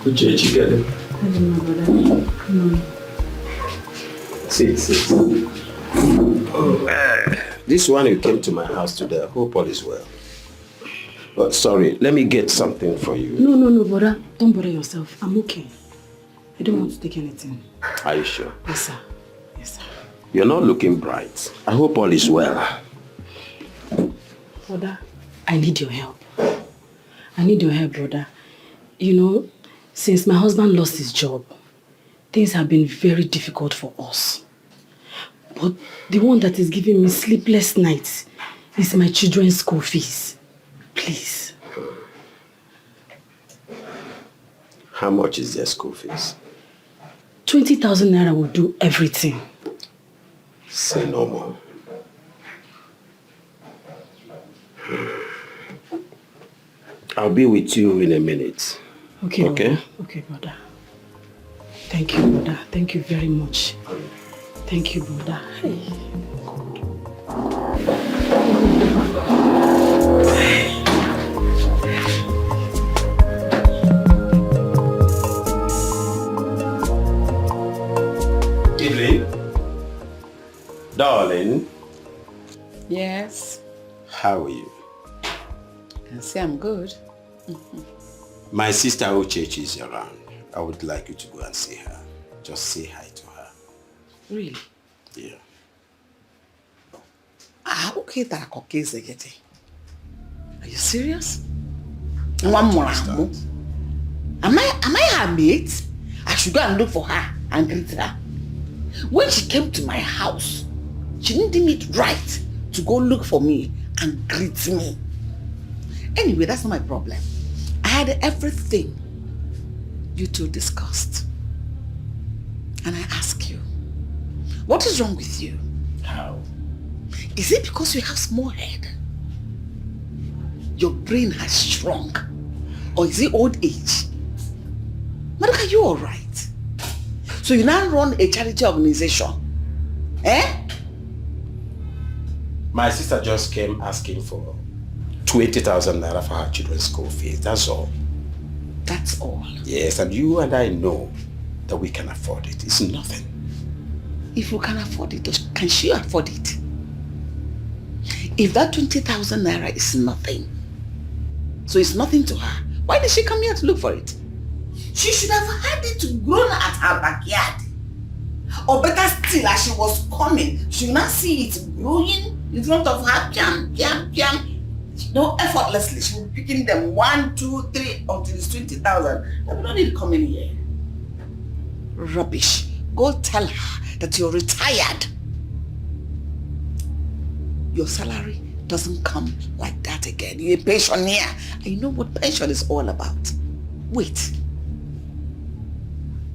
Uchechi, get it? I don't know, brother. Come on. Sit. This one you came to my house today. I hope all is well. But sorry, let me get something for you. No, brother. Don't bother yourself. I'm okay. I don't want to take anything. Are you sure? Yes, sir. Yes, sir. You're not looking bright. I hope all is well. Brother, I need your help. I need your help, brother. You know, since my husband lost his job, things have been very difficult for us. But the one that is giving me sleepless nights is my children's school fees. Please. How much is their school fees? 20,000 naira will do everything. Say no more. I'll be with you in a minute. Okay. Okay? Okay, brother. Thank you, brother. Thank you very much. Thank you, brother. Hey. Evelyn? Darling? Yes? How are you? I can say I'm good. My sister Uchechi is around. I would like you to go and see her. Just say hi to her. Really? Yeah. Okay, are you serious? One more. Am I her mate? I should go and look for her and greet her. When she came to my house, she didn't deem it right to go look for me and greet me. Anyway, that's not my problem. I had everything you two discussed. And I ask you, what is wrong with you? How? Is it because you have small head? Your brain has shrunk? Or is it old age? Madoka, are you alright? So you now run a charity organization? Eh? My sister just came asking for 20,000 naira for her children's school fees. That's all. That's all? Yes, and you and I know that we can afford it. It's nothing. If you can afford it, can she afford it? If that 20,000 naira is nothing, so it's nothing to her, why did she come here to look for it? She should have had it grown at her backyard. Or better still, as she was coming, she would not see it growing in front of her, piam. No, effortlessly, she would be picking them 1, 2, 3 until it's 20,000. We don't need to come in here. Rubbish. Go tell her that you're retired. Your salary doesn't come like that again. You're a pensioner. I know what pension is all about. Wait.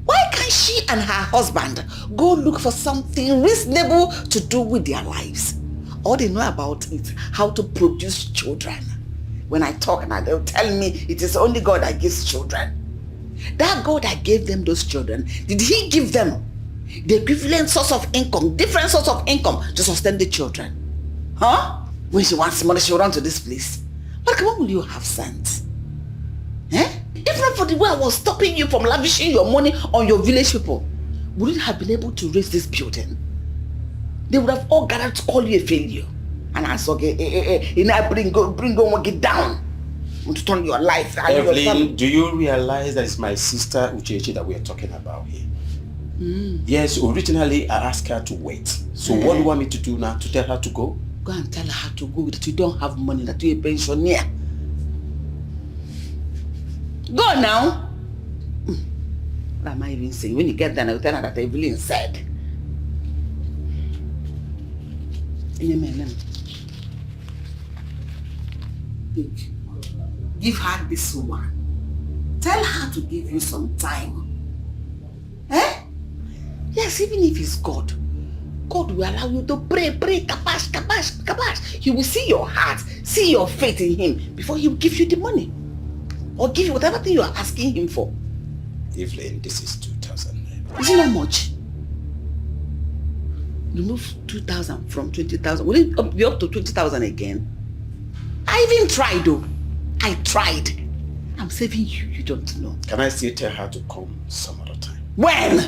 Why can't she and her husband go look for something reasonable to do with their lives? All they know about is how to produce children. When I talk now, they'll tell me it is only God that gives children. That God that gave them those children, did he give them the equivalent source of income, different source of income to sustain the children? Huh? When she wants money, she'll run to this place. But when will you have sense? Eh? If not for the way I was stopping you from lavishing your money on your village people, would you have been able to raise this building? They would have all gathered to call you a failure. And I saw, bring go, get down. To turn your life. Evelyn, do you realize that it's my sister Uchechi that we are talking about here? Yes, originally I asked her to wait. So what do you want me to do now? To tell her to go? Go and tell her to go, that you don't have money, that you're a pensioner. Go now. What am I even saying? When you get there, I'll tell her that Evelyn said. Give her this one. Tell her to give you some time. Eh? Yes, even if it's God, God will allow you to pray, kabash. He will see your heart, see your faith in him before he will give you the money. Or give you whatever thing you are asking him for. Evelyn, this is 2,000. Is it not much? Remove 2,000 from 20,000. Will it be up to 20,000 again? I even tried though. I tried. I'm saving you, you don't know. Can I still tell her to come some other time? When?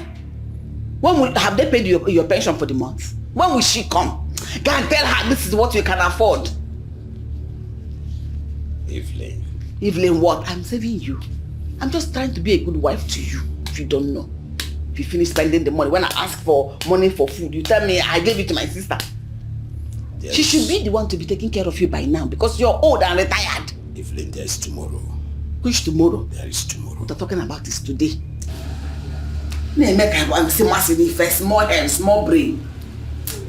Have they paid your pension for the month? When will she come? Go and tell her this is what you can afford. Evelyn, what? I'm saving you. I'm just trying to be a good wife to you, if you don't know. If you finish spending the money, when I ask for money for food, you tell me I gave it to my sister. Yes. She should be the one to be taking care of you by now because you're old and retired. Evelyn, there's tomorrow. Which tomorrow? There is tomorrow. What I'm talking about is today. Make I see massive first, more hands, more brain.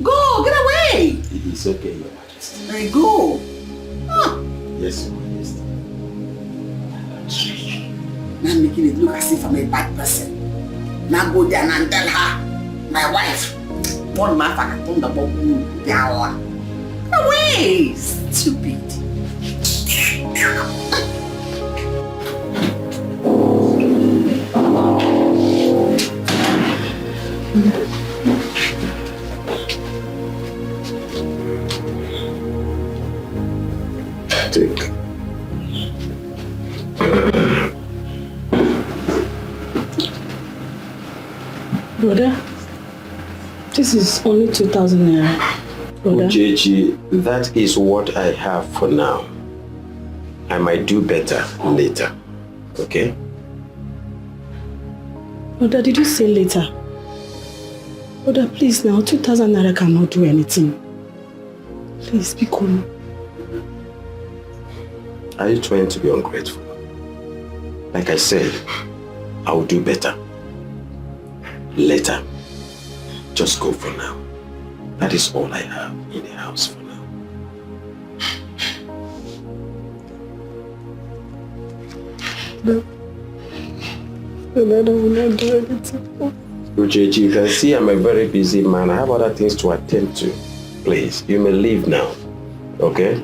Go, get away. It's okay, Your Majesty. I go. Huh. Yes, Your Majesty. Now I'm making it look as if I'm a bad person. Now go there and tell her, my wife, one man I told about the hour. Away, stupid. Take. Brother, this is only 2,000 naira. Brother. Uchechi, that is what I have for now. I might do better later. Okay? Brother, did you say later? Brother, please now, 2,000 naira cannot do anything. Please, be cool. Are you trying to be ungrateful? Like I said, I will do better. Later. Just go for now. That is all I have in the house for now. No. Brother, I will not do anything. Uchechi, you can see I'm a very busy man. I have other things to attend to. Please, you may leave now. Okay?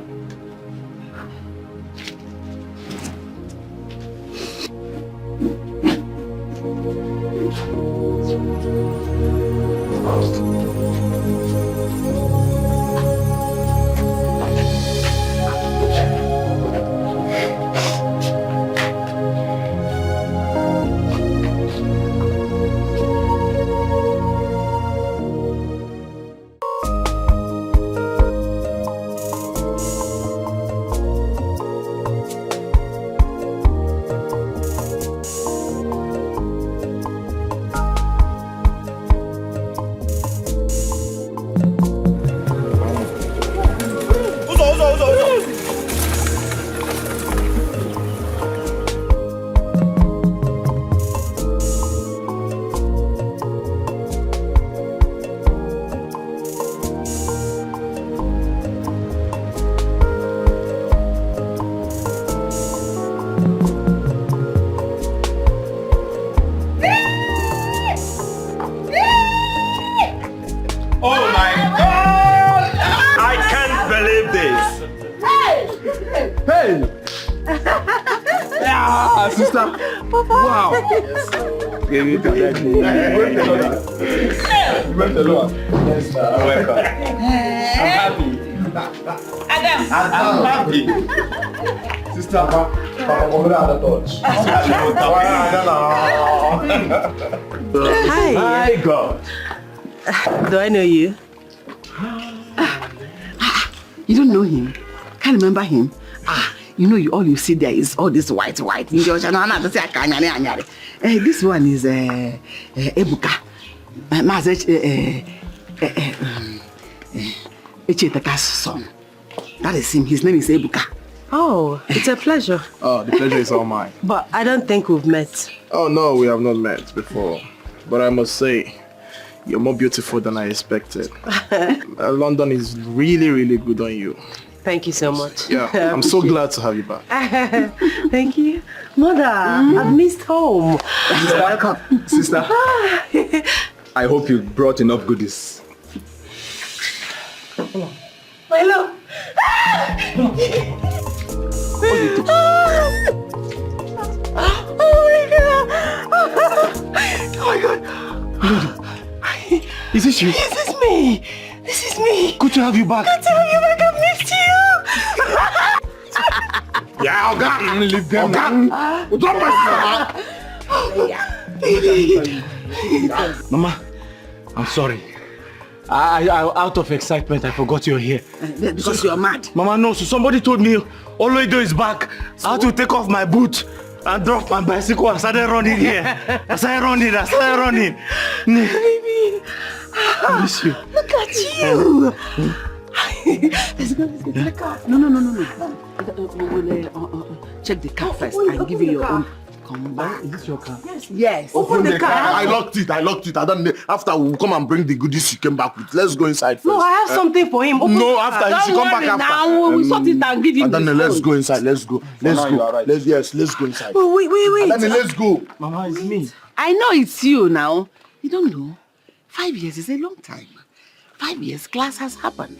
Hi, God. Do I know you? You don't know him? Can't remember him? You know, all you see there is all this white. This one is Ebuka. Echetaka's son. That is him. His name is Ebuka. Oh, it's a pleasure. Oh, the pleasure is all mine. But I don't think we've met. Oh, no, we have not met before. But I must say, you're more beautiful than I expected. London is really, really good on you. Thank you so much. Yeah, I'm so glad to have you back. Thank you. Mother, I've missed home. Welcome. Sister, I hope you brought enough goodies. My love. Oh my God. Is this you? This is me. This is me. Good to have you back. Good to have you back. I've missed you. Yeah, Oga. Leave them. Oga. Drop my Mama, I'm sorry. I out of excitement, I forgot you're here. Because you're mad. Mama, no, so somebody told me Oloido is back. So I had to take off my boot and drop my bicycle. I started running here. I started running. Baby. I miss you. Look at you. Let's go to the car. No. We'll check the car first and give you your own. Come back. Is this your car? Yes. Open the car. I locked it. I don't know. After we'll come and bring the goodies you came back with. Let's go inside first. No, I have something for him. No, after you should come back after. Now we'll sort it and give him. Let's go inside. Let's go. Let's go inside. Wait. Let's go. Mama, it's me. I know it's you now. You don't know. 5 years is a long time. 5 years, class has happened.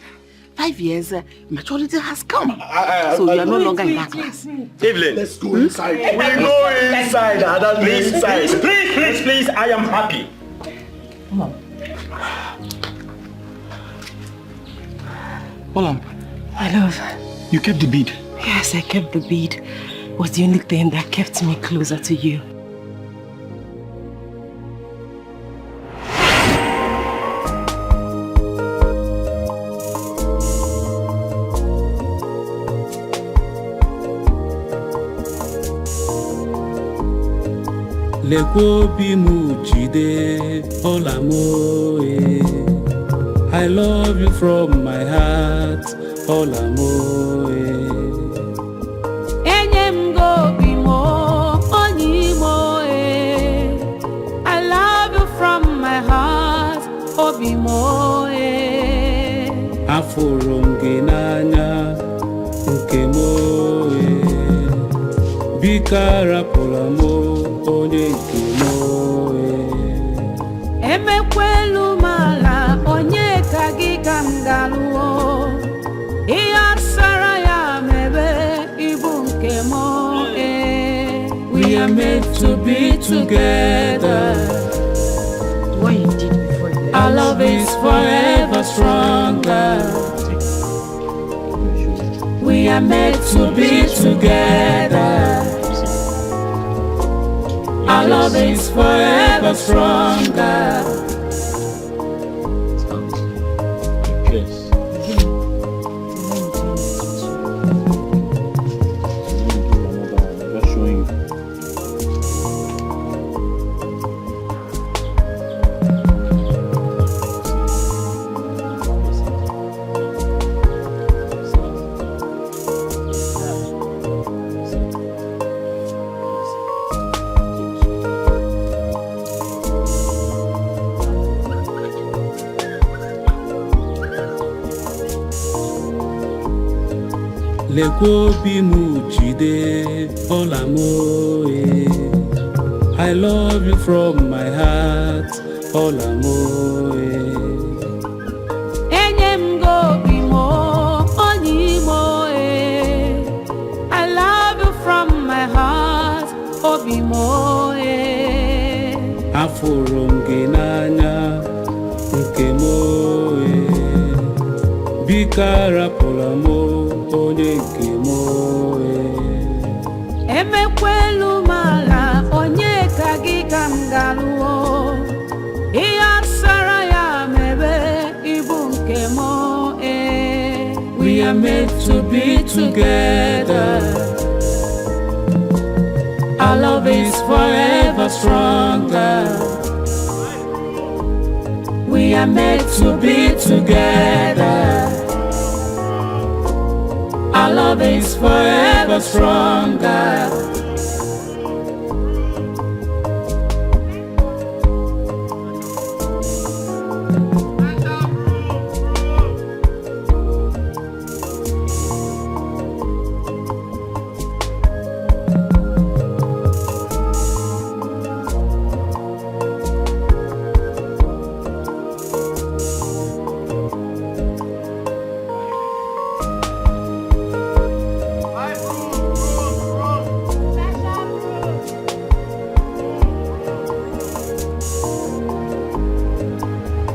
5 years, maturity has come. So you are no longer in that class. Evelyn, Let's go inside. we go inside. Please, I am happy. Hold My love. You kept the bead. Yes, I kept the bead. It was the only thing that kept me closer to you. Lekobi mujide olamoe. I love you from my heart, olamoe. Enyem gobi mo onimoe. I love you from my heart, obimoe. Afuronge nanya nkemoe. Bikara polamo. Emekwelu mala onye kagiga mgaluo. Iya saraya mebe ibu nke mo. We are meant to be together. What you did before you left. Our love is forever stronger. We are meant to be together. Our love is forever stronger. Yes. Lekobi mujide olamoe. I love you from my heart, olamoe. Enyem gobi mo onimoe. I love you from my heart, obimoe. Afuronge nanya nkemoe. Bikara polamo. Emekwelu mala onye kagiga mgaluo. Iya saraya mebe ibu nke mo. We are meant to be together. Our love is forever stronger. We are meant to be together. Our love is forever stronger.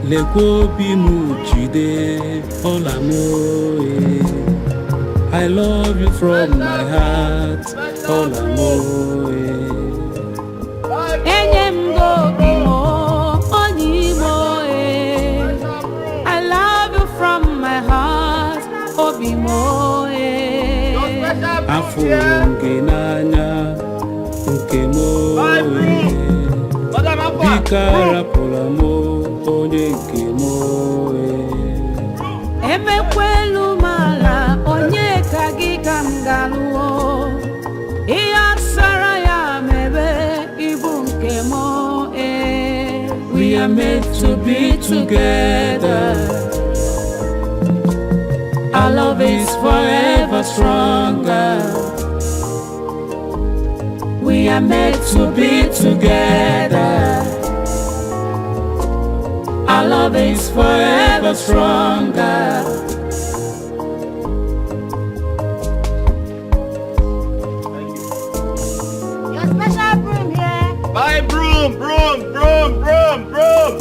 Lekobi mujide olamoe. I love you from my heart. Olamo, I love you from my heart. Obimo, Afurunginanya, Nkemo, Bikara Polamo, Onye Nkemo, Emekwelu mala, onye kagika mgaluo. Iya saraya mebe, ibu nkemo, We are meant to be together. Our love is forever stronger. We are meant to be together. Our love is forever stronger. Your special broom here. Bye, broom, broom, broom, broom, broom.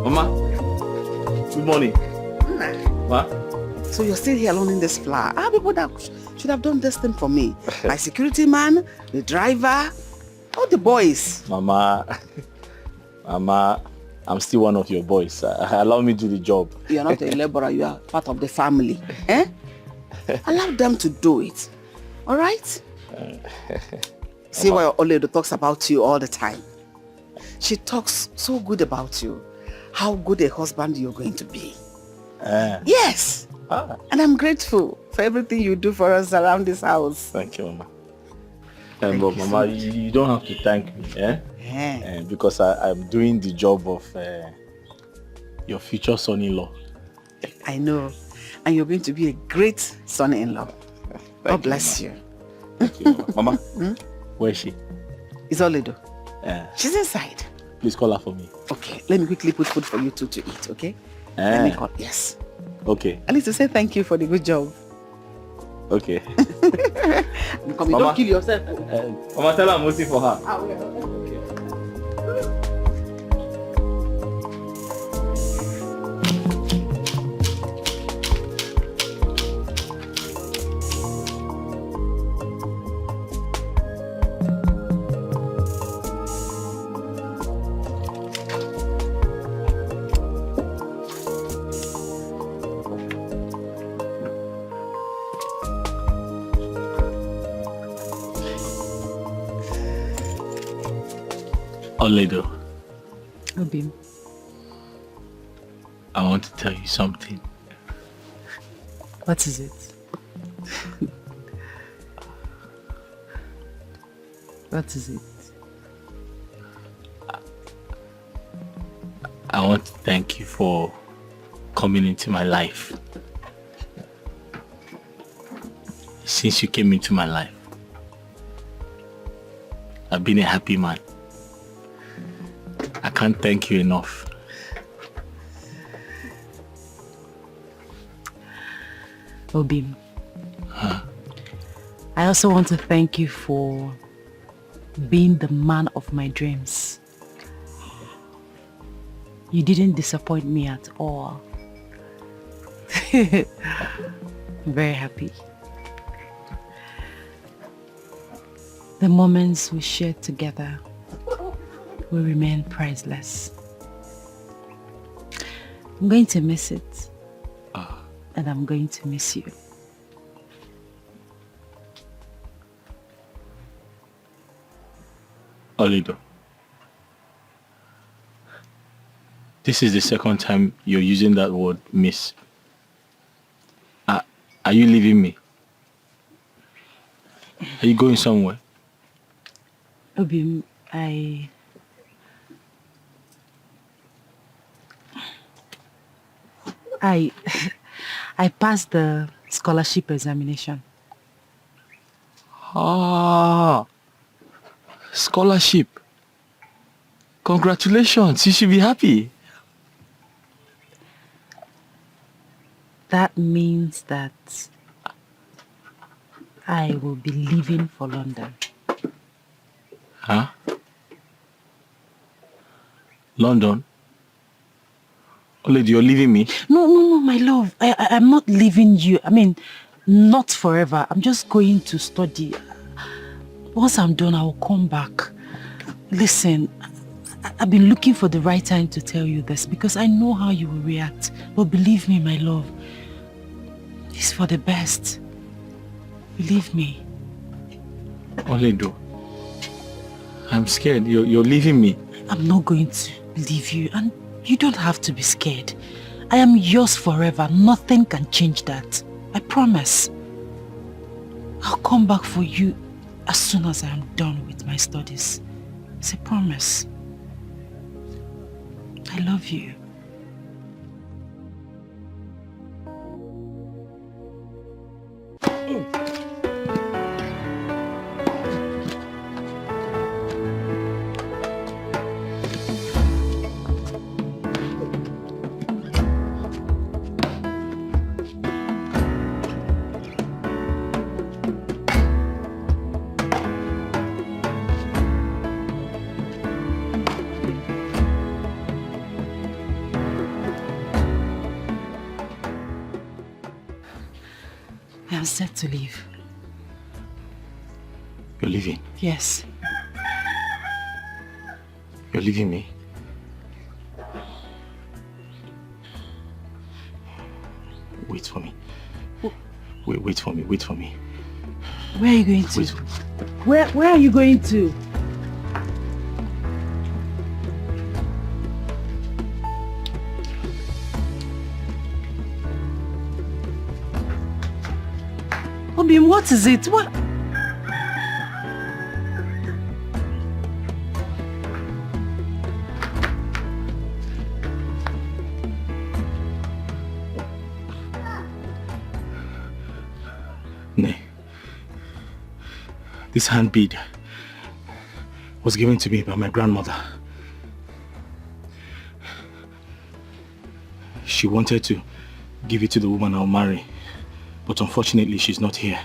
Mama, good morning. What? So you're still here alone in this flower. People that should have done this thing for me. My security man, the driver, all the boys. Mama, I'm still one of your boys. Allow me to do the job. You're not a laborer, you are part of the family. Allow them to do it. All right? See why Oledo talks about you all the time. She talks so good about you. How good a husband you're going to be. Yes. And I'm grateful for everything you do for us around this house. Thank you, Mama. But Mama, you don't have to thank me, because I'm doing the job of your future son-in-law. I know. And you're going to be a great son-in-law. God bless you. Thank you, Mama. Mama, where is she? It's Oledo. She's inside. Please call her for me. Okay, let me quickly put food for you two to eat, okay? Let me call. Yes. Okay. I need to say thank you for the good job. Okay. Come, don't kill yourself. Mama, tell her I'm waiting for her. I will. Oledo, Obim. I want to tell you something. What is it? What is it? I want to thank you for coming into my life. Since you came into my life, I've been a happy man. I can't thank you enough. Obim. I also want to thank you for being the man of my dreams. You didn't disappoint me at all. I'm very happy. The moments we shared together will remain priceless. I'm going to miss it. And I'm going to miss you. Oledo, this is the second time you're using that word, miss. Are you leaving me? Are you going somewhere? Obim, I passed the scholarship examination. Scholarship. Congratulations, you should be happy. That means that I will be leaving for London. Huh? London? Oh, lady, you're leaving me? No, my love. I'm not leaving you. I mean, not forever. I'm just going to study. Once I'm done, I will come back. Listen, I've been looking for the right time to tell you this because I know how you will react. But believe me, my love, it's for the best. Believe me. Oledo, I'm scared. You're leaving me. I'm not going to leave you, and you don't have to be scared. I am yours forever. Nothing can change that. I promise. I'll come back for you as soon as I am done with my studies. It's a promise. I love you. I'm set to leave. You're leaving? Yes. You're leaving me? Wait for me. Wait for me. Wait for me. Where are you going to? Wait. Where are you going to? Obim, what is it? What? Nay. This hand bead was given to me by my grandmother. She wanted to give it to the woman I'll marry. But unfortunately, she's not here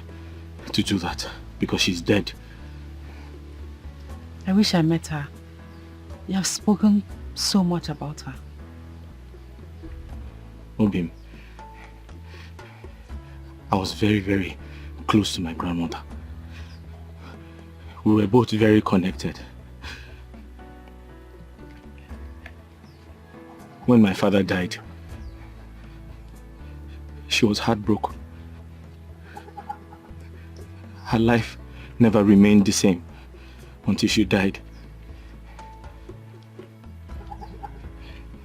to do that because she's dead. I wish I met her. You have spoken so much about her. Obim, I was very, very close to my grandmother. We were both very connected. When my father died, she was heartbroken. Her life never remained the same until she died.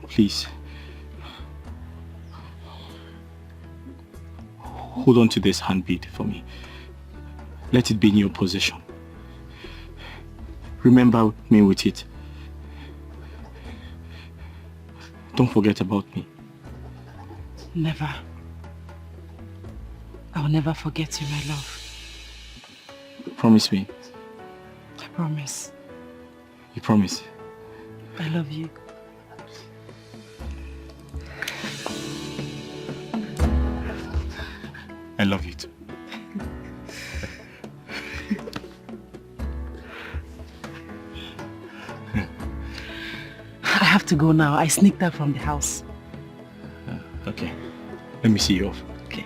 Please, hold on to this hand bead for me. Let it be in your possession. Remember me with it. Don't forget about me. Never. I will never forget you, my love. Promise me. I promise. You promise? I love you. I love you too. I have to go now. I sneaked out from the house. Okay. Let me see you off. Okay.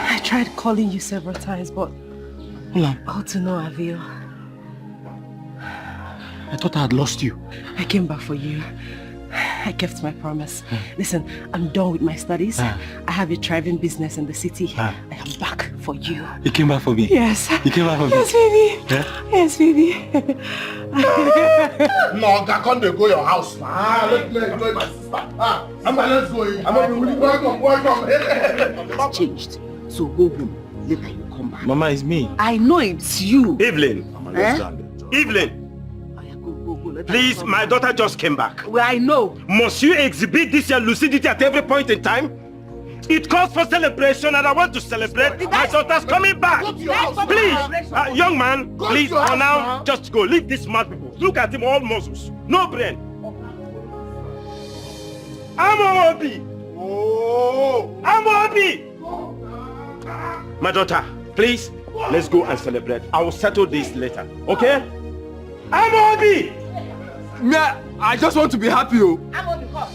I tried calling you several times, but all to no avail. I thought I had lost you. I came back for you. I kept my promise. Listen, I'm done with my studies. I have a thriving business in the city. I am back for you. You came back for me? Yes. You came back for me? Yes, baby. Yeah? Yes, baby. No, I can't go your house. Let me enjoy my sister. Let's go. Welcome. It's changed. So go home. Later you come back. Mama, it's me. I know it's you. Evelyn. Evelyn. Please, my daughter just came back. Well, I know. Must you exhibit this your lucidity at every point in time? It calls for celebration and I want to celebrate. My daughter's coming back. Please, young man, please, for now, just go. Leave this mad people. Look at him, all muscles. No brain. Amobi! Oh! Amobi! My daughter, please, let's go and celebrate. I will settle this later, okay? Amobi! Yeah, I just want to be happy, oh. Amobi, come.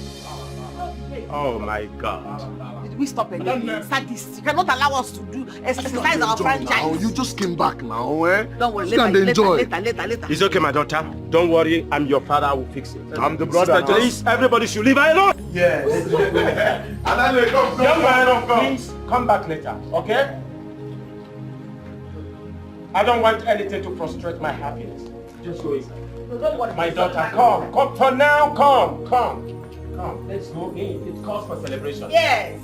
Oh my God. Did we stop anything? Sadist. You cannot allow us to do exercise our franchise. Now. You just came back now, eh? Don't worry, later. It's okay, my daughter. Don't worry, I'm your father. I will fix it. I'm the brother. Sister, please, everybody should leave her alone. Yes. Young man, please come back later, okay? I don't want anything to frustrate my happiness. Just go inside. No, don't worry. My daughter, come for now, come. Let's go in. It calls for celebration. Yes.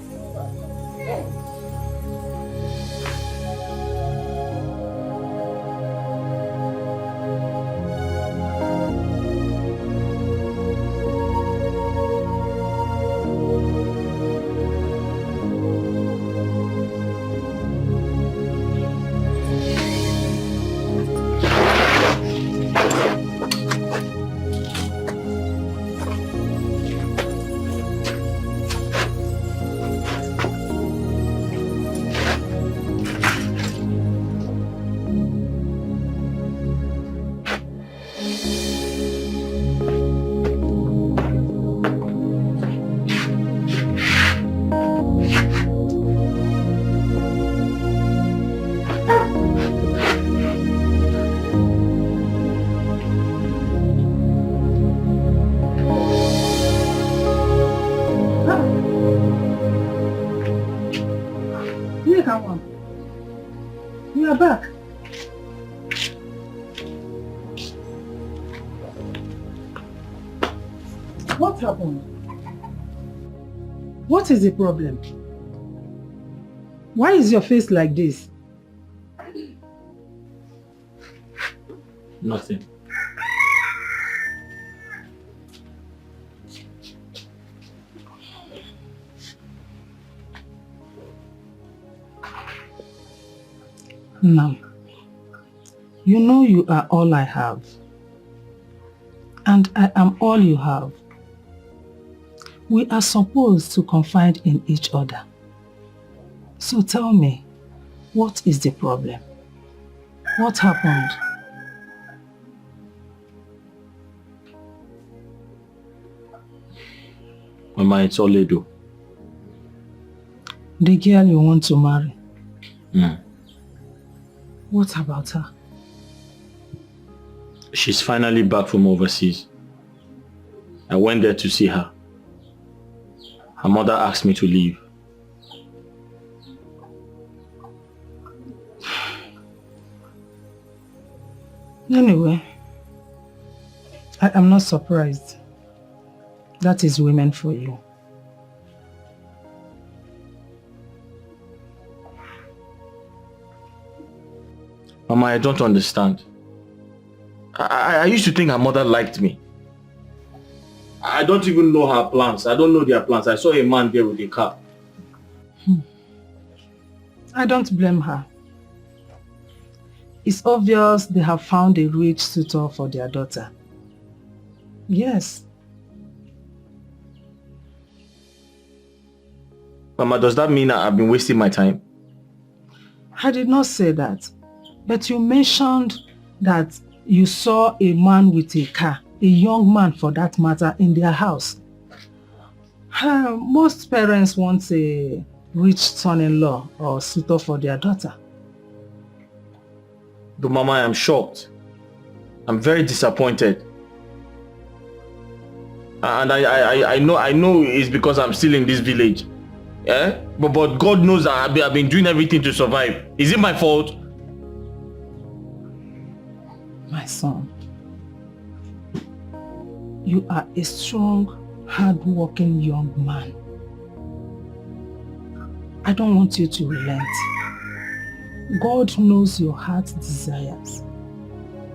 You are back. What happened? What is the problem? Why is your face like this? Nothing. No. You know you are all I have. And I am all you have. We are supposed to confide in each other. So tell me, what is the problem? What happened? Mama, it's Oledo. The girl you want to marry? Mm. What about her? She's finally back from overseas. I went there to see her. Her mother asked me to leave. Anyway, I am not surprised. That is women for you. Mama, I don't understand. I used to think her mother liked me. I don't even know her plans. I don't know their plans. I saw a man there with a car. I don't blame her. It's obvious they have found a rich suitor for their daughter. Yes. Mama, does that mean I've been wasting my time? I did not say that. But you mentioned that you saw a man with a car, a young man for that matter, in their house. Most parents want a rich son-in-law or suitor for their daughter. But Mama, I am shocked. I'm very disappointed. And I know it's because I'm still in this village. Yeah? But God knows I've been doing everything to survive. Is it my fault? My son, you are a strong, hard-working young man. I don't want you to relent. God knows your heart's desires,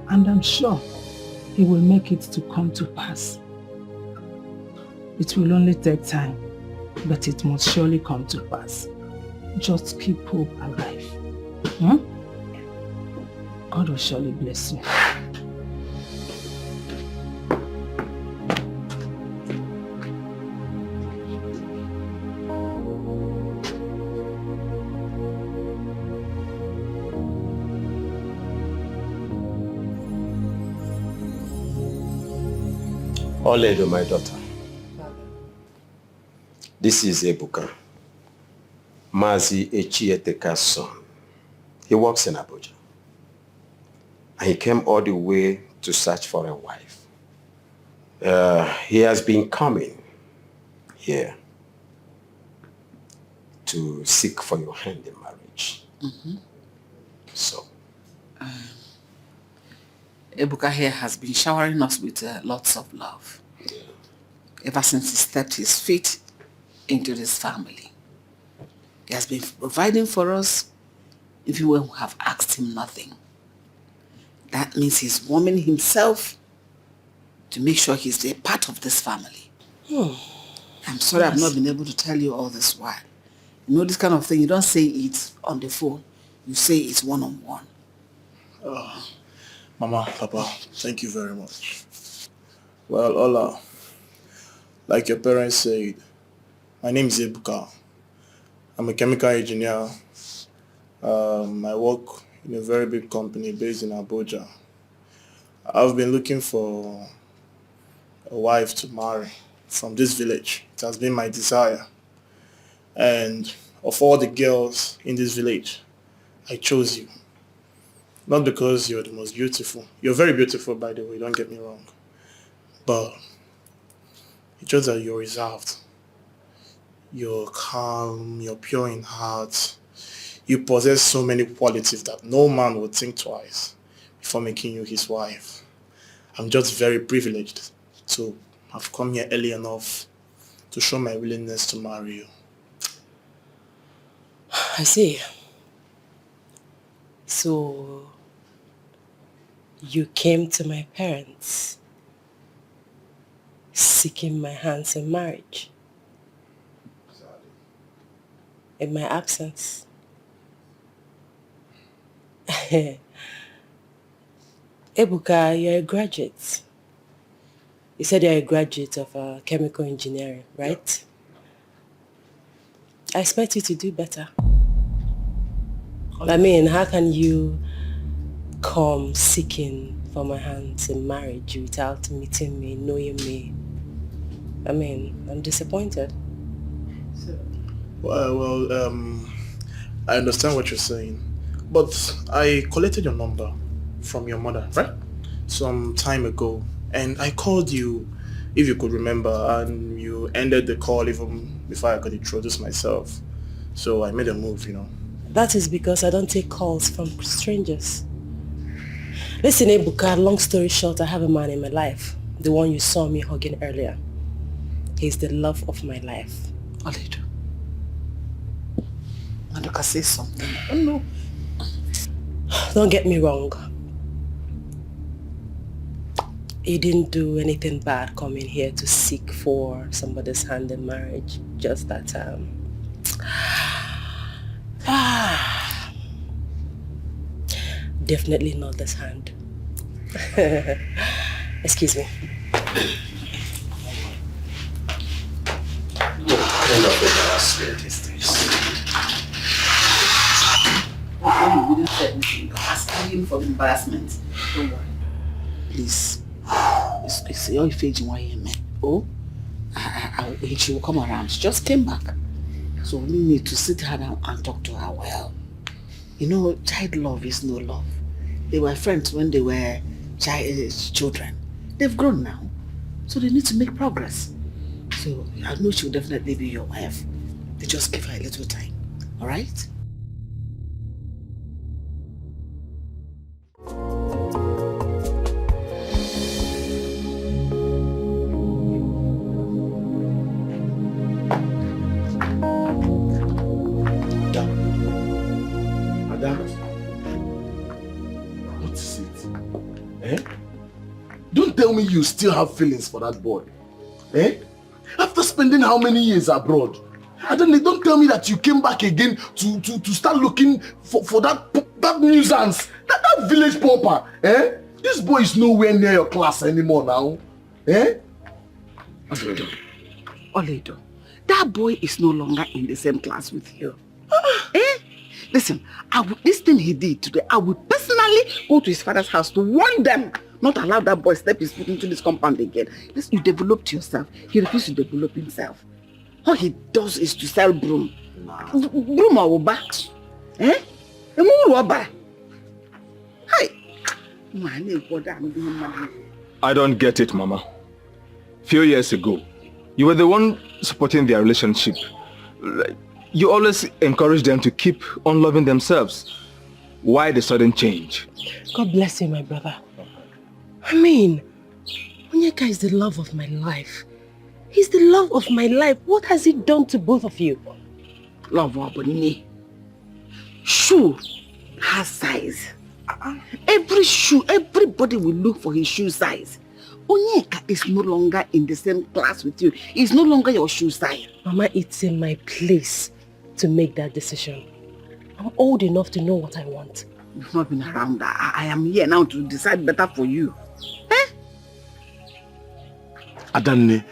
and I'm sure He will make it to come to pass. It will only take time. but it must surely come to pass. Just keep hope alive. Hmm? God will surely bless you. Oledo, my daughter. This is Ebuka, Mazi Echieteka's son. He works in Abuja. And he came all the way to search for a wife. He has been coming here to seek for your hand in marriage. So. Ebuka here has been showering us with lots of love. Ever since he stepped his feet into this family. He has been providing for us even when we have asked him nothing. That means he's warming himself to make sure he's a part of this family. I'm sorry I've not been able to tell you all this while. You know this kind of thing, you don't say it on the phone. You say it one-on-one. Mama, Papa, thank you very much. Well, Ola, like your parents said, my name is Ebuka. I'm a chemical engineer. I work in a very big company based in Abuja. I've been looking for a wife to marry from this village. It has been my desire. And of all the girls in this village, I chose you. Not because you're the most beautiful. You're very beautiful, by the way, don't get me wrong. But it's just that you're reserved. You're calm, you're pure in heart. You possess so many qualities that no man would think twice before making you his wife. I'm just very privileged to have come here early enough to show my willingness to marry you. I see. So, you came to my parents seeking my hands in marriage. In my absence. Ebuka, you're a graduate. You said you're a graduate of chemical engineering, right? I expect you to do better. I mean, how can you come seeking for my hands in marriage without meeting me, knowing me? I mean, I'm disappointed. Well, I understand what you're saying, but I collected your number from your mother, right? Some time ago, and I called you, if you could remember, and you ended the call even before I could introduce myself. So I made a move, you know. That is because I don't take calls from strangers. Listen, Ebuka, long story short, I have a man in my life. The one you saw me hugging earlier. He's the love of my life. Oledo. Maduka, say something. Oh no. Don't get me wrong. He didn't do anything bad coming here to seek for somebody's hand in marriage. Just that, definitely not this hand. Excuse me. What kind of embarrassment is this? You didn't say anything. You're asking him for embarrassment. Don't worry. Please. It's your face in YM. Oh, she will come around. She just came back. So we need to sit her down and talk to her well. You know, child love is no love. They were friends when they were children. They've grown now. So they need to make progress. So I know she will definitely be your wife. They just give her a little time. Alright? What is it? Eh? Don't tell me you still have feelings for that boy. Eh? After spending how many years abroad? Don't tell me that you came back again to start looking for that nuisance, that village pauper. Eh? This boy is nowhere near your class anymore now. Eh? Oledo, that boy is no longer in the same class with you. Eh? Listen, this thing he did today, I will personally go to his father's house to warn them not allow that boy step his foot into this compound again. Listen, you developed yourself. He refused to develop himself. All he does is to sell broom. Broom or bags. Eh? I don't get it, Mama. Few years ago, you were the one supporting their relationship. You always encourage them to keep on loving themselves. Why the sudden change? God bless you, my brother. I mean, Onyeka is the love of my life. He's the love of my life. What has he done to both of you? Love Waboni. Shoe has size. Every shoe, everybody will look for his shoe size. Onyeka is no longer in the same class with you. He's no longer your shoe size. Mama, it's in my place to make that decision. I'm old enough to know what I want. You've not been around. I am here now to decide better for you. Eh? Adanne,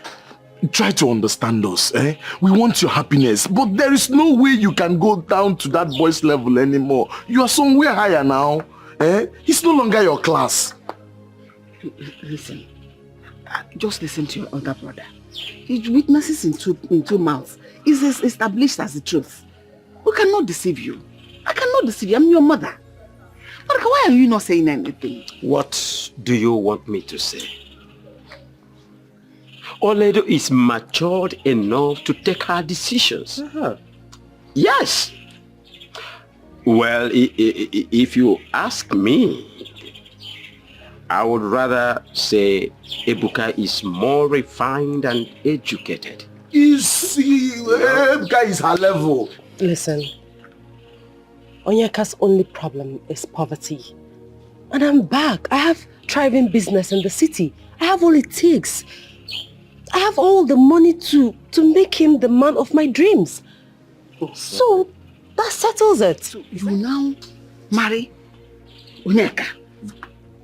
try to understand us. Eh? We want your happiness, but there is no way you can go down to that boy's level anymore. You are somewhere higher now. Eh? He's no longer your class. Listen, just listen to your older brother. His weaknesses in two mouths is established as the truth. We cannot deceive you. I cannot deceive you. I'm your mother. But why are you not saying anything? What do you want me to say? Oledo is matured enough to take her decisions. Yes. Well, if you ask me, I would rather say Ebuka is more refined and educated. You see, Ebuka is her level. Listen, Onyeka's only problem is poverty. And I'm back. I have thriving business in the city. I have all it takes. I have all the money to make him the man of my dreams. So, that settles it. So you now marry Onyeka,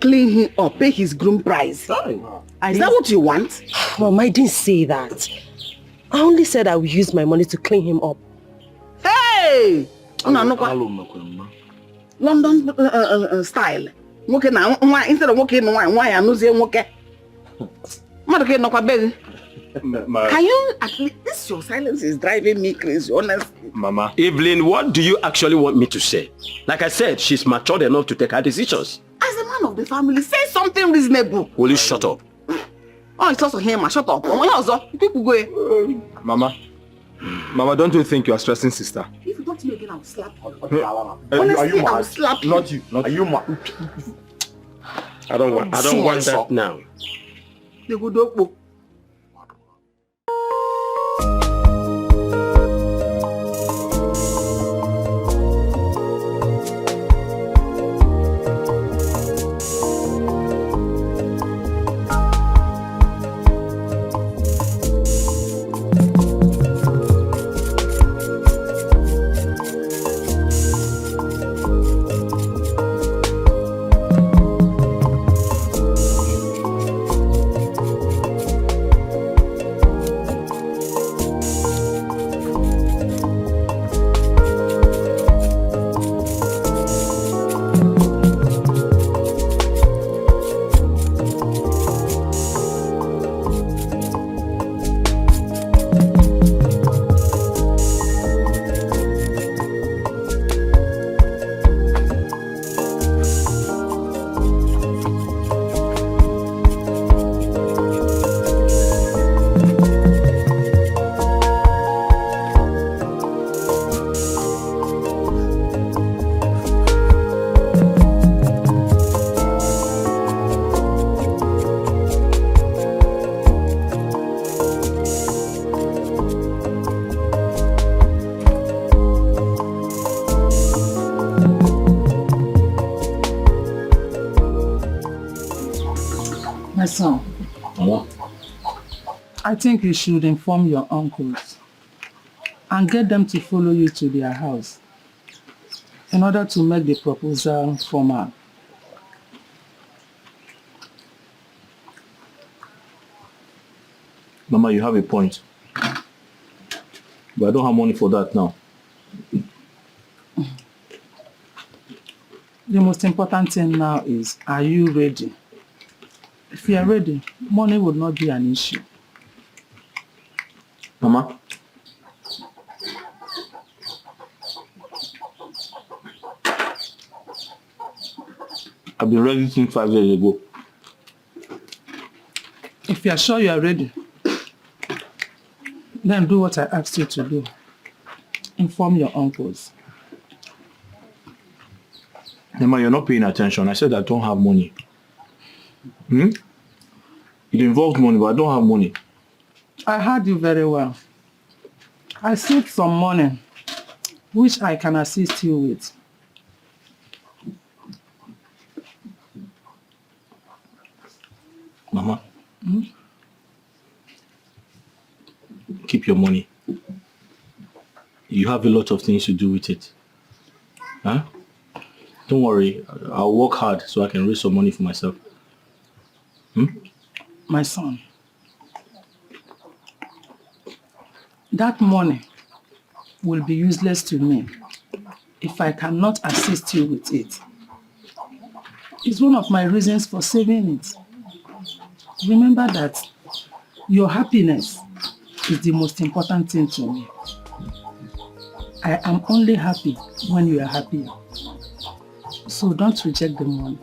clean him up, pay his groom price. Is that what you want? Mom, I didn't say that. I only said I would use my money to clean him up. Hey! London style. Instead of walking why I know Can you at least, this your silence is driving me crazy, honestly. Mama. Evelyn, what do you actually want me to say? Like I said, she's matured enough to take her decisions. As a man of the family, say something reasonable. Will you shut up? Oh, it's also him. Shut up. People go. Mama, don't you think you are stressing sister? If you don't me again, I'll slap you. Honestly, I'll slap you. Not you. Are you mad? I don't want that now. They go do. Son, I think you should inform your uncles and get them to follow you to their house in order to make the proposal formal. Mama, you have a point. But I don't have money for that now. The most important thing now is, are you ready? If you are ready, money would not be an issue. Mama? I've been ready since 5 years ago. If you are sure you are ready, then do what I asked you to do. Inform your uncles. Mama, you're not paying attention. I said I don't have money. It involves money, but I don't have money. I heard you very well. I saved some money, which I can assist you with. Mama, keep your money. You have a lot of things to do with it. Huh? Don't worry, I'll work hard so I can raise some money for myself. My son, that money will be useless to me if I cannot assist you with it. It's one of my reasons for saving it. Remember that your happiness is the most important thing to me. I am only happy when you are happy. So don't reject the money.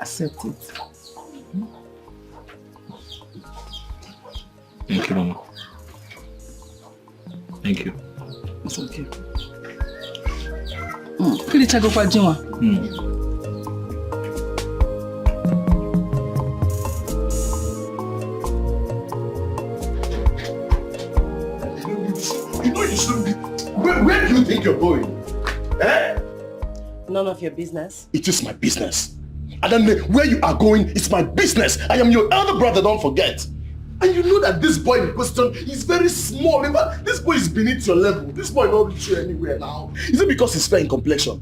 Accept it. Thank you, Mama. Thank you. It's okay. Kilichago kwa Jinwa. You know you shouldn't be. Where do you think you're going? Eh? None of your business. It is my business. And then where you are going, it's my business. I am your elder brother, don't forget. And you know that this boy in question is very small. Remember, this boy is beneath your level. This boy will not reach you anywhere now. Is it because he's fair in complexion?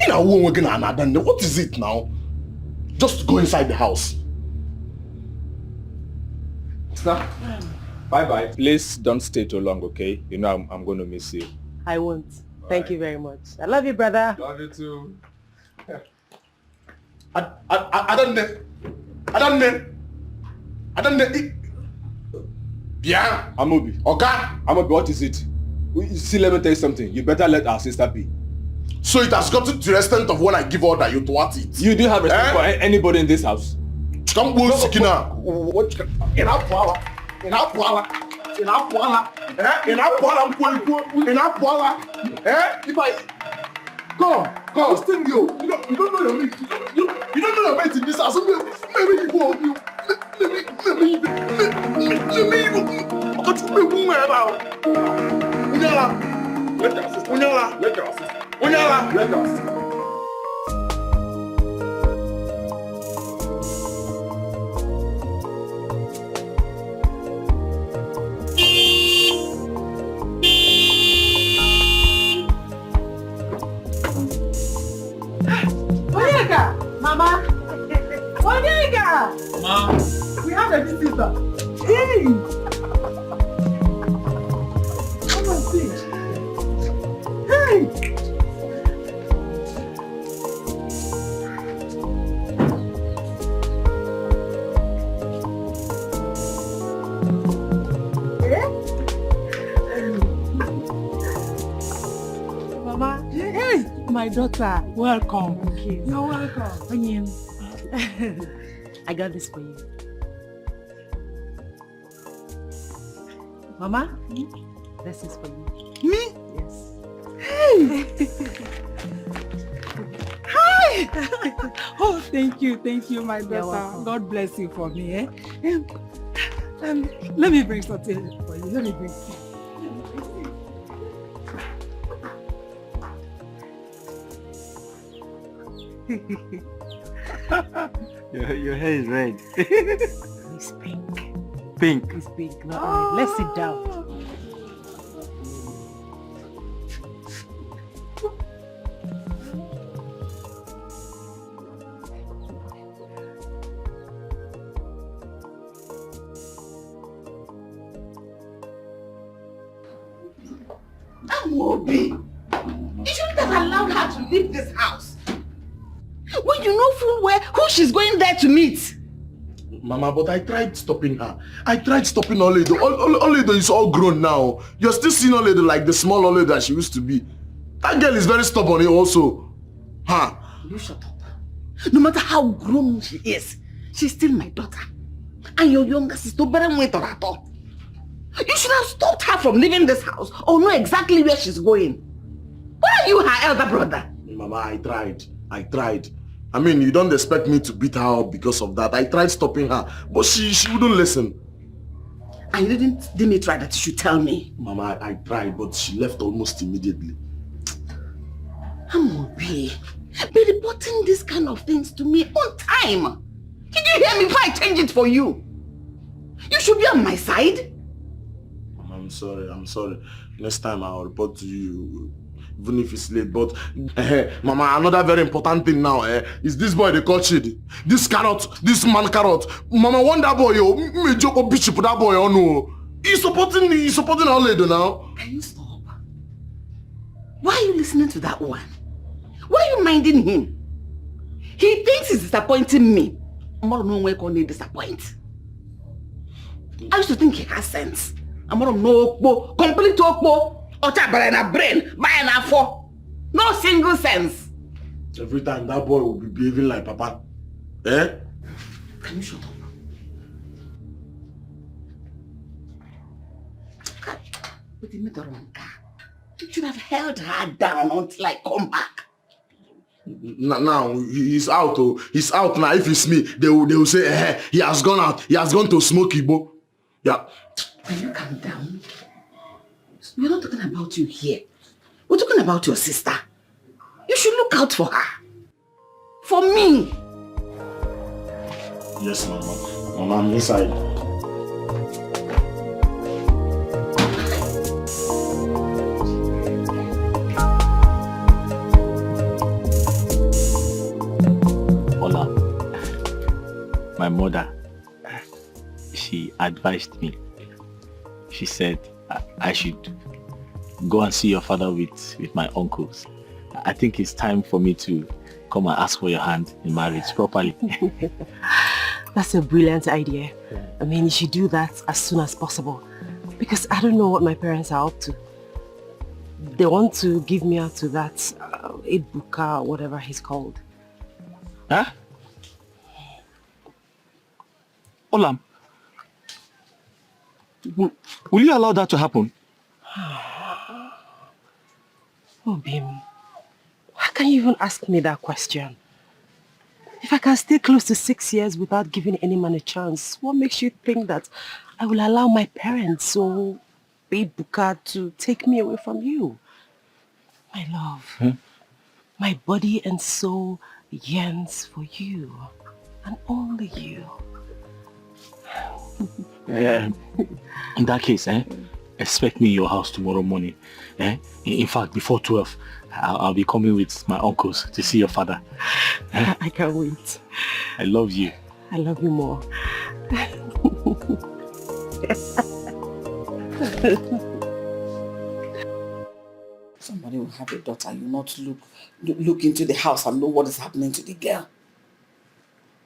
What is it now? Just go inside the house. Stop. Bye-bye. Please don't stay too long, okay? You know I'm going to miss you. I won't. Thank you very much. I love you, brother. Love you too. I don't know. Yeah, Amobi. Okay. Amobi, what is it? See, let me tell you something. You better let our sister be. So it has gotten to the extent of when I give order, you thwart it. You do have respect for anybody in this house. Come go, Sikina. Come, sting you. You don't know your mate. You don't know your mate in this house. Maybe you go. Mama! Onyeka! Mom! We have a visitor. Hey! Come on, sit. Hey! Mama, Hey! My daughter, welcome. thank you. You're welcome. Onion. I got this for you. Mama, this is for you. Me? Yes. Hi! Oh, thank you, my You're daughter. welcome. God bless you for me, eh? Let me bring something for you. Let me bring. Your hair is red. It's pink. Pink. It's pink, not red. Let's sit down. Amobi, you shouldn't have allowed her to leave this house. When you know full well who she's going there to meet. Mama, but I tried stopping her. I tried stopping Oledo. Oledo is all grown now. You're still seeing Oledo like the small Oledo that she used to be. That girl is very stubborn also. Huh? You shut up. No matter how grown she is, she's still my daughter. And your younger sister, better wait on her all. You should have stopped her from leaving this house or know exactly where she's going. Why are you her elder brother? Mama, I tried. I mean, you don't expect me to beat her up because of that. I tried stopping her, but she wouldn't listen. And you didn't try that you should tell me? Mama, I tried, but she left almost immediately. Amobi, be reporting these kind of things to me on time. Did you hear me before I change it for you? You should be on my side. Mama, I'm sorry. Next time I'll report to you, even if it's late. But, Mama, another very important thing now, is this boy they call Chidi. This man carrot. Mama, want that boy, me joke or bitch put that boy on. No. He's supporting our lady now. Can you stop? Why are you listening to that one? Why are you minding him? He thinks he's disappointing me. I'm not know where can disappoint. I used to think he has sense. I'm not know complete okpo. Ocha brain brain, buy an for. No single sense. Every time that boy will be behaving like Papa. Eh? Can you shut up? But you made the wrong car. You should have held her down until I come back. Now he's out. Oh, he's out now. If it's me, they will say, he has gone out. He has gone to smoke Igbo. Yeah. Can you calm down? We're not talking about you here. We're talking about your sister. You should look out for her. For me. Yes, Mama. Mama, I'm inside. My mother, she advised me. She said I should go and see your father with my uncles. I think it's time for me to come and ask for your hand in marriage properly. That's a brilliant idea. I mean, you should do that as soon as possible. Because I don't know what my parents are up to. They want to give me out to that Ebuka or whatever he's called. Huh? Olam, will you allow that to happen? Oh, Bim, how can you even ask me that question? If I can stay close to 6 years without giving any man a chance, what makes you think that I will allow my parents or Ebuka to take me away from you? My love, my body and soul yearns for you and only you. In that case, expect me in your house tomorrow morning. In fact, before 12, I'll be coming with my uncles to see your father. I can't wait. I love you. I love you more. Somebody will have a daughter, you not look into the house and know what is happening to the girl.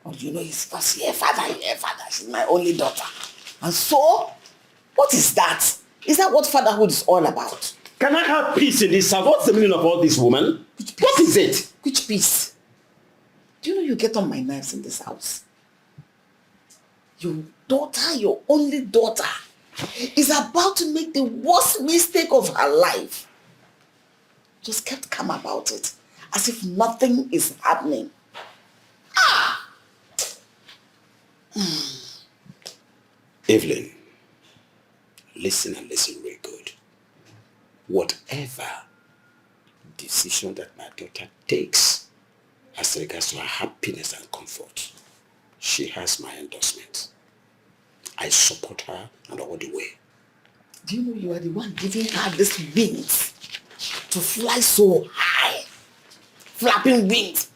Or you know, he's first here, father, she's my only daughter. And so, what is that? Is that what fatherhood is all about? Can I have peace in this house? What's the meaning of all this, woman? What is it? Which peace? Do you know you get on my nerves in this house? Your daughter, your only daughter, is about to make the worst mistake of her life. Just kept calm about it, as if nothing is happening. Evelyn, listen and listen very good. Whatever decision that my daughter takes as regards to her happiness and comfort, she has my endorsement. I support her and all the way. Do you know you are the one giving her these wings to fly so high? Flapping wings,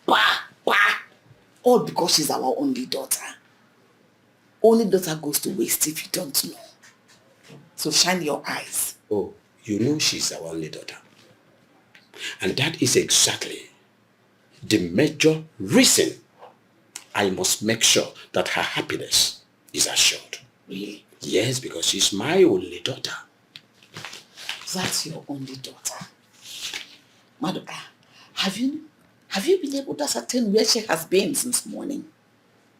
all because she's our only daughter. Only daughter goes to waste if you don't know. So shine your eyes. Oh, You know she's our only daughter. And that is exactly the major reason I must make sure that her happiness is assured. Really? Yes, because she's my only daughter. That's your only daughter. Maduka, have you been able to ascertain where she has been since morning?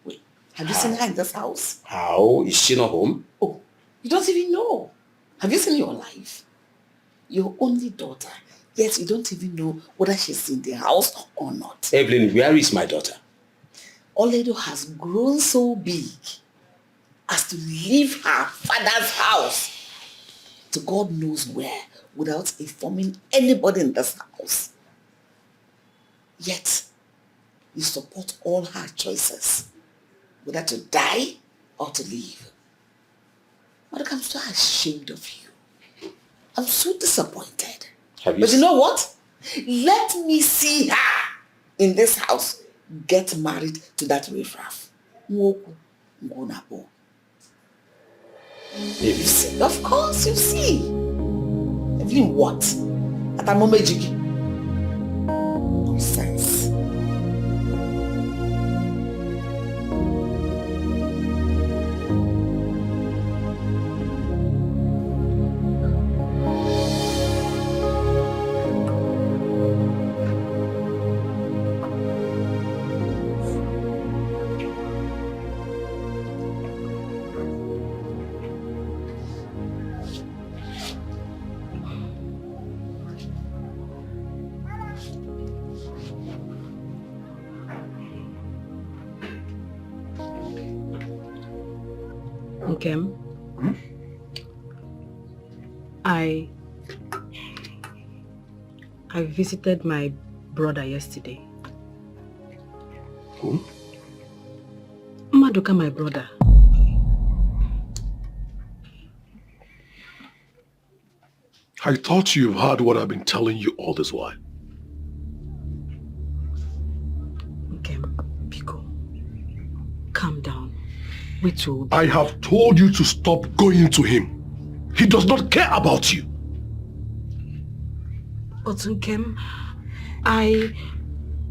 Wait, have you seen her in this house? How? Is she not home? Oh, you don't even know. Have you seen your life? Your only daughter, yet you don't even know whether she's in the house or not. Evelyn, where is my daughter? Oledo has grown so big as to leave her father's house to God knows where without informing anybody in this house. Yet, you support all her choices, whether to die or to live. But I'm so ashamed of you. I'm so disappointed. But you know what? Let me see her in this house get married to that riffraff. You've seen? Of course you've seen. Evelyn, what? At a moment, Jiggy. Nonsense. Nkem, I visited my brother yesterday. Who? Maduka, my brother. I thought you've heard what I've been telling you all this while. Nkem, Biko, calm down. I have told you to stop going to him. He does not care about you. But Nkem,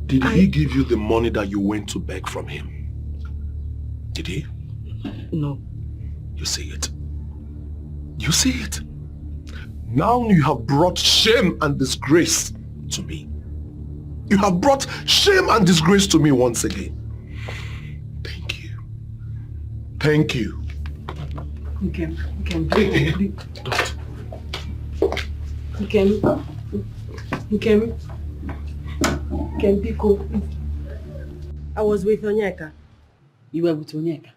Did he give you the money that you went to beg from him? Did he? No. You see it. You see it. Now you have brought shame and disgrace to me. You have brought shame and disgrace to me once again. Thank you. Nkem, Biko. I was with Onyeka. You were with Onyeka?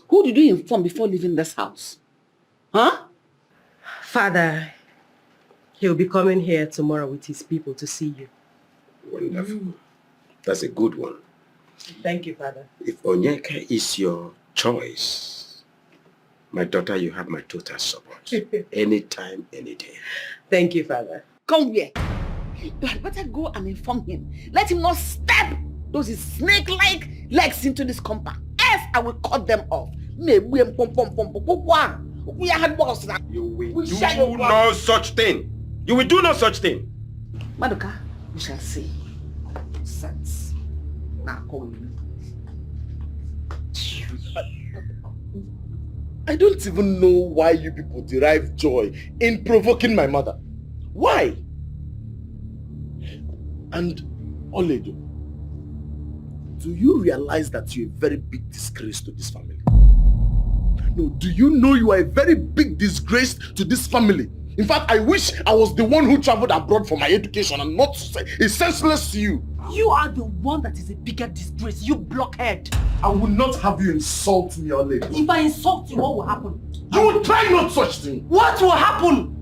Who did you inform before leaving this house? Huh? Father, he'll be coming here tomorrow with his people to see you. Wonderful. That's a good one. Thank you, Father. If Onyeka is your choice, my daughter, you have my total support. Anytime, any day. Thank you, Father. Come here. You had better go and inform him. Let him not step those snake-like legs into this compound. Else I will cut them off. You will do no such thing. You will do no such thing. Maduka, we shall see. Sense. Now call you. I don't even know why you people derive joy in provoking my mother. Why? And Oledo, do you realize that you're a very big disgrace to this family? No, do you know you are a very big disgrace to this family? In fact, I wish I was the one who traveled abroad for my education and not it's senseless to you. You are the one that is a bigger disgrace, you blockhead. I will not have you insult me, Oledo. If I insult you, what will happen? You will try not such thing. What will happen?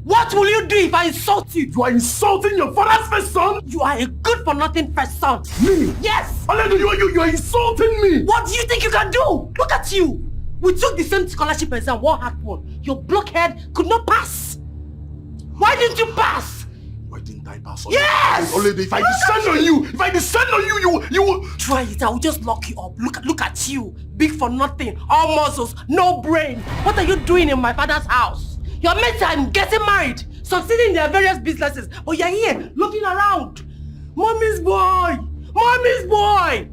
What will you do if I insult you? You are insulting your father's first son? You are a good-for-nothing first son. Me? Yes! Oledo, you are insulting me! What do you think you can do? Look at you! We took the same scholarship exam. What happened? Your blockhead could not pass. Why didn't you pass? Why didn't I pass? Oledo? Yes! Oledo, if I descend on you, you will... Try it, I will just lock you up. Look at you. Big for nothing. All muscles, no brain. What are you doing in my father's house? Your mates are getting married, succeeding in their various businesses, but you're here looking around. Mommy's boy! Mommy's boy!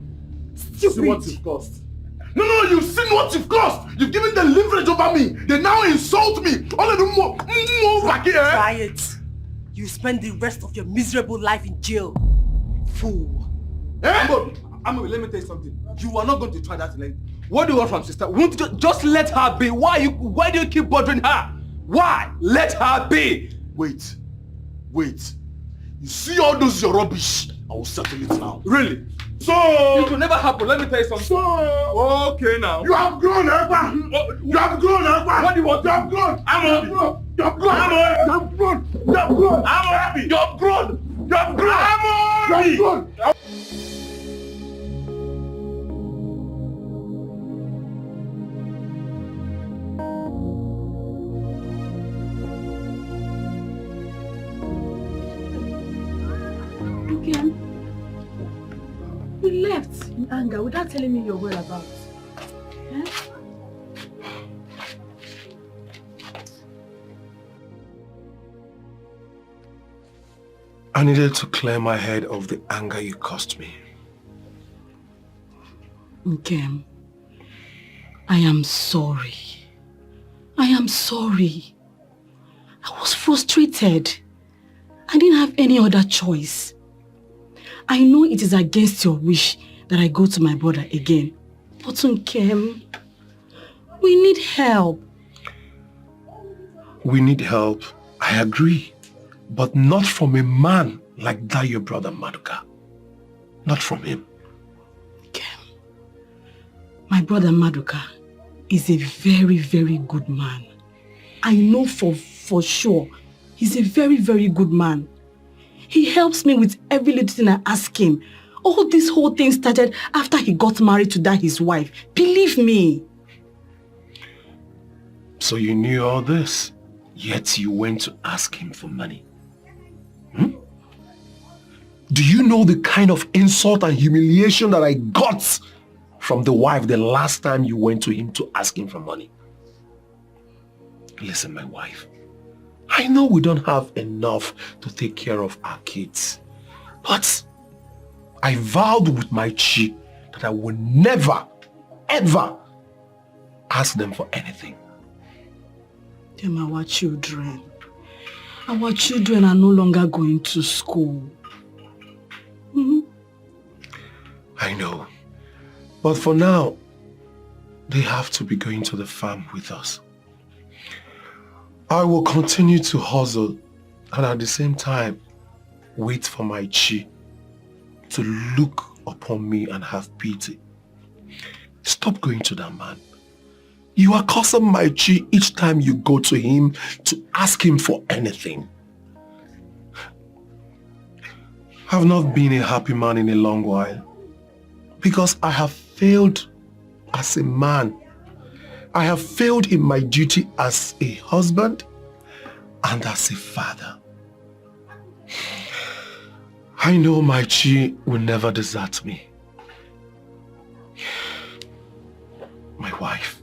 Stupid. See what you've cost. No, you've seen what you've cost. You've given them leverage over me. They now insult me. All of them more back here. Try it. You spend the rest of your miserable life in jail. Fool. Amo, let me tell you something. You are not going to try that tonight. What do you want from sister? Won't you just let her be? Why do you keep bothering her? Why? Let her be. Wait. You see all those your rubbish? I will settle it now. Really? So it will never happen. Let me tell you something. So okay now. You have grown, Ekpa. You have grown, Ekpa. What do you want? You have grown. Amo. You have grown. You have grown. You have grown. Amo. You have grown. You have grown. Amo. You have grown. You left in anger without telling me your whereabouts. Eh? I needed to clear my head of the anger you caused me. Nkem, I am sorry. I am sorry. I was frustrated. I didn't have any other choice. I know it is against your wish that I go to my brother again. But Nkem, we need help. We need help, I agree. But not from a man like that your brother Maduka. Not from him. Nkem, my brother Maduka is a very, very good man. I know for sure he's a very, very good man. He helps me with every little thing I ask him. All this whole thing started after he got married to that his wife. Believe me. So you knew all this, yet you went to ask him for money. Do you know the kind of insult and humiliation that I got from the wife the last time you went to him to ask him for money? Listen, my wife. I know we don't have enough to take care of our kids, but I vowed with my chi that I will never, ever ask them for anything. Them our children. Our children are no longer going to school. I know, but for now, they have to be going to the farm with us. I will continue to hustle and at the same time wait for my chi to look upon me and have pity. Stop going to that man. You are causing my chi each time you go to him to ask him for anything. I've not been a happy man in a long while because I have failed as a man. I have failed in my duty as a husband and as a father. I know my chi will never desert me. My wife.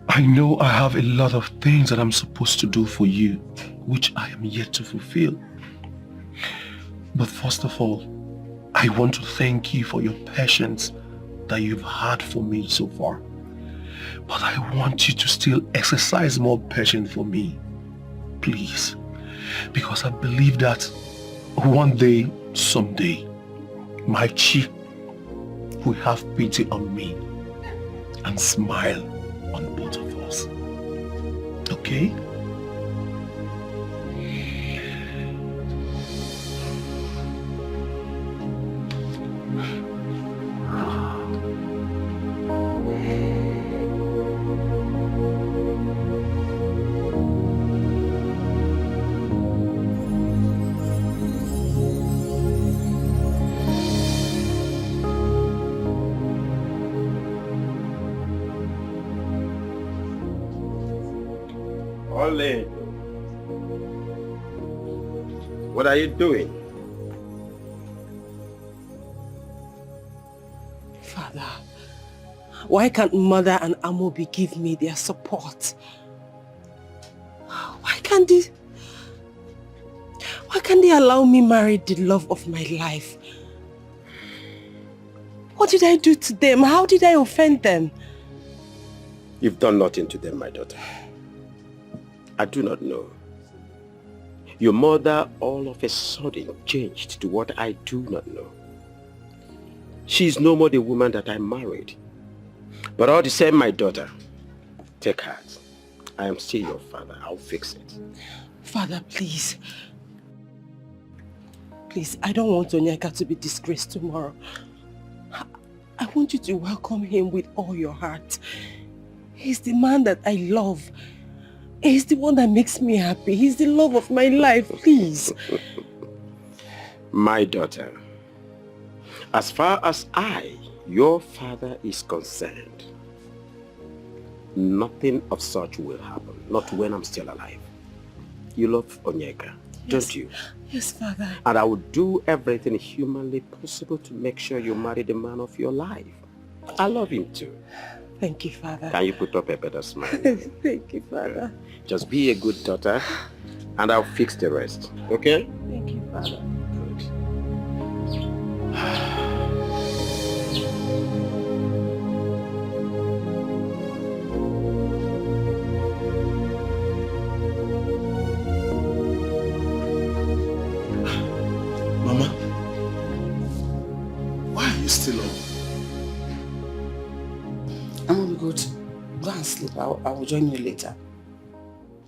I know I have a lot of things that I'm supposed to do for you, which I am yet to fulfill. But first of all, I want to thank you for your patience that you've had for me so far. But I want you to still exercise more patience for me, please. Because I believe that one day, someday, my chi will have pity on me and smile on both of us. Okay? Ole, what are you doing? Father, Why can't Mother and Amobi give me their support? Why can't they allow me marry the love of my life? What did I do to them? How did I offend them? You've done nothing to them, my daughter. I do not know. Your mother all of a sudden changed to what I do not know. She is no more the woman that I married. But all the same, my daughter, take heart. I am still your father. I'll fix it. Father, please. Please, I don't want Onyeka to be disgraced tomorrow. I want you to welcome him with all your heart. He's the man that I love. He's the one that makes me happy. He's the love of my life, please. My daughter, as far as I, your father, is concerned, nothing of such will happen. Not when I'm still alive. You love Onyeka, don't you? Yes, Father. And I will do everything humanly possible to make sure you marry the man of your life. I love him too. Thank you, Father. Can you put up a better smile? Thank you, Father. Just be a good daughter and I'll fix the rest, okay? Thank you, Father. Mama, why are you still up? I'm gonna go and sleep. I will join you later.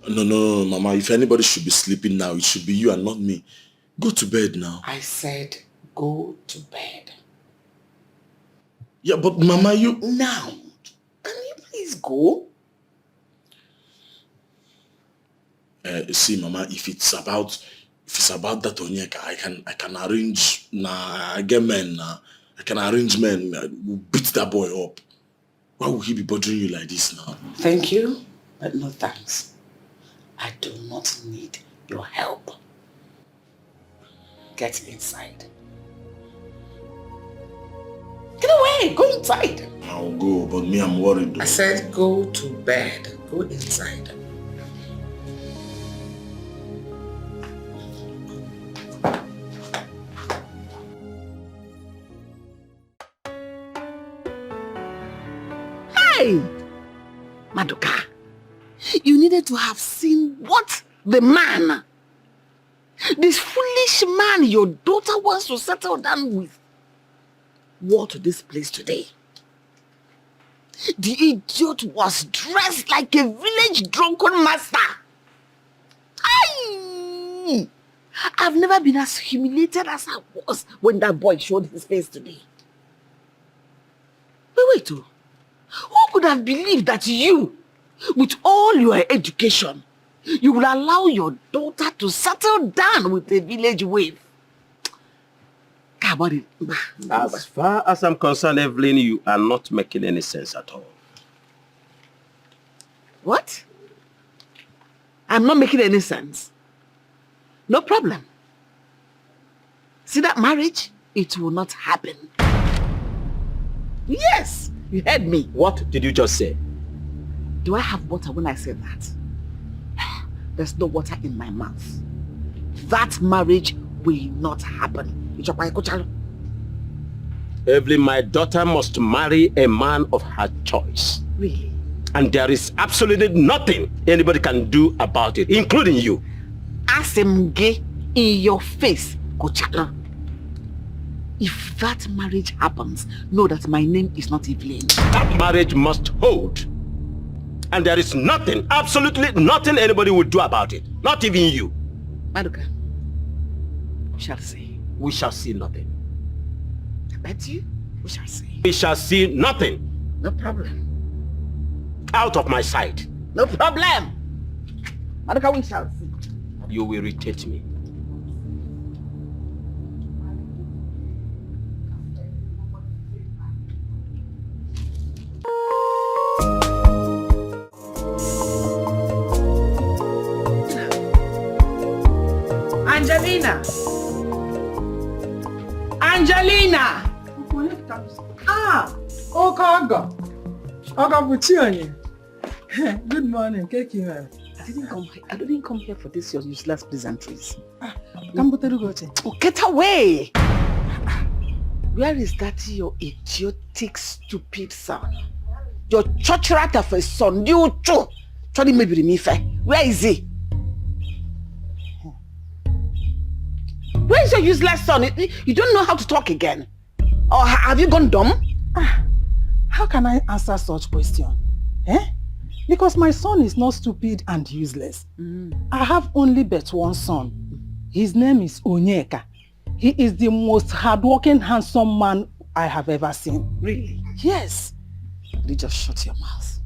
No, Mama. If anybody should be sleeping now, it should be you and not me. Go to bed now. I said go to bed. Yeah, but Mama, you... Now, can you please go? See, Mama, if it's about that Onyeka, I can arrange. I get men. I can arrange men. We'll beat that boy up. Why would he be bothering you like this now? Thank you, but no thanks. I do not need your help. Get inside. Get away! Go inside! I'll go, but me, I'm worried though. I said go to bed. Go inside. Hey! Maduka, you needed to have seen what the man, this foolish man your daughter wants to settle down with, wore to this place today. The idiot was dressed like a village drunken master. Aye! I've never been as humiliated as I was when that boy showed his face today. But wait, who could have believed that you, with all your education, you would allow your daughter to settle down with a village waif? As far as I'm concerned, Evelyn, you are not making any sense at all. What? I'm not making any sense. No problem. See that marriage? It will not happen. Yes, you heard me. What did you just say? Do I have water when I say that? There's no water in my mouth. That marriage will not happen. Evelyn, my daughter must marry a man of her choice. Really? And there is absolutely nothing anybody can do about it, including you. Asemge in your face, Kochala. If that marriage happens, know that my name is not Evelyn. That marriage must hold. And there is nothing, absolutely nothing anybody will do about it. Not even you. Maduka, we shall see. We shall see nothing. I bet you, we shall see. We shall see nothing. No problem. Out of my sight. No problem. Maduka, we shall see. You will irritate me. Angelina! Ah! Ogogo! Good morning. I didn't come here for this your useless pleasantries. Oh, get away! Where is that your idiotic, stupid son? Your church rat of a son, you too. Where is he? Where is your useless son? You don't know how to talk again. Or have you gone dumb? How can I answer such question? Because my son is not stupid and useless. I have only but one son. His name is Onyeka. He is the most hardworking, handsome man I have ever seen. Really? Yes. You just shut your mouth.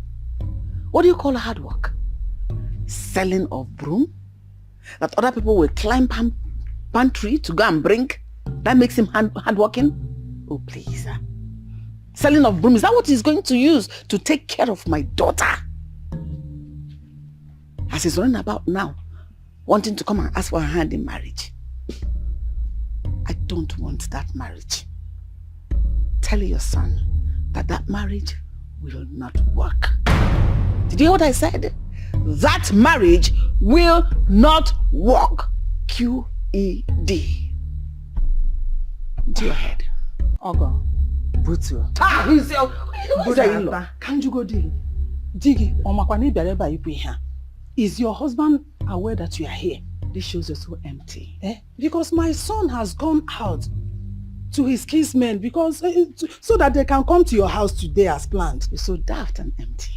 What do you call hard work? Selling of broom? That other people will climb pantry to go and bring? That makes him hardworking? Oh, please. Selling of broom, is that what he's going to use to take care of my daughter? As he's running about now, wanting to come and ask for her hand in marriage. I don't want that marriage. Tell your son that that marriage will not work. Did you hear what I said? That marriage will not work. QED. Into your head. Ogo, Butu. He's your brother-in-law. Can't you go deal? Digi, Omakwani Bereba Ipiha. Is your husband aware that you are here? This shows you're so empty. Because my son has gone out to his kinsmen because so that they can come to your house today as planned. You're so daft and empty.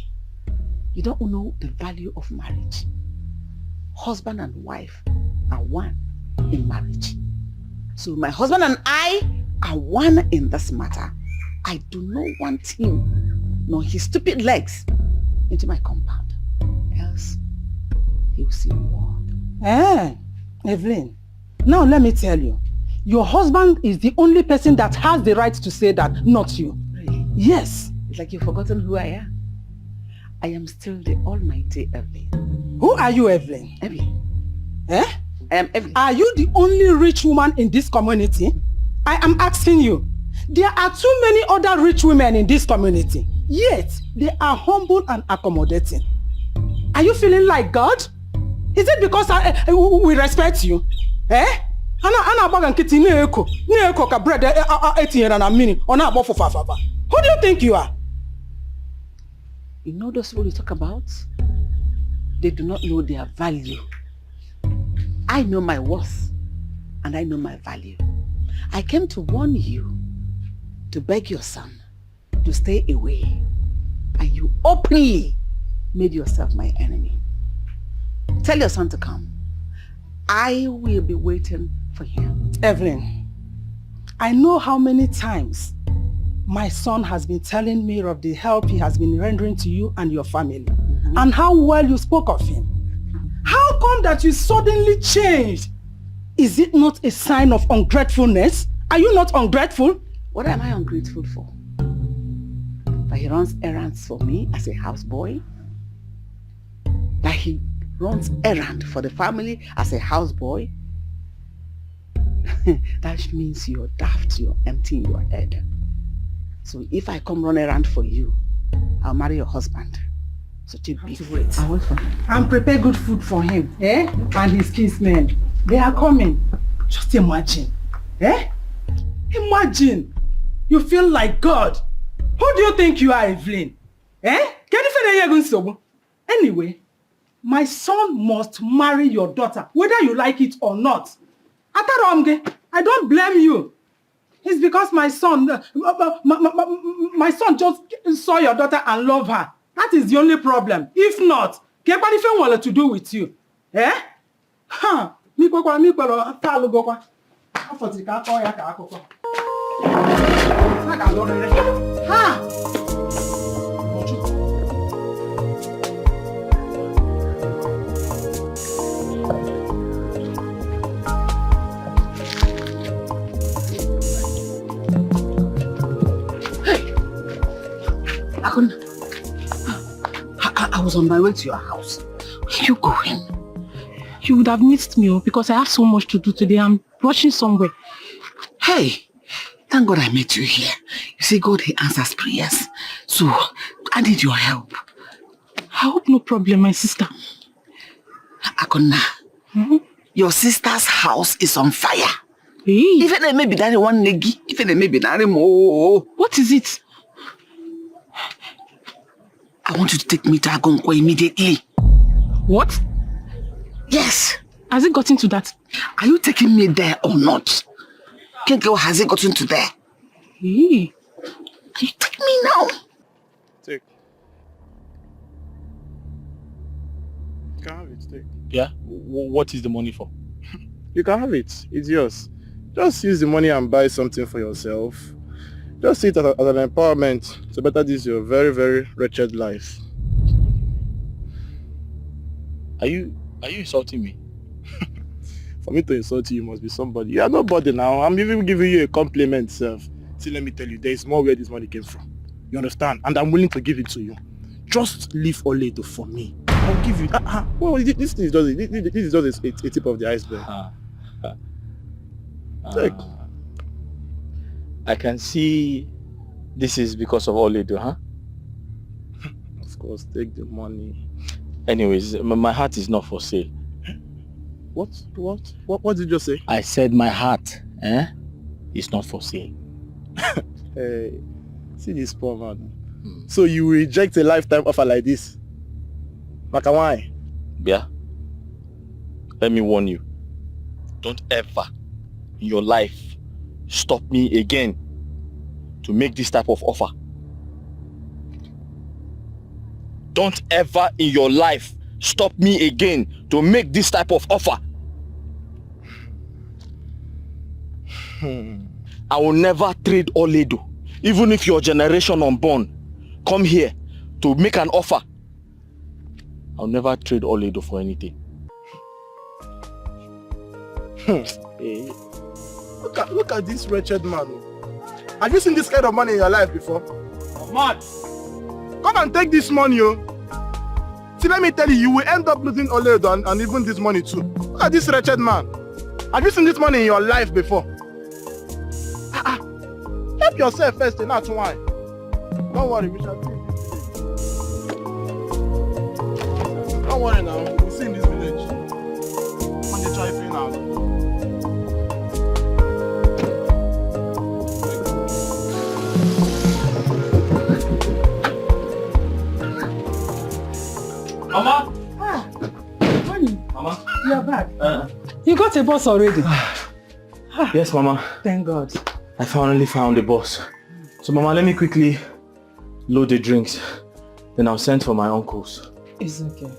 You don't know the value of marriage. Husband and wife are one in marriage. So my husband and I are one in this matter. I do not want him nor his stupid legs into my compound. Else he will see war. Evelyn, now let me tell you. Your husband is the only person that has the right to say that, not you. Really? Yes. It's like you've forgotten who I am. I am still the almighty Evelyn. Who are you, Evelyn? Evelyn. I am Evelyn. Are you the only rich woman in this community? I am asking you. There are too many other rich women in this community. Yet, they are humble and accommodating. Are you feeling like God? Is it because we respect you? Ana bagan kiti neko ka bread etinyere na mmiri ona agbo fufafafa. Who do you think you are? You know those people you talk about? They do not know their value. I know my worth and I know my value. I came to warn you, to beg your son to stay away, and you openly made yourself my enemy. Tell your son to come. I will be waiting for him. Evelyn, I know how many times my son has been telling me of the help he has been rendering to you and your family, and how well you spoke of him. How come that you suddenly changed? Is it not a sign of ungratefulness? Are you not ungrateful? What am I ungrateful for? That he runs errands for me as a houseboy? That he runs errands for the family as a houseboy? That means you're daft, you're empty in your head. So if I come run errand for you, I'll marry your husband. Such a big wait. I'll wait for him. And prepare good food for him, and his kinsmen. They are coming. Just imagine. Imagine. You feel like God. Who do you think you are, Evelyn? Anyway, my son must marry your daughter, whether you like it or not. I don't blame you. It's because my son, my son just saw your daughter and loved her. That is the only problem. If not, what if I wanted to do with you? I was on my way to your house. Where are you going? You would have missed me because I have so much to do today. I'm rushing somewhere. Hey, thank God I met you here. You see, God, he answers prayers. So, I need your help. I hope no problem, my sister. Akonna, your sister's house is on fire. Hey. Even there may be that one negi, even there may be that more. What is it? I want you to take me to Agonkwa immediately. What? Yes. Has it gotten to that? Are you taking me there or not? Kinko, has it gotten to there? Hey. Are you taking me now? Take. You can have it, take. Yeah? What is the money for? You can have it. It's yours. Just use the money and buy something for yourself. Just see it as an empowerment to better this your very, very wretched life. Are you insulting me? For me to insult you, you must be somebody. You are nobody now. I'm even giving you a compliment, self. See, let me tell you, there is more where this money came from. You understand? And I'm willing to give it to you. Just leave Oledo for me. I'll give you. Well, this is just a tip of the iceberg. Take. I can see this is because of Oledo, huh? Of course, take the money. Anyways, my heart is not for sale. What did you just say? I said my heart, is not for sale. Hey, see this poor man. So you reject a lifetime offer like this? Maka why? Yeah. Let me warn you. Don't ever in your life stop me again to make this type of offer. Don't ever in your life stop me again to make this type of offer. I will never trade Oledo, even if your generation unborn come here to make an offer. I'll never trade Oledo for anything. Hey, look at this wretched man. Have you seen this kind of money in your life before? Man, come and take this money, yo. See, let me tell you, you will end up losing Oledo and even this money too. Look at this wretched man. Have you seen this money in your life before? Help yourself first, and that's why. Don't worry, we shall see. Don't worry now, we'll see in this village. When they try to now. Mama! Honey, Mama? you're back. You got a boss already? Yes, Mama. Thank God. I finally found the boss. So, Mama, let me quickly load the drinks. Then I'll send for my uncles. It's okay.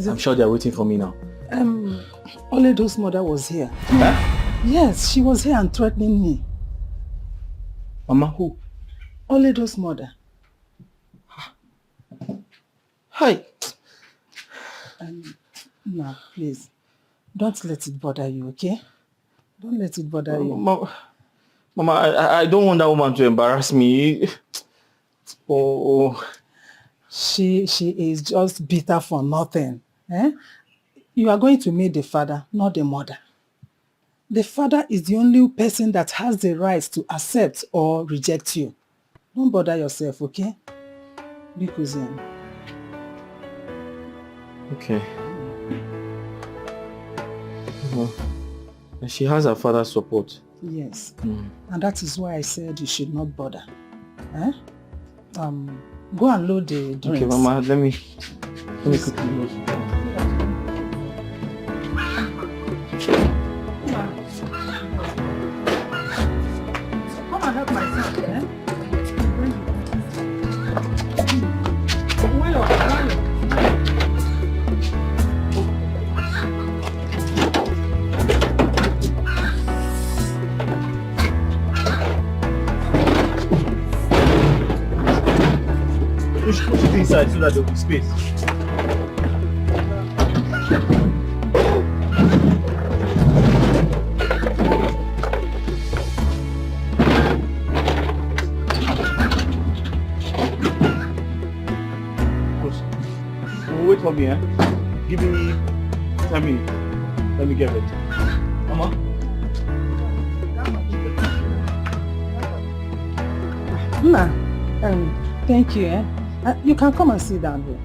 I'm sure they're waiting for me now. Oledo's mother was here. Huh? Yes, she was here and threatening me. Mama, who? Oledo's mother. Hi. Now, please, don't let it bother you, okay? Don't let it bother you. Mama, I don't want that woman to embarrass me. Oh. She is just bitter for nothing. You are going to meet the father, not the mother. The father is the only person that has the right to accept or reject you. Don't bother yourself, okay? Be cousin. Okay. Well, she has her father's support. Yes. And that is why I said you should not bother. Go and load the drinks. Okay, Mama, let me quickly load. Come and help myself, Push it inside so that there will be space. Wait for me, Give me 10 minutes. Let me get ready. Mama? Thank you, You can come and sit down here.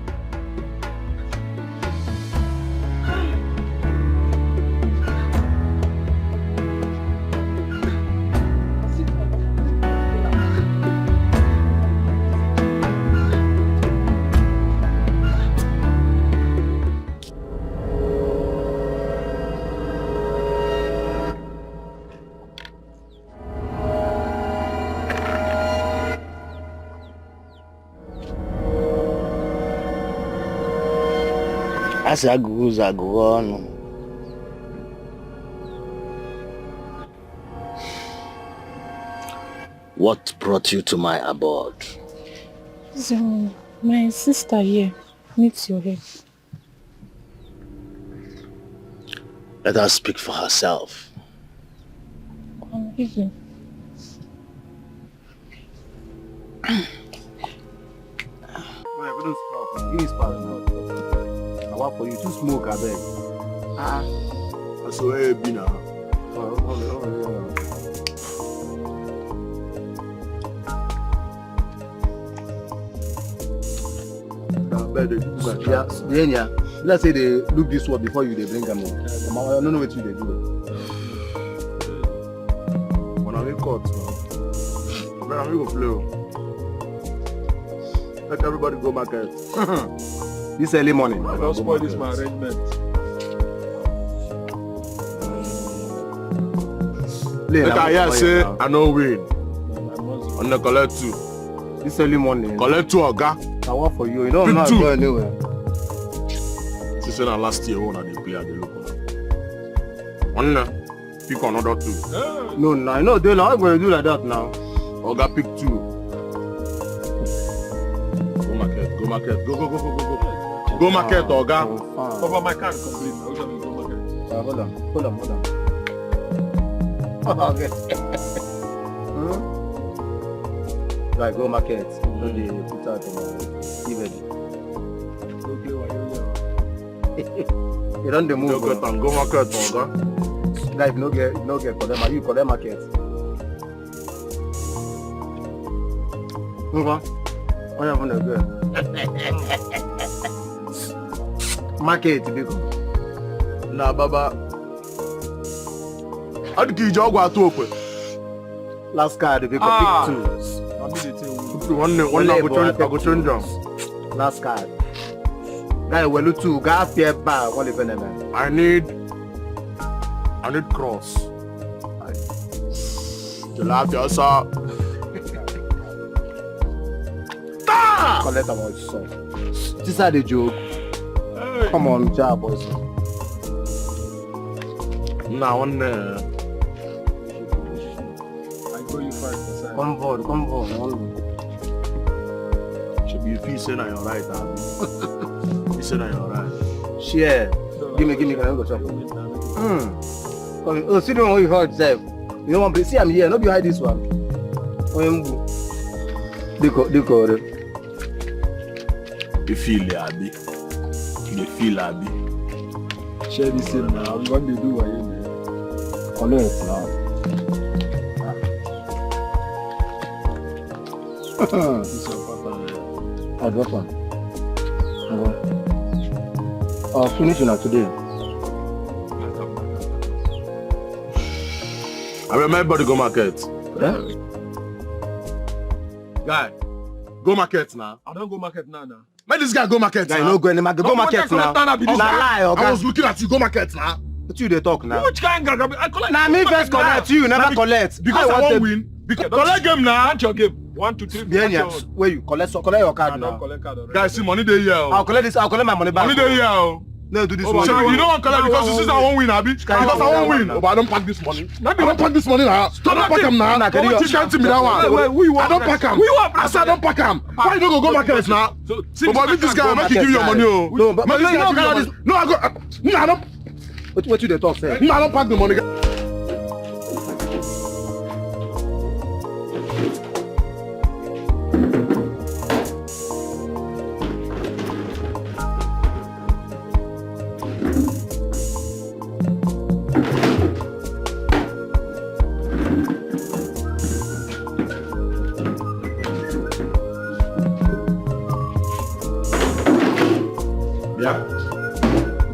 What brought you to my abode? So, my sister here needs your help. Let her speak for herself. Give me. Give me spark now. I want for you to smoke, I beg. That's where you be now. Yeah, let's say they look this one before you they bring them on. I don't know what you they do. When I make cut, man, I'm going to play. Let everybody go market. This early morning. Don't spoil this my arrangement. Look at here say I know win. On the collect 2. This early morning. Collect 2 oga. I work for you. You don't know go anywhere. Since last year when I did play at the local. One pick another 2. No, I know they're not going to do like that now. Oga pick 2. Go market. Go. Go market, Oga. Cover my card complete. I wish I would go market. Hold on. Okay. Right, go market. No, they put out on event. You don't the move. Go market, Oga. Guys, no get for them. You for them market. Move on. What you gonna do? Market, big. Nah, Baba. How did you jog out to open? Last card, big. Pick 2. One I go change them. Last card. Guy, well, 2. Guy, fair bar. What if man? I need cross. The last year, sir. Collect about so. This is the joke. Hey. Come on, job boys. Now one I go you 5%. Come forward. Should be a piece in your right hand. Piece in your right. Share. Give me, can I go shop? Oh, see the one you heard, Zeb. You don't want to see I'm here, not behind this one. Deco. You feel it, Abby. You feel Abby. Share the same now. I'm going to do what you do. Collect now. This is your papa. I'll drop one. I'll finish it now today. I remember to go market. Yeah? Guy, go market now. I don't go market now. Let this guy go market now. Guy, no go any market. Go market now. Lie, okay? I was looking at you. Go market now. What you they talk now? Which kind of I collect? Nah, me first collect. You never collect. Because I won't win. Because collect game now. Count your game. 1, 2, 3. Billionaire. Where you collect your card now? Guys, see money there here. I'll collect this. I'll collect my money back. Money there here. No, do this one. So you don't want to collect because you see I won't win, Abby. Because I won't win. Oh, but I don't pack this money. I don't pack this money now. I don't pack them now. You can't tell me that one. I don't pack them. I said I don't pack them. Why you don't go market now? So, but this guy make you give you your money. No, but no, I go. No, I don't. What you they talk say? No, I don't pack the money. Yeah?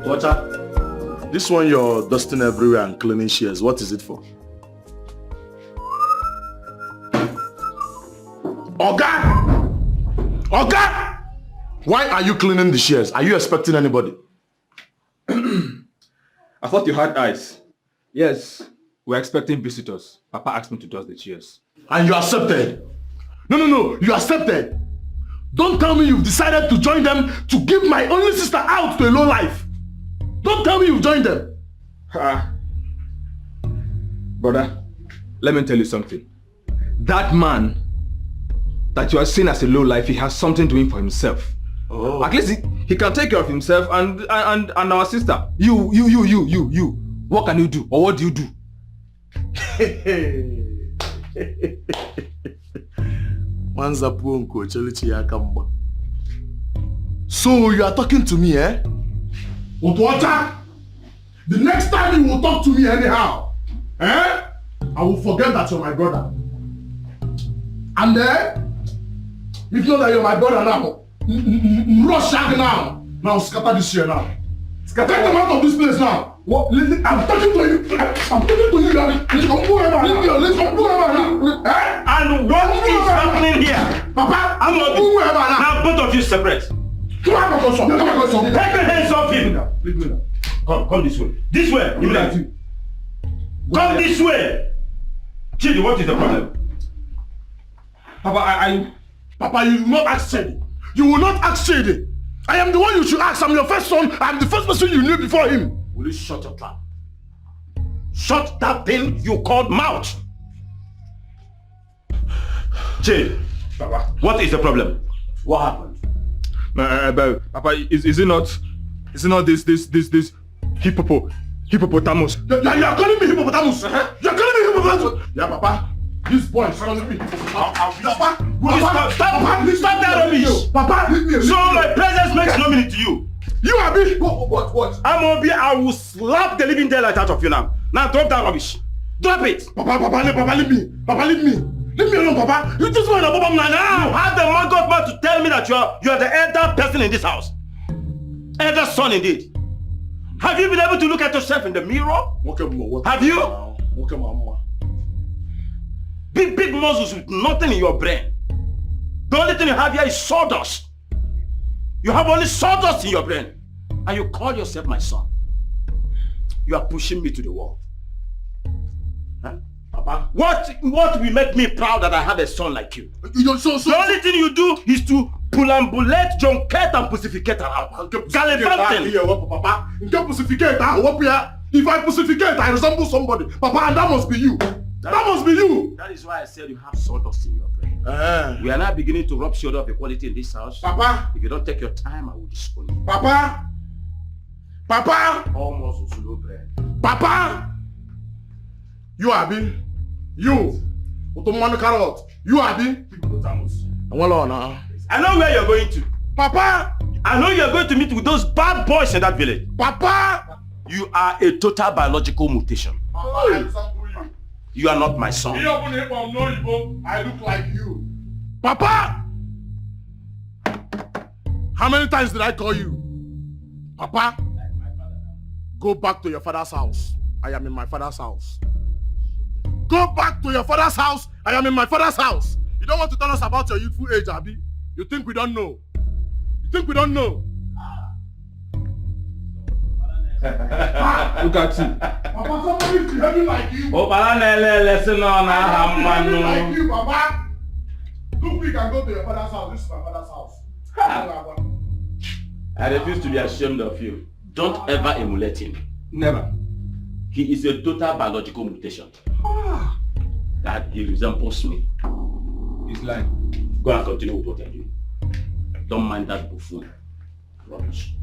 Water? This one you're dusting everywhere and cleaning shears. What is it for? Oga! Oga! Why are you cleaning the shears? Are you expecting anybody? I thought you had eyes. Yes, we're expecting visitors. Papa asked me to dust the chairs. And you accepted? No, you accepted. Don't tell me you've decided to join them to give my only sister out to a low life. Don't tell me you've joined them. Brother, let me tell you something. That man that you are seeing as a low life, he has something doing for himself. Oh. At least he can take care of himself and our sister. You. What can you do? Or what do you do? So you are talking to me, eh? Utwacha, the next time you will talk to me anyhow, eh? I will forget that you're my brother. And then, if you know that you're my brother now, rush out now. Now scatter this year now. Take them out of this place now. What? Listen, I'm talking to you. I'm talking to you. Let's go now. Eh? And what is happening here? Papa, now both of you separate. Take your hands off him. Come this way. This way. Come this way. Chidi, what is the problem? Papa, Papa, you will not ask Chidi. You will not ask Chidi. I am the one you should ask. I'm your first son. I'm the first person you knew before him. Will you shut your trap? Shut that thing you called mouth. Chidi, Papa, what is the problem? What happened? Papa, is it not this hippopotamus? You are calling me hippopotamus? You are calling me hippopotamus? Yeah, Papa. This boy is calling me. Papa, stop that rubbish. Papa, leave me. So my presence makes no meaning to you. You Abi? What? I'm Obi. I will slap the living daylight out of you now. Now drop that rubbish. Drop it. Papa, leave me. Papa, leave me. Leave me alone, Papa. You just want to Papa now. You have the maggot man to tell me that you are the elder person in this house. Elder son indeed. Have you been able to look at yourself in the mirror? Have you? Big muscles with nothing in your brain. The only thing you have here is sawdust. You have only sawdust in your brain. And you call yourself my son. You are pushing me to the wall. Huh? Papa, what will make me proud that I have a son like you? The only thing you do is to pulambulate, junket, and pussificate around. Gallivanting. If I pussificate, I resemble somebody. Papa, and that must be you. That must be you. That is why I said you have sawdust in your brain. We are now beginning to rub shoulder of equality in this house. Papa. If you don't take your time, I will disown you. Papa. Almost low brain. Papa. You Abi. You. Otomano carrot. You Abi. I know where you're going to. Papa. I know you're going to meet with those bad boys in that village. Papa. You are a total biological mutation. Papa. You are not my son. I look like you. Papa! How many times did I call you? Papa? Go back to your father's house. I am in my father's house. Go back to your father's house. I am in my father's house. You don't want to tell us about your youthful age, Abi? You think we don't know? Look at you. Papa, somebody is behaving like you. Listen on. Like you, Papa. Look, we can go to your father's house. This is my father's house. I refuse to be ashamed of you. Don't ever emulate him. Never. He is a total biological mutation. That he resembles me. He's lying. Go and continue with what you're doing. Don't mind that buffoon. Rubbish.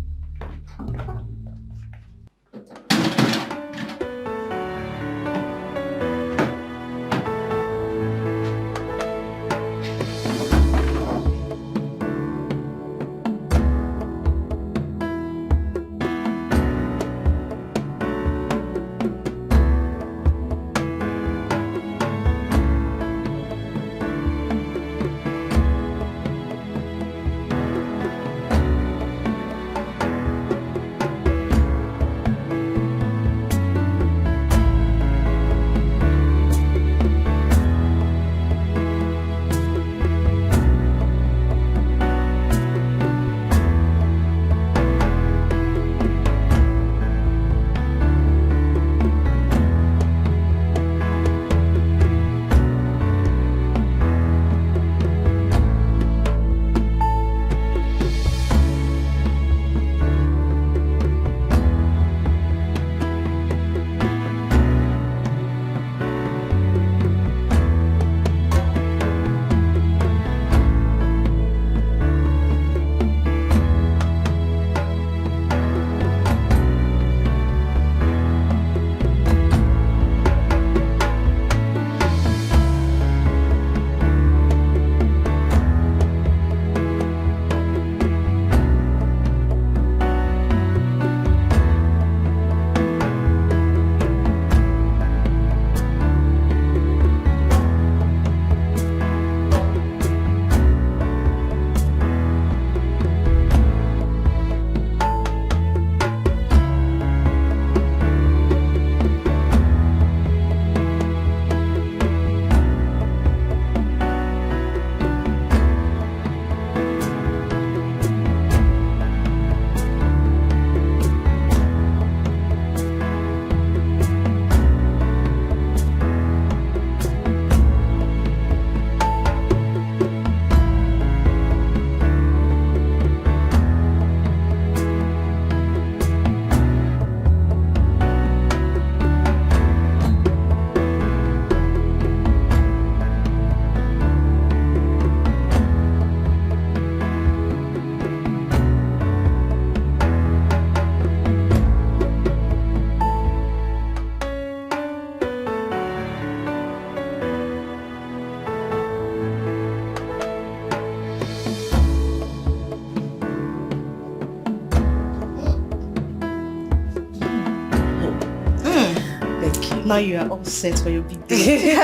Now you are all set for your big day.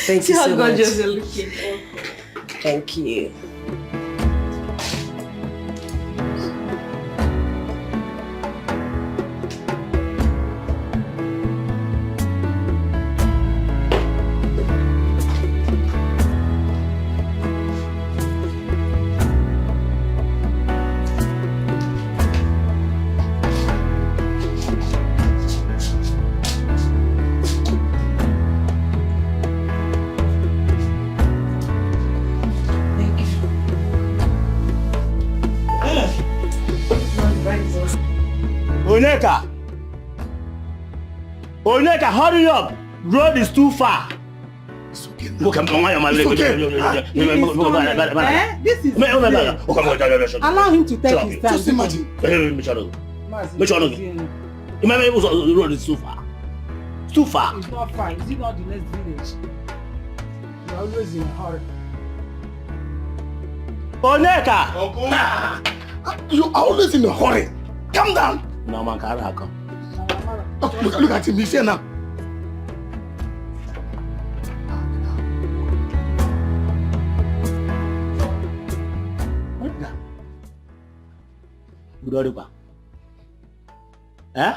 Thank you so much. gorgeous you're looking. Thank you. Onyeka, hurry up! Road is too far. It's okay. Look, I'm going to This is allow him to take his time. Just imagine. Which one? The road is too far. It's too far. It's not far. Is it not the next village? You're always in a hurry. Onyeka! You're always in a hurry. Calm down. No, man, can't come. Look at him, he's here now. Udoripa. Eh?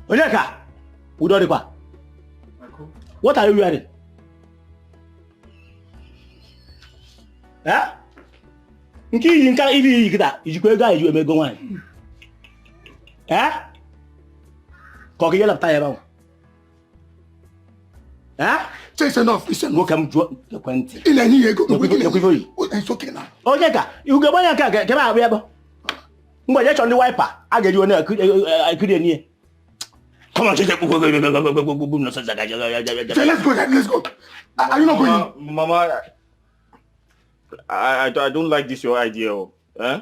Onyeka! Udoripa. What are you wearing? Eh? Nki yinka ili yikita, ijikwega iju emego wani. Eh? Koki yela pta yeba. Eh? It's enough, it's enough. Come to the quantity. In any year, it's okay now. Onyeka, you go on your car, come out, Webber. But that's on the wiper. I get you on I couldn't hear. Come on, let's go, let's go. Are you not going? Mama, I don't like this your idea. Eh?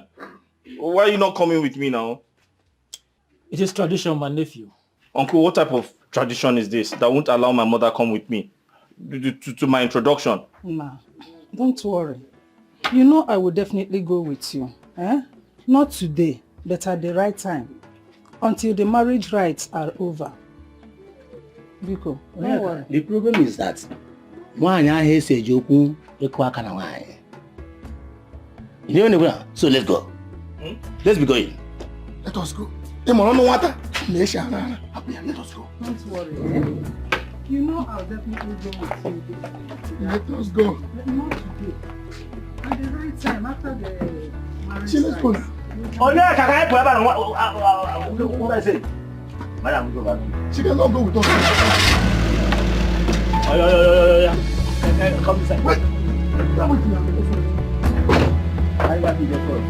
Why are you not coming with me now? It is tradition, my nephew. Uncle, what type of tradition is this that won't allow my mother come with me to my introduction? Nah, don't worry. You know I will definitely go with you. Eh? Not today, but at the right time. Until the marriage rites are over. Biko, don't worry. The problem is that so let's go. Let's be going. Let us go. Let us go. Don't worry. You know I'll definitely go with you. Let us go. But not today. At the right time, after the marriage Let's go now. Oh yeah, can I put what I say? Madam, go. She cannot go with us. Oh yeah. Come inside. Wait. I got you there.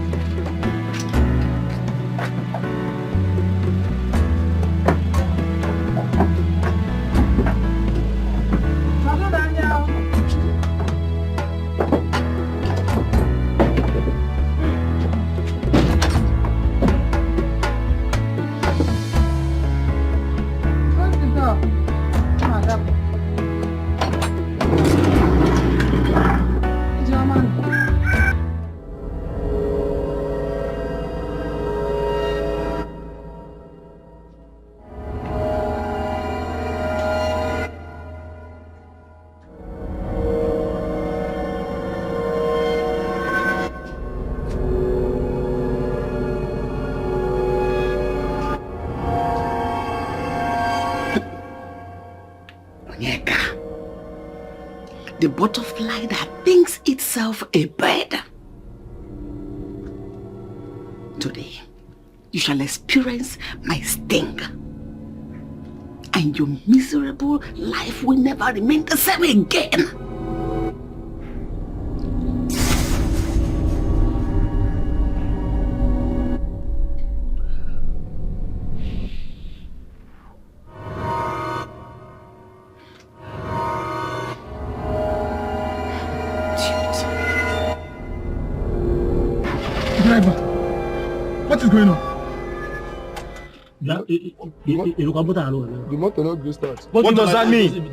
The butterfly that thinks itself a bird. Today, you shall experience my sting. And your miserable life will never remain the same again. What is going on? The motor not going to start. What does that mean?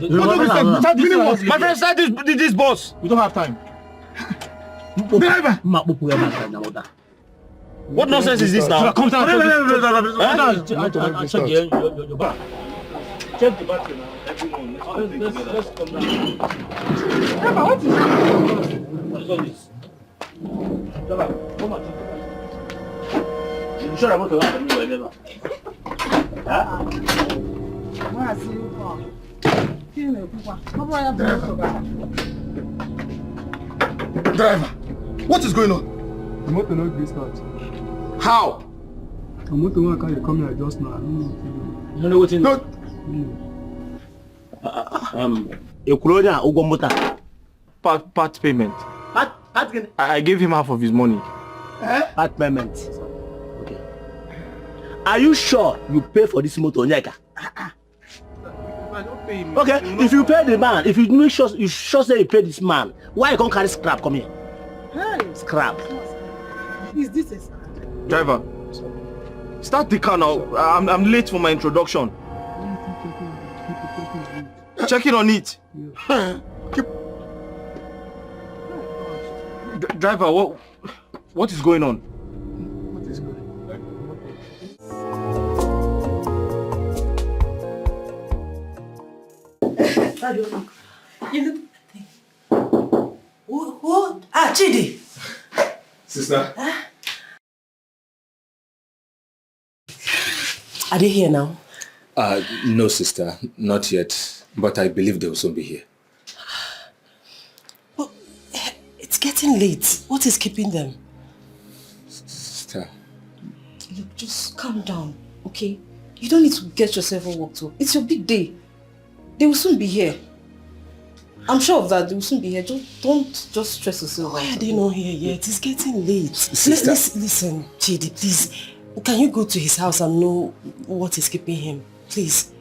My friend said this boss. We don't have time. Driver! What nonsense is this now? Come down. Check your back. Check the battery now. Everyone, let's come down. Papa, what is going on? What is all this? Papa, come and check the battery. You sure I'm not going to have anywhere never? Huh? Driver, what is going on? The motor not this start. How? The motor one can't come here just now. You know what in no. Part payment. I gave him half of his money. Part payment. Okay. Are you sure you pay for this motor, Nyeka? Okay, if you pay the man, if you make sure you say you pay this man, why you can't carry scrap? Come here. Hey. Scrap. Is this a scrap? Driver, start the car now. I'm late for my introduction. Checking on it. Driver, what is going on? What is going on? You look. What? Ah, Chidi. Sister. Are they here now? No, sister, not yet. But I believe they will soon be here. But it's getting late. What is keeping them? Sister. Look, just calm down, okay? You don't need to get yourself all worked up. It's your big day. They will soon be here. I'm sure of that. They will soon be here. Don't stress yourself. Why are they not here yet? It's getting late. Listen, Chidi, please. Can you go to his house and know what is keeping him? Please.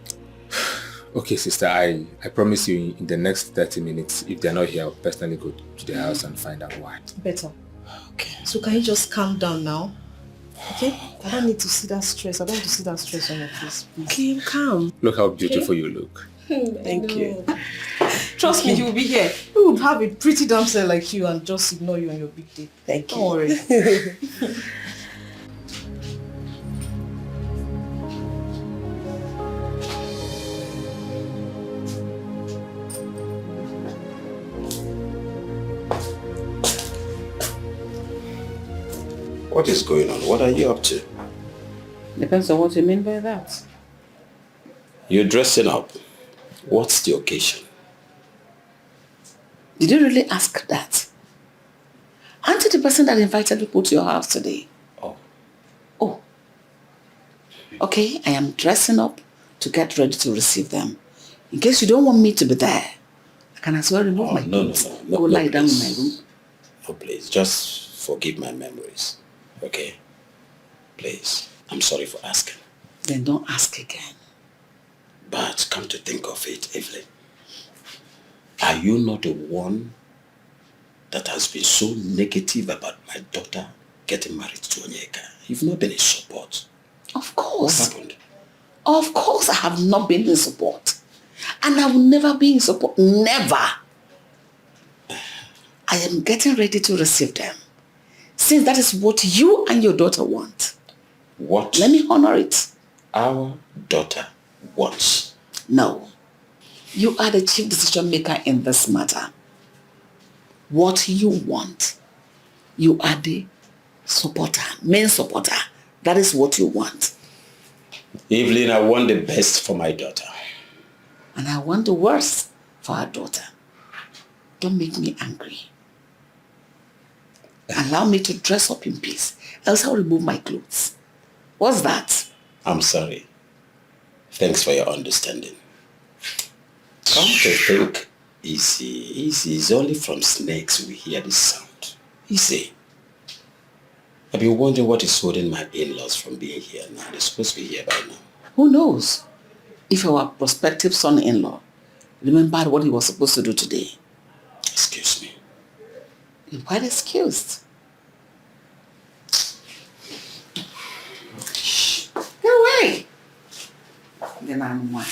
Okay, sister, I promise you in the next 30 minutes, if they're not here, I'll personally go to their house and find out why. Better. Okay. So can you just calm down now? Okay? I don't need to see that stress. I don't want to see that stress on your face. Okay, calm. Look how beautiful you look. Thank you. Trust me, he will be here. We will have a pretty damsel like you and just ignore you on your big day. Thank you. Don't worry. What is going on? What are you up to? Depends on what you mean by that. You're dressing up. What's the occasion? Did you really ask that? Aren't you the person that invited people to your house today? Oh. Okay, I am dressing up to get ready to receive them. In case you don't want me to be there, I can as well remove my clothes. Go lie down in my room. No, please, just forgive my memories. Okay? Please, I'm sorry for asking. Then don't ask again. But come to think of it, Evelyn, are you not the one that has been so negative about my daughter getting married to Onyeka? You've not been in support. Of course. What happened? Of course I have not been in support. And I will never be in support. Never. I am getting ready to receive them. Since that is what you and your daughter want. What? Let me honor it. Our daughter wants. No. You are the chief decision maker in this matter. What you want. You are the supporter, main supporter. That is what you want. Evelyn, I want the best for my daughter. And I want the worst for our daughter. Don't make me angry. Allow me to dress up in peace, else I'll remove my clothes. What's that? I'm sorry. Thanks for your understanding. Come to think, easy. It's only from snakes we hear this sound. Easy. I've been wondering what is holding my in-laws from being here now. They're supposed to be here by now. Who knows? If our prospective son-in-law remembered what he was supposed to do today. Excuse me. You're quite excused. Shh. Get away. Then I'm one.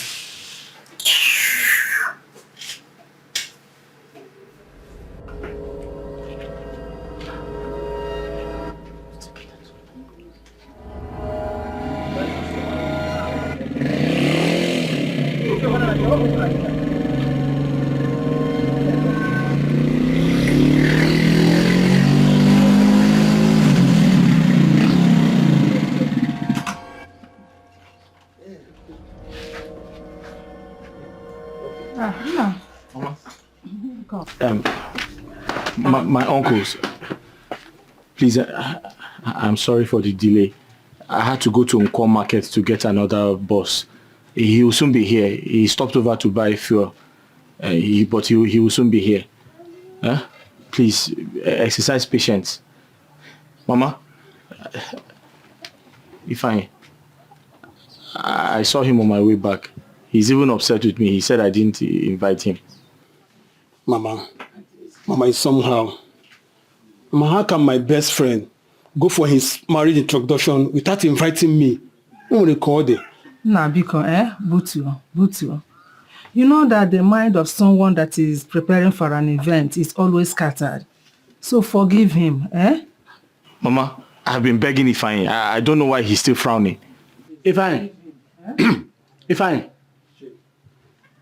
My uncles. Please, I'm sorry for the delay. I had to go to Nkwon Market to get another bus. He will soon be here. He stopped over to buy fuel. But he will soon be here. Please, exercise patience. Mama, I saw him on my way back. He's even upset with me. He said I didn't invite him. Mama is somehow. Mama, how can my best friend go for his marriage introduction without inviting me? Who will record it? Nah, because, Butu. You know that the mind of someone that is preparing for an event is always scattered. So forgive him, Mama, I've been begging Ifeanyi. I don't know why he's still frowning. Ifeanyi. Ifeanyi.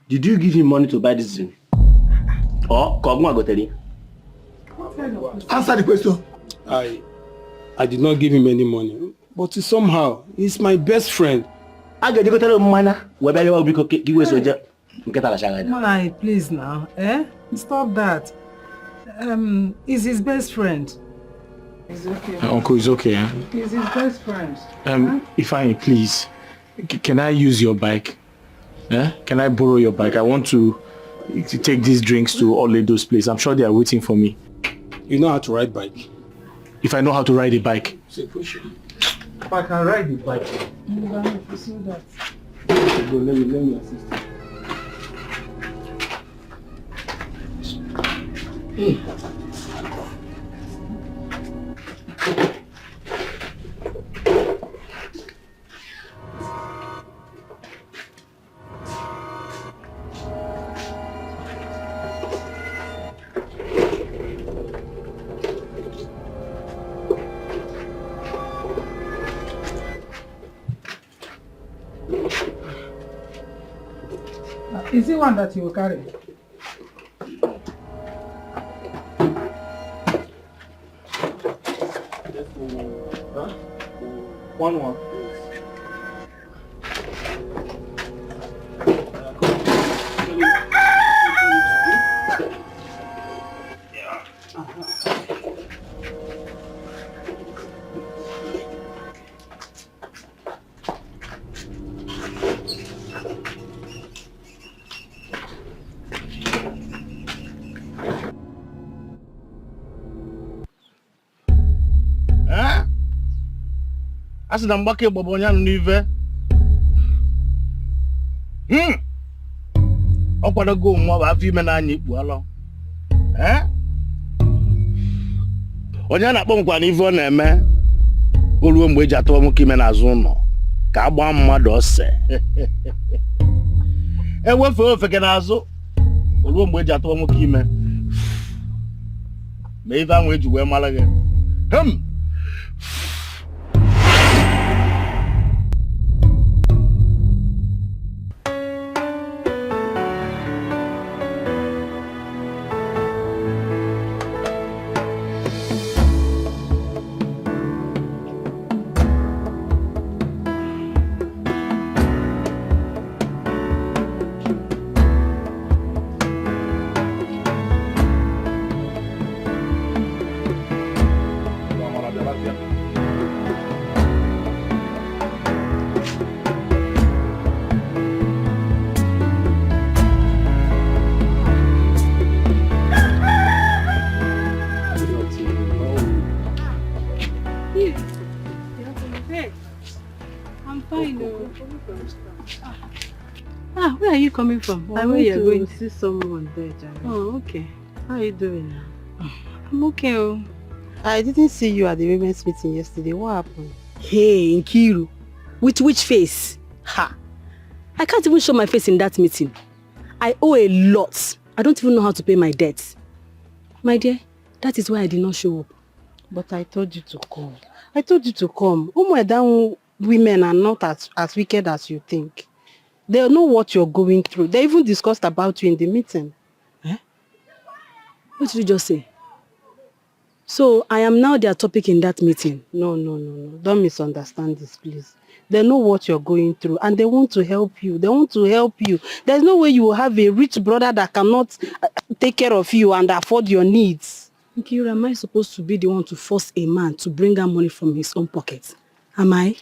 Did you give him money to buy this drink? Or Koguma go tell you? Answer the question. I did not give him any money. But somehow, he's my best friend. I get to tell him, mana. Malai, please now, Stop that. He's his best friend. It's okay. Uncle, it's okay, He's his best friend. Ifeanyi, please. Can I use your bike? Can I borrow your bike? I want to take these drinks to all those places. I'm sure they are waiting for me. You know how to ride bike? If I know how to ride a bike. Say push it. If I can ride the bike. You see that. Go, let me assist you. Is it one that you will carry? One. Asị na mgbake gbagbo onye anụ n'ive. Ọ kwadogo nwa bụ afọ ime n'anya ikpu alọ. Onye na-akpọ nkwa n'ive ọ na-eme o ruo mgbe eji atụwa nwoke ime n'azụ ụlọ ka a gbaa mmadụ ose. Ewefee ofeke n'azụ o ruo mgbe eji atụwa nwoke ime. Ma ife ahụ eji wee mara gị. Where are you coming from? I went to see someone there, Jerry. Oh, okay. How are you doing now? I'm okay. I didn't see you at the women's meeting yesterday. What happened? Hey, Nkiru. With which face? Ha! I can't even show my face in that meeting. I owe a lot. I don't even know how to pay my debts. My dear, that is why I did not show up. But I told you to come. I told you to come. Women are not as wicked as you think. They know what you're going through. They even discussed about you in the meeting. What did you just say? So I am now their topic in that meeting. No. Don't misunderstand this, please. They know what you're going through and they want to help you. There's no way you will have a rich brother that cannot take care of you and afford your needs. Nkira, am I supposed to be the one to force a man to bring out money from his own pocket? Am I?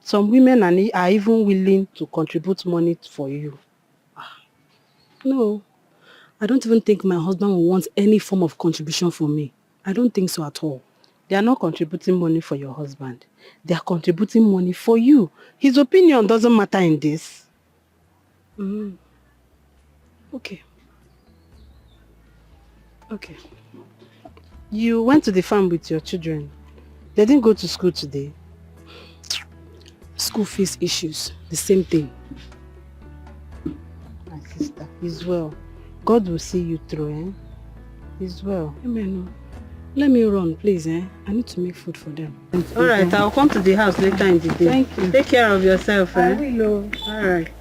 Some women are even willing to contribute money for you. No. I don't even think my husband will want any form of contribution from me. I don't think so at all. They are not contributing money for your husband. They are contributing money for you. His opinion doesn't matter in this. Okay. You went to the farm with your children. They didn't go to school today. School fees issues, the same thing. My sister, he's well. God will see you through, eh? He's well. Amen. Let me run, please, eh? I need to make food for them. Alright, I'll come to the house later in the day. Thank you. Take care of yourself, eh? I will. Alright.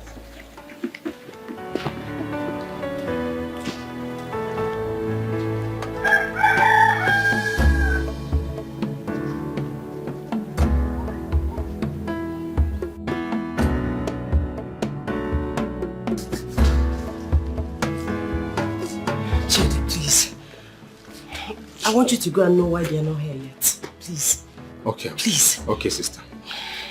I want you to go and know why they are not here yet. Please. Okay. Please. Okay, sister.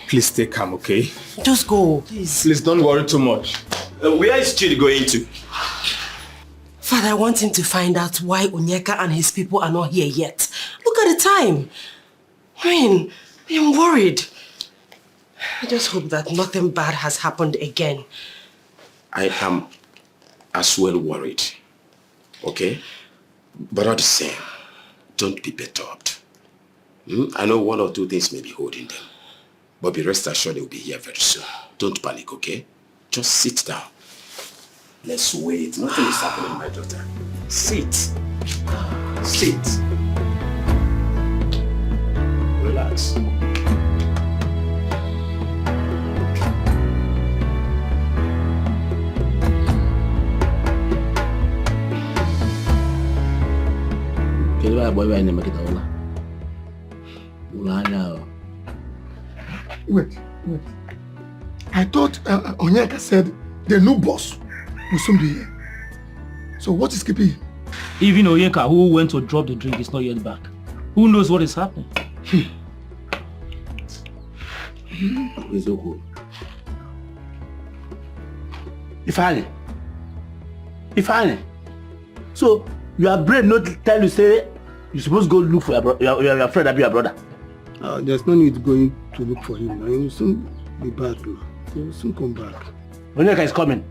Please stay calm, okay? Just go, please. Please don't worry too much. Where is Chidi going to? Father, I want him to find out why Onyeka and his people are not here yet. Look at the time. I am worried. I just hope that nothing bad has happened again. I am as well worried. Okay? But all the same, don't be perturbed. I know one or two things may be holding them. But be rest assured they will be here very soon. Don't panic, okay? Just sit down. Let's wait. Nothing is happening, my daughter. Sit. Sit. Relax. Wait. I thought Onyeka said the new boss will soon be here. So what is keeping him? Even Onyeka, who went to drop the drink, is not yet back. Who knows what is happening? It's so good. Ifeanyi. So your brain not tell you say you supposed to go look for your friend that be your brother. There's no need going to look for him. He will soon be back now. He will soon come back. Onyeka is coming.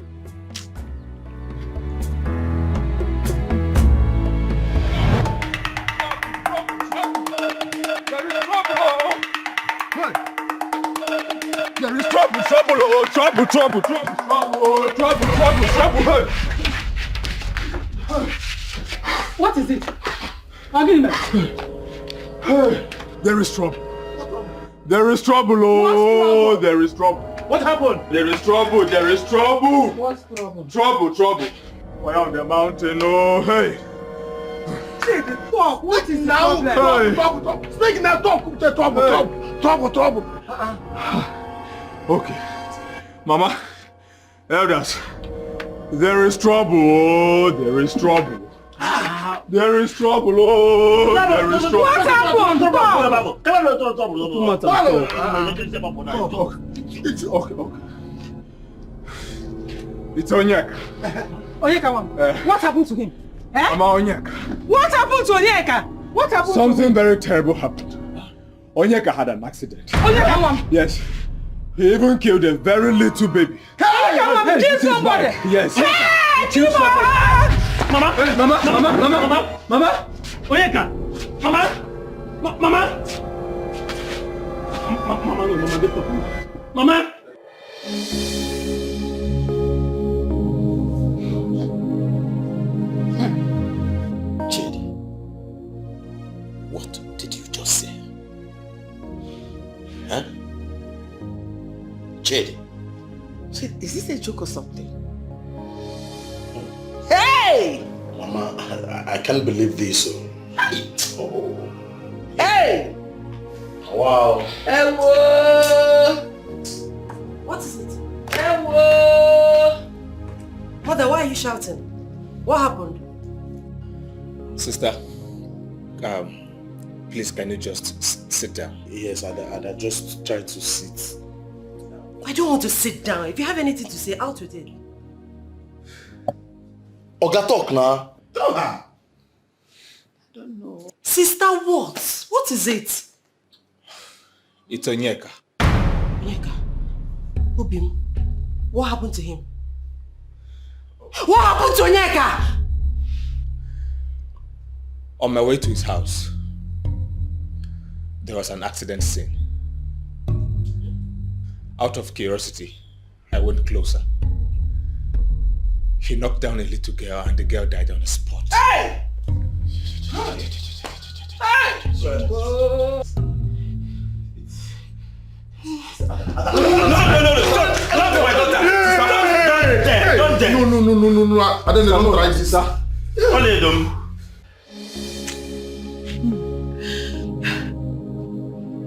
There is trouble. What is it? There is trouble. There is trouble, oh, there is trouble. What happened? There is trouble. What's trouble? Trouble. We're on the mountain, oh, hey. Talk. What is the problem? Talk. Speak now, trouble. Okay. Mama, elders, there is trouble, oh, there is trouble. There is trouble, oh, there is trouble. What happened? Okay. It's Onyeka. Onyeka, what happened to him? Mama Onyeka. What happened to Onyeka? What happened? Something very terrible happened. Onyeka had an accident. Onyeka? Yes. He even killed a very little baby. Onyeka, kill somebody. Yes. Hey, kill somebody. Mama! Onyeka! Mama! Chidi, what did you just say? Huh? Chidi. Is this a joke or something? Hey! Mama, I can't believe this. Wow. Ewo! What is it? Ewo! Mother, why are you shouting? What happened? Sister, please can you just sit down? Yes, I'd just try to sit. I don't want to sit down. If you have anything to say, out with it. Oga talk now. Tell her. I don't know. Sister, what? What is it? It's Onyeka. Onyeka? Obim, what happened to him? What happened to Onyeka? On my way to his house, there was an accident scene. Out of curiosity, I went closer. He knocked down a little girl and the girl died on the spot. Hey! No. I don't know. Try this, sir.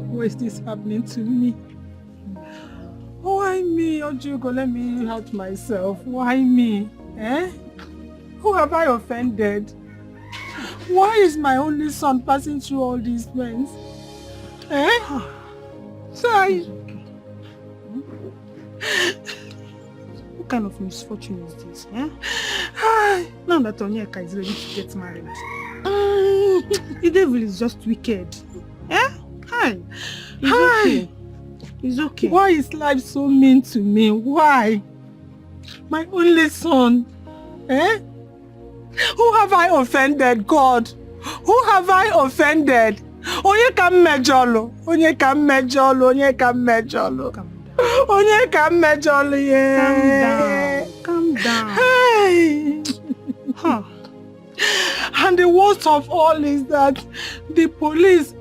Why is this happening to me? Why me, Ojugo? Let me help myself. Why me? Who have I offended? Why is my only son passing through all these pains? What kind of misfortune is this? Now that Onyeka is ready to get married. The devil is just wicked. It's okay. Why is life so mean to me? Why? My only son. Who have I offended, God? Who have I offended? Onyeka mejolo. Onyeka mejolo. Onyeka mejolo. Onyeka mejolo. Yeah. Calm down. Hey. And the worst of all is that the police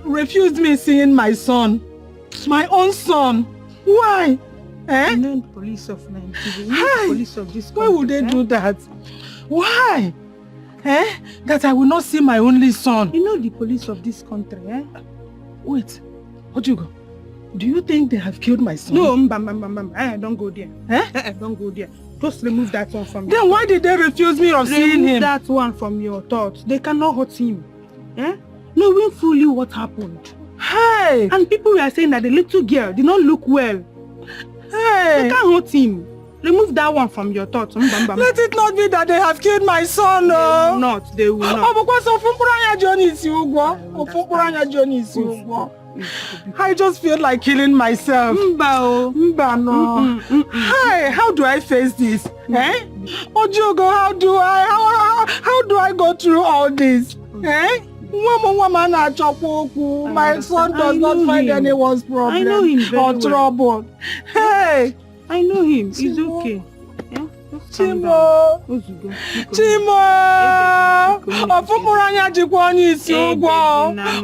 refused me seeing my son. My own son. Why? You know the police of Nigeria. You know the police of this country. Why would they do that? Why? That I will not see my only son. You know the police of this country, Wait. Ojugo, do you think they have killed my son? No, don't go there. Don't go there. Just remove that one from you. Then why did they refuse me of seeing him? Remove that one from your thoughts. They cannot hurt him. Knowing fully what happened. Hey! And people were saying that the little girl did not look well. Hey! They can't hurt him. Remove that one from your thoughts. Let it not be that they have killed my son. They will not. I just feel like killing myself. Hey, how do I face this? Ojugo, how do I go through all this? My son does not find anyone's problem or trouble. Hey! I know him. He's okay. Chimo! Chimo! Ofumuranya jikwa onye isi ugwo.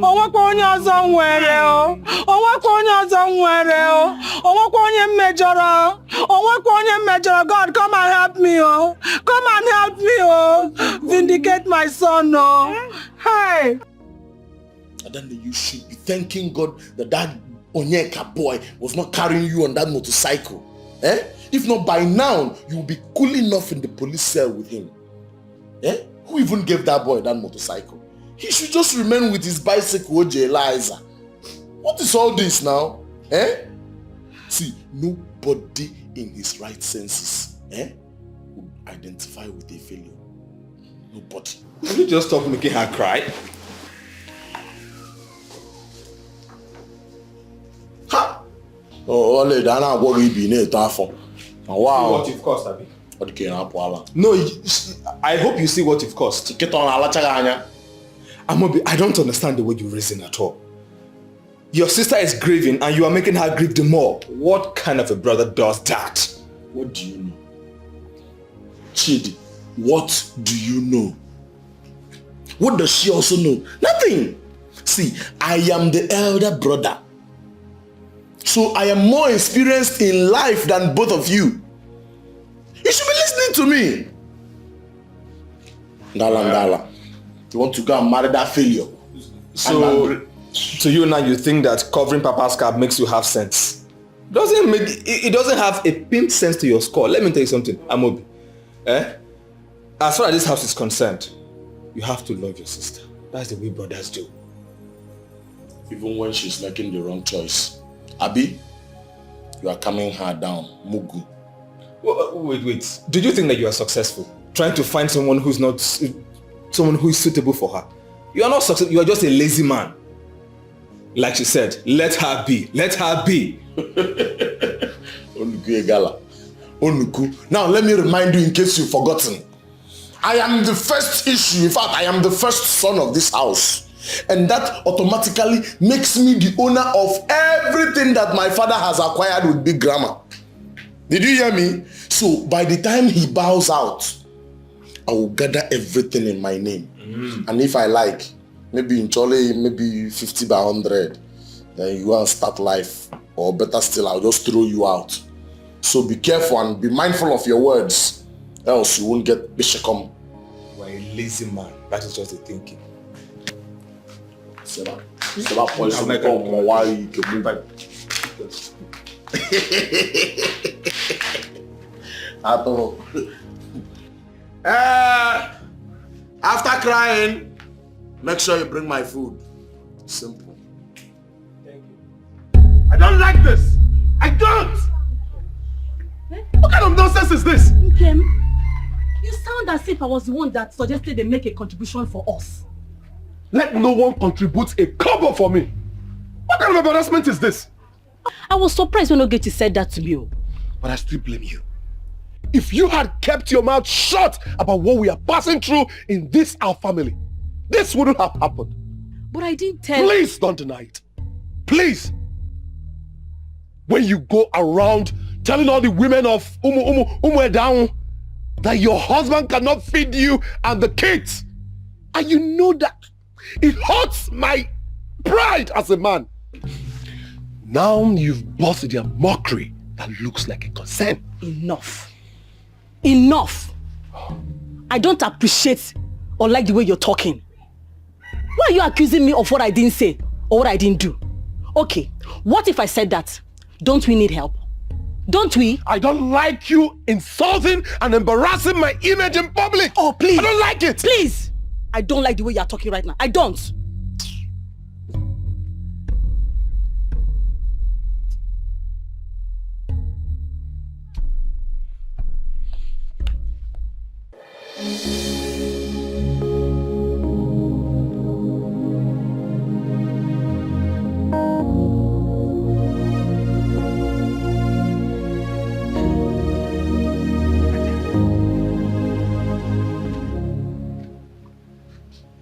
Onwekwa onye ọzọ nwere o. Onwekwa onye ọzọ nwere o. Onwekwa onye mmejọrọ. Onwekwa onye mmejọrọ. God, come and help me o. Come and help me o. Vindicate my son o. Hey! Then you should be thanking God that Onyeka boy was not carrying you on that motorcycle. If not, by now, you'll be cool enough in the police cell with him. Who even gave that boy that motorcycle? He should just remain with his bicycle, Eliza. What is all this now? See, nobody in his right senses would identify with a failure. Nobody. Will you just stop making her cry? Ha! Oh, only that I worry be near Tafo. Wow. What you've cost, Abi? No, I hope you see what you've cost. Amobi, I don't understand the way you reason at all. Your sister is grieving and you are making her grieve the more. What kind of a brother does that? What do you know? Chidi, what do you know? What does she also know? Nothing. See, I am the elder brother. So I am more experienced in life than both of you. You should be listening to me. Ndala. You want to go and marry that failure? So To you now, you think that covering Papa's cab makes you have sense. It doesn't have a pin sense to your score. Let me tell you something, Amobi. As far as this house is concerned, you have to love your sister. That's the way brothers do. Even when she's making the wrong choice. Abi, you are calming her down. Mugu. Wait. Did you think that you are successful? Trying to find someone who is suitable for her? You are not successful. You are just a lazy man. Like she said, let her be. Let her be. Onuku Egala. Onuku. Now let me remind you in case you've forgotten. I am the first issue. In fact, I am the first son of this house. And that automatically makes me the owner of everything that my father has acquired with Big Grandma. Did you hear me? So by the time he bows out, I will gather everything in my name. And if I like, maybe in Chole, maybe 50 by 100, then you go and start life. Or better still, I'll just throw you out. So be careful and be mindful of your words. Else you won't get Bishakom. You are a lazy man. That is just the thinking. After crying, make sure you bring my food. Simple. Thank you. I don't like this. I don't. What kind of nonsense is this? Nkem, you sound as if I was the one that suggested they make a contribution for us. Let no one contribute a kobo for me. What kind of embarrassment is this? I was surprised when Ogechi said that to me. But I still blame you. If you had kept your mouth shut about what we are passing through in this our family, this wouldn't have happened. But I didn't tell... Please don't deny it. Please. When you go around telling all the women of Umu that your husband cannot feed you and the kids, and you know that it hurts my pride as a man. Now you've busted their mockery that looks like a concern. Enough. Enough. I don't appreciate or like the way you're talking. Why are you accusing me of what I didn't say or what I didn't do? Okay, what if I said that? Don't we need help? Don't we? I don't like you insulting and embarrassing my image in public. Oh, please. I don't like it. Please. I don't like the way you're talking right now. I don't.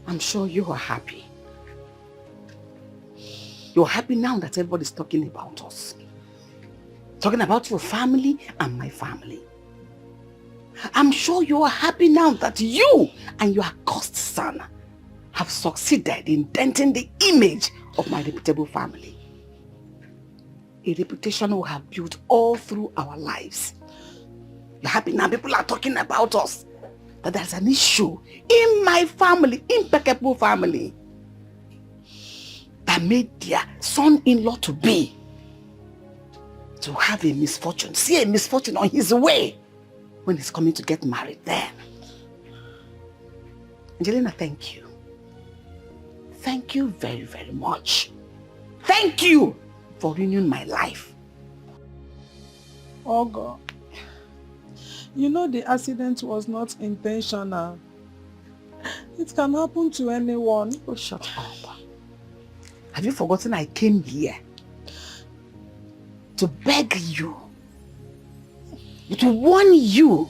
I'm sure you are happy. You're happy now that everybody's talking about us. Talking about your family and my family. I'm sure you are happy now that you and your accursed son have succeeded in denting the image of my reputable family. A reputation we have built all through our lives. You're happy now people are talking about us. That there's an issue in my family, impeccable family, that made their son-in-law to be to have a misfortune, see a misfortune on his way when he's coming to get married there. Angelina, thank you. Thank you very, very much. Thank you for renewing my life. Oh God. You know the accident was not intentional. It can happen to anyone. Oh, shut up. Have you forgotten I came here to beg you, to warn you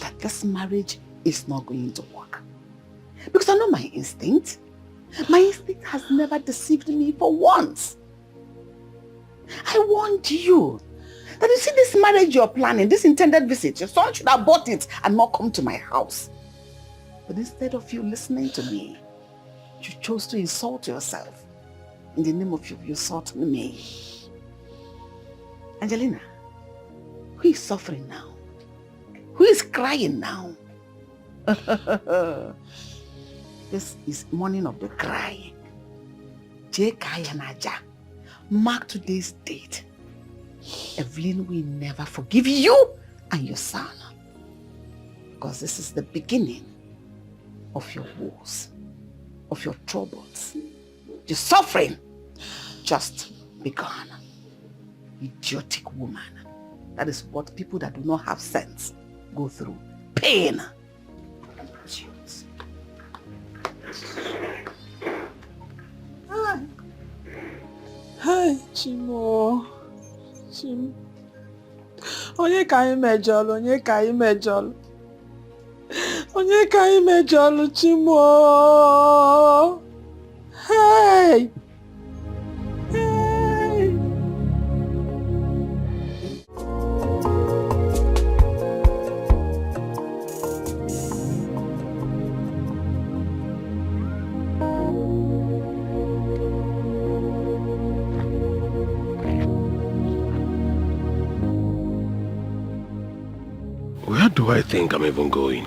that this marriage is not going to work? Because I know my instinct. My instinct has never deceived me for once. I warned you. That you see this marriage you're planning, this intended visit, your son should have bought it and not come to my house. But instead of you listening to me, you chose to insult yourself in the name of you insulting me. Angelina, who is suffering now? Who is crying now? This is morning of the crying. Mark today's date. Evelyn will never forgive you and your son. Because this is the beginning of your woes, of your troubles. Your suffering just begun. Idiotic woman. That is what people that do not have sense go through. Pain. Idiots. Hi, Chimo. Chim. Onye ka anyị mejọlụ, onye ka anyị mejọlụ. Onye ka anyị mejọlụ, Chimo. Hey! Hey! Where do I think I'm even going?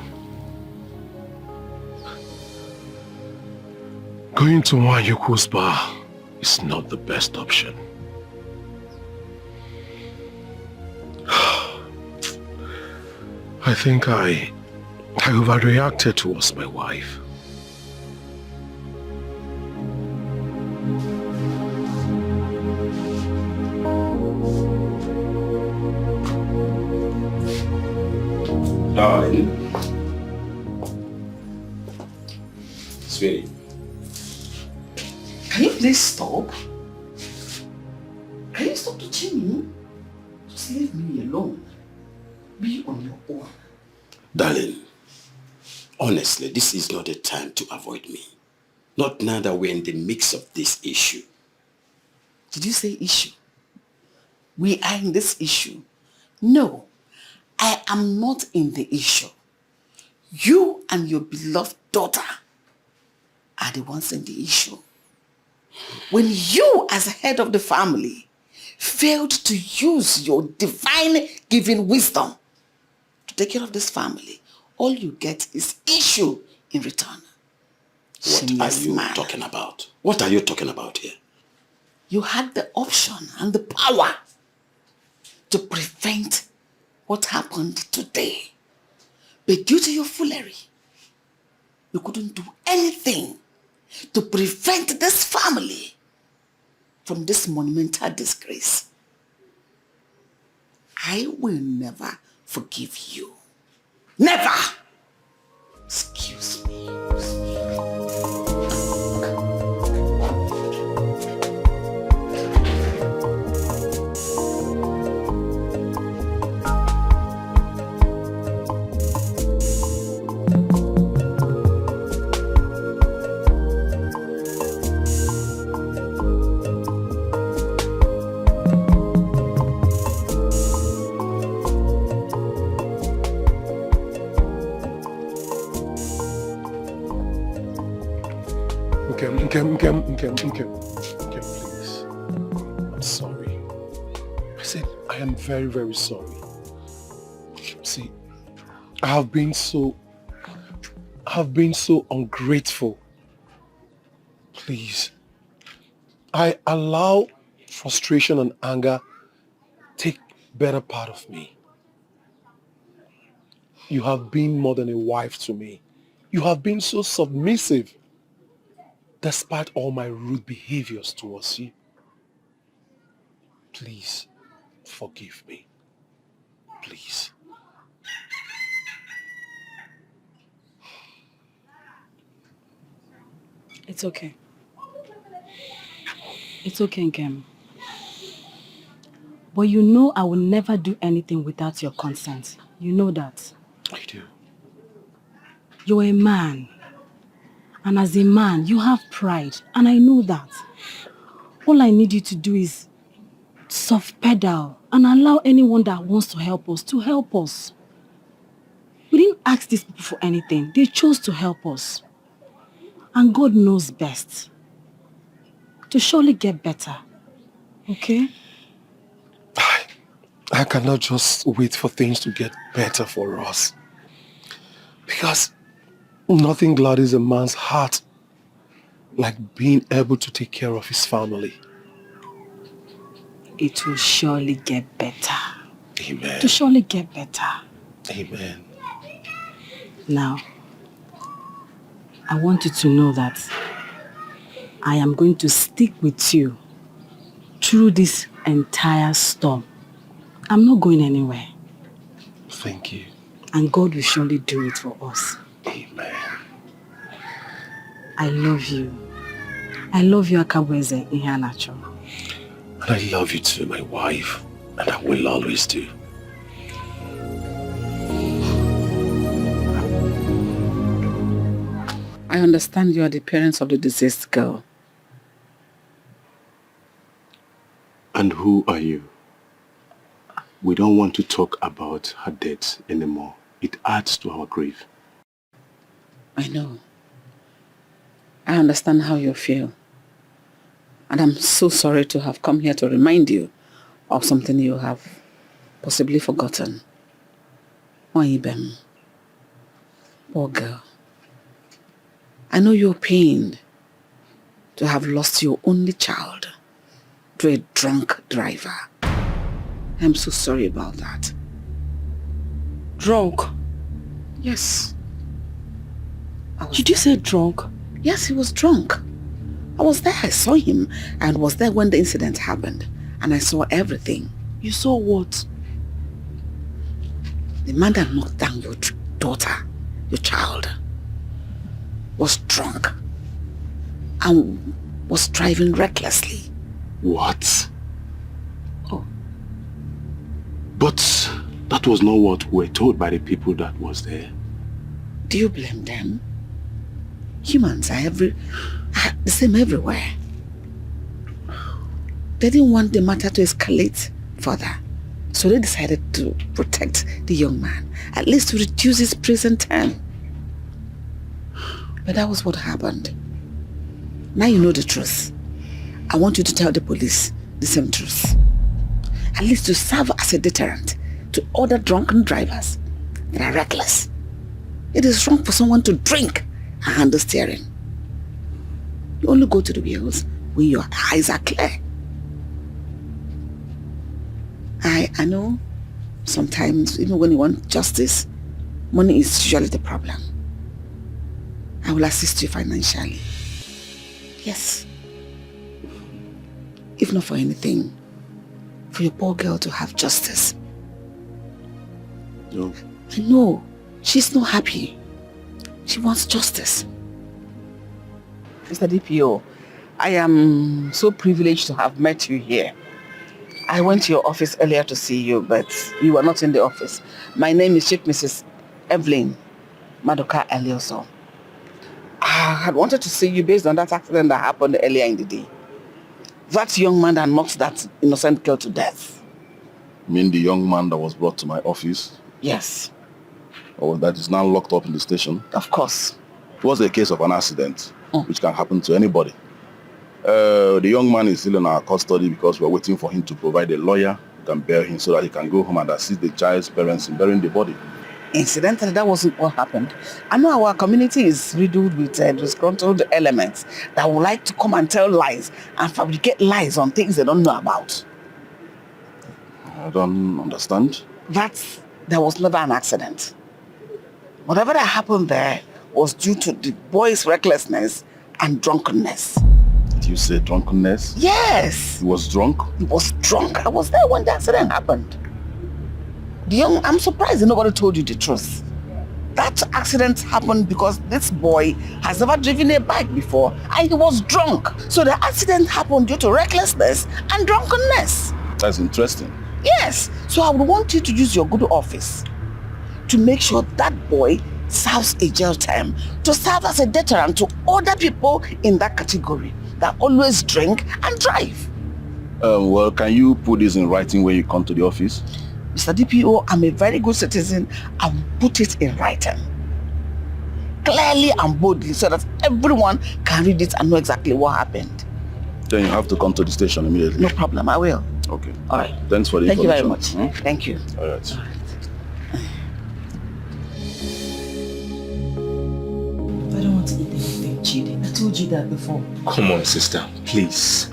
Going to Nwanyukwu's bar is not the best option. I think I overreacted towards my wife. Darling. Sweetie. Can you please stop? Can you stop touching me? Just leave me alone. Be on your own. Darling, honestly, this is not the time to avoid me. Not now that we're in the mix of this issue. Did you say issue? We are in this issue. No, I am not in the issue. You and your beloved daughter are the ones in the issue. When you, as head of the family, failed to use your divine given wisdom to take care of this family, all you get is issue in return. What are you talking about? What are you talking about here? You had the option and the power to prevent what happened today. But due to your foolery, you couldn't do anything to prevent this family from this monumental disgrace. I will never forgive you. Never! Excuse me. Okay, please. I'm sorry. I said I am very, very sorry. See, I have been so ungrateful. Please. I allow frustration and anger take better part of me. You have been more than a wife to me. You have been so submissive. Despite all my rude behaviors towards you, please forgive me. Please. It's okay. It's okay, Nkem. But you know I will never do anything without your consent. You know that. I do. You're a man. And as a man, you have pride. And I know that. All I need you to do is soft pedal and allow anyone that wants to help us to help us. We didn't ask these people for anything. They chose to help us. And God knows best. To surely get better. Okay? I cannot just wait for things to get better for us. Because nothing gladdens a man's heart like being able to take care of his family. It will surely get better. Amen. It will surely get better. Amen. Now, I want you to know that I am going to stick with you through this entire storm. I'm not going anywhere. Thank you. And God will surely do it for us. Amen. I love you. I love you, Akabweze Ihanacho. And I love you too, my wife. And I will always do. I understand you are the parents of the deceased girl. And who are you? We don't want to talk about her death anymore. It adds to our grief. I know. I understand how you feel. And I'm so sorry to have come here to remind you of something you have possibly forgotten. Oibem. Poor girl. I know you're pained to have lost your only child to a drunk driver. I'm so sorry about that. Drunk? Yes. Did you say drunk? Yes, he was drunk. I was there, I saw him, and was there when the incident happened. And I saw everything. You saw what? The man that knocked down your daughter, your child, was drunk and was driving recklessly. What? Oh. But that was not what we were told by the people that was there. Do you blame them? Humans are the same everywhere. They didn't want the matter to escalate further. So they decided to protect the young man, at least to reduce his prison term. But that was what happened. Now you know the truth. I want you to tell the police the same truth. At least to serve as a deterrent to other drunken drivers that are reckless. It is wrong for someone to drink and handle steering. You only go to the wheels when your eyes are clear. I know sometimes, even when you want justice, money is usually the problem. I will assist you financially. Yes. If not for anything, for your poor girl to have justice. No. I know. She's not happy. She wants justice. Mr. DPO, I am so privileged to have met you here. I went to your office earlier to see you, but you were not in the office. My name is Chief Mrs. Evelyn Madoka Elioso. I had wanted to see you based on that accident that happened earlier in the day. That young man that knocked that innocent girl to death. You mean the young man that was brought to my office? Yes. Or that is now locked up in the station? Of course. It was a case of an accident, which can happen to anybody. The young man is still in our custody because we're waiting for him to provide a lawyer who can bear him so that he can go home and assist the child's parents in burying the body. Incidentally, that wasn't what happened. I know our community is riddled with disgruntled elements that would like to come and tell lies and fabricate lies on things they don't know about. I don't understand. There was never an accident. Whatever that happened there was due to the boy's recklessness and drunkenness. Did you say drunkenness? Yes. He was drunk? He was drunk. I was there when the accident happened. I'm surprised nobody told you the truth. That accident happened because this boy has never driven a bike before and he was drunk. So the accident happened due to recklessness and drunkenness. That's interesting. Yes. So I would want you to use your good office to make sure that boy serves a jail term to serve as a deterrent to other people in that category that always drink and drive. Well, can you put this in writing when you come to the office? Mr. DPO, I'm a very good citizen. I will put it in writing. Clearly and boldly so that everyone can read it and know exactly what happened. Then you have to come to the station immediately. No problem, I will. Okay. All right. Thanks for the Thank information. you very much. Thank you. All right. I don't want to eat anything. Chidi. I told you that before. Come on, sister, please.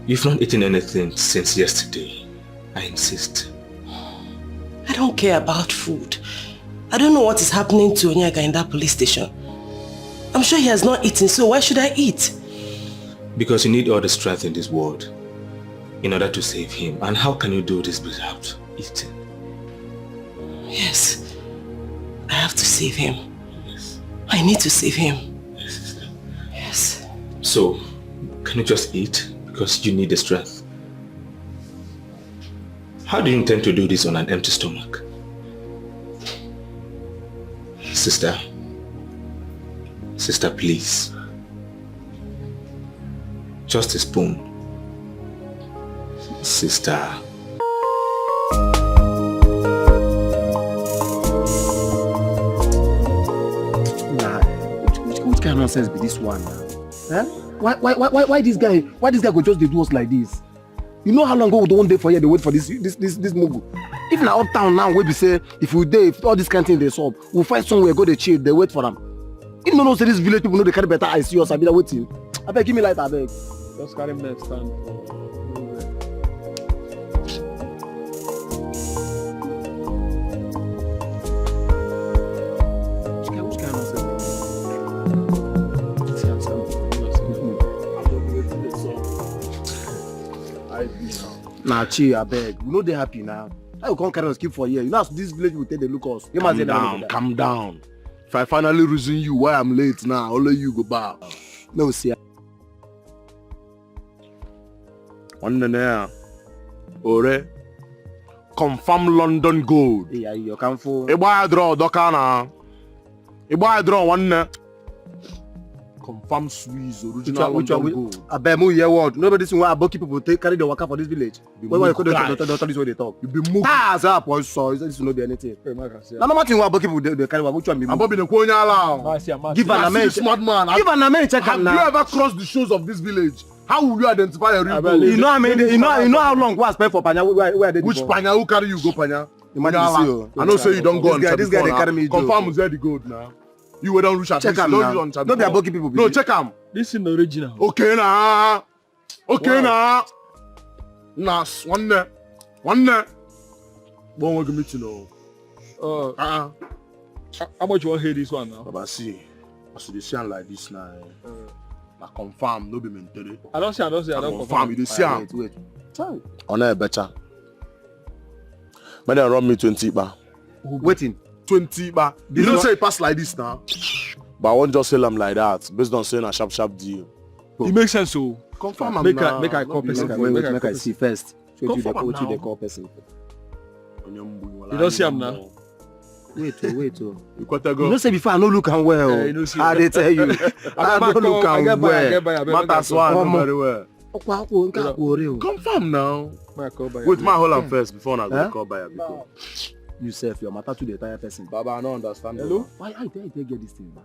You've not eaten anything since yesterday. I insist. I don't care about food. I don't know what is happening to Onyeka in that police station. I'm sure he has not eaten, so why should I eat? Because you need all the strength in this world in order to save him. And how can you do this without eating? Yes. I have to save him. Yes. I need to save him. Yes. So, can you just eat? Because you need the strength. How do you intend to do this on an empty stomach? Sister. Sister, please. Just a spoon. Sister. Which kind of nonsense be this one now? Eh? Why this guy go just dey do us like this? You know how long ago we don't dey for here, they wait for this mogul. If na uptown now, we be say, if all this kind of thing they solve, we'll find somewhere, go dey chill, they wait for them. You know say this village people know they carry better eyes, see us, I be there waiting. I beg, give me light, I beg. Just carry me stand. Which kind of nonsense? Nah, chill, I beg. We know they happy now. I will come carry us keep for here. You know, this village will take the look us. Calm down. If I finally reason you why I'm late now, I'll let you go back. No, see. One there. Ore. Confirm London gold. Yeah, you can for. Iba draw dokana. Iba draw one. Confirm Swiss original London gold. I bet more year word. Nobody see why Aboki people take carry the worker for this village. Why you couldn't doctor this way they talk? You be moved. That's up, boy. So this will not be anything. Now, no matter what Aboki people they carry. Which one be? I'm Bobby the Konya. Give an amount. Smart man. Give an amount. Check Have you ever crossed the shoes of this village? How will you identify a real gold? You know I mean. You know how long was spent for Panya? Where they? Which Panya? Who carry you go Panya? I know say you don't go on. This guy they carry me. Confirm who's the gold now. You were down Rusha. Check him now. Don't be Aboki people. No, check him. This is the original. Okay now. Okay now. Nas one there. One there. One we give me to know. How much you want to hear this one now? Baba see. As they sound like this now. I confirm, no be mentally. I don't confirm. You see am. Wait. On a better. But they run me 20 bar. Waiting. 20 bar. You don't say it pass like this now. But I won't just sell them like that. Based on saying a sharp deal. It makes sense, so confirm. Make I call person. Make I see first. What you they call person. You don't see him now. Wait. You got to go. You know say before I no look am well. I dey tell you. I don't look am well. Matters one very well. Confirm now. Wait, my hold on first before I go call buyer. You self your matter to the entire person. Baba, I don't understand. Hello? Why I get this thing, man?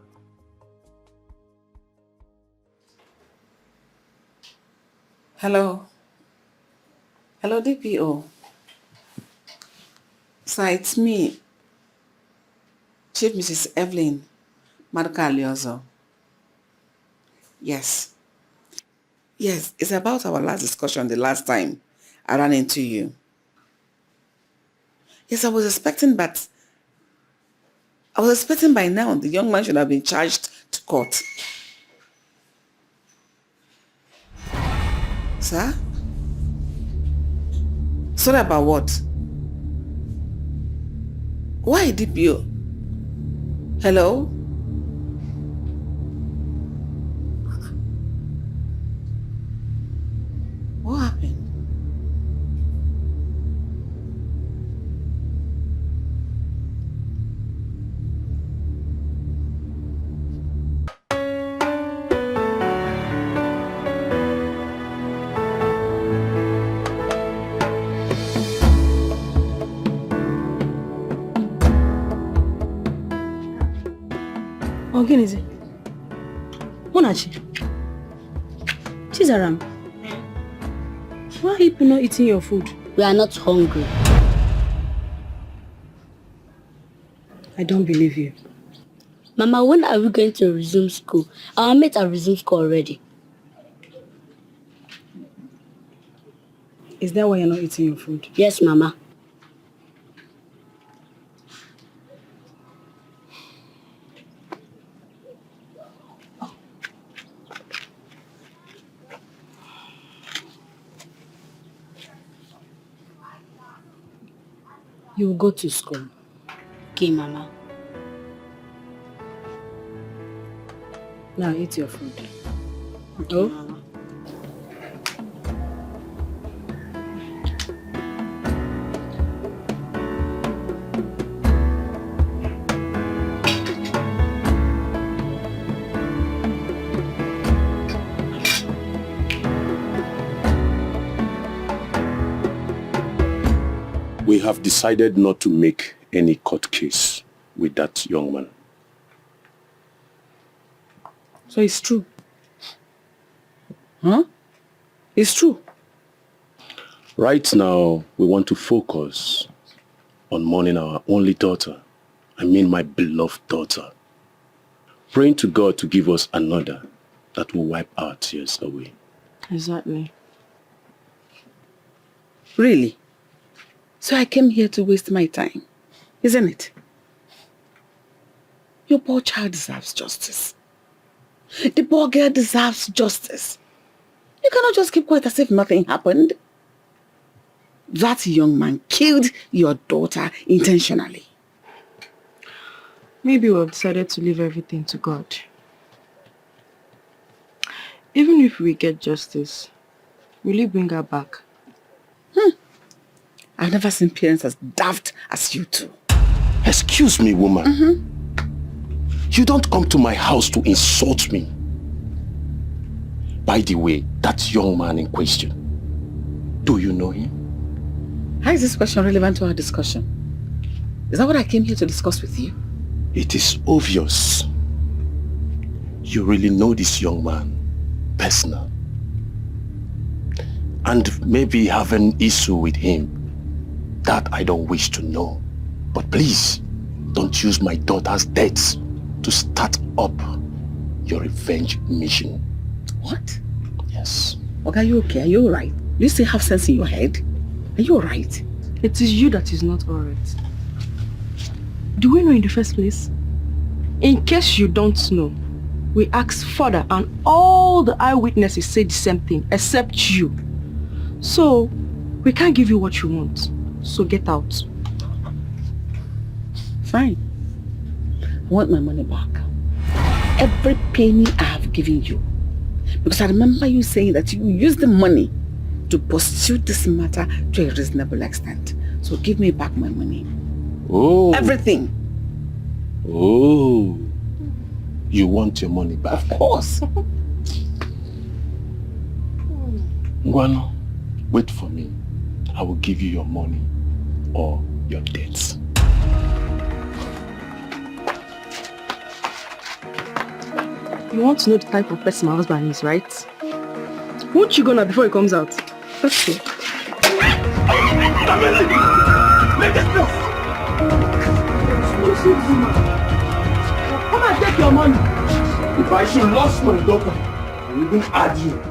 Hello. Hello, DPO. So it's me, Chief Mrs. Evelyn Marcaliozo. Yes. Yes, it's about our last discussion the last time I ran into you. Yes, I was expecting by now the young man should have been charged to court. Sir? Sorry about what? Why DPO? Hello? What happened? Oginizi. Munachi. Chizaram. Why are people not eating your food? We are not hungry. I don't believe you. Mama, when are we going to resume school? Our mates have resumed school already. Is that why you're not eating your food? Yes, Mama. You will go to school. Okay, Mama. Now eat your food. Okay, Mama. We have decided not to make any court case with that young man. So it's true? Huh? It's true? Right now, we want to focus on mourning our only daughter. I mean my beloved daughter. Praying to God to give us another that will wipe our tears away. Exactly. Really? So I came here to waste my time, isn't it? Your poor child deserves justice. The poor girl deserves justice. You cannot just keep quiet as if nothing happened. That young man killed your daughter intentionally. Maybe we've decided to leave everything to God. Even if we get justice, will he bring her back? I've never seen parents as daft as you two. Excuse me, woman. You don't come to my house to insult me. By the way, that young man in question, do you know him? How is this question relevant to our discussion? Is that what I came here to discuss with you? It is obvious. You really know this young man, personal. And maybe have an issue with him. That I don't wish to know. But please, don't use my daughter's death to start up your revenge mission. What? Yes. Okay, are you okay? Are you alright? Do you still have sense in your head? Are you alright? It is you that is not alright. Do we know in the first place? In case you don't know, we asked further and all the eyewitnesses say the same thing except you. So, we can't give you what you want. So get out. Fine. I want my money back. Every penny I have given you. Because I remember you saying that you used the money to pursue this matter to a reasonable extent. So give me back my money. Oh. Everything. Oh. You want your money back? Of course. Ngwano, wait for me. I will give you your money or your debts. You want to know the type of person my husband is, right? Won't you go now before he comes out? Okay. Make this move! Come and take your money. If I should lose my daughter, I will even add you.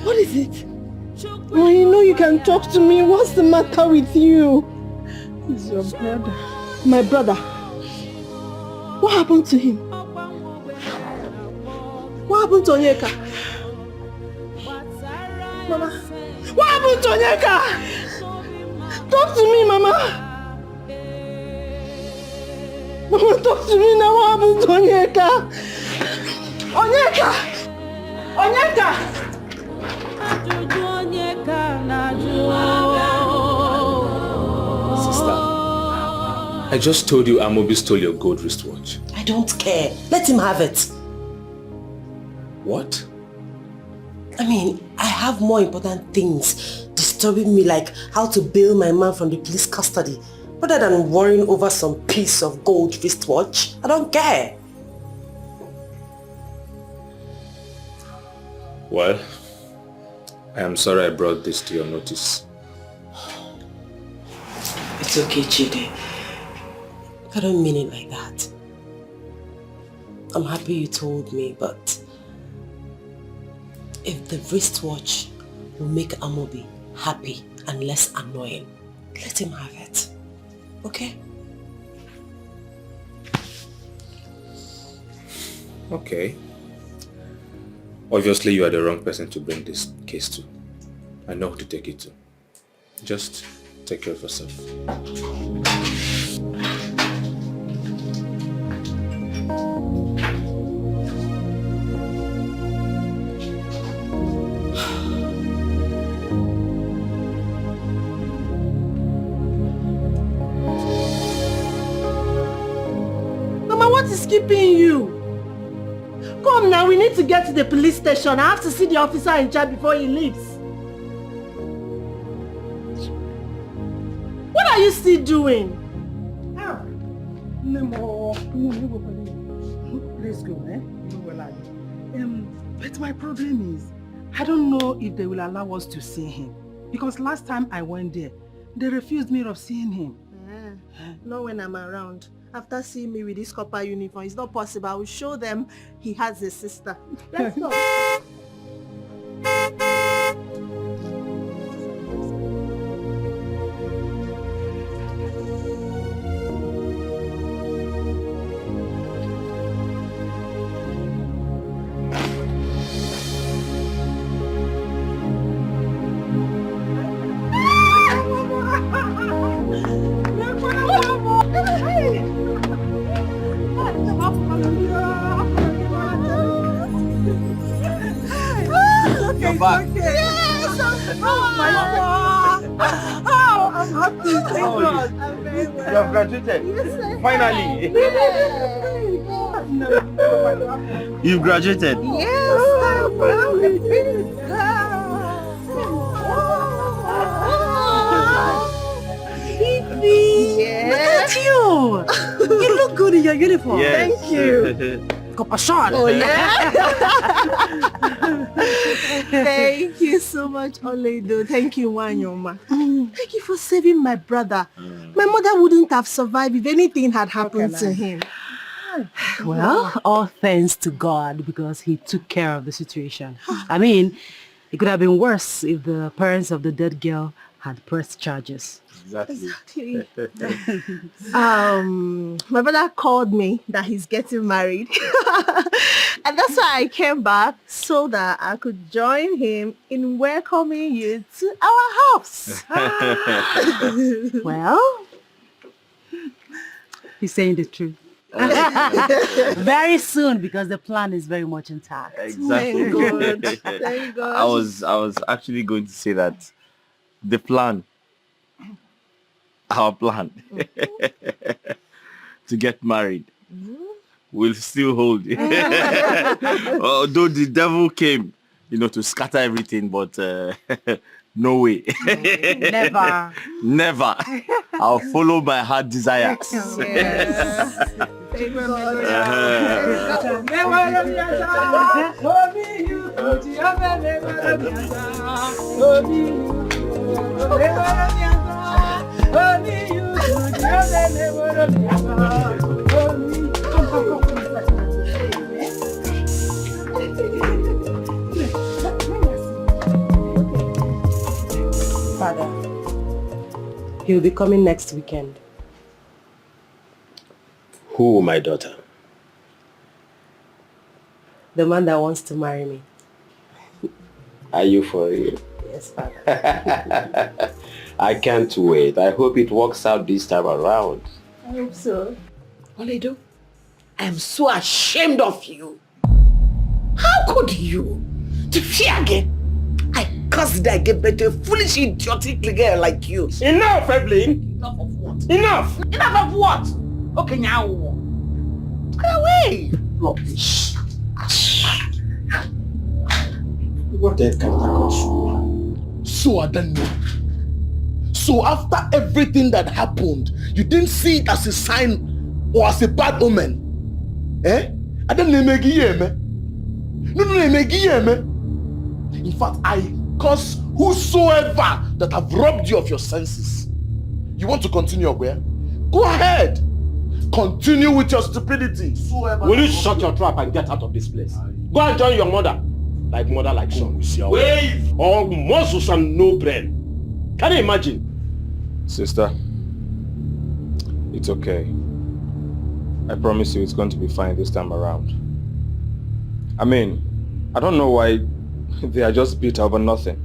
What is it? Oh, you know you can talk to me. What's the matter with you? It's your brother. My brother? What happened to him? What happened to Onyeka? Mama, what happened to Onyeka? Talk to me, Mama. Mama, talk to me now. What happened to Onyeka? Onyeka! Onyeka! Sister, I just told you Amobi stole your gold wristwatch. I don't care. Let him have it. What? I mean, I have more important things disturbing me, like how to bail my man from the police custody, rather than worrying over some piece of gold wristwatch. I don't care. Well, I am sorry I brought this to your notice. It's okay, Chidi. I don't mean it like that. I'm happy you told me, but if the wristwatch will make Amobi happy and less annoying, let him have it. Okay? Okay. Obviously, you are the wrong person to bring this case to. I know who to take it to. Just take care of yourself. Mama, what is keeping you? Come now, we need to get to the police station. I have to see the officer in charge before he leaves. What are you still doing? Let's go, eh? But my problem is, I don't know if they will allow us to see him. Because last time I went there, they refused me of seeing him. Not when I'm around. After seeing me with this copper uniform, it's not possible. I will show them he has a sister. Let's go. You're back. Yes! Oh my God! Oh, I'm happy. Thank God. I'm very well. You have graduated. Yes, Finally. You've graduated. Yes, I'm well. Yes. Look at you! You look good in your uniform. Yes. Thank you. Copper shot. Oh yeah. Thank you so much, Oledo. Thank you, Wanyoma. Thank you for saving my brother. My mother wouldn't have survived if anything had happened to him. Well, all thanks to God because he took care of the situation. I mean, it could have been worse if the parents of the dead girl had pressed charges. Exactly. My brother called me that he's getting married. And that's why I came back so that I could join him in welcoming you to our house. Well, he's saying the truth. Very soon because the plan is very much intact. Exactly. Thank God. Thank God. I was actually going to say that the plan, our plan to get married will still hold. Although the devil came, to scatter everything, but no way. Never. Never. I'll follow my heart desires. Yes. Thank God. Father, he'll be coming next weekend. Who, my daughter? The man that wants to marry me. Are you for real? Yes, Father. I can't wait. I hope it works out this time around. I hope so. Oledo, I am so ashamed of you. How could you? To fear again? I cursed that I gave birth to a foolish, idiotic girl like you. Enough, Evelyn! Enough of what? Enough! Enough of what? Okay, now. Go away! Rubbish. What the So I don't know. So after everything that happened, you didn't see it as a sign or as a bad omen? Eh? I don't know, me. No, me. In fact, I curse whosoever that have robbed you of your senses. You want to continue, where? Go ahead. Continue with your stupidity. Will you shut your trap and get out of this place? Go and join your mother. Like mother, like son. Wave all muscles and no brain. Can you imagine? Sister, it's okay. I promise you it's going to be fine this time around. I mean, I don't know why they are just bitter over nothing.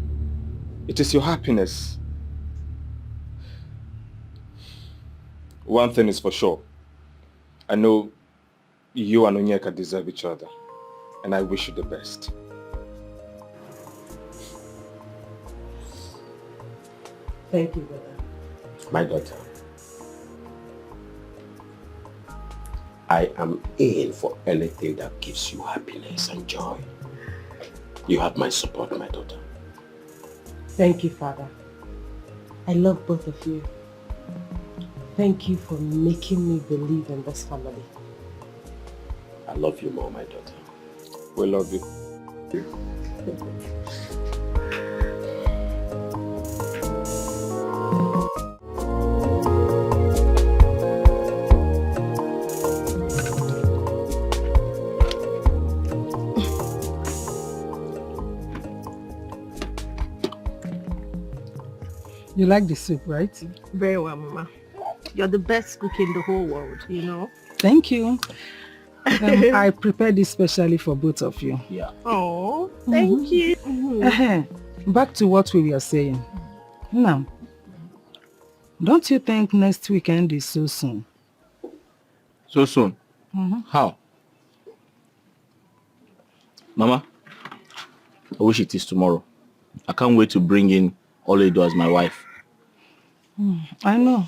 It is your happiness. One thing is for sure. I know you and Onyeka deserve each other. And I wish you the best. Thank you, brother. My daughter, I am in for anything that gives you happiness and joy. You have my support, my daughter. Thank you, Father. I love both of you. Thank you for making me believe in this family. I love you more, my daughter. We love you. You like the soup, right? Very well, Mama. You're the best cook in the whole world, you know? Thank you. I prepared this specially for both of you. Yeah. Oh, thank you. Back to what we were saying. Now, don't you think next weekend is so soon? So soon? How? Mama, I wish it is tomorrow. I can't wait to bring in Oledo as my wife. I know.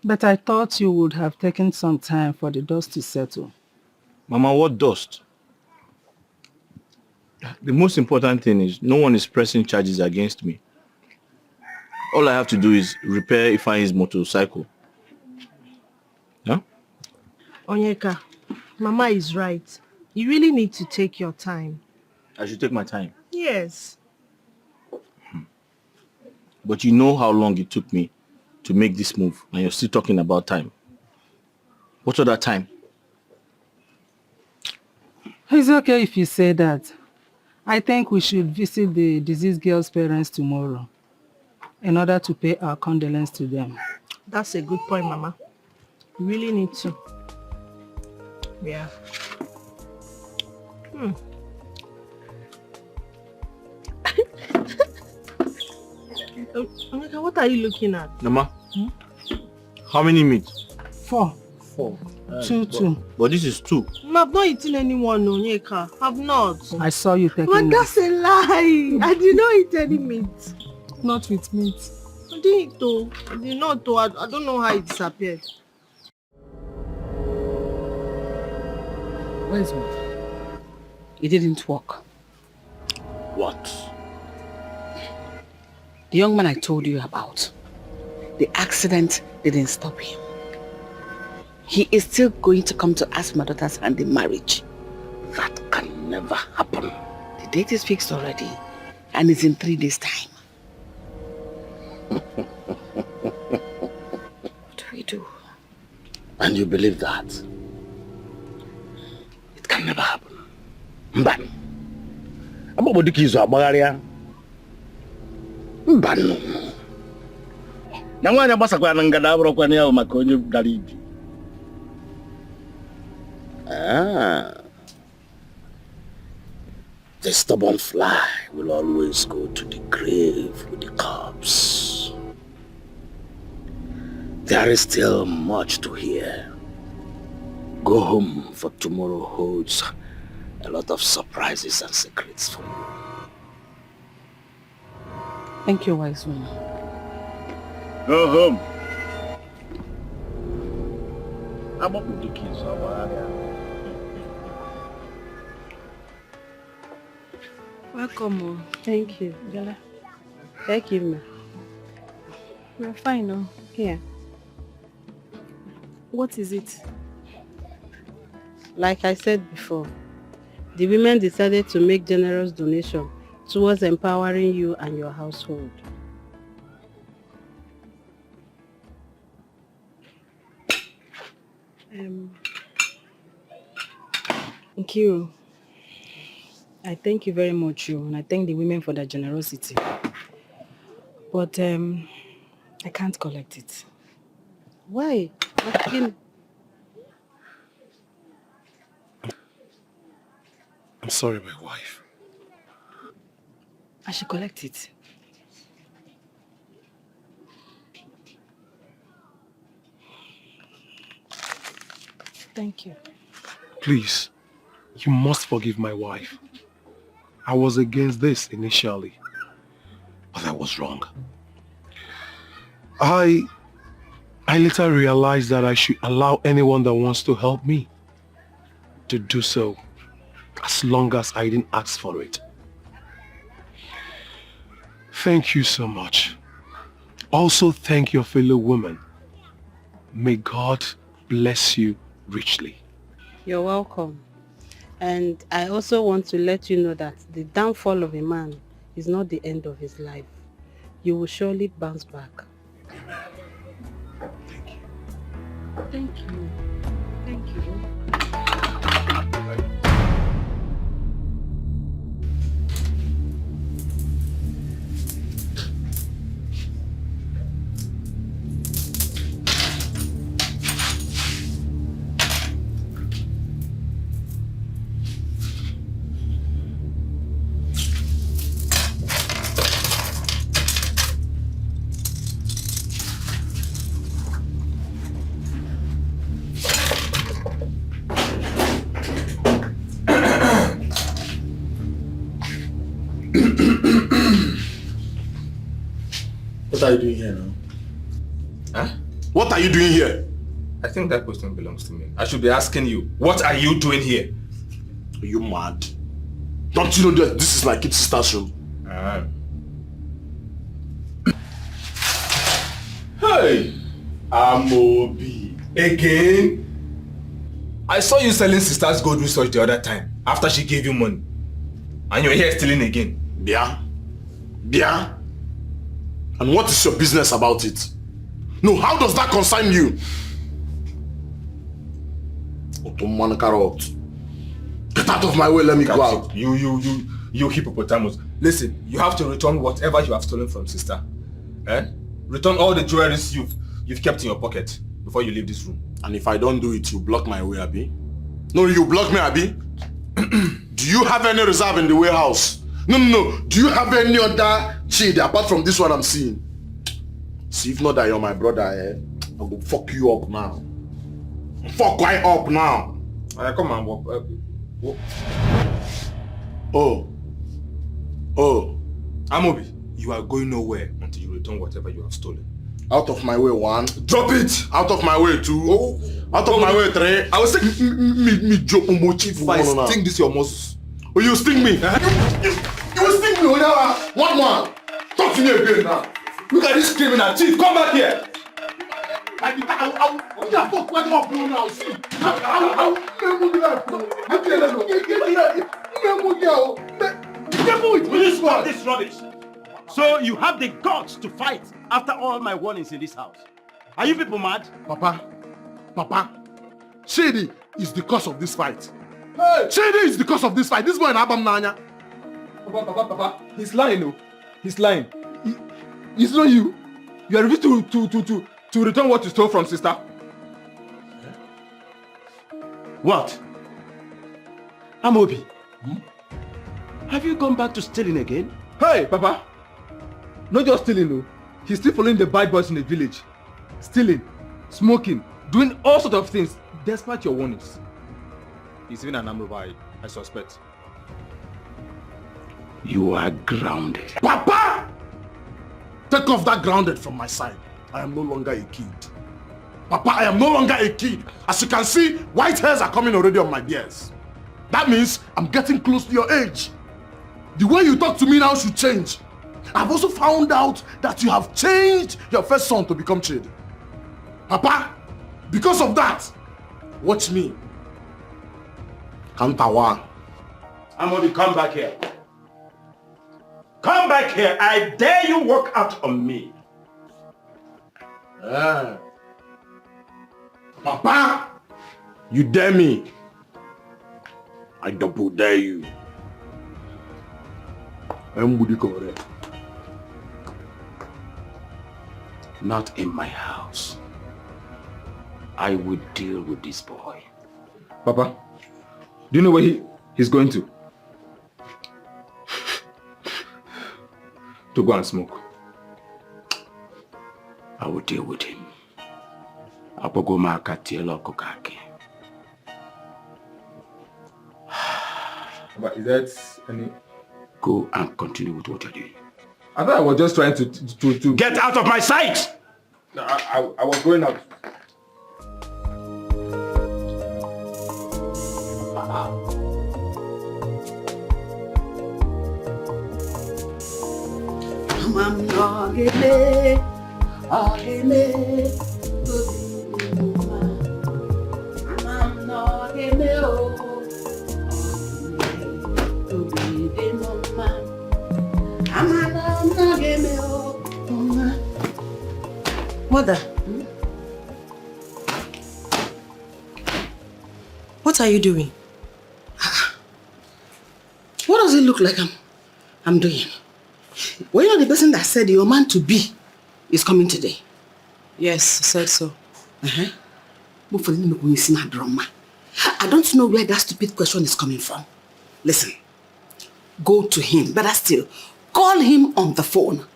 But I thought you would have taken some time for the dust to settle. Mama, what dust? The most important thing is no one is pressing charges against me. All I have to do is repair Ifeanyi's motorcycle. Huh? Onyeka, Mama is right. You really need to take your time. I should take my time. Yes. But you know how long it took me to make this move, and you're still talking about time. What other time? It's okay if you say that. I think we should visit the deceased girl's parents tomorrow in order to pay our condolence to them. That's a good point, Mama. You really need to. Yeah. Onyeka, what are you looking at? Mama, how many meat? 4. 4. 2. But this is 2. No, I've not eaten anyone, Onyeka. I've not. I saw you taking But meat. that's a lie. I did not eat any meat. Not with meat. I didn't though. I did not though. I don't know how it disappeared. Where's what? It didn't work. What? The young man I told you about, the accident didn't stop him. He is still going to come to ask my daughter's hand in marriage. That can never happen. The date is fixed already, and it's in 3 days' time. What do we do? And you believe that? It can never happen. Mbano. Abobodi kizo abagaria. Mbano. Nangwanya basa kwa nangada abro kwa niya makonyo dalibi. The stubborn fly will always go to the grave with the corpse. There is still much to hear. Go home, for tomorrow holds a lot of surprises and secrets for you. Thank you, wise woman. Go home. I'm up with the kids. Welcome. Thank you. Thank you, ma. We're fine now. Here. What is it? Like I said before, the women decided to make generous donation towards empowering you and your household. Nkiru, I thank you very much, and I thank the women for their generosity. But I can't collect it. Why? I'm sorry, my wife. I should collect it. Thank you. Please, you must forgive my wife. I was against this initially, but I was wrong. I later realized that I should allow anyone that wants to help me to do so, as long as I didn't ask for it. Thank you so much. Also thank your fellow women. May God bless you richly. You're welcome. And I also want to let you know that the downfall of a man is not the end of his life. You will surely bounce back. Thank you. Thank you. Thank you. What are you doing here now? Huh? What are you doing here? I think that question belongs to me. I should be asking you, what are you doing here? Are you mad? Don't you know that this is my kid sister's room? Hey! Amobi. Again? I saw you selling sister's gold research the other time, after she gave you money. And you're here stealing again. Yeah? Yeah? And what is your business about it? No, how does that concern you? Ottoman carrot. Get out of my way, let me go out. You hippopotamus. Listen, you have to return whatever you have stolen from sister. Return all the jewelries you've kept in your pocket before you leave this room. And if I don't do it, you block my way, Abi? No, you block me, Abi? Do you have any reserve in the warehouse? No. Do you have any other shade apart from this one I'm seeing? See, if not that you're my brother, I will fuck you up now. Fuck right up now. Come on, walk. Oh. Amobi, you are going nowhere until you return whatever you have stolen. Out of my way, 1. Drop it! Out of my way, 2. Out of my way, 3. I was saying, me joke if I sting this your muscles. Oh, you sting me? You will sting me, What man? Talk to me again now. Look at this criminal chief, come back here! Will you stop this rubbish? So you have the guts to fight after all my warnings in this house. Are you people mad? Papa, Shady is the cause of this fight. Hey! Shady is the cause of this fight. This boy in Abam Nanya. Papa, he's lying, no? He's lying. It's not you. You are ready to return what you stole from sister? What? Amobi, have you gone back to stealing again? Hey, Papa! Not just stealing, no. He's still following the bad boys in the village. Stealing. smoking, doing all sorts of things, despite your warnings. He's even an armed robber, I suspect. You are grounded. Papa! Take off that grounded from my side. I am no longer a kid. Papa, I am no longer a kid. As you can see, white hairs are coming already on my beards. That means I'm getting close to your age. The way you talk to me now should change. I've also found out that you have changed your first son to become Chidi. Papa, because of that, watch me. Kantawa. Amodi, come back here. Come back here. I dare you walk out on me. Papa, you dare me. I double dare you. Not in my house. I would deal with this boy. Papa, do you know where he's going to? To go and smoke. I will deal with him. But is that any... Go and continue with what you're doing. I thought I was just trying to... Get out of my sight! No, I was going out. Mother, what are you doing? What does it look like I'm doing? Were you not the person that said your man to be is coming today? Yes, I said so. I don't know where that stupid question is coming from. Listen, go to him, better still, call him on the phone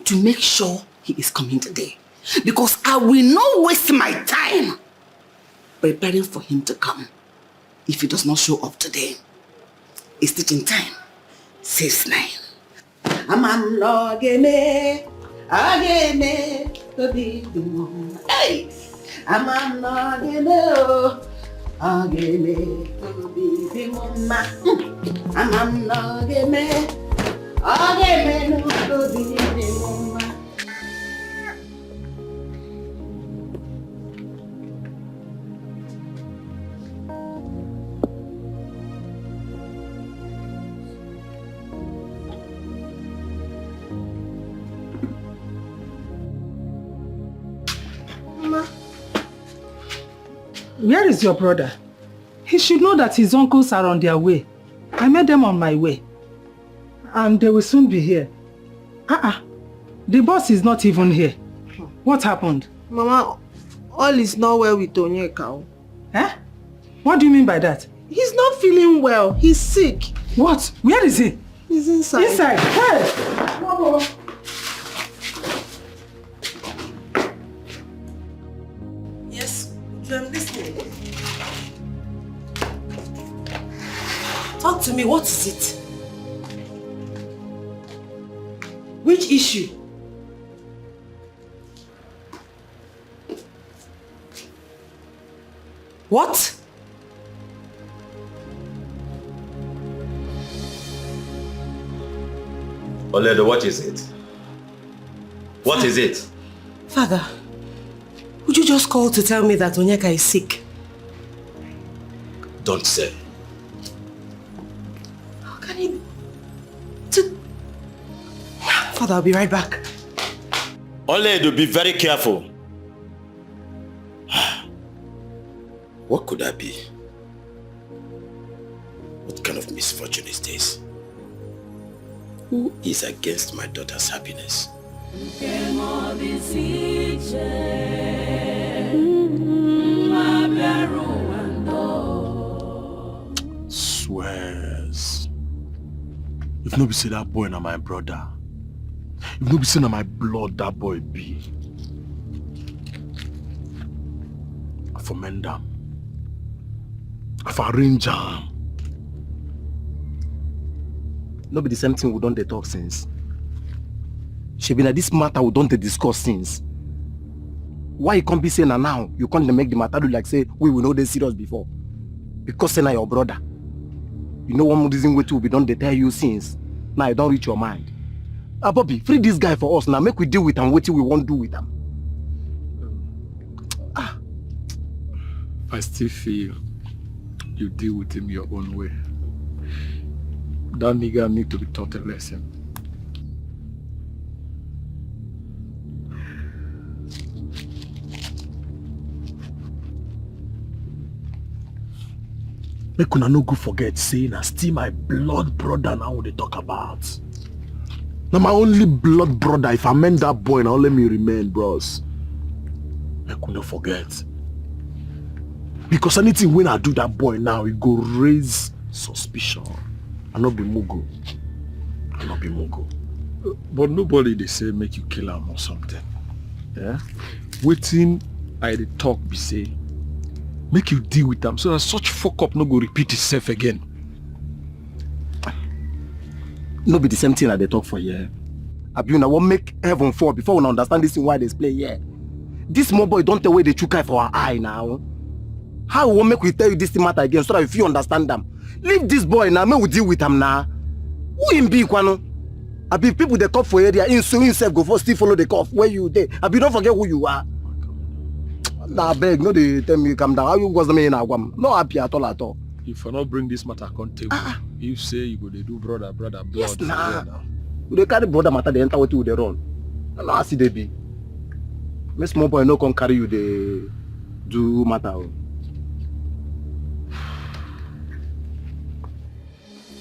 to make sure he is coming today. Because I will not waste my time preparing for him to come if he does not show up today. It's teaching time. 6-9. I'm not again, to be the one. Hey! I'm not again, to be the woman. I'm not again, to be the woman. Where is your brother? He should know that his uncles are on their way. I met them on my way. And they will soon be here. The boss is not even here. What happened? Mama, all is not well with Onyeka. Eh? What do you mean by that? He's not feeling well. He's sick. What? Where is he? He's inside. Inside? Hey! Yes, I'm listening. Talk to me, what is it? Which issue? What? Oledo, what is it? What is it? Father, would you just call to tell me that Onyeka is sick? Don't say. How can he... Father, I'll be right back. Oledo, be very careful. What could that be? What kind of misfortune is this? Who is against my daughter's happiness? Swears. If no be say that boy na my brother, if no be say na my blood that boy be. for Mendam. I've arranged am. No be the same thing we don't talk since. She be like this matter we don't discuss since. Why you can't be saying now? You can't make the matter look like say we know they serious before. Because say na your brother. You know one reason we too we don't tell you since. Now you don't reach your mind. Bobby, free this guy for us now. Make we deal with him. What we want do with him. I still feel you deal with him your own way. That nigga need to be taught a lesson. Make una no go forget, say na still my blood brother now they talk about. Now my only blood brother, if I meant that boy, now let me remain, bros. Make una forget. Because anything when I do that boy now, it go raise suspicion. I not be Mugu. I not be Mugu. But nobody they say make you kill him or something. Yeah? Waiting I the talk be say, make you deal with them so that such fuck up no go repeat itself again. No be the same thing that they talk for here. Abuna won't make heaven fall before we understand this thing why they play here. This small boy don't tell where they chukai for our eye now. How won't make we tell you this matter again so that if you understand them? Leave this boy now, may we deal with him now. Who in be kwano? Abi people they cop for area in so himself go for still follow the cuff where you there. Abi don't forget who you are. Nah, beg, no they tell me calm down. How you was the man in Agwam? No happy at all at all. If I not bring this matter on table, you say you go they do brother blood. Yes, nah. They carry brother matter they enter with you they run. No, I see they be. My small boy no can carry you they do matter.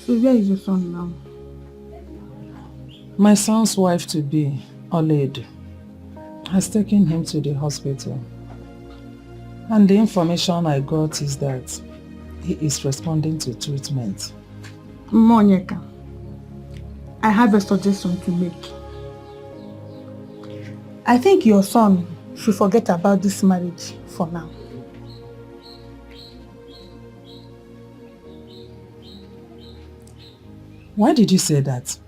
So where is your son now? My son's wife-to-be, Oled, has taken him to the hospital. And the information I got is that he is responding to treatment. Monyeka, I have a suggestion to make. I think your son should forget about this marriage for now. Why did you say that?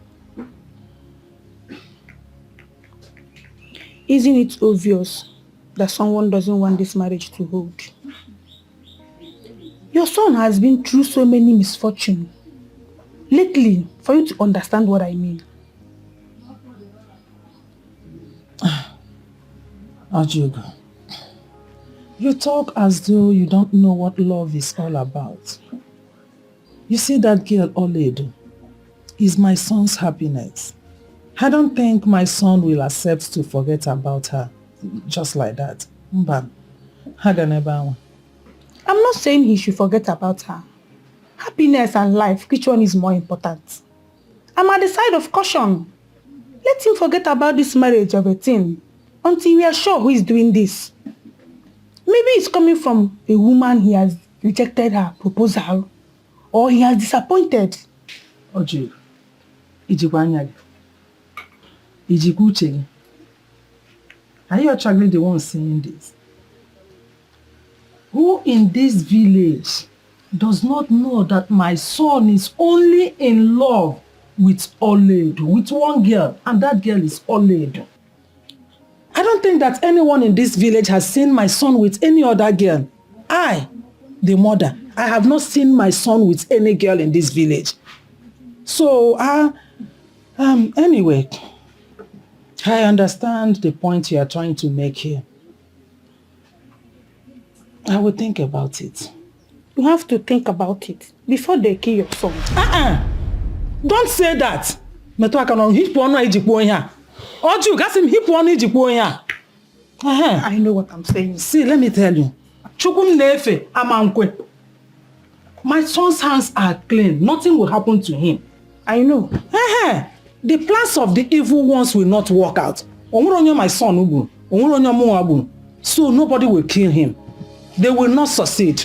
Isn't it obvious that someone doesn't want this marriage to hold? Your son has been through so many misfortunes lately for you to understand what I mean. Ajuga, you talk as though you don't know what love is all about. You see that girl, Oled, is my son's happiness. I don't think my son will accept to forget about her just like that. I'm not saying he should forget about her. Happiness and life, which one is more important? I'm at the side of caution. Let him forget about this marriage of a thing until we are sure who is doing this. Maybe it's coming from a woman he has rejected her proposal or he has disappointed. Oji, are you actually the one saying this? Who in this village does not know that my son is only in love with Oled, with one girl, and that girl is Oled? I don't think that anyone in this village has seen my son with any other girl. I, the mother, I have not seen my son with any girl in this village. So, anyway, I understand the point you are trying to make here. I will think about it. You have to think about it before they kill your son. Don't say that. I know what I'm saying. See, let me tell you. My son's hands are clean. Nothing will happen to him. I know. The plans of the evil ones will not work out. My son, so nobody will kill him. They will not succeed.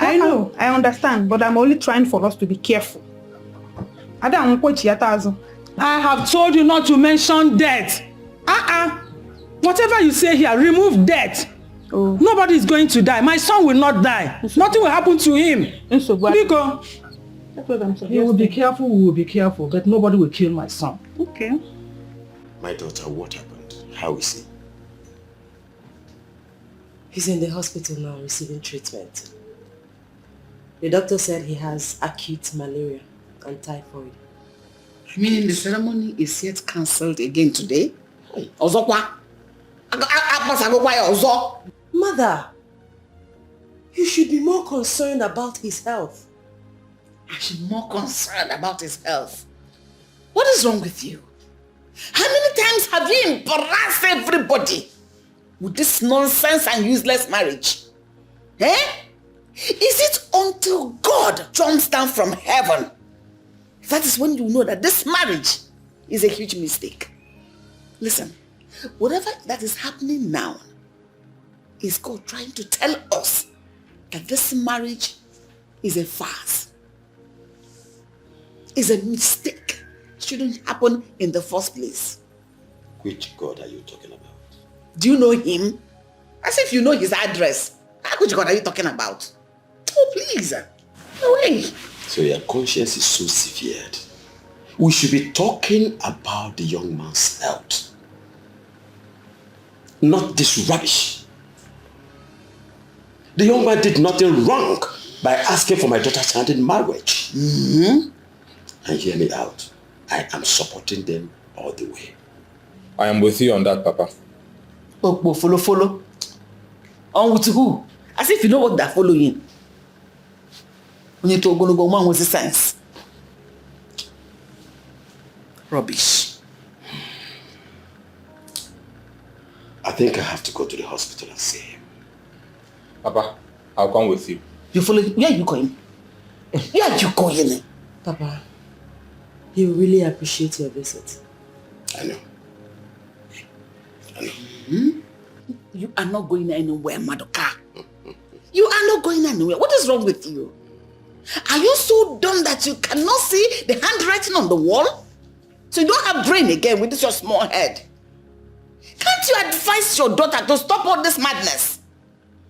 I know, I understand, but I'm only trying for us to be careful. I have told you not to mention death. Whatever you say here, remove death. Oh. Nobody is going to die. My son will not die. Nothing will happen to him. Biko. You will be careful, we will be careful, but nobody will kill my son. Okay. My daughter, what happened? How is he? He's in the hospital now receiving treatment. The doctor said he has acute malaria and typhoid. Meaning the ceremony is yet cancelled again today? Mother, you should be more concerned about his health. I should be more concerned about his health. What is wrong with you? How many times have you embarrassed everybody with this nonsense and useless marriage? Eh? Is it until God jumps down from heaven? That is when you know that this marriage is a huge mistake. Listen, whatever that is happening now is God trying to tell us that this marriage is a farce. Is a mistake. It shouldn't happen in the first place. Which God are you talking about? Do you know him? As if you know his address. Which God are you talking about? Oh, please. No way. So your conscience is so severed. We should be talking about the young man's health. Not this rubbish. The young man did nothing wrong by asking for my daughter's hand in marriage. Mm-hmm. And hear me out. I am supporting them all the way. I am with you on that, Papa. Oh, follow. On with who? As if you know what they're following. We need to go man with the sense. Rubbish. I think I have to go to the hospital and see him. Papa, I'll come with you. You follow? Where are you going? Where are you going? Papa, he will really appreciate your visit. I know. Hmm? You are not going anywhere, Madoka. You are not going anywhere. What is wrong with you? Are you so dumb that you cannot see the handwriting on the wall? So you don't have brain again with this your small head. Can't you advise your daughter to stop all this madness?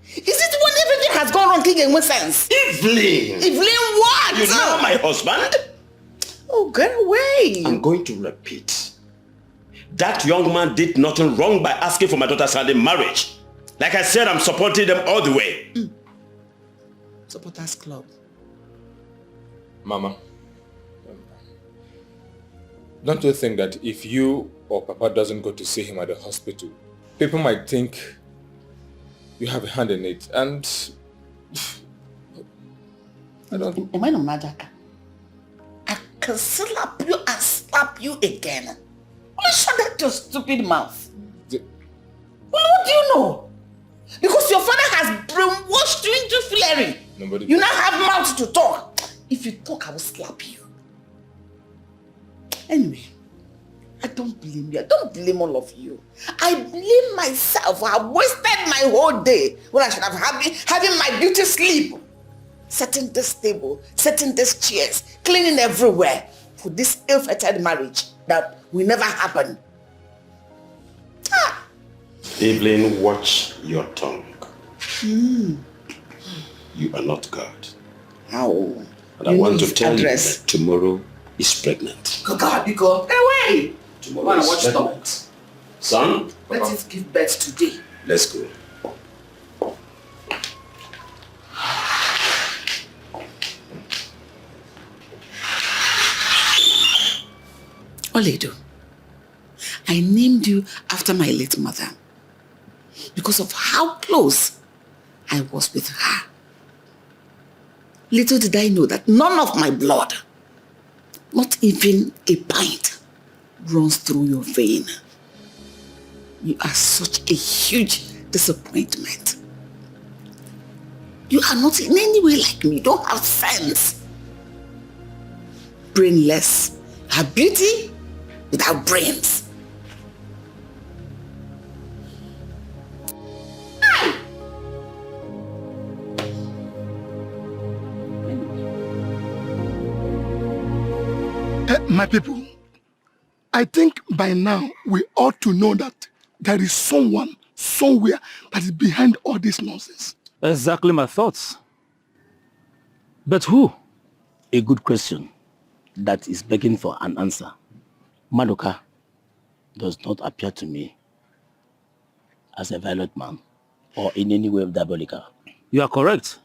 Is it when everything has gone wrong in one sense? Evelyn! Evelyn what? You know my husband? Oh, get away. I'm going to repeat. That young man did nothing wrong by asking for my daughter's hand in marriage. Like I said, I'm supporting them all the way. Supporters club. Mama, don't you think that if you or Papa doesn't go to see him at the hospital, people might think you have a hand in it, and I don't... Am I no Madaka? I can slap you and slap you again. Why shut that your stupid mouth? Well, what do you know? Because your father has brainwashed you into flaring. You now have mouth to talk. If you talk, I will slap you. Anyway, I don't blame you. I don't blame all of you. I blame myself. I wasted my whole day when I should have having my beauty sleep. Setting this table, setting these chairs, cleaning everywhere for this ill-fated marriage that will never happen. Evelyn, watch your tongue. You are not God. How? And I want to tell you that tomorrow is pregnant. God, you go away. Tomorrow is watch pregnant. Son? Let it give birth today. Let's go. Oledo, I named you after my late mother because of how close I was with her. Little did I know that none of my blood, not even a pint, runs through your vein. You are such a huge disappointment. You are not in any way like me. You don't have sense. Brainless. Her beauty without brains. My people, I think by now we ought to know that there is someone somewhere that is behind all this nonsense. Exactly my thoughts. But who? A good question that is begging for an answer. Madoka does not appear to me as a violent man or in any way diabolical. You are correct.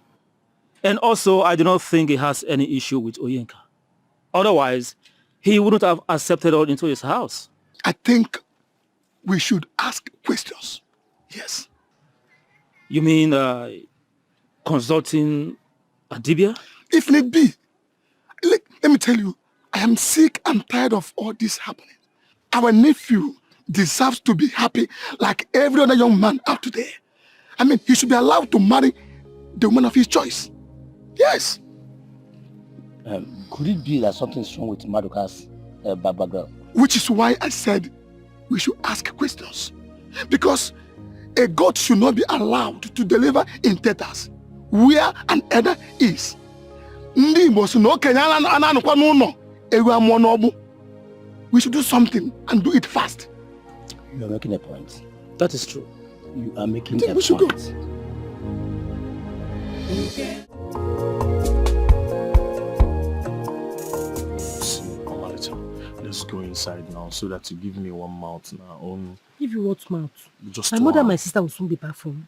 And also, I do not think he has any issue with Oyenka. Otherwise, he wouldn't have accepted her into his house. I think we should ask questions. Yes. You mean consulting Adibia? If need be. Let me tell you, I am sick and tired of all this happening. Our nephew deserves to be happy like every other young man out there. I mean, he should be allowed to marry the woman of his choice. Yes. Could it be that something's wrong with Madoka's background? Which is why I said we should ask questions. Because a goat should not be allowed to deliver in tetas where an elder is. We should do something and do it fast. You are making a point. That is true. You are making a we should point. go. Let's go inside now so that you give me one mouth now. Give you what mouth? Just my mother and one. my sister will soon be back from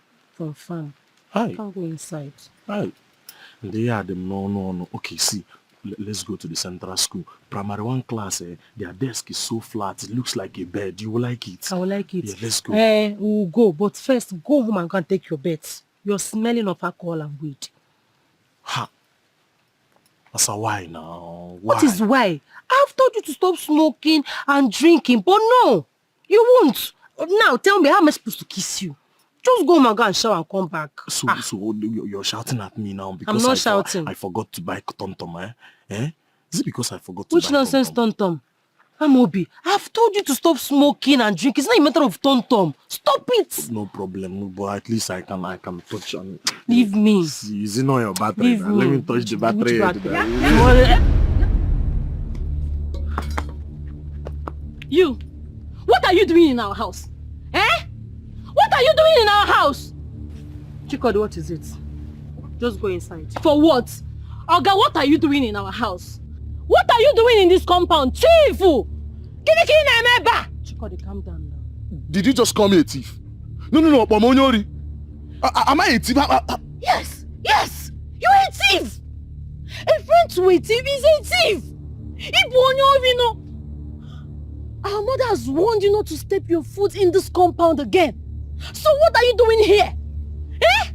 farm. Hi. Can't go inside. Hi. They are them. No. Okay, see. Let's go to the central school. Primary 1 class, their desk is so flat. It looks like a bed. You will like it. I will like it. Yeah, let's go. We'll go. But first, go home and go and take your bets. You're smelling of alcohol and weed. Ha. That's a why now. Why? What is why? I've told you to stop smoking and drinking, but no, you won't. Now, tell me, how am I supposed to kiss you? Just go home and go and shower and come back. So you're shouting at me now because I'm not shouting. I forgot to buy tom-tom, eh? Is it because I forgot to Which buy nonsense tom-tom? Amobi, I've told you to stop smoking and drinking. It's not a matter of tom-tom. Stop it. No problem, but at least I can touch and... Leave me. See, is it not your battery? Leave Now? me. Let me touch the battery. You, what are you doing in our house? Eh? What are you doing in our house? Chikodi, what is it? Just go inside. For what? Oga, what are you doing in our house? What are you doing in this compound? Chief! Chikodi, calm down now. Did you just call me a thief? No, Pomonyori. Am I a thief? Yes! You're a thief! A friend to a thief is a thief! Our mother has warned you not to step your foot in this compound again. So what are you doing here? Eh?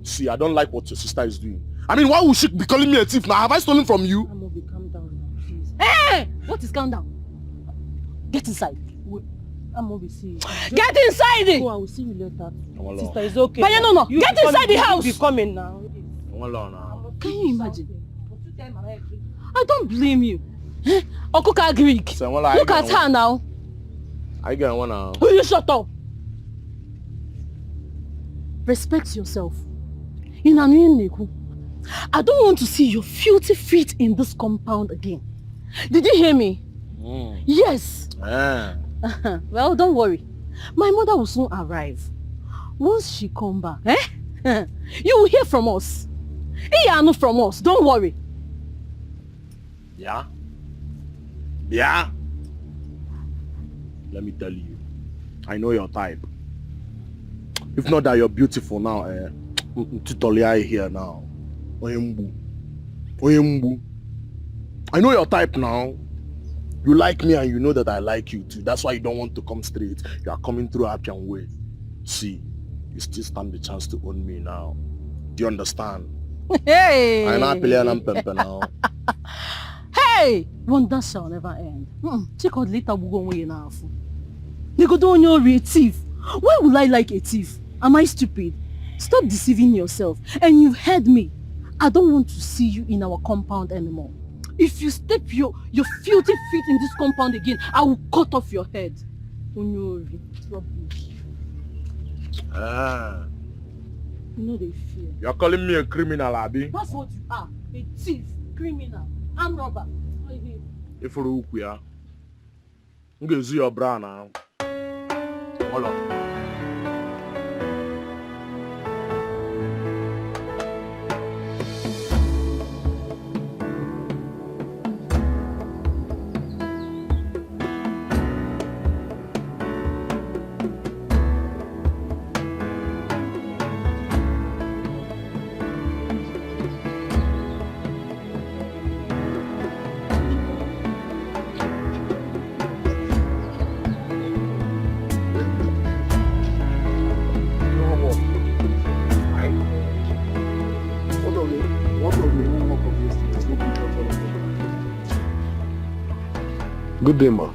See, I don't like what your sister is doing. I mean, why would she be calling me a thief now? Have I stolen from you? Amobi, calm down now, please. Hey! What is calm down? Get inside. Amobi, see. Get inside! Oh, I will see you later. Sister, it's okay. But no. Get inside the house! You'll be coming now. Can you imagine? I don't blame you. Okuka Greek. Look at her now. I get one now. Will you shut up? Respect yourself. I don't want to see your filthy feet in this compound again. Did you hear me? Yes. Well, don't worry. My mother will soon arrive. Once she come back, you will hear from us. Hear from us. Don't worry. Yeah? Let me tell you, I know your type. If not that you're beautiful now, Tutolia here now. Oyembu. I know your type now. You like me and you know that I like you too. That's why you don't want to come straight. You are coming through Appian way. See, you still stand the chance to own me now. Do you understand? Hey! I'm not playing pempe now. Hey! Wonder shall never end. Check out later we'll go away now. They go down your a thief. Why would I like a thief? Am I stupid? Stop deceiving yourself. And you heard me. I don't want to see you in our compound anymore. If you step your filthy feet in this compound again, I will cut off your head. Onyori, rubbish. You know they fear. You're calling me a criminal, Abi? That's what you are. A thief, criminal, armed robber. If you are, I'm going to see your bra now. Hold on. Good day, ma.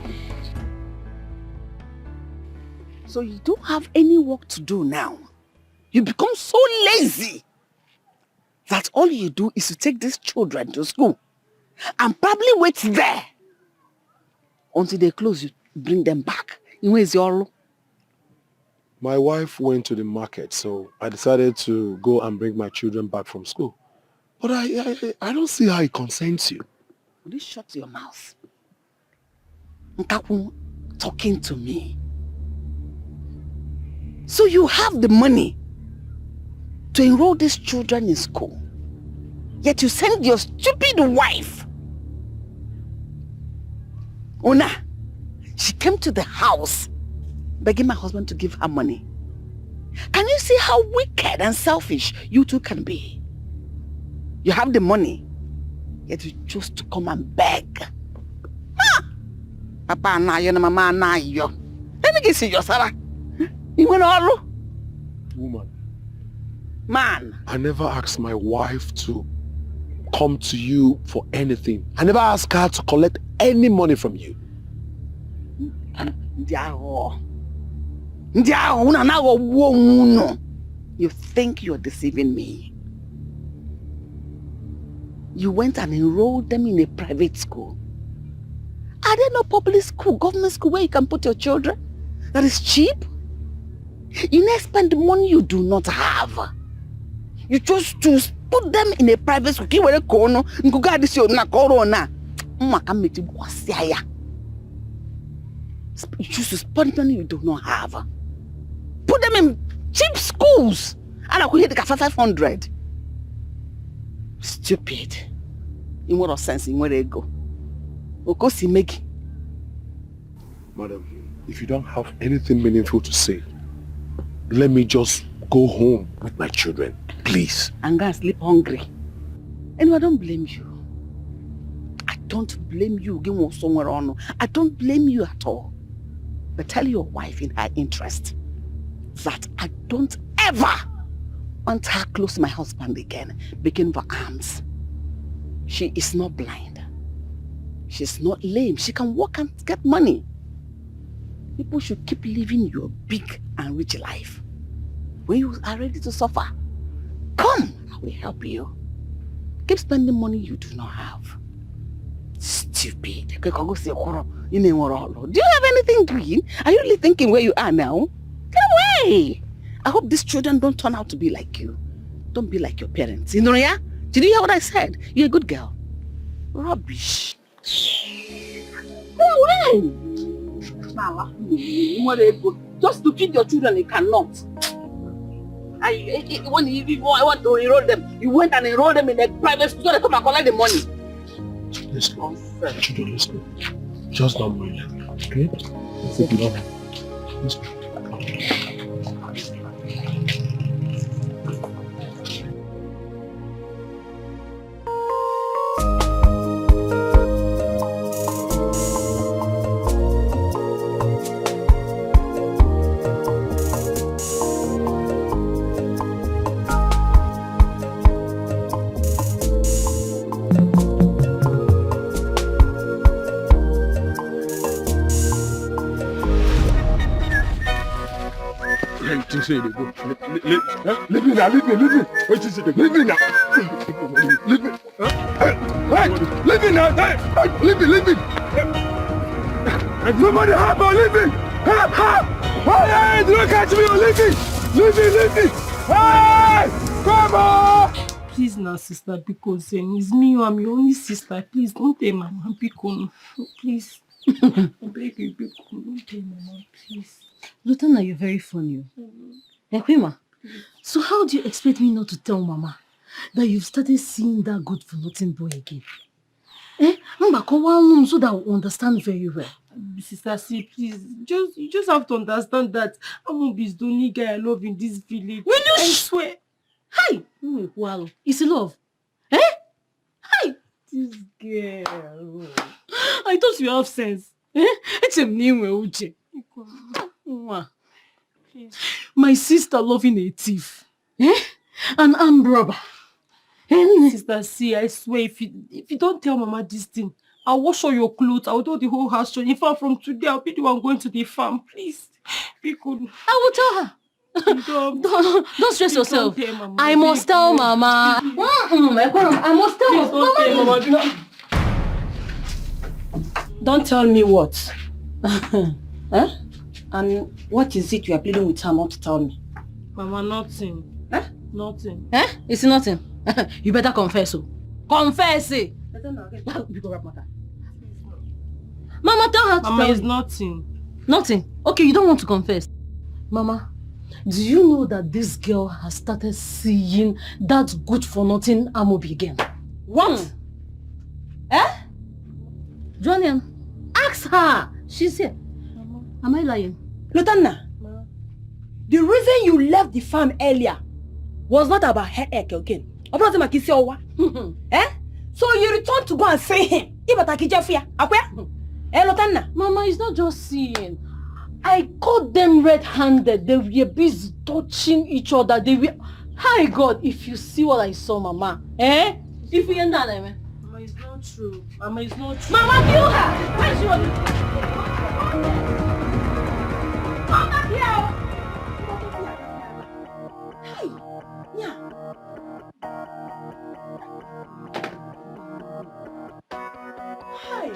So you don't have any work to do now. You become so lazy that all you do is to take these children to school and probably wait there until they close, you bring them back. Where's your... My wife went to the market, so I decided to go and bring my children back from school. But I don't see how it concerns you. Will you shut your mouth? Nkaku talking to me. So you have the money to enroll these children in school, yet you send your stupid wife. Ona, she came to the house begging my husband to give her money. Can you see how wicked and selfish you two can be? You have the money, yet you choose to come and beg. Papa na yo na mama na yo. Let me see your Sarah. You went all. Woman. Man. I never asked my wife to come to you for anything. I never asked her to collect any money from you. You think you're deceiving me. You went and enrolled them in a private school. Are there no public school, government school where you can put your children? That is cheap? You never spend money you do not have. You choose to put them in a private school. You choose to spend money you do not have. Put them in cheap schools. And I could hit 500. Stupid. In what sense? In where they go? Madam, if you don't have anything meaningful to say, let me just go home with my children, please. I'm gonna sleep hungry. And I don't blame you. I don't blame you. I don't blame you at all. But tell your wife in her interest that I don't ever want her close to my husband again, begging for alms. She is not blind. She's not lame. She can work and get money. People should keep living your big and rich life. When you are ready to suffer, come, I will help you. Keep spending money you do not have. Stupid. Do you have anything doing? Are you really thinking where you are now? Get away! I hope these children don't turn out to be like you. Don't be like your parents. You know, yeah? Did you hear what I said? You're a good girl. Rubbish. Go away! Just to feed your children, you cannot. When you want to enroll them, you went and enrolled them in a private school, so they come and collect the money. Let's go. Children, let's go. Just not mind. Okay? Let's go. Leave me now, leave me. Wait a second, leave me now. Leave me. Hey, leave me now. Hey, leave me. Somebody help me, leave me. Help. Hey, don't catch me, leave me. Hey, come on. Please now, sister, because it's me, I'm your only sister. Please, don't tell mama, because please. I beg you, because don't tell mama, please. Lutana, you're very funny. Ekwema, so how do you expect me not to tell Mama that you've started seeing that good-for-nothing boy again? So that we'll understand very well. Sister, see, please, you just have to understand that Amobi is the only guy I love in this village. Will you? I swear. Hi! Wow, it's love. Hi! This girl. I thought you have sense. It's a name, Uche. My sister loving a thief. An armed robber. Sister, see, I swear, if you don't tell Mama this thing, I'll wash all your clothes. I'll do the whole house chores. In fact, from today, I'll be the one going to the farm. Please, be good. I will tell her. Don't stress yourself. I must tell Mama. I must tell Mama. Don't tell me what. Huh? And what is it you are pleading with her not to tell me? Mama, nothing. Nothing. It's nothing. You better confess. Confess it. Mama, tell her to Mama, tell it's me. nothing. Nothing? Okay, you don't want to confess. Mama, do you know that this girl has started seeing that good-for-nothing Amobi again? What? Julian, ask her. She's here. Mama. Am I lying? Lotanna, the reason you left the farm earlier was not about headache again. So you returned to go and see him. Lotanna. Mama, it's not just seeing. I caught them red-handed. They were busy touching each other. They were... Hi God, if you see what I saw, Mama. If you end that, Mama, it's not true. Mama, it's not true. Mama, kill her! Where is she? Come back here! Hey! Yeah. Hey!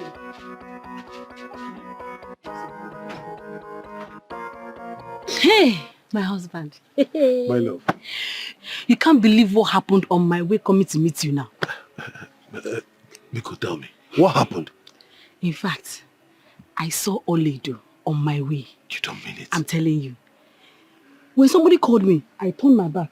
Hey, my husband. My love. You can't believe what happened on my way coming to meet you now. Miko, tell me. What happened? In fact, I saw Oledo on my way. You don't mean it. I'm telling you. When somebody called me, I turned my back.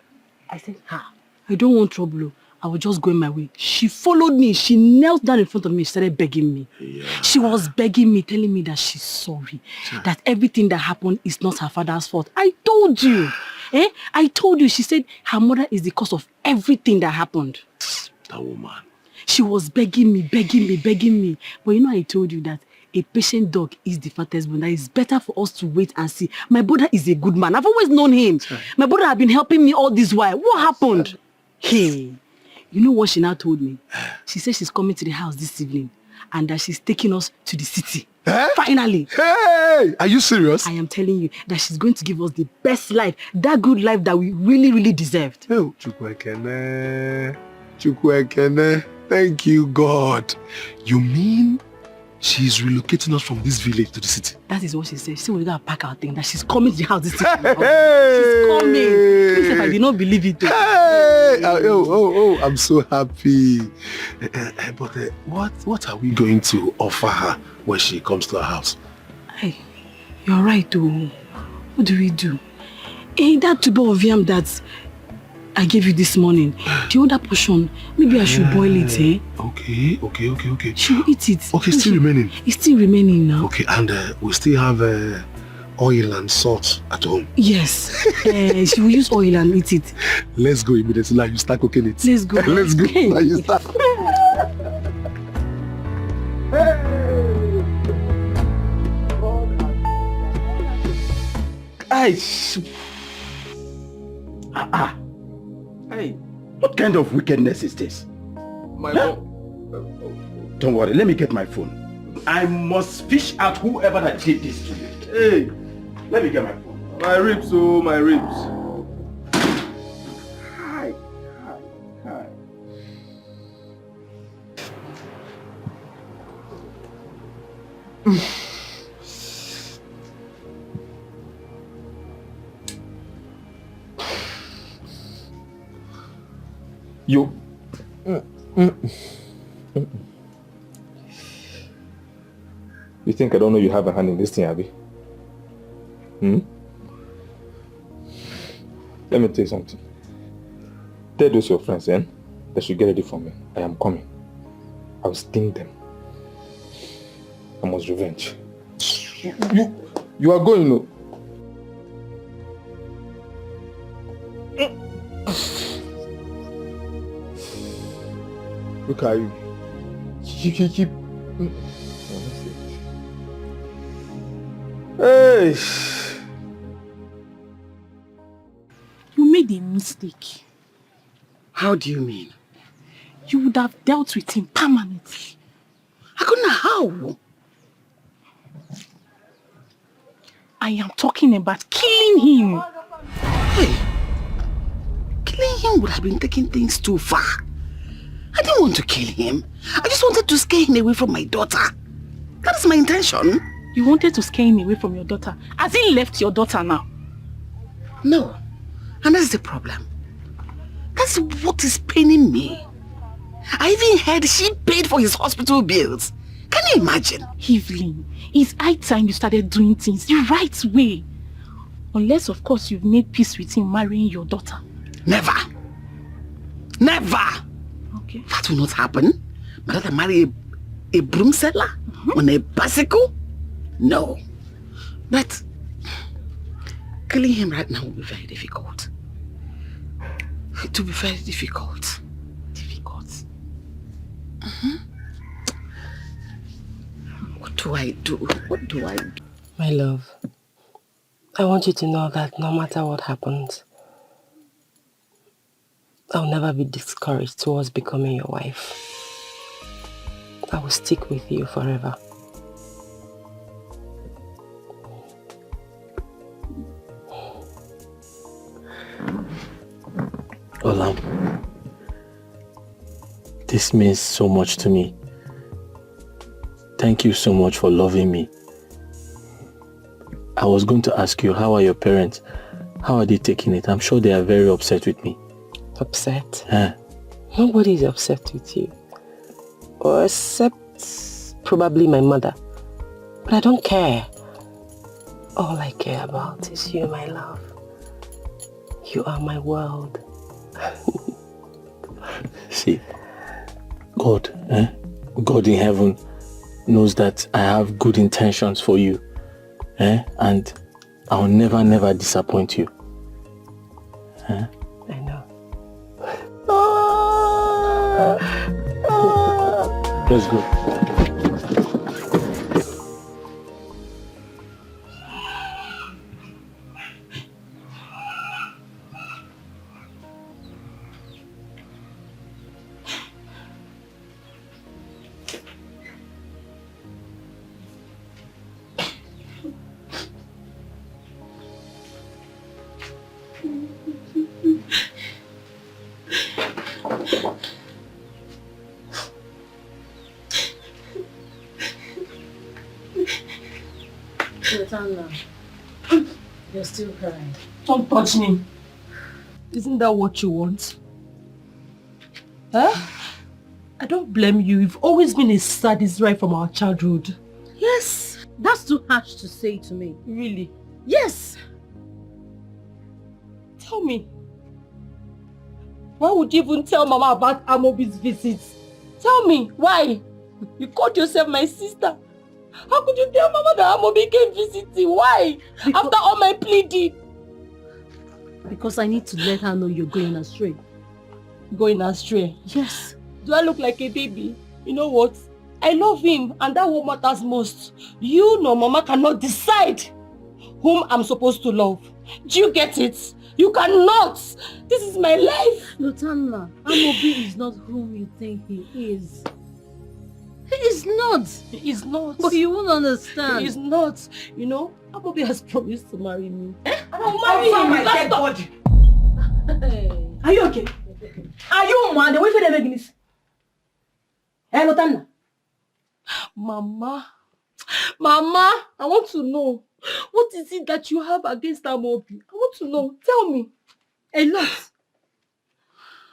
I said, I don't want trouble. I was just going my way. She followed me. She knelt down in front of me. She started begging me. Yeah. She was begging me, telling me that she's sorry. Sure. That everything that happened is not her father's fault. I told you. I told you. She said her mother is the cause of everything that happened. That woman. She was begging me. But you know, I told you that a patient dog is the fattest bone. That it's better for us to wait and see. My brother is a good man. I've always known him. Sure. My brother has been helping me all this while. What happened? Hey. You know what she now told me? She said she's coming to the house this evening and that she's taking us to the city. Finally. Hey! Are you serious? I am telling you that she's going to give us the best life, that good life that we really, really deserved. Oh, Chukwekene. Thank you, God. You mean she's relocating us from this village to the city? That is what she said. She said we're going to pack our thing, that she's coming to the house this evening. She's coming. If I did not believe it. Hey! I'm so happy. But what are we going to offer her when she comes to our house? Hey, you're right, though. What do we do? That tuber of yam that I gave you this morning, the other portion, maybe I should boil it, Okay. She'll eat it. Okay, still remaining. It's still remaining now. Okay, and we still have oil and salt at home. Yes. She will use oil and eat it. Let's go immediately. Now you start cooking it. Let's go. Let's go. Now you start. Hey, what kind of wickedness is this? My phone. Don't worry, let me get my phone. I must fish out whoever that did this to you. Hey, let me get my phone. My ribs, oh, my ribs. Hi. You. You think I don't know you have a hand in this thing, Abby? Let me tell you something. Tell those your friends, they should get ready for me. I am coming. I will sting them. I must revenge. You are going, no? Look at you. Keep. Hey. You made a mistake. How do you mean? You would have dealt with him permanently. Akuna, how? I am talking about killing him. Hey, killing him would have been taking things too far. I didn't want to kill him. I just wanted to scare him away from my daughter. That is my intention. You wanted to scare him away from your daughter? Has he left your daughter now? No. And that's the problem. That's what is paining me. I even heard she paid for his hospital bills. Can you imagine? Evelyn, it's high time you started doing things the right way. Unless, of course, you've made peace with him marrying your daughter. Never. Never. Okay. That will not happen. My daughter marry a broom seller on a bicycle? No. But killing him right now will be very difficult. It will be very difficult. Difficult? What do I do? What do I do? My love, I want you to know that no matter what happens, I'll never be discouraged towards becoming your wife. I will stick with you forever. Olam, this means so much to me. Thank you so much for loving me. I was going to ask you, how are your parents? How are they taking it? I'm sure they are very upset with me. Upset? Huh? Nobody is upset with you. Or except probably my mother. But I don't care. All I care about is you, my love. You are my world. See, God in heaven knows that I have good intentions for you. And I'll never disappoint you. I know. Let's go. You're still crying. Don't touch me. Isn't that what you want? Huh? I don't blame you. You've always been a sadist right from our childhood. Yes, that's too harsh to say to me. Really? Yes. Tell me. Why would you even tell Mama about Amobi's visits? Tell me, why? You called yourself my sister. How could you tell Mama that Amobi came visiting? Why? After all my pleading. Because I need to let her know you're going astray. Going astray? Yes. Do I look like a baby? You know what? I love him and that what matters most. You know Mama cannot decide whom I'm supposed to love. Do you get it? You cannot! This is my life! Lotanla, Amobi is not whom you think he is. He is not! He is not! But you won't understand. He is not! You know, Amobi has promised to marry me. And I'll marry him! My dead body! Are you okay? Are you mad? The way for the beginnings? Hey, Lotanla. Mama, I want to know. What is it that you have against Amobi? I want to know. Tell me. A lot.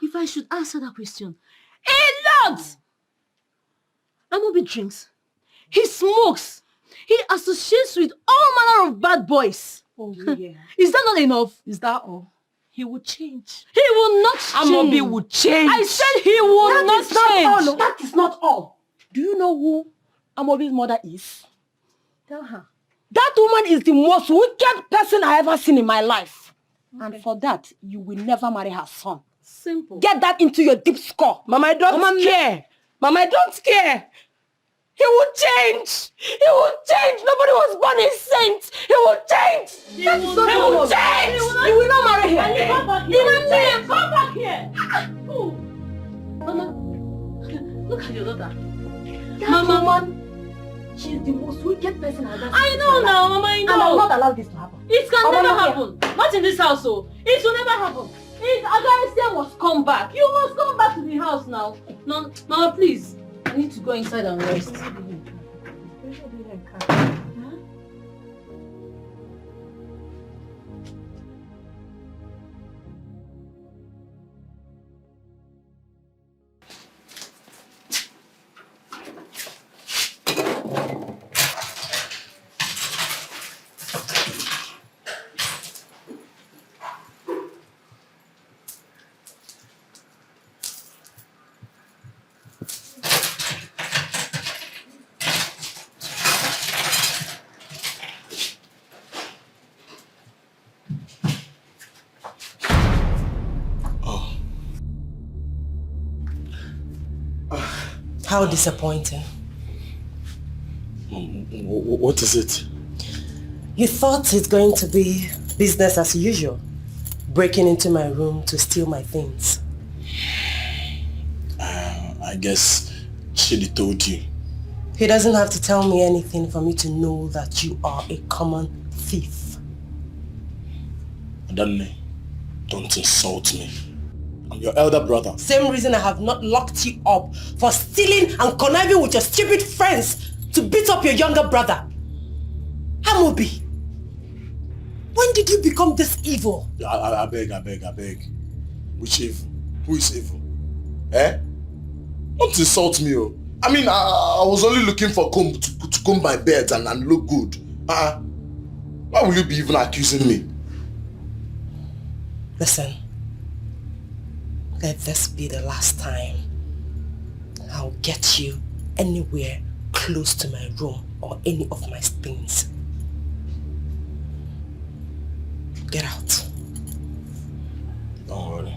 If I should answer that question. A lot! Amobi drinks. He smokes. He associates with all manner of bad boys. Oh, yeah. Is that not enough? Is that all? He will change. He will not change. Amobi will change. I said he will not change. That is not all. Do you know who Amobi's mother is? Tell her. That woman is the most wicked person I ever seen in my life. Okay. And for that, you will never marry her son. Simple. Get that into your deep skull. Mama, I don't care. Mama, I don't care. He will change. He will change. Nobody was born a saint. He will change. He will change. You will not marry him. Come back here. Come back here. Oh. Mama, look at your daughter. That woman, she's the most wicked person I've ever seen. I know now, Mama, I know. And I will not allow this to happen. It can never happen. Not in this house, oh. It will never happen. Agarisia must come back. You must come back to the house now. No, Mama, please. I need to go inside and rest. How disappointing. What is it? You thought it's going to be business as usual, breaking into my room to steal my things. I guess Chidi told you. He doesn't have to tell me anything for me to know that you are a common thief. Adanne, don't insult me. I'm your elder brother. Same reason I have not locked you up for stealing and conniving with your stupid friends to beat up your younger brother. Amobi, when did you become this evil? I beg. Which evil? Who is evil? Eh? Don't insult me, oh. I mean, I was only looking for comb to comb my beard and look good. Why will you be even accusing me? Listen, let this be the last time I'll get you anywhere close to my room or any of my things. Get out. Don't worry.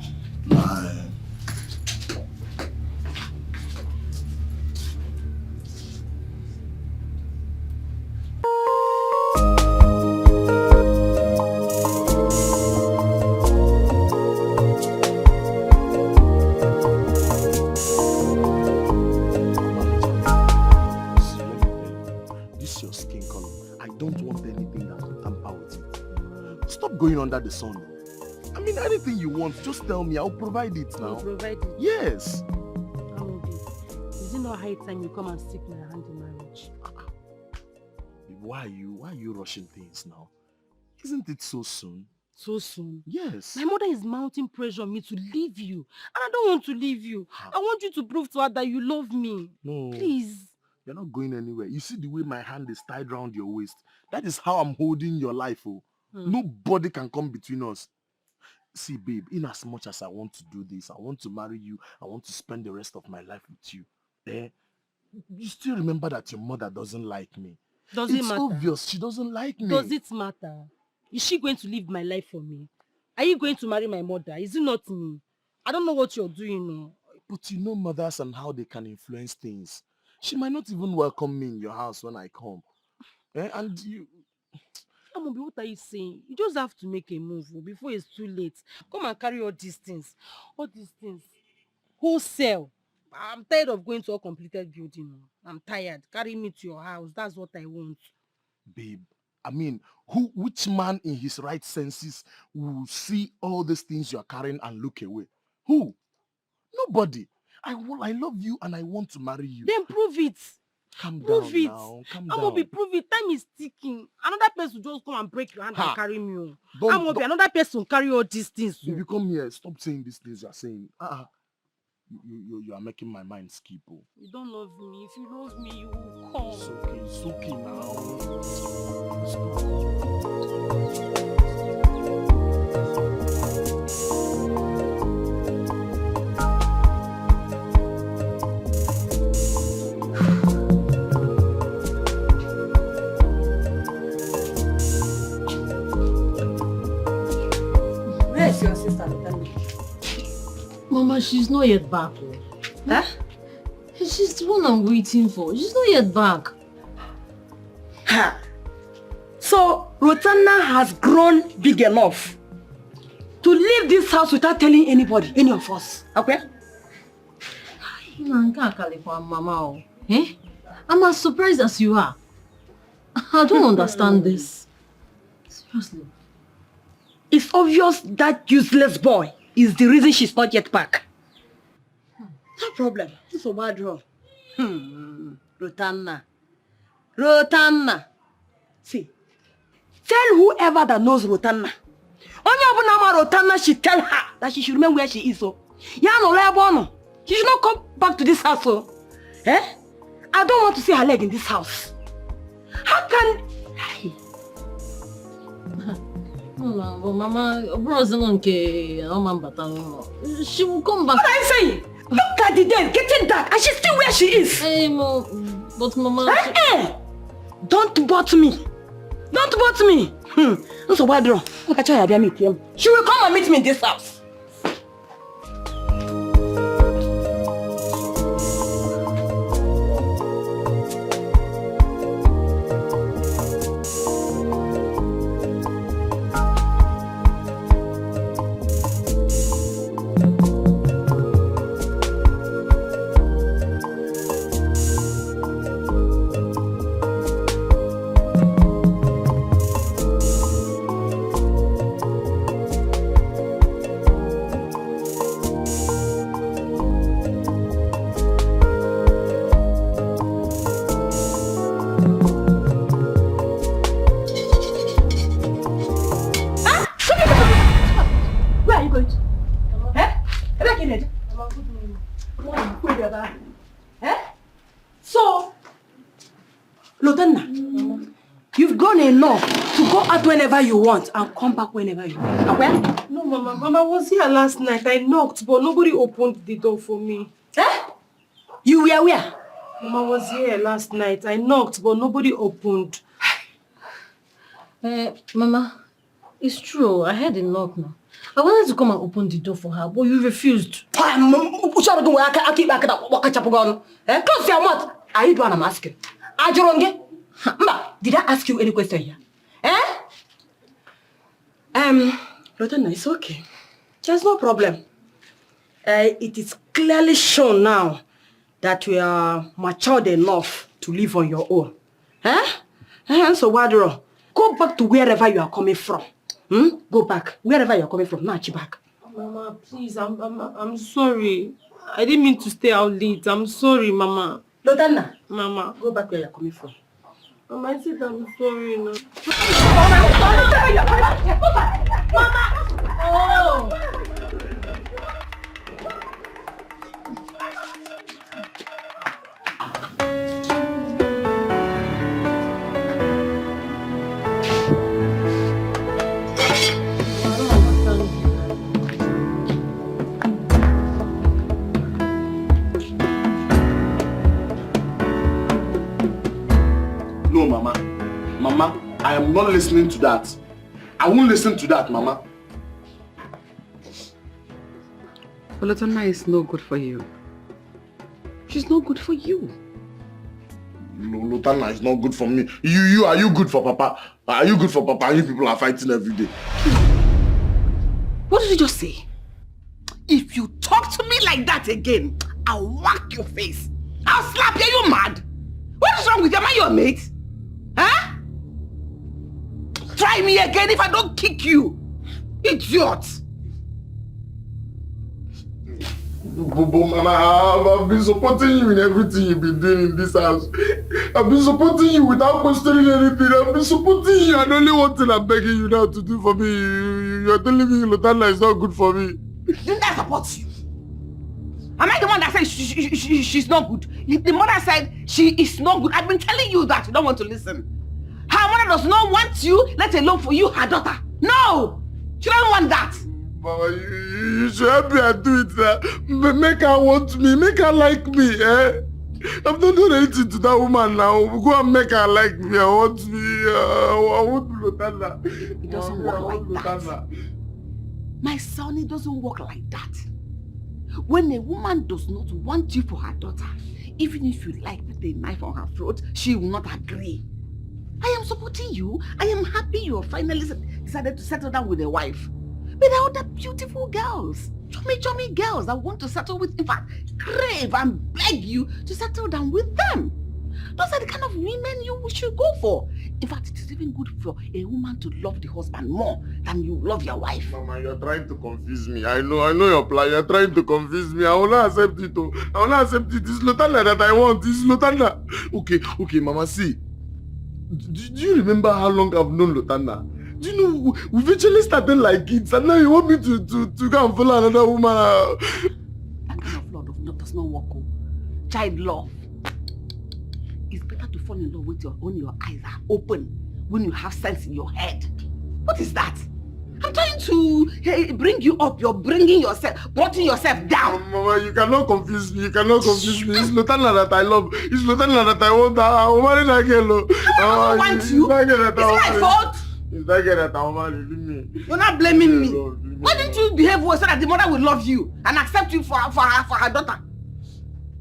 Going under the sun. I mean, anything you want, just tell me. I'll provide it now. You'll provide it? Yes. Is it not high time you come and stick my hand in marriage? Why are you rushing things now? Isn't it so soon? So soon? Yes. My mother is mounting pressure on me to leave you. And I don't want to leave you. I want you to prove to her that you love me. No. Please. You're not going anywhere. You see the way my hand is tied around your waist? That is how I'm holding your life, oh. Nobody can come between us. See, babe, in as much as I want to do this, I want to marry you, I want to spend the rest of my life with you. You still remember that your mother doesn't like me. Does it matter? It's obvious she doesn't like me. Does it matter? Is she going to live my life for me? Are you going to marry my mother? Is it not me? I don't know what you're doing now. But you know mothers and how they can influence things. She might not even welcome me in your house when I come. And you... Amobi, what are you saying? You just have to make a move before it's too late. Come and carry all these things. All these things. Wholesale. I'm tired of going to a completed building. I'm tired. Carry me to your house. That's what I want. Babe, I mean, which man in his right senses will see all these things you're carrying and look away? Who? Nobody. I love you and I want to marry you. Then prove it. Calm prove down it. now. Calm Amobi, down. prove it. Time is ticking. Another person will just come and break your hand and carry me. Don't- Another person will carry all these things. Baby, come here. Stop saying these things you're saying. You are making my mind skip. Oh. You don't love me. If you love me, you will come. It's okay now. Where's your sister? Tell me. Mama, she's not yet back. Huh? She's the one I'm waiting for. She's not yet back. Ha! So, Rosanna has grown big enough to leave this house without telling anybody, any of us. Okay? I can't call it for Mama. I'm as surprised as you are. I don't understand this. Seriously. It's obvious that useless boy is the reason she's not yet back. No problem. It's a bad draw. Rotanna. See, tell whoever that knows Rotanna. Rotanna should tell her that she should remain where she is. So, she should not come back to this house. So, I don't want to see her leg in this house. How can... No, but Mama, she will come back. What are you saying? Look at the day, getting dark, and she's still where she is. Hey, but Mama... Don't bother me. Don't bother me. So bad, look at you, meet him. She will come and meet me in this house. So, Lieutenant, you've gone enough to go out whenever you want and come back whenever you want. Where? No, Mama, I was here last night. I knocked, but nobody opened the door for me. You were where? Mama, I was here last night. I knocked, but nobody opened. Mama, it's true. I heard a knock now. I wanted to come and open the door for her, but you refused. Close your mouth. Are you doing? I'm asking. Did I ask you any question here? Lieutenant, it's okay. There's no problem. It is clearly shown now that you are matured enough to live on your own. So, Wadro, go back to wherever you are coming from. Go back. Wherever you are coming from, now back. Mama, please, I'm sorry. I didn't mean to stay out late. I'm sorry, Mama. Lieutenant, Mama, go back where you are coming from. Mama, I said I'm sorry, no. Mama! Oh! No, Mama. Mama, I am not listening to that. I won't listen to that, Mama. Olotona is no good for you. She's not good for you. Lotana is not good for me. Are you good for Papa? Are you good for Papa? And you people are fighting every day. What did you just say? If you talk to me like that again, I'll whack your face. I'll slap you. Are you mad? What is wrong with you? Am I your mate? Huh? Try me again if I don't kick you. Idiot. But Mama, I've been supporting you in everything you've been doing in this house. I've been supporting you without questioning anything. I've been supporting you, and only one thing I'm begging you now to do for me. You're telling me Lotana is not good for me. Didn't I support you? Am I the one that said she's not good? The mother said she is not good. I've been telling you that. You don't want to listen. Her mother does not want you, let alone for you, her daughter. No! She doesn't want that. Mama, you should help me and do it. Make her want me. Make her like me. I've not done anything to that woman now. Go and make her like me. I want me. I want Lotana. It doesn't work like that. My son, it doesn't work like that. When a woman does not want you for her daughter, even if you like put a knife on her throat, she will not agree. I am supporting you. I am happy you have finally decided to settle down with a wife. But there are other beautiful girls, chummy girls that want to settle with, in fact, crave and beg you to settle down with them. Those are the kind of women you should go for. In fact, it is even good for a woman to love the husband more than you love your wife. Mama, you're trying to confuse me. I know your plan. You're trying to confuse me. I will not accept it. I will not accept it. It's Lotana that I want. It's Lotana. Okay, Mama, see. Do you remember how long I've known Lotana? Do you know, we've actually started like kids, and now you want me to go and follow another woman? That kind of love does not work. Child love. It's better to fall in love when your eyes are open, when you have sense in your head. What is that? I'm trying to bring you up. You're bringing yourself down. Mama, you cannot confuse me. It's Lotana that I love. It's Lotana that I want. I will marry that girl. I want you. It's my fault. It's that girl that I will marry. Leave me. You're not blaming me. Why didn't you behave well so that the mother will love you and accept you for her daughter?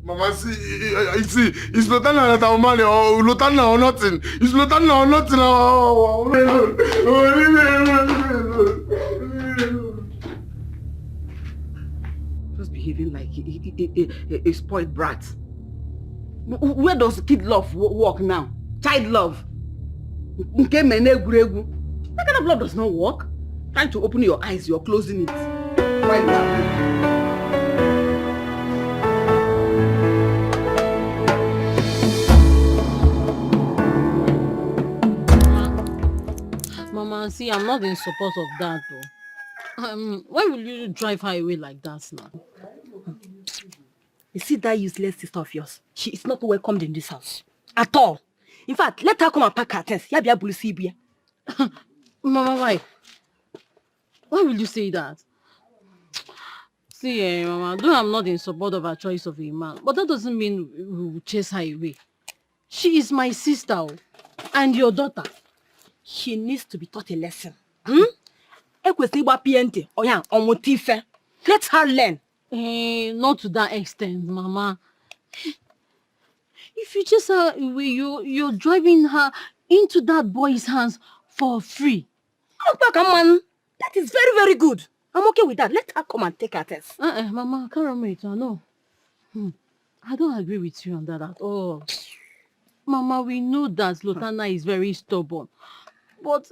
Mama, see, it's Lotana that I will marry, or Lotana or nothing. It's Lotana or nothing. Just behaving like a spoiled brat. Where does kid love work now? Child love. That kind of love does not work. Trying to open your eyes, you're closing it. Why you are? Mama, see, I'm not in support of that though. Why will you drive her away like that now? You see that useless sister of yours? She is not welcomed in this house. At all. In fact, let her come and pack her things. Mama, why? Why will you say that? See, Mama, though I'm not in support of her choice of a man, but that doesn't mean we will chase her away. She is my sister and your daughter. She needs to be taught a lesson. Let her learn. Not to that extent, Mama. If you chase her away, you're driving her into that boy's hands for free. That is very, very good. I'm okay with that. Let her come and take her test. Mama, I can't remember it. No. I don't agree with you on that at all. Mama, we know that Lotana is very stubborn. But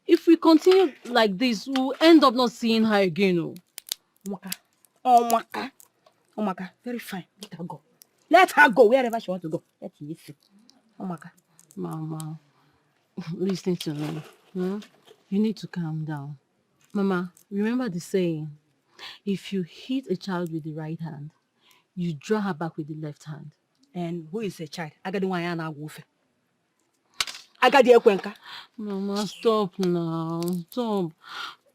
if we continue like this, we'll end up not seeing her again. Omaka, very fine. Let her go. Let her go wherever she wants to go. Let her listen. Omaka. Mama, listen to me. You need to calm down. Mama, remember the saying, if you hit a child with the right hand, you draw her back with the left hand. And who is a child? Mama, stop now. Stop.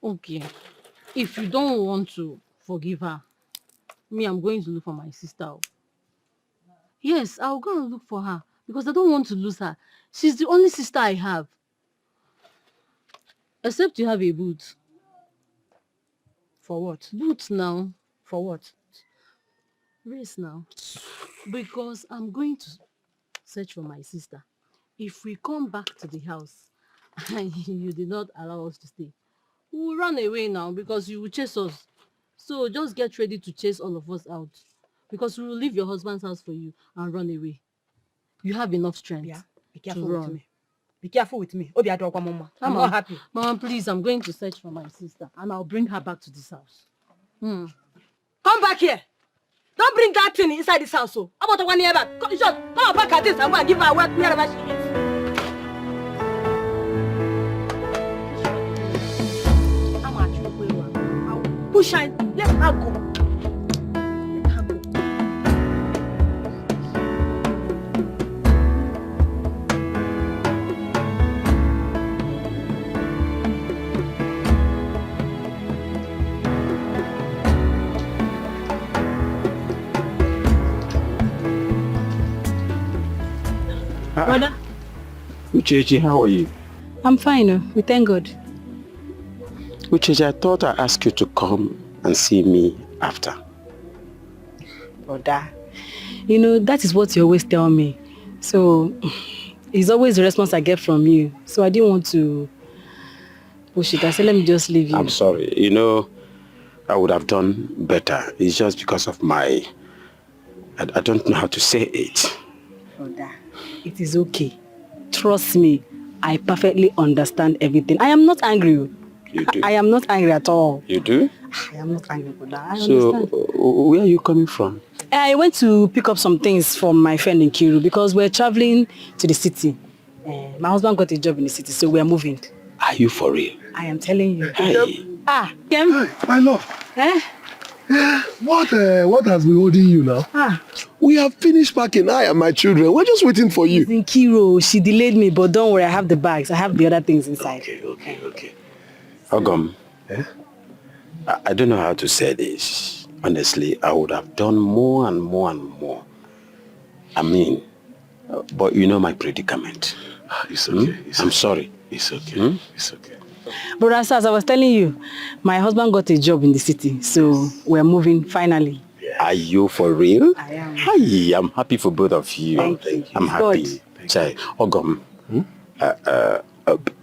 Okay. If you don't want to forgive her, I'm going to look for my sister. Yes, I'll go and look for her because I don't want to lose her. She's the only sister I have. Except you have a boot. For what? Boot now. For what? Race now. Because I'm going to search for my sister. If we come back to the house and you did not allow us to stay, we will run away now because you will chase us. So just get ready to chase all of us out because we will leave your husband's house for you and run away. You have enough strength. Yeah, be careful to run. with me. Be careful with me. I'm not happy. Mama, please, I'm going to search for my sister and I'll bring her back to this house. Come back here. Don't bring that thing inside this house. How about the one near back? Come and pack her this and go and give her work wherever she is. I'm at you. I'll push her. Let her go. Let her go. Brother? Uchechi, how are you? I'm fine, we thank God. Uchechi, I thought I'd ask you to come and see me after. Brother, that is what you always tell me. So, it's always the response I get from you. So I didn't want to push it. I said, let me just leave you. I'm sorry. I would have done better. It's just because of I don't know how to say it. Brother. It is okay. Trust me, I perfectly understand everything. I am not angry. You do? I am not angry at all. You do? I am not angry with that. I So, understand. where are you coming from? I went to pick up some things from my friend in Kiru because we're traveling to the city. My husband got a job in the city, so we're moving. Are you for real? I am telling you. Hey. Kem. Hey, my love. Eh? What has been holding you now? We have finished packing, I and my children. We're just waiting for you. In Kiru, she delayed me, but don't worry, I have the bags. I have the other things inside. Okay. Ogum, I don't know how to say this. Honestly, I would have done more and more and more. I mean, but you know my predicament. It's okay. I'm sorry. It's okay. It's okay. Brother, as I was telling you, my husband got a job in the city, so we're moving finally. Are you for real? I am. Hi, I'm happy for both of you. Thank you. I'm happy. God. Say, Ogum,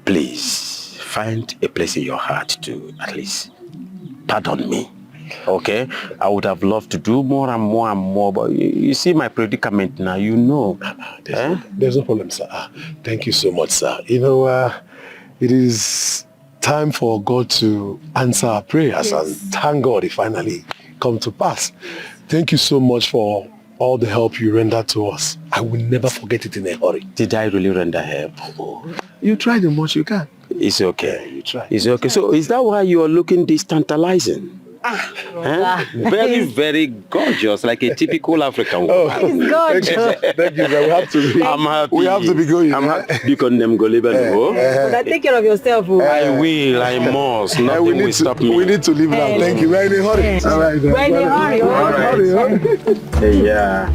please find a place in your heart to at least pardon me. Okay? I would have loved to do more and more and more, but you see my predicament now, you know. There's no problem, sir. Thank you so much, sir. You know, it is time for God to answer our prayers, and thank God it finally come to pass. Thank you so much for all the help you rendered to us. I will never forget it in a hurry. Did I really render help? You tried the most you can. It's okay. You tried. It's okay. So is that why you are looking this tantalizing? Very, very gorgeous, like a typical African woman. It's gorgeous. Thank you, sir. We have to be. I'm happy. We have to be going. I'm happy. You can them go live But take care of yourself. I will. I must. Nothing will stop me. We need to leave now. Thank you. We're in a hurry. All right. We're in a hurry. All right. Yeah.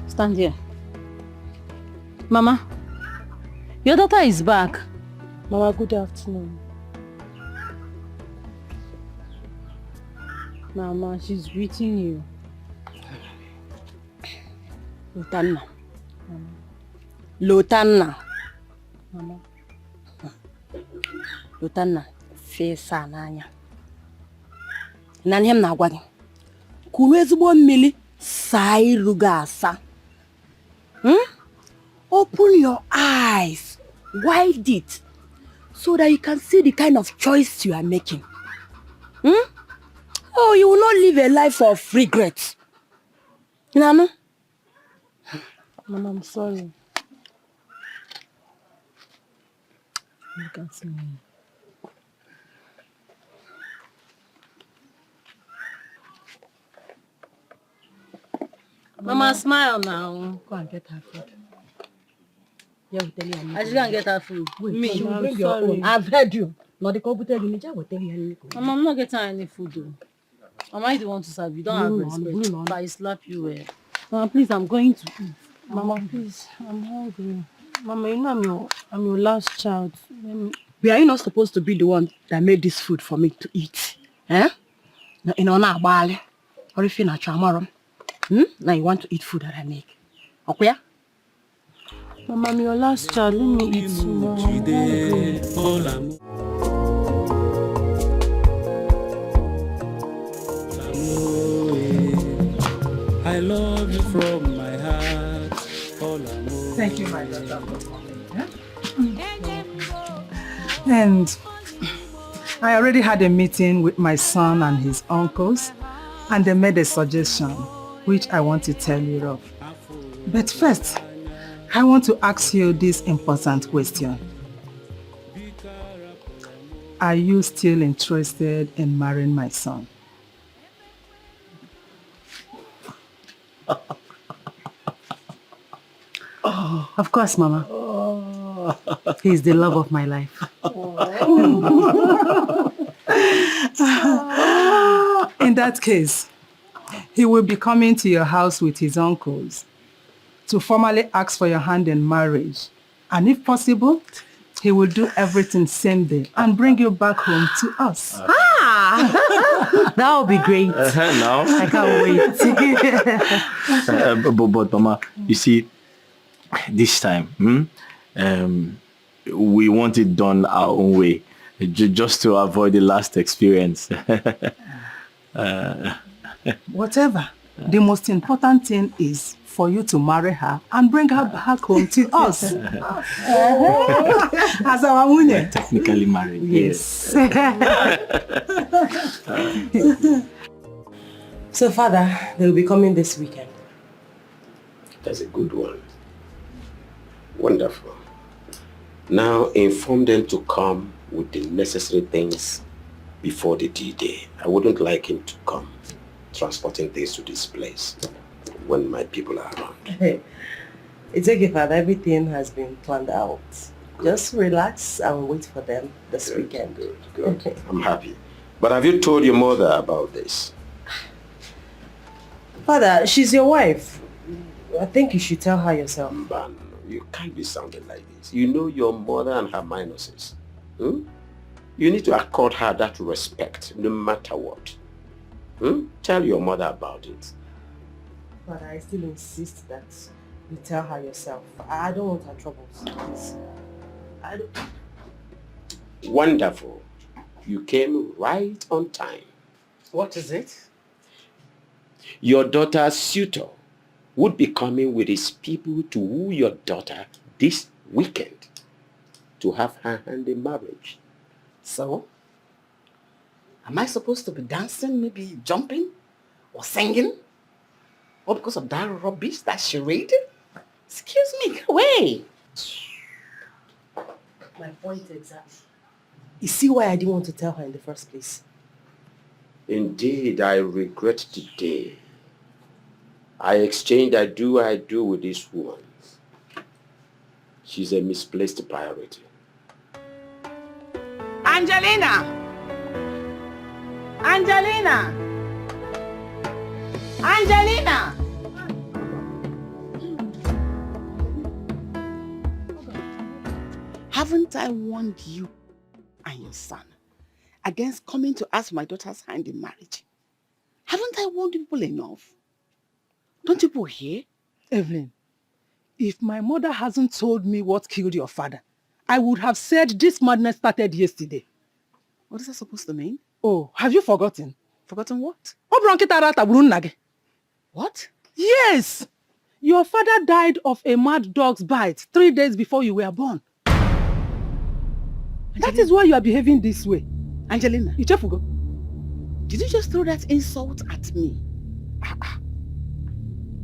Stand here. Mama, your daughter is back. Mama, good afternoon. Mama, she's greeting you. Lotanna. Lotanna. Mama. Lotanna, fesa n'anya. Na ihe m na-agwa gị. Kuru ezigbo mmiri saa iru gị asa. Open your eyes, wide it, so that you can see the kind of choice you are making. Oh, you will not live a life of regret. You know? Mama, I'm sorry. Look at me. Mama, smile now. Go and get her food. Yeah, we'll tell you. I just can't get her food. Wait, Me, you I'm bring your sorry. own. I've heard you. Not the computer, you need to tell you. Mama, I'm not getting any food though. Am I the one to serve you? Don't have respect. But I slap you well. Mama, please, I'm going to eat. Mama, please, I'm hungry. Mama, you know I'm your last child. Are you not supposed to be the one that made this food for me to eat? You know, now, Bali. Or if you're not tomorrow. Now you want to eat food that I make. Okay? Mama, I'm your last child. Let me eat small. I love you from my heart. Thank you, my daughter, for coming. And I already had a meeting with my son and his uncles, and they made a suggestion, which I want to tell you of. But first, I want to ask you this important question. Are you still interested in marrying my son? Of course, Mama. He's the love of my life. In that case, he will be coming to your house with his uncles to formally ask for your hand in marriage. And if possible, he will do everything same day and bring you back home to us. That would be great. Now? I can't wait. But Mama, you see, this time, we want it done our own way, just to avoid the last experience. Whatever. The most important thing is for you to marry her and bring her back home to us. As our woman. Technically married. Yes. So, Father, they'll be coming this weekend. That's a good one. Wonderful. Now inform them to come with the necessary things before the D-Day. I wouldn't like him to come transporting things to this place when my people are around. Hey, it's okay, Father. Everything has been planned out. Just relax and wait for them this weekend. Good. I'm happy. But have you told your mother about this? Father, she's your wife. I think you should tell her yourself. Man, you can't be sounding like this. You know your mother and her minuses. You need to accord her that respect, no matter what. Tell your mother about it. But I still insist that you tell her yourself. I don't want her troubles, please. I don't... Wonderful. You came right on time. What is it? Your daughter's suitor would be coming with his people to woo your daughter this weekend to have her hand in marriage. So, am I supposed to be dancing, maybe jumping or singing? Or because of that rubbish, that charade? Excuse me, get away. My point exactly. You see why I didn't want to tell her in the first place? Indeed, I regret the day I exchanged I do with this woman. She's a misplaced priority. Angelina! Angelina! Angelina! Haven't I warned you and your son against coming to ask my daughter's hand in marriage? Haven't I warned people enough? Don't people hear? Evelyn, if my mother hasn't told me what killed your father, I would have said this madness started yesterday. What is that supposed to mean? Oh, have you forgotten? Forgotten what? What? Yes! Your father died of a mad dog's bite 3 days before you were born. Angelina. That is why you are behaving this way. Angelina. Ichefugo. Did you just throw that insult at me?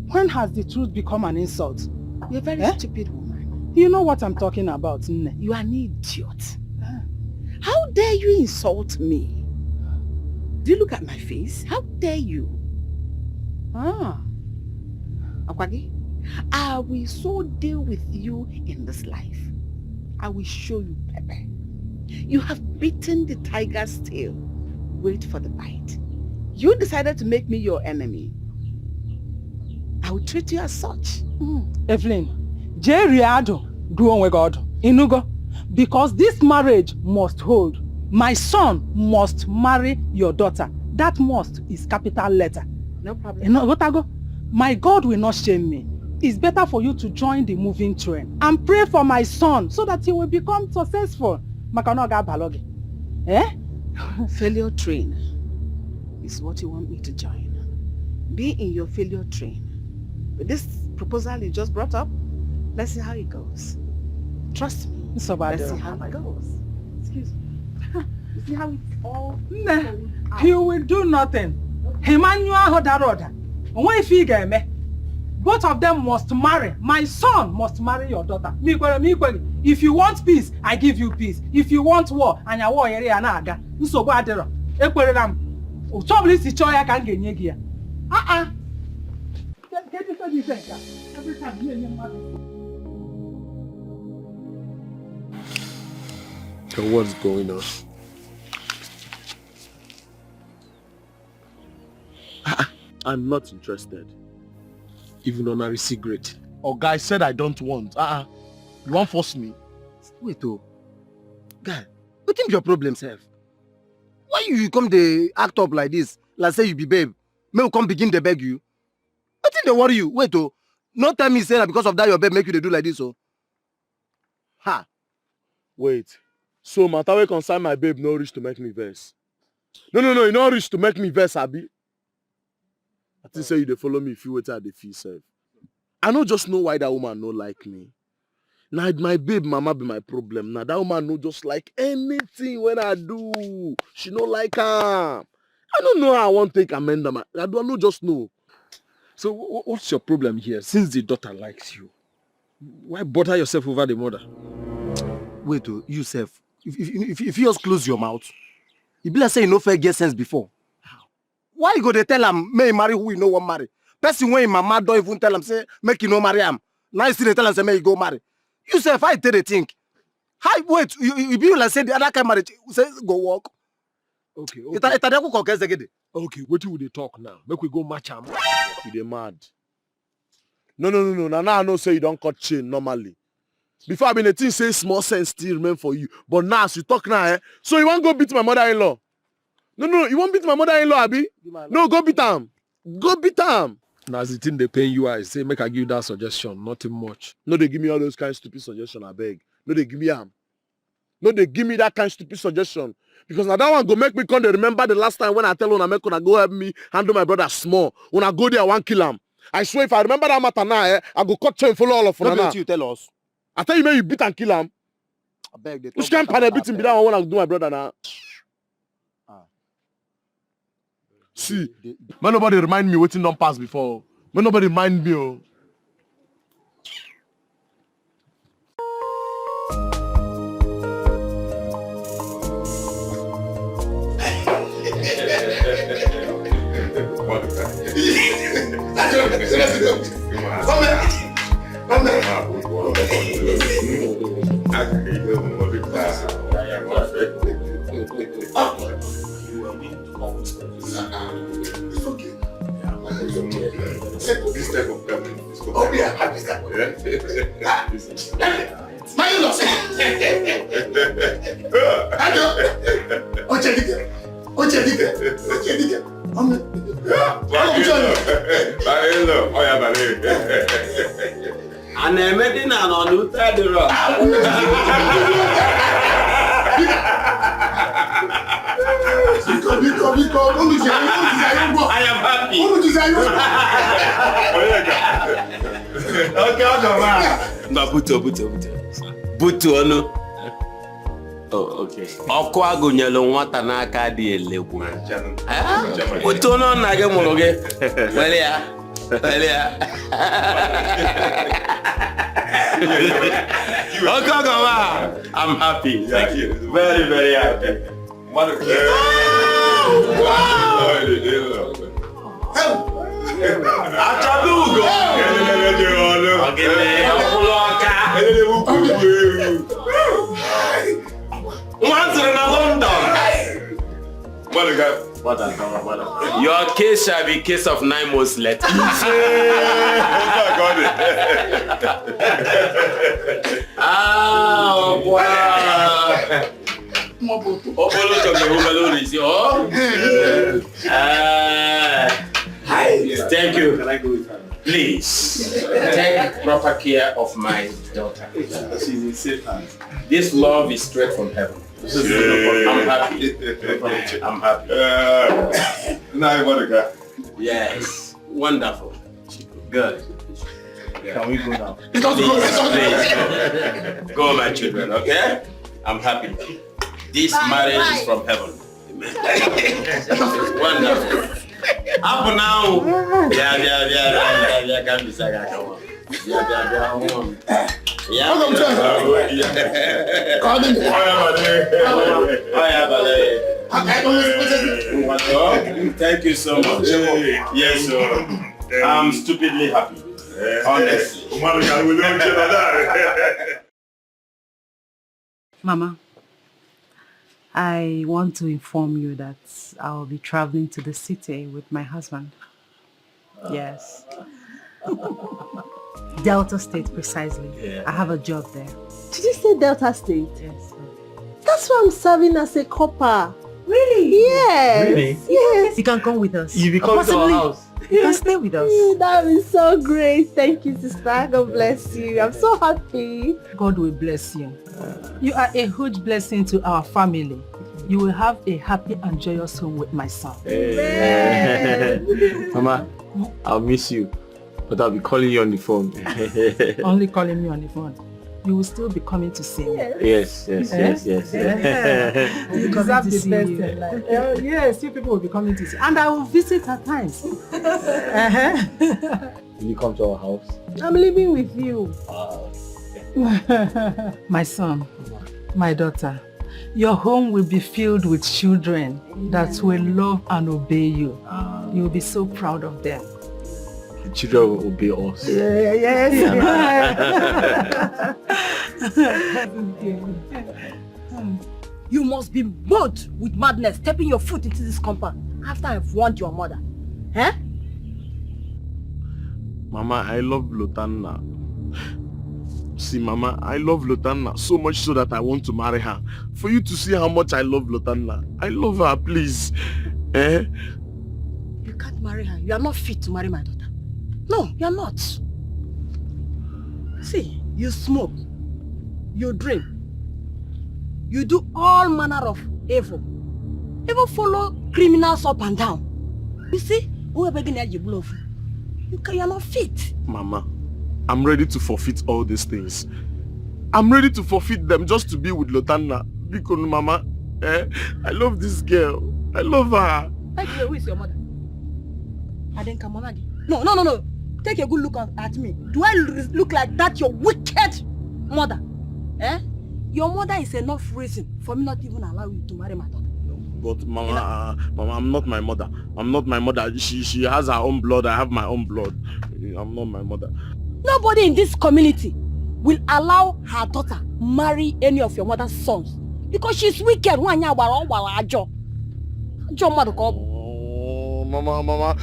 When has the truth become an insult? You're a very stupid woman. You know what I'm talking about, Nne. You are an idiot. How dare you insult me? Do you look at my face? How dare you? Akwagi, I will so deal with you in this life. I will show you pepper. You have bitten the tiger's tail. Wait for the bite. You decided to make me your enemy. I will treat you as such. Evelyn, Jeriado, do onwe God. Inugo, because this marriage must hold. My son must marry your daughter. That must is capital letter. No problem. My God will not shame me. It's better for you to join the moving train and pray for my son so that he will become successful. Makanoga balogi. Failure train is what you want me to join. Be in your failure train. But this proposal you just brought up, let's see how it goes. Trust me. Let's see how it goes. You see how it's all... Nah, he will do nothing. Emmanuel Hodaroda. Both of them must marry. My son must marry your daughter. If you want peace, I give you peace. If you want war, and your war area naga. So go adero. Ekwerelam. Trouble is the choya can get here. Get this every time you and your mother. So what's going on? I'm not interested. Even on a cigarette. Oh, guy said I don't want. You won't force me. Wait, oh. Guy, what is your problem, self? Why you come to act up like this? Like say you be babe. May we come begin to beg you. What did they worry you? Wait, oh. No tell me say that because of that your babe make you to do like this, oh. Ha. Wait. So matter wey concern my babe no reach to make me vex. No, you no reach to make me vex, abi. I think say you dey follow me if you wait at the fee self. I no just know why that woman no like me. Now my babe mama be my problem. Now that woman no just like anything when I do. She no like her. I don't know how I want to take amend them. I don't just know. So what's your problem here? Since the daughter likes you, why bother yourself over the mother? Wait, oh, you self. If you just close your mouth, you be like say you no fair get sense before. Why you go to tell him may marry who you know want marry? Person when mama don't even tell him say make you no marry him. Now you still tell him say may you go marry. You say if I tell the think. Hi, wait, you be like say the other kind marriage say go walk. Okay. Okay, what will they talk now? Make we go match him. You dey mad. No. Now I know say you don't cut chain normally. Before I been a thing say small sense still remain for you. But now as you talk now, so you want go beat my mother-in-law? No, you won't beat my mother-in-law, Abi? No, go beat him. Go beat him. Now as the thing they paying you, I say make I give you that suggestion, nothing much. No, they give me all those kind of stupid suggestion, I beg. No, they give me No, they give me that kind of stupid suggestion. Because now that one go make me come to remember the last time when I tell una make una go help me handle my brother small. When I go there, I want kill him. I swear if I remember that matter now, I go cut chain follow all of them. What you tell us? I tell you, man, you beat and kill him. I beg they which can't pan beat him be that one when I do my brother now. See, man, nobody remind me waiting don't pass before. Man, nobody remind me. Oh. This type of family is good. Oh, yeah, happy that my in-laws. I am happy. Butu ono. Oh, okay. Ọkụ agụnyelu nwata n'aka dị elegbu. Butu ono na gị mụrụ gị. Wele ya. Okay, I'm happy. Thank you. Very, very happy. Wow! Achadugo! Once in London. Your case shall be case of 9 months later. Ah, wow. Thank you. Can I go with her? Please take proper care of my daughter. She's in safe hands. This love is straight from heaven. I'm happy. I'm happy. Yes. Wonderful. Good. Can we go now? Please. Go, my children, okay? I'm happy. This marriage is from heaven. It's wonderful. Up now. Yeah, can't be saga. Thank you so much. Yes, sir. I'm stupidly happy. Honestly. Mama, I want to inform you that I'll be traveling to the city with my husband. Yes. Delta State, precisely. Yeah. I have a job there. Did you say Delta State? Yes. That's why I'm serving as a copper. Really? Yes. Really? Yes. You can come with us. You be coming to our house. You can stay with us. That is so great. Thank you, sister. God bless you. I'm so happy. God will bless you. You are a huge blessing to our family. You will have a happy and joyous home with my son. Mama, I'll miss you, but I'll be calling you on the phone. Only calling me on the phone. You will still be coming to see me. Yes. You deserve the best in life. Yes, you people will be coming to see. And I will visit at times. Will you come to our house? I'm living with you. My son, my daughter, your home will be filled with children that will love and obey you. You will be so proud of them. The children will obey us. Yes. You must be bold with madness stepping your foot into this compound after I've warned your mother. Eh? Mama, I love Lotanna. See, Mama, I love Lotanna so much so that I want to marry her. For you to see how much I love Lotanna. I love her, please. Eh? You can't marry her. You are not fit to marry my daughter. No, you are not. See, you smoke. You drink. You do all manner of evil. Even follow criminals up and down. You see, whoever gonna you bluff. You are not fit. Mama, I'm ready to forfeit all these things. I'm ready to forfeit them just to be with Lotanna. Because, Mama, I love this girl. I love her. Who is your mother? Adenka Monagi. No. Take a good look at me. Do I look like that your wicked mother? Eh? Your mother is enough reason for me not even allow you to marry my daughter. But Mama, Mama, I'm not my mother. I'm not my mother. She has her own blood. I have my own blood. I'm not my mother. Nobody in this community will allow her daughter marry any of your mother's sons because she's wicked. Oh, Mama,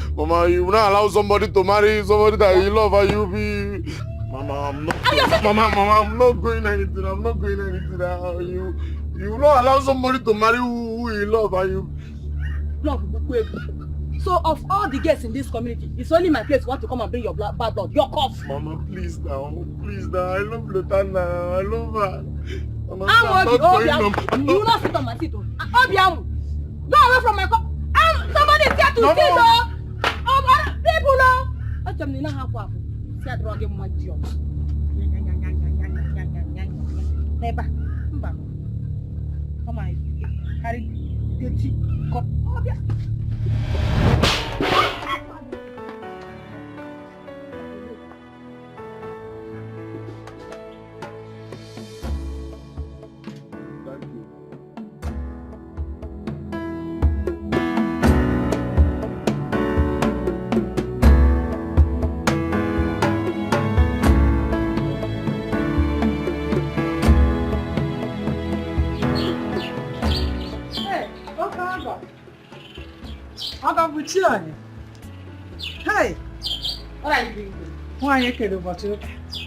you will not allow somebody to marry somebody that you love and you be... Mama, I'm not... Mama, I'm not going anything. I'm not going anything. You will not allow somebody to marry who you love and you... No, wait. So of all the girls in this community, it's only my place you want to come and bring your bad blood. Your cough. Mama, please now. I love Lotanna. I love her. Mama, I'm not going home. You will not sit on my seat. Go away from my cup. Somebody is here to see though. People know. I tell you now how far. See I drag him my job. Never. Come on. Carry the tea cup. Hey! What are you doing? Why are you kidding about you?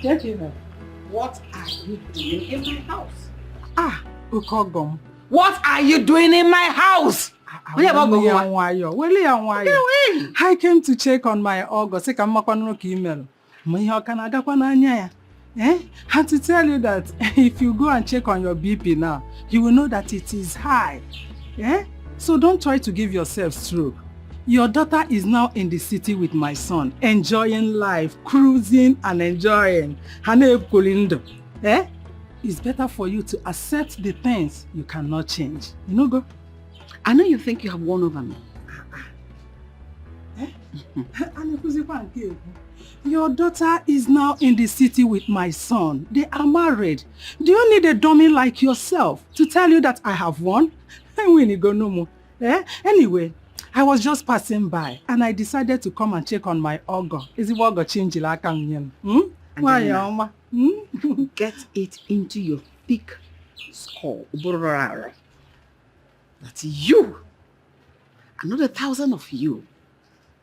Get in there. What are you doing in my house? Ukogom. What are you doing in my house? I came to check on my August. Email. And to tell you that if you go and check on your BP now, you will know that it is high. So don't try to give yourself stroke. Your daughter is now in the city with my son, enjoying life, cruising and enjoying. You it's better for you to accept the things you cannot change. You know, go? I know you think you have won over me. Your daughter is now in the city with my son. They are married. Do you need a dummy like yourself to tell you that I have won? Anyway, I was just passing by and I decided to come and check on my ogo. Is it what change like Why, get it into your thick skull that you, another 1,000 of you,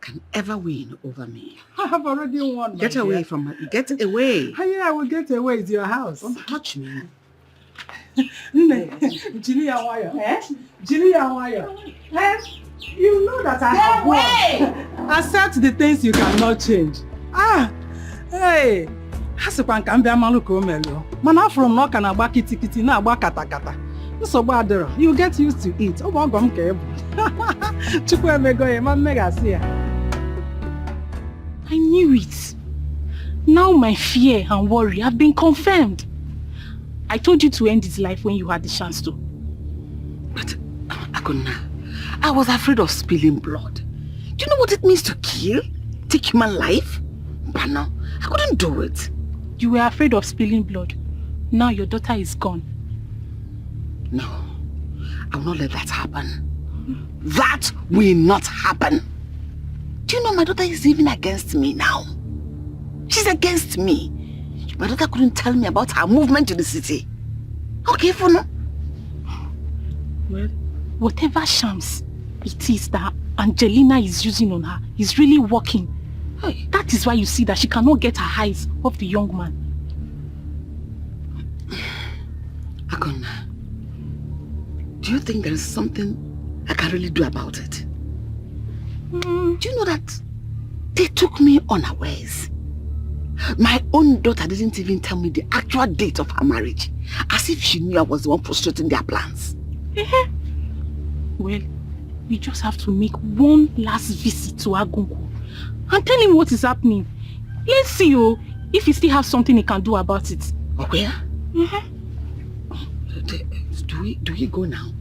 can ever win over me. I have already won. Get away from me. Get away. Yeah, I will get away. It's your house. Don't touch me. Julia Wire. Julia Wire. You know that I have won. Accept the things you cannot change. Hey. Hasukwan ka mbia malu ka o melo. Mana from no kana agba kitikiti na agba katakata. Nsogbu adiro. You get used to it. Obo ogom ka ebu. Chukwu emego ye ma mmega si ya. I knew it. Now my fear and worry have been confirmed. I told you to end his life when you had the chance to. But, Akuna, I was afraid of spilling blood. Do you know what it means to kill? Take human life? But no, I couldn't do it. You were afraid of spilling blood. Now your daughter is gone. No, I will not let that happen. That will not happen. Do you know my daughter is even against me now? She's against me. My daughter couldn't tell me about her movement to the city. Okay, for now. Well, whatever shams it is that Angelina is using on her is really working. Hey. That is why you see that she cannot get her eyes off the young man. Akona, do you think there is something I can really do about it? Do you know that they took me unawares? My own daughter didn't even tell me the actual date of her marriage, as if she knew I was the one frustrating their plans. Well, we just have to make one last visit to Agungu and tell him what is happening. Let's see if he still has something he can do about it. Okay. Do we go now?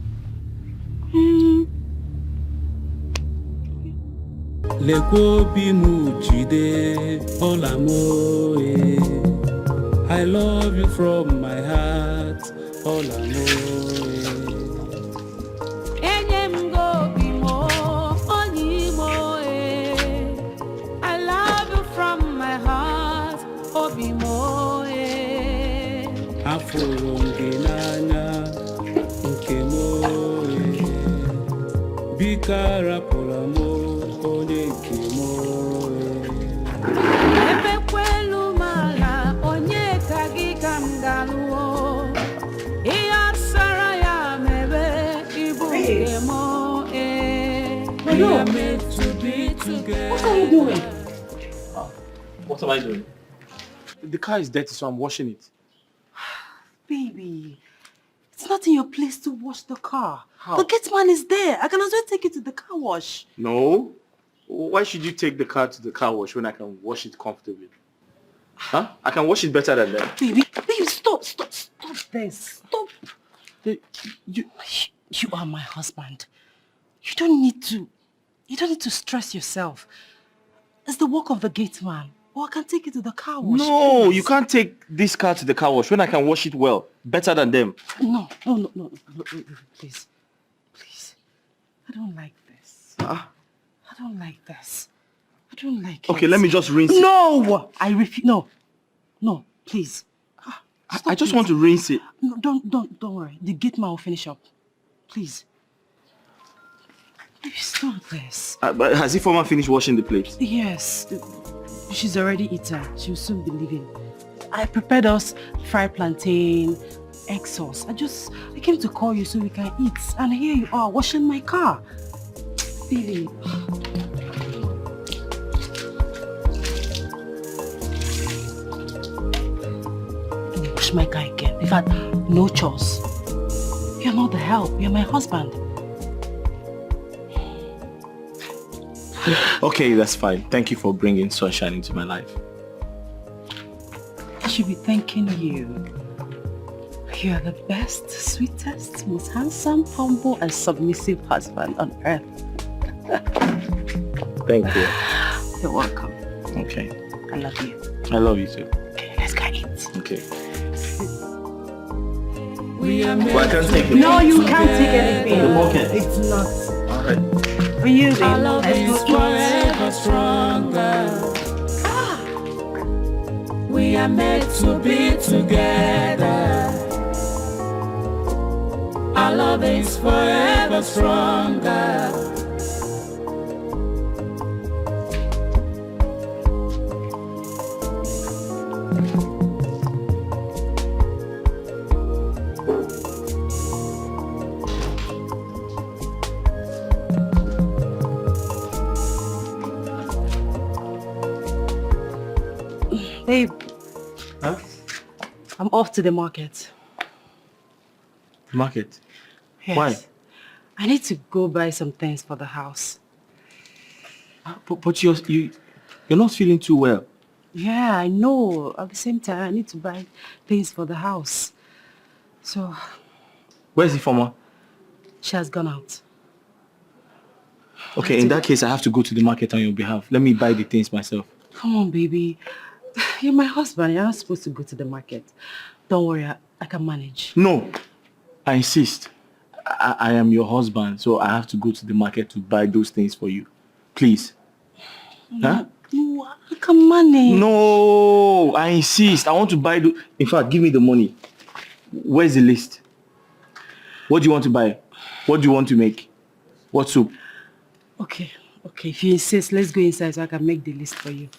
I love you from my heart, I love you from my heart, Bikara polamo onye kimo Ebe kwelu mala onye kagi kamgaluo Iya sara ya mebe ibu kemo We are meant to be together. What are you doing? What am I doing? The car is dirty, so I'm washing it. Baby, it's not in your place to wash the car. How? The gate man is there. I can as well take it to the car wash. No. Why should you take the car to the car wash when I can wash it comfortably? Huh? I can wash it better than that. Baby, stop this. Stop. You are my husband. You don't need to stress yourself. It's the work of the gate man. Or I can take it to the car wash. No, please. You can't take this car to the car wash when I can wash it well, better than them. No, please. I don't like this. I don't like this. I don't like it. Okay, let me just rinse it. No! I refuse. No, please. I just want to rinse it. No, don't worry. The gate man will finish up. Please. Stop this. But has Ifeoma finished washing the plates? Yes. She's already eaten. She'll soon be leaving. I prepared us fried plantain, egg sauce. I came to call you so we can eat. And here you are, washing my car. Baby. Wash my car again. In fact, no chores. You're not the help. You're my husband. Okay, that's fine. Thank you for bringing sunshine into my life. I should be thanking you. You are the best, sweetest, most handsome, humble, and submissive husband on earth. Thank you. You're welcome. Okay. I love you. I love you too. Okay, let's go eat. Okay. Well, I can't take it. No, you can't take anything. Okay. It's not. All right. For you, babe. our love Let's is go forever stronger. We are meant to be together. Our love is forever stronger. Babe, Huh? I'm off to the market. Market? Yes. Why? I need to go buy some things for the house. But you're not feeling too well. Yeah, I know. At the same time, I need to buy things for the house. So, Where's Ifeoma? she has gone out. Okay, in that case, I have to go to the market on your behalf. Let me buy the things myself. Come on, baby. You're my husband. You're not supposed to go to the market. Don't worry, I can manage. No, I insist. I am your husband, so I have to go to the market to buy those things for you. Please. Huh? No, I can manage. No, I insist. I want to buy the... In fact, give me the money. Where's the list? What do you want to buy? What do you want to make? What soup? Okay, if you insist, let's go inside so I can make the list for you.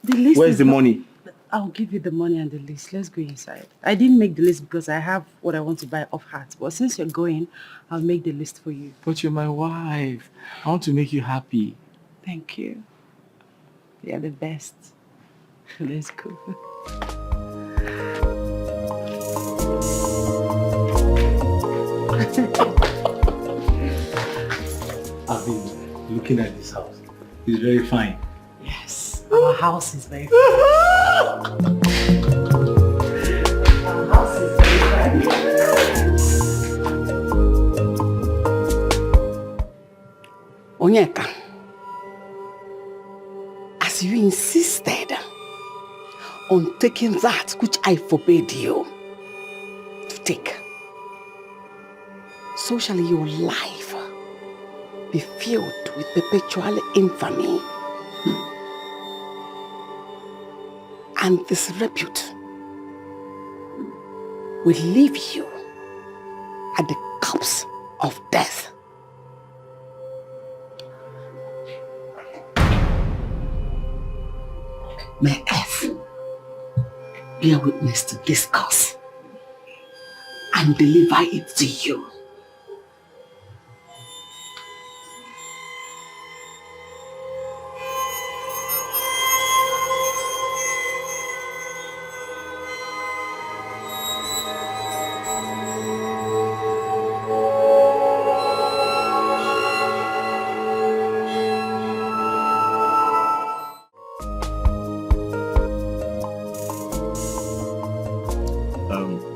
The list Where's is the not- money? I'll give you the money and the list. Let's go inside. I didn't make the list because I have what I want to buy off heart. But since you're going, I'll make the list for you. But you're my wife. I want to make you happy. Thank you. You're the best. Let's go. I've been looking at this house. It's very fine. Yes, our house is very Onyeka, as you insisted on taking that which I forbade you to take, so shall your life be filled with perpetual infamy and disrepute will leave you at the cups of death. May earth bear witness to this cause and deliver it to you.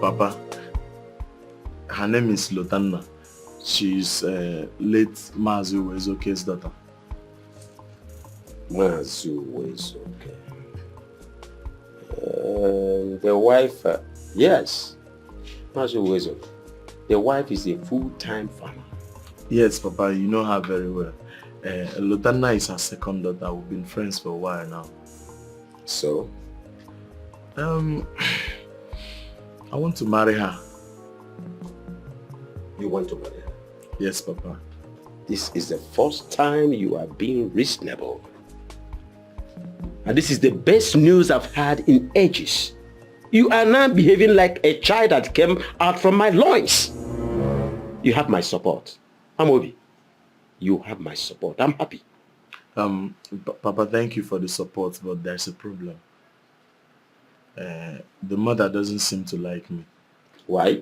Papa, her name is Lotanna. She's late Mazi Uwezoke's daughter. Mazi Uwezoke. The wife, yes, Mazi Uwezoke. The wife is a full-time farmer. Yes, Papa, you know her very well. Lotanna is her second daughter. We've been friends for a while now. So? I want to marry her. You want to marry her? Yes, Papa. This is the first time you are being reasonable. And this is the best news I've had in ages. You are now behaving like a child that came out from my loins. You have my support. Amobi, you have my support. I'm happy. Papa, thank you for the support, but there's a problem. The mother doesn't seem to like me. Why?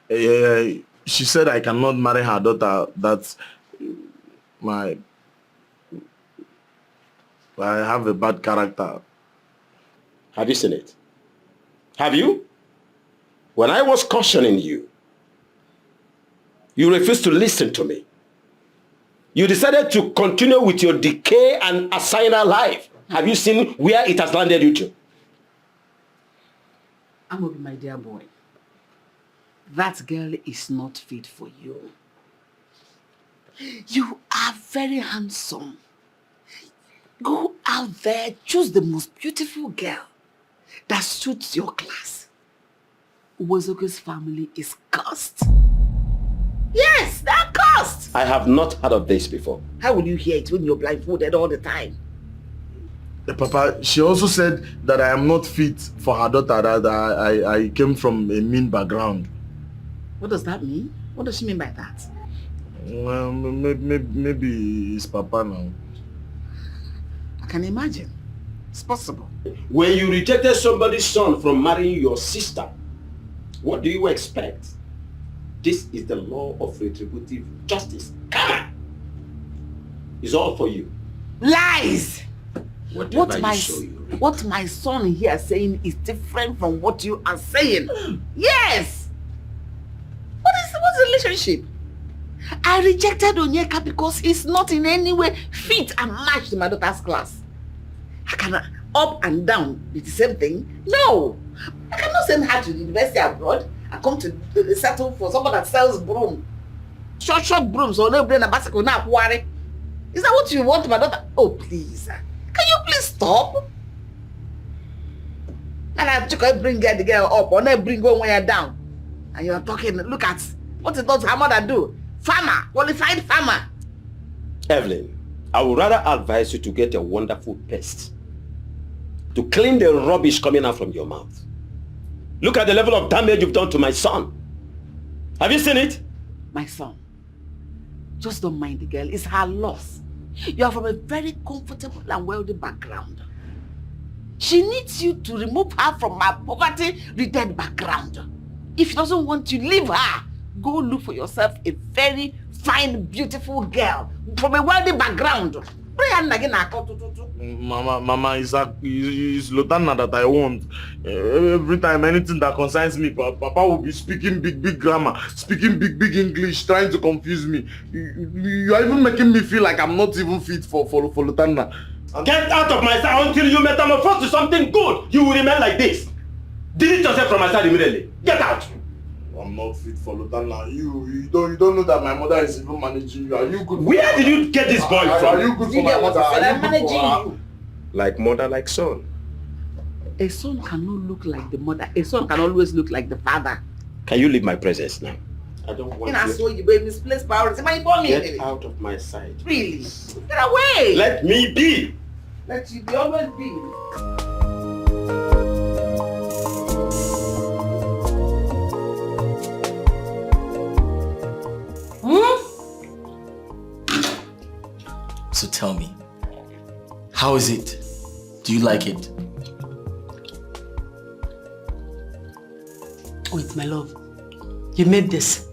She said I cannot marry her daughter. That I have a bad character. Have you seen it? Have you? When I was cautioning you, you refused to listen to me. You decided to continue with your decay and assigner life. Have you seen where it has landed you to? Amobi, my dear boy, that girl is not fit for you. You are very handsome. Go out there, choose the most beautiful girl that suits your class. Uwozogo's family is cursed. Yes, they're cursed. I have not heard of this before. How will you hear it when you're blindfolded all the time? Papa, she also said that I am not fit for her daughter, that I came from a mean background. What does that mean? What does she mean by that? Well, maybe it's Papa now. I can imagine. It's possible. When you rejected somebody's son from marrying your sister, what do you expect? This is the law of retributive justice. Come on! It's all for you. Lies! What my son here is saying is different from what you are saying. Yes! What's the relationship? I rejected Onyeka because he's not in any way fit and matched to my daughter's class. I cannot up and down be the same thing. No! I cannot send her to the university abroad and come to settle for someone that sells broom. Short brooms or no brain and bicycle now worry. Is that what you want, my daughter? Oh, please. Can you please stop? And I took her bring the girl up or not bring one way down. And you're talking, look at what does her mother do? Farmer, qualified farmer. Evelyn, I would rather advise you to get a wonderful paste to clean the rubbish coming out from your mouth. Look at the level of damage you've done to my son. Have you seen it? My son, just don't mind the girl. It's her loss. You are from a very comfortable and wealthy background. She needs you to remove her from her poverty-ridden background. If she doesn't want you, leave her. Go look for yourself a very fine, beautiful girl from a wealthy background. Mama, it's Lotana that I want. Every time anything that concerns me, Papa will be speaking big grammar, speaking big English, trying to confuse me. You are even making me feel like I'm not even fit for Lotana. Get out of my sight until you metamorphose to something good. You will remain like this. Delete yourself from my side immediately. Get out. I'm not fit for Lotana. You don't know that my mother is even managing you. Are you good? Where did you get this boy from? Are you good for my mother? I'm managing you. Like mother, like son. A son cannot look like the mother. A son can always look like the father. Can you leave my presence now? I don't want you. So you baby misplaced priority. Get out of my sight. Really? Get away. Let me be. Let you be always be. So tell me, how is it? Do you like it? Wait, my love. You made this?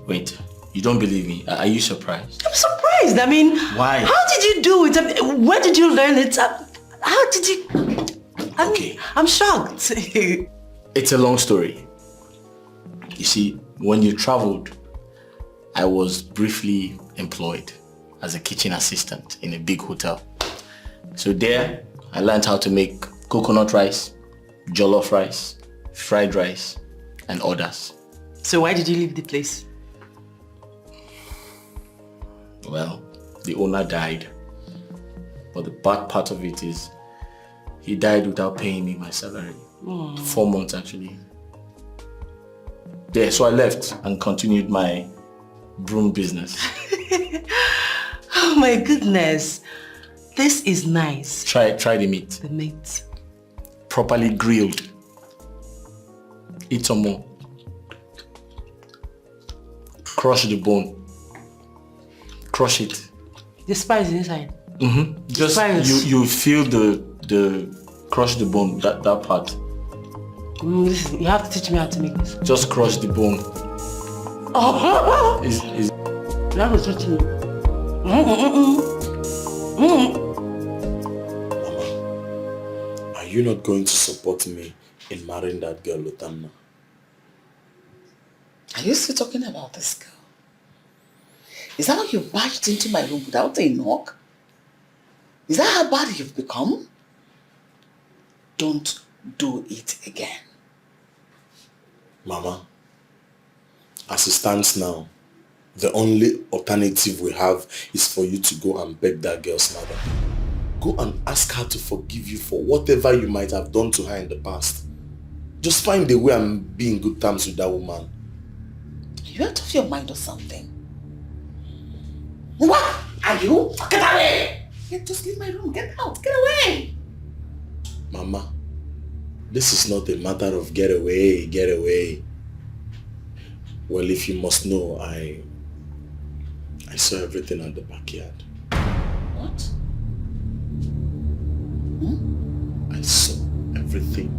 Wait, you don't believe me? Are you surprised? I'm surprised. I mean, why? How did you do it? I mean, where did you learn it? How did you... Okay. I'm shocked. It's a long story. You see, when you traveled, I was briefly employed as a kitchen assistant in a big hotel. So there, I learned how to make coconut rice, jollof rice, fried rice, and others. So why did you leave the place? Well, the owner died. But the bad part of it is, he died without paying me my salary. 4 months actually. Yeah, so I left and continued my broom business. Oh my goodness. This is nice. Try the meat. The meat. Properly grilled. Eat some more. Crush the bone. Crush it. The spice inside. Just you feel the crush the bone, that part. Listen, you have to teach me how to make this. Just crush the bone. Oh! You have to teach me. Are you not going to support me in marrying that girl, Lutanna. Are you still talking about this girl? Is that why you barged into my room without a knock? Is that how bad you've become? Don't do it again. Mama, as it stands now, the only alternative we have is for you to go and beg that girl's mother. Go and ask her to forgive you for whatever you might have done to her in the past. Just find a way and be in good terms with that woman. You out of your mind or something? What are you? Get away! Just leave my room. Get out. Get away! Mama, this is not a matter of get away, get away. Well, if you must know, I saw everything at the backyard. What? I saw everything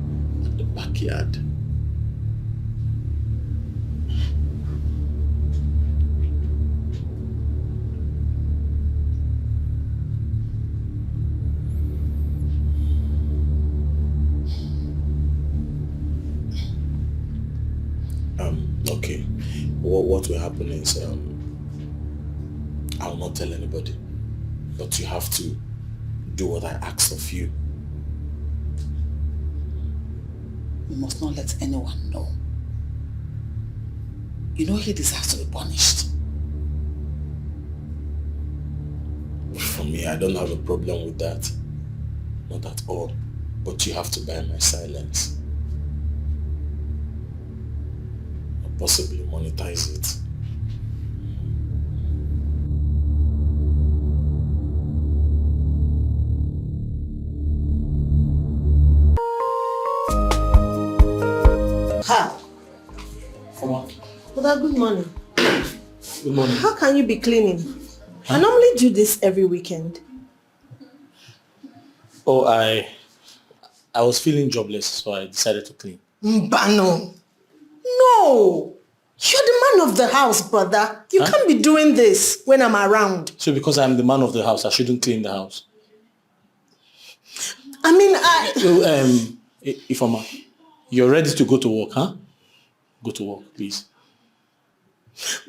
at the backyard. Okay. What will happen is I will not tell anybody, but you have to do what I ask of you. You must not let anyone know. You know he deserves to be punished. For me, I don't have a problem with that. Not at all. But you have to buy my silence. Or possibly monetize it. Ha! Mother, good morning. Good morning. How can you be cleaning? I normally do this every weekend. Oh, I was feeling jobless, so I decided to clean. Mbano! No! You're the man of the house, brother. You can't be doing this when I'm around. So because I'm the man of the house, I shouldn't clean the house? I mean, Ifeoma, you're ready to go to work, huh? Go to work, please.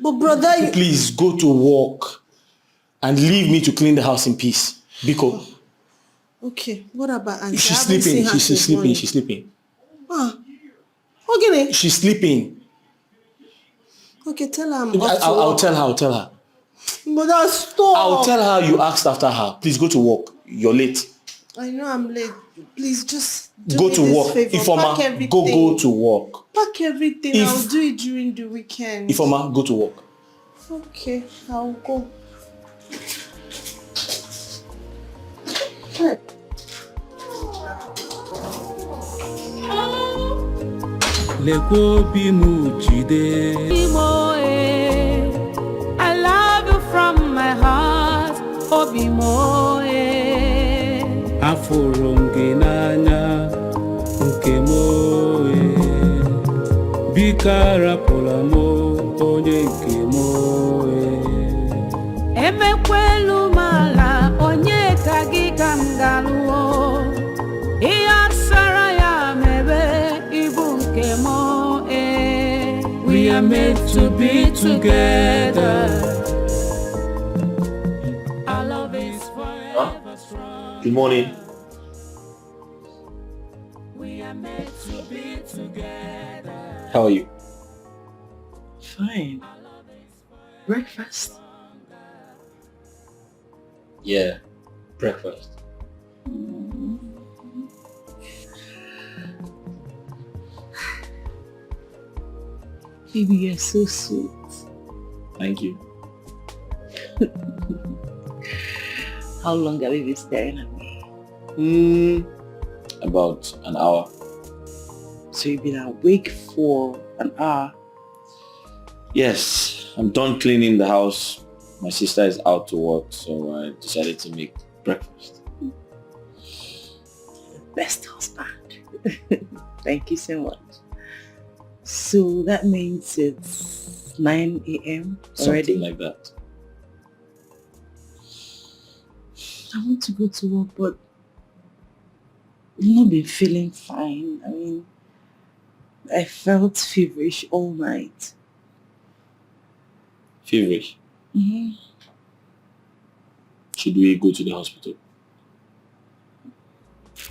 But brother... Please, go to work and leave me to clean the house in peace. Biko. Okay, what about Auntie? She's sleeping. She's sleeping. She's sleeping. Okay. She's sleeping. Okay, tell her I'm off to I'll work. tell her. Mother, stop. I'll tell her you asked after her. Please go to work. You're late. I know I'm late. Please just do Go me to this work. favor. Ifeoma, Pack everything. go to work. Pack everything. I'll do it during the weekend. Ifeoma, go to work. Okay, I'll go. Hey. I love you from my heart, Obimoe. Aforongenanya Nkemoe Bikara Polamo Onye Nkemoe Emekwelu mala onye kagika mgaluo Iya saraya mebe ibu Nkemoe. We are made to be together. Our love is forever strong. Good morning. We are made to be together. How are you? Fine. Breakfast? Yeah, breakfast. Baby, you're so sweet. Thank you. How long have you been staring at me? About an hour. So you've been awake for an hour? Yes, I'm done cleaning the house. My sister is out to work, so I decided to make breakfast. Best husband. Thank you so much. So that means it's 9 a.m. already? Something like that. I want to go to work, but I've not been feeling fine. I mean, I felt feverish all night. Feverish. Mm-hmm. Should we go to the hospital?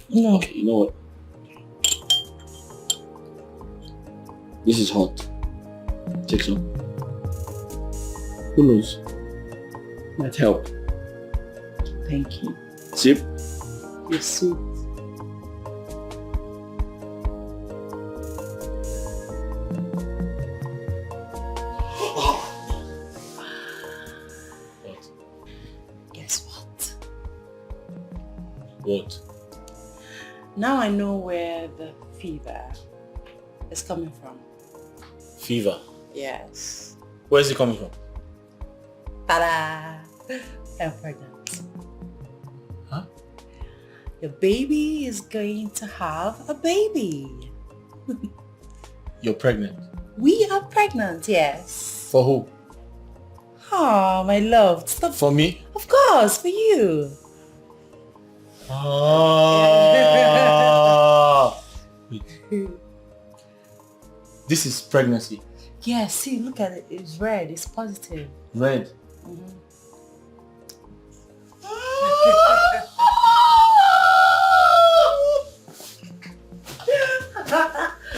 No. Okay, you know what? This is hot. Take some. Who knows? Might help. Thank you. Sip. You're sweet. Guess what? What? Now I know where the fever is coming from. Fever. Yes. Where's it coming from? Ta-da! I'm pregnant. Huh? Your baby is going to have a baby. You're pregnant. We are pregnant, yes. For who? Oh, my love. Stop. For me? Of course, for you. Ah. Wait. This is pregnancy. Yeah, see, look at it. It's red. It's positive. Red.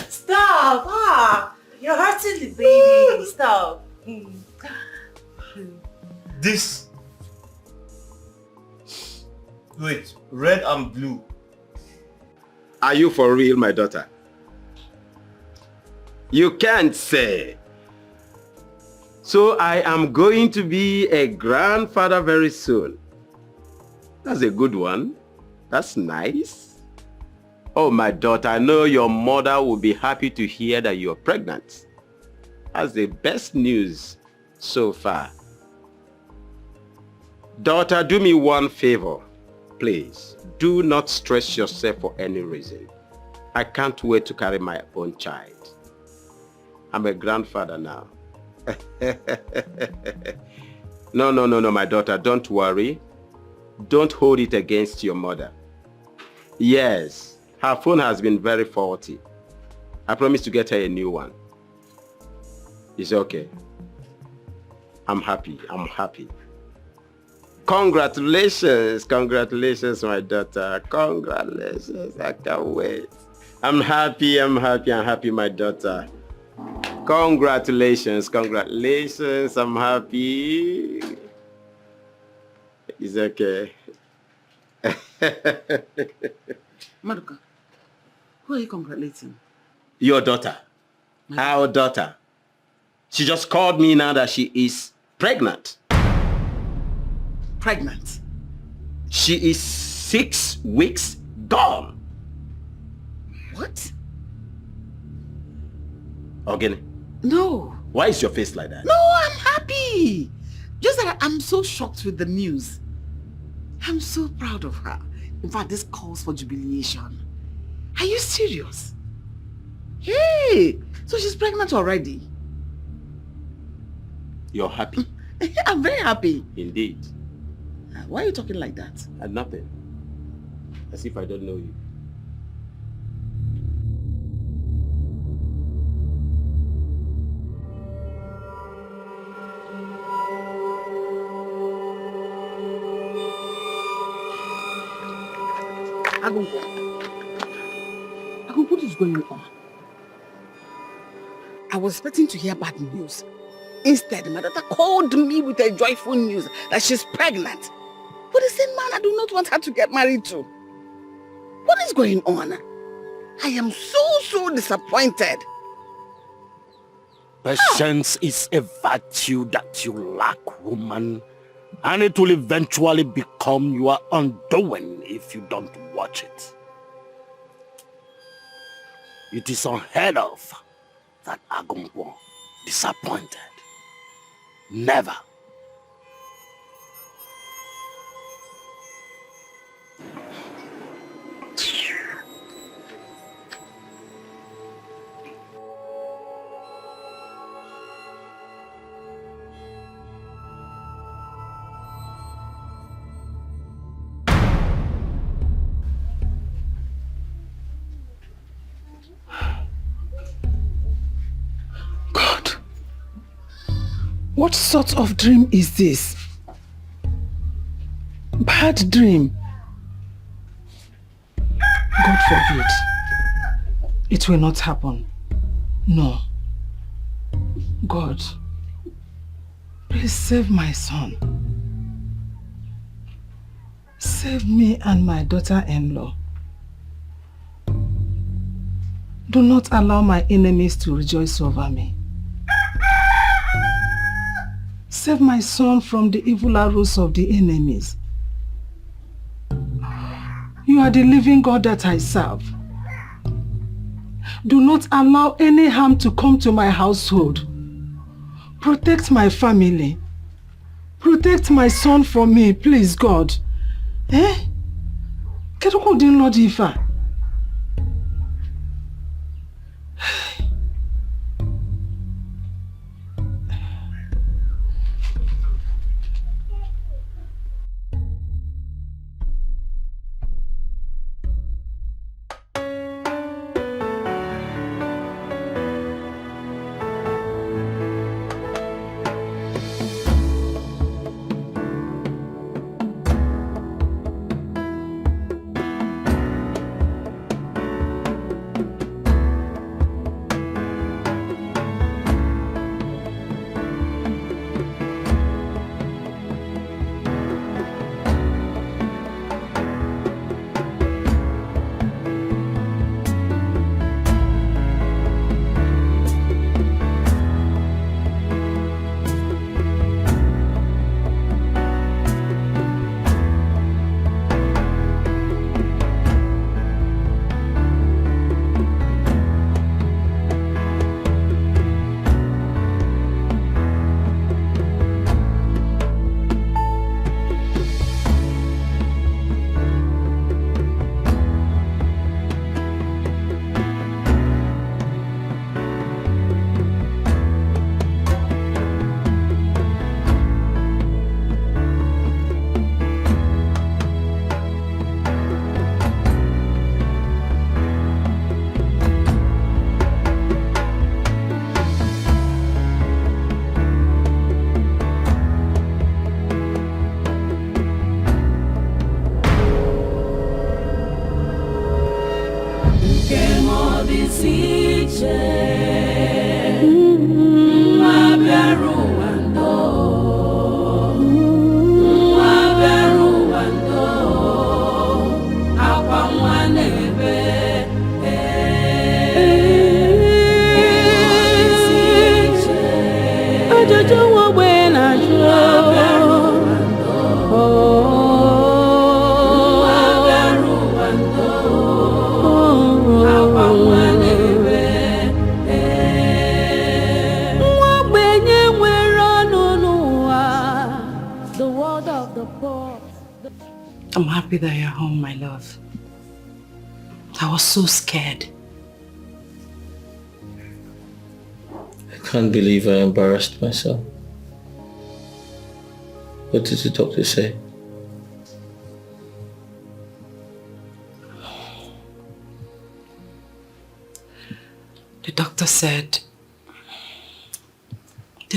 Stop! You're hurting the baby. Stop. This. Wait, red and blue. Are you for real, my daughter? You can't say. So I am going to be a grandfather very soon. That's a good one. That's nice. Oh, my daughter, I know your mother will be happy to hear that you're pregnant. That's the best news so far. Daughter, do me one favor. Please, do not stress yourself for any reason. I can't wait to carry my own child. I'm a grandfather now. No, my daughter, don't worry. Don't hold it against your mother. Yes, her phone has been very faulty. I promise to get her a new one. It's okay. I'm happy. Congratulations, my daughter. Congratulations, I can't wait. I'm happy, my daughter. Congratulations, I'm happy. It's okay. Maduka, who are you congratulating? Your daughter. Our daughter. She just called me now that she is pregnant. Pregnant? She is 6 weeks gone. What? Ogene. No. Why is your face like that? No, I'm happy. Just that I'm so shocked with the news. I'm so proud of her. In fact, this calls for jubilation. Are you serious? Hey, so she's pregnant already? You're happy? I'm very happy. Indeed. Why are you talking like that? Nothing. As if I don't know you. Agungo, what is going on? I was expecting to hear bad news. Instead, my daughter called me with a joyful news that she's pregnant. But the same man I do not want her to get married to. What is going on? I am so disappointed. Patience is a virtue that you lack, woman. And it will eventually become your undoing if you don't watch it. It is unheard of that Agungwo disappointed. Never. What sort of dream is this? Bad dream. God forbid. It will not happen. No. God, please save my son. Save me and my daughter-in-law. Do not allow my enemies to rejoice over me. Save my son from the evil arrows of the enemies. You are the living God that I serve. Do not allow any harm to come to my household. Protect my family. Protect my son from me, please, God. Eh? Kedu ko din Lord Ifa? I'm happy that you're home, my love. I was so scared. I can't believe I embarrassed myself. What did the doctor say? The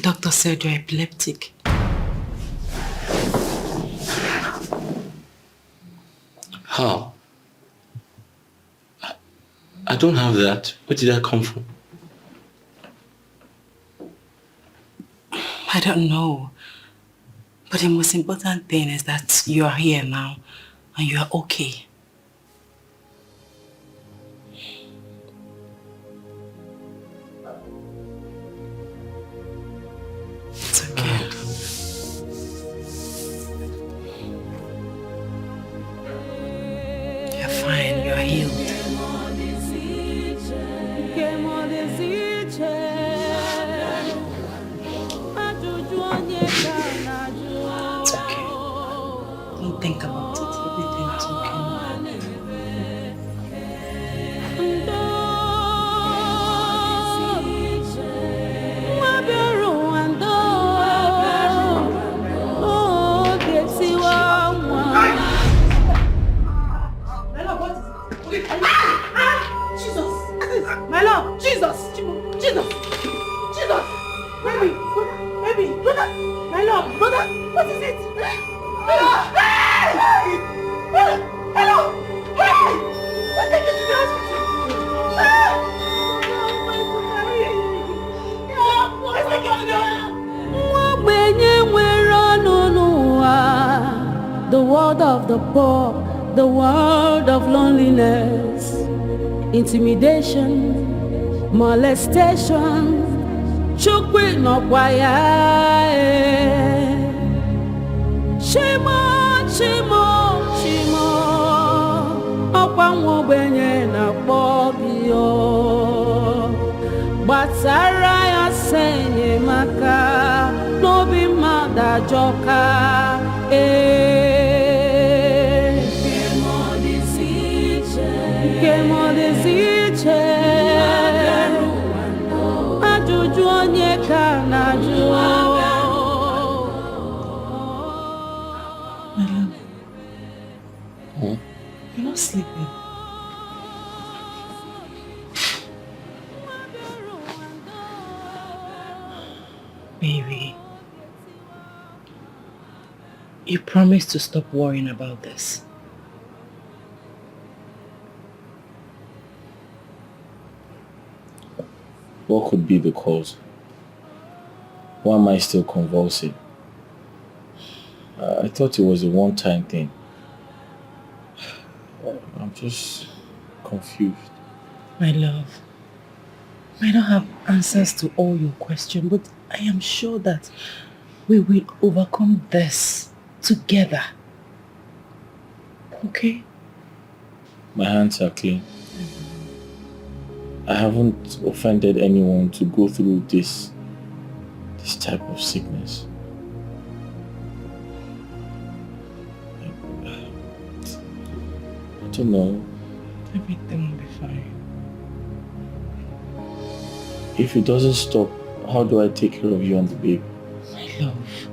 doctor said you're epileptic. How? I don't have that. Where did that come from? I don't know. But the most important thing is that you are here now and you are okay. It's okay. You're fine, you're healed. It's okay. Don't think about it. Everything's okay. My love, Jesus! Jesus! Jesus! Baby! Baby! What is it? Hello! Hey! Let's take it to the hospital. Let's take it to the hospital. The world of the poor, the world of loneliness, intimidation, molestation, chukwi no kwaya. Shimo, shimo, shimo, okwa mwobenye na kpobio. Batsara ya senye maka, nobi mada joka. Kemo desiche, ajuju onye ka na juo. You're not sleeping. Baby, you promised to stop worrying about this. What could be the cause? Why am I still convulsing? I thought it was a one-time thing. I'm just confused. My love, I don't have answers to all your questions, but I am sure that we will overcome this together. Okay? My hands are clean. I haven't offended anyone to go through this type of sickness. I don't know. Everything will be fine. If it doesn't stop, how do I take care of you and the baby? My love,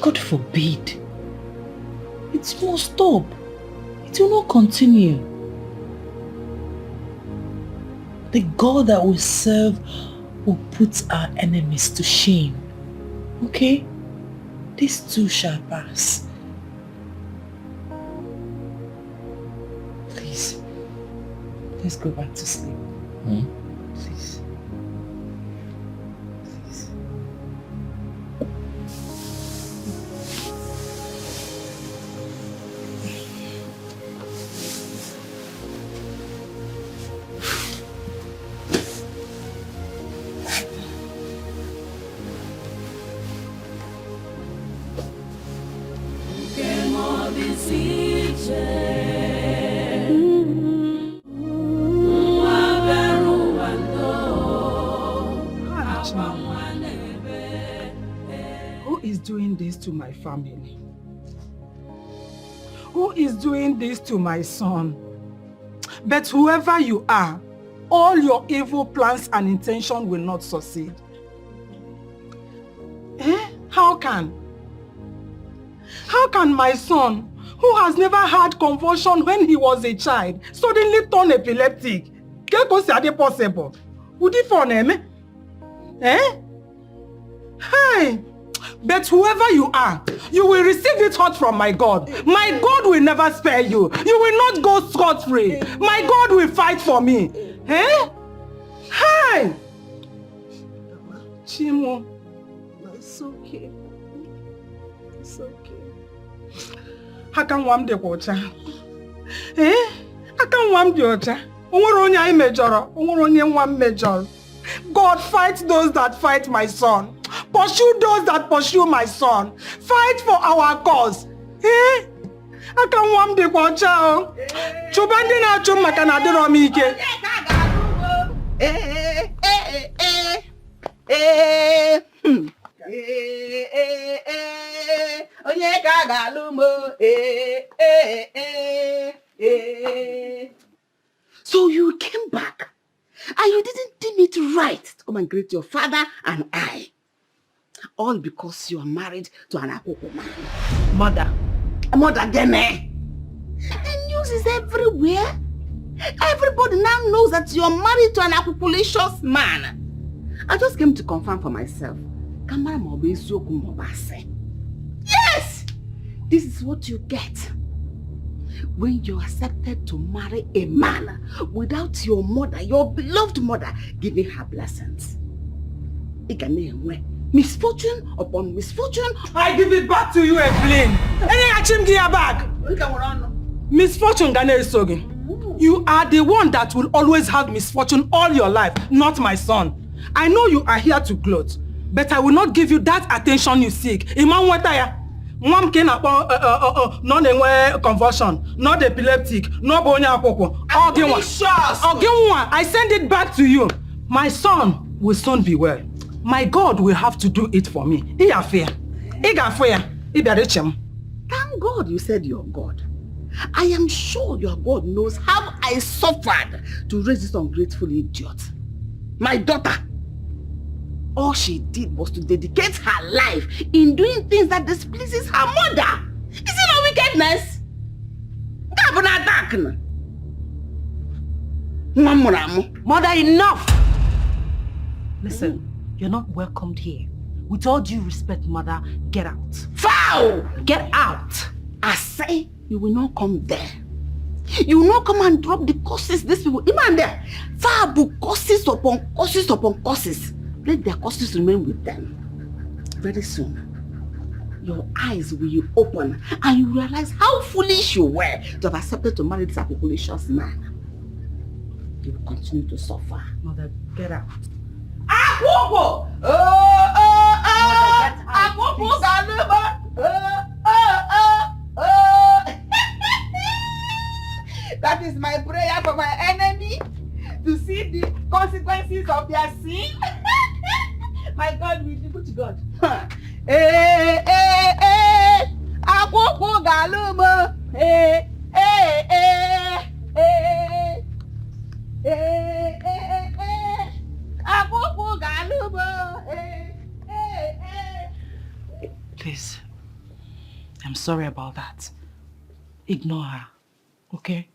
God forbid. It won't stop. It will not continue. The God that we serve will put our enemies to shame. Okay? This too shall pass. Please, let's go back to sleep. Please. Please. Who is doing this to my family? Who is doing this to my son? But whoever you are, all your evil plans and intentions will not succeed. How can? How can my son, who has never had convulsion when he was a child, suddenly turn epileptic? How is that possible? Would it for him? Hey! But whoever you are, you will receive it hot from my God. My God will never spare you. You will not go scot-free. My God will fight for me. Hey! Chimo. It's okay. It's okay. How can one de water? How can one de water? God fight those that fight my son. Pursue those that pursue my son. Fight for our cause. How can one de water? Chubandi na chuma kanadiro mike. So you came back and you didn't deem it right to come and greet your father and I. All because you are married to an Akoko man. Mother. Mother Gene. The news is everywhere. Everybody now knows that you are married to an Akokolicious man. I just came to confirm for myself. This is what you get when you accepted to marry a man without your mother, your beloved mother, giving her blessings. Misfortune upon misfortune. I give it back to you, Evelyn. Any action give her back. Misfortune, Ghanaian. You are the one that will always have misfortune all your life, not my son. I know you are here to gloat, but I will not give you that attention you seek. Imam Wataya. Mom can not convulsion, not epileptic, no bonya apoko. I send it back to you. My son will soon be well. My God will have to do it for me. Thank God you said you're God. I am sure your God knows how I suffered to raise this ungrateful idiot. My daughter. All she did was to dedicate her life in doing things that displeases her mother. Is it not wickedness? Mother, enough! Listen, you're not welcomed here. With all due respect, mother, get out. Foul! Get out! I say you will not come there. You will not come and drop the curses these people. Even there. Foul curses upon curses upon curses. Let their curses remain with them. Very soon, your eyes will open and you realize how foolish you were to have accepted to marry this apopulous man. You will continue to suffer. Mother, get out. Apopo! Apopo Galuma! That is my prayer for my enemy, to see the consequences of their sin. My God will be to God. Apopo Galuma! Please, I'm sorry about that. Ignore her, okay?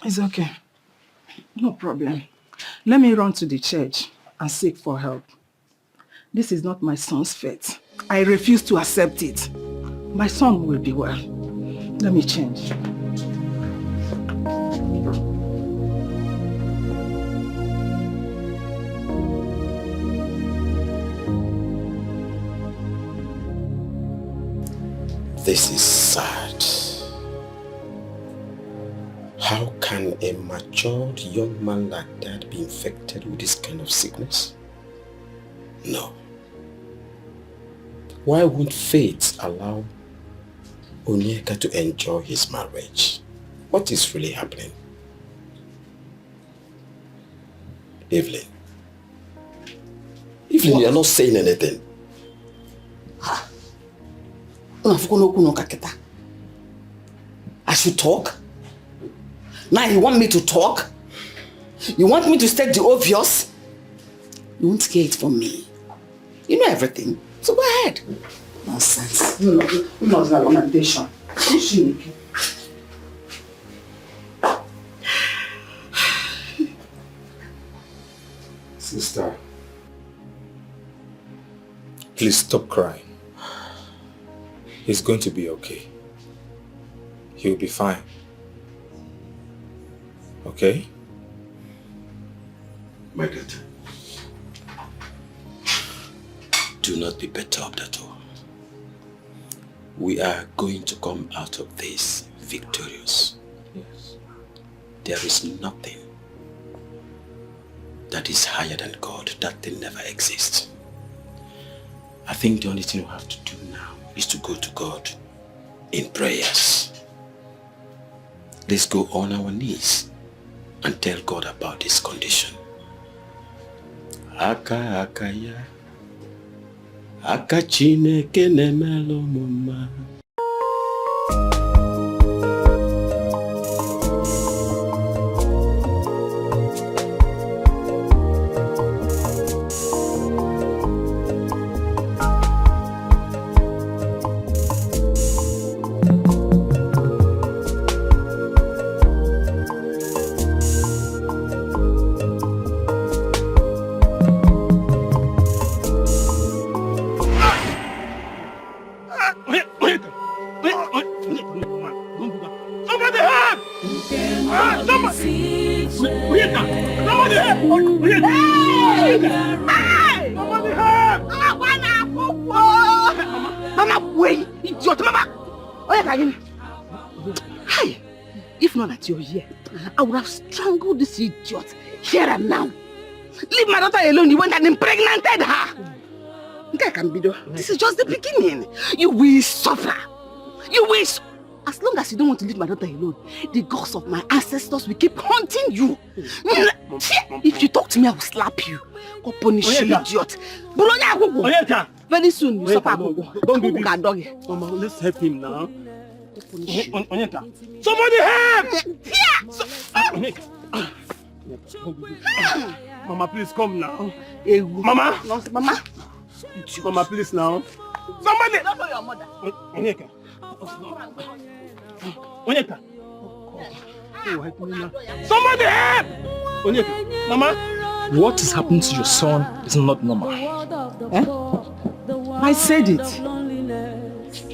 It's okay. No problem. Let me run to the church and seek for help. This is not my son's fate. I refuse to accept it. My son will be well. Let me change. This is sad. How can a matured young man like that be infected with this kind of sickness? No. Why won't fate allow Onyeka to enjoy his marriage? What is really happening? Evelyn, you're not saying anything. I should talk? Now you want me to talk? You want me to state the obvious? You won't scare it from me. You know everything. So go ahead. Nonsense. No lamentation. Sister, please stop crying. He's going to be okay. He'll be fine. Okay? My daughter, do not be perturbed at all. We are going to come out of this victorious. Yes. There is nothing that is higher than God. That thing never exists. I think the only thing we have to do now is to go to God in prayers. Let's go on our knees and tell God about this condition. Aka ya. Aka Chineke nemelo mama. Somebody help! Mama, wait! Idiot, Mama! Oh, yeah, hi! If not that you're here, I would have strangled this idiot here and now. Leave my daughter alone. You went and impregnated her. This is just the beginning. You will suffer. You will. As long as you don't want to leave my daughter alone, the gods of my ancestors will keep haunting you. If you talk to me, I will slap you. Go punish you, idiot. Very soon, you suffer. Don't do this. Mama, let's help him now. Somebody help! Mama, please come now. Mama! Mama! Mama, please now. Somebody! Don't know your mother. Onyeka! Somebody help! Onyeka! Mama! What is happening to your son is not normal. Eh? I said it.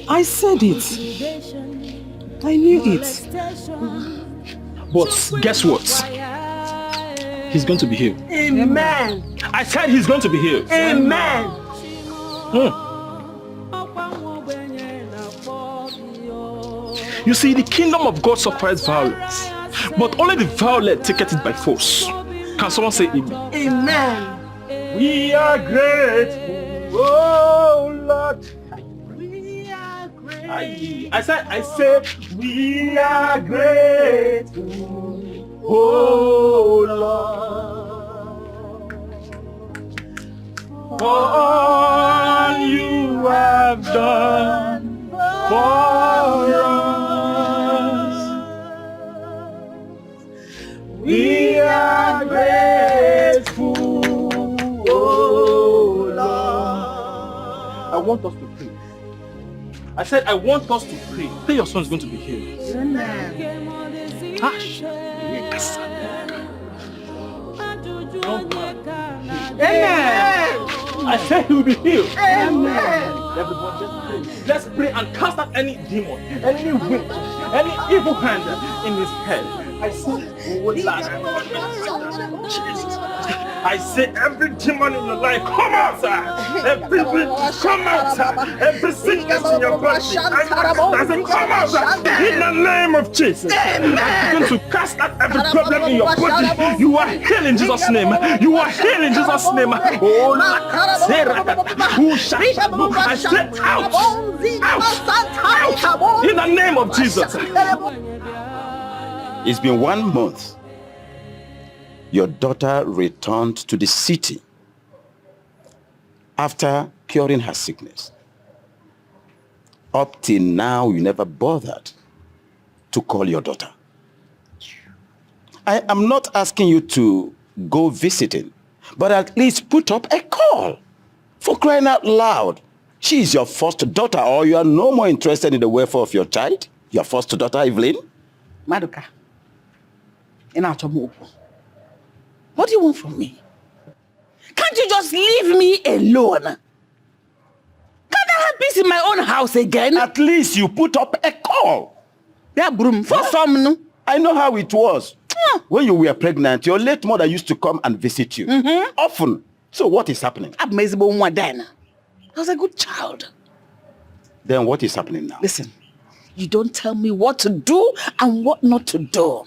I said it. I knew it. But guess what? He's going to be healed. Amen. I said he's going to be healed. Amen. You see, the kingdom of God suffers violence, but only the violent take it by force. Can someone say amen? Amen. We are grateful, oh Lord. We are grateful. I say, we are grateful, oh Lord, for all you have done for us. We are grateful, oh Lord. I want us to pray. I said I want us to pray. Say your son is going to be healed. Amen. Hush. Amen. I said he will be healed. Amen. Everybody, let's pray and cast out any demon, any witch, any evil hand in his head. I say every demon in your life, come out, sir. Every witch, come out, sir. Every sickness in your body, I say come out, sir. In the name of Jesus. I'm going to cast out every problem in your body. You are healed in Jesus' name. You are healed in Jesus' name. Oh, who shall I say out, out, in the name of Jesus. It's been 1 month. Your daughter returned to the city after curing her sickness. Up till now, you never bothered to call your daughter. I am not asking you to go visiting, but at least put up a call. For crying out loud. She is your first daughter, or you are no more interested in the welfare of your child? Your first daughter, Evelyn? Maduka. What do you want from me? Can't you just leave me alone? Can't I have peace in my own house again? At least you put up a call. Yeah, broom. For some, no? I know how it was. When you were pregnant, your late mother used to come and visit you. Often. So what is happening? I was a good child. Then what is happening now? Listen, you don't tell me what to do and what not to do.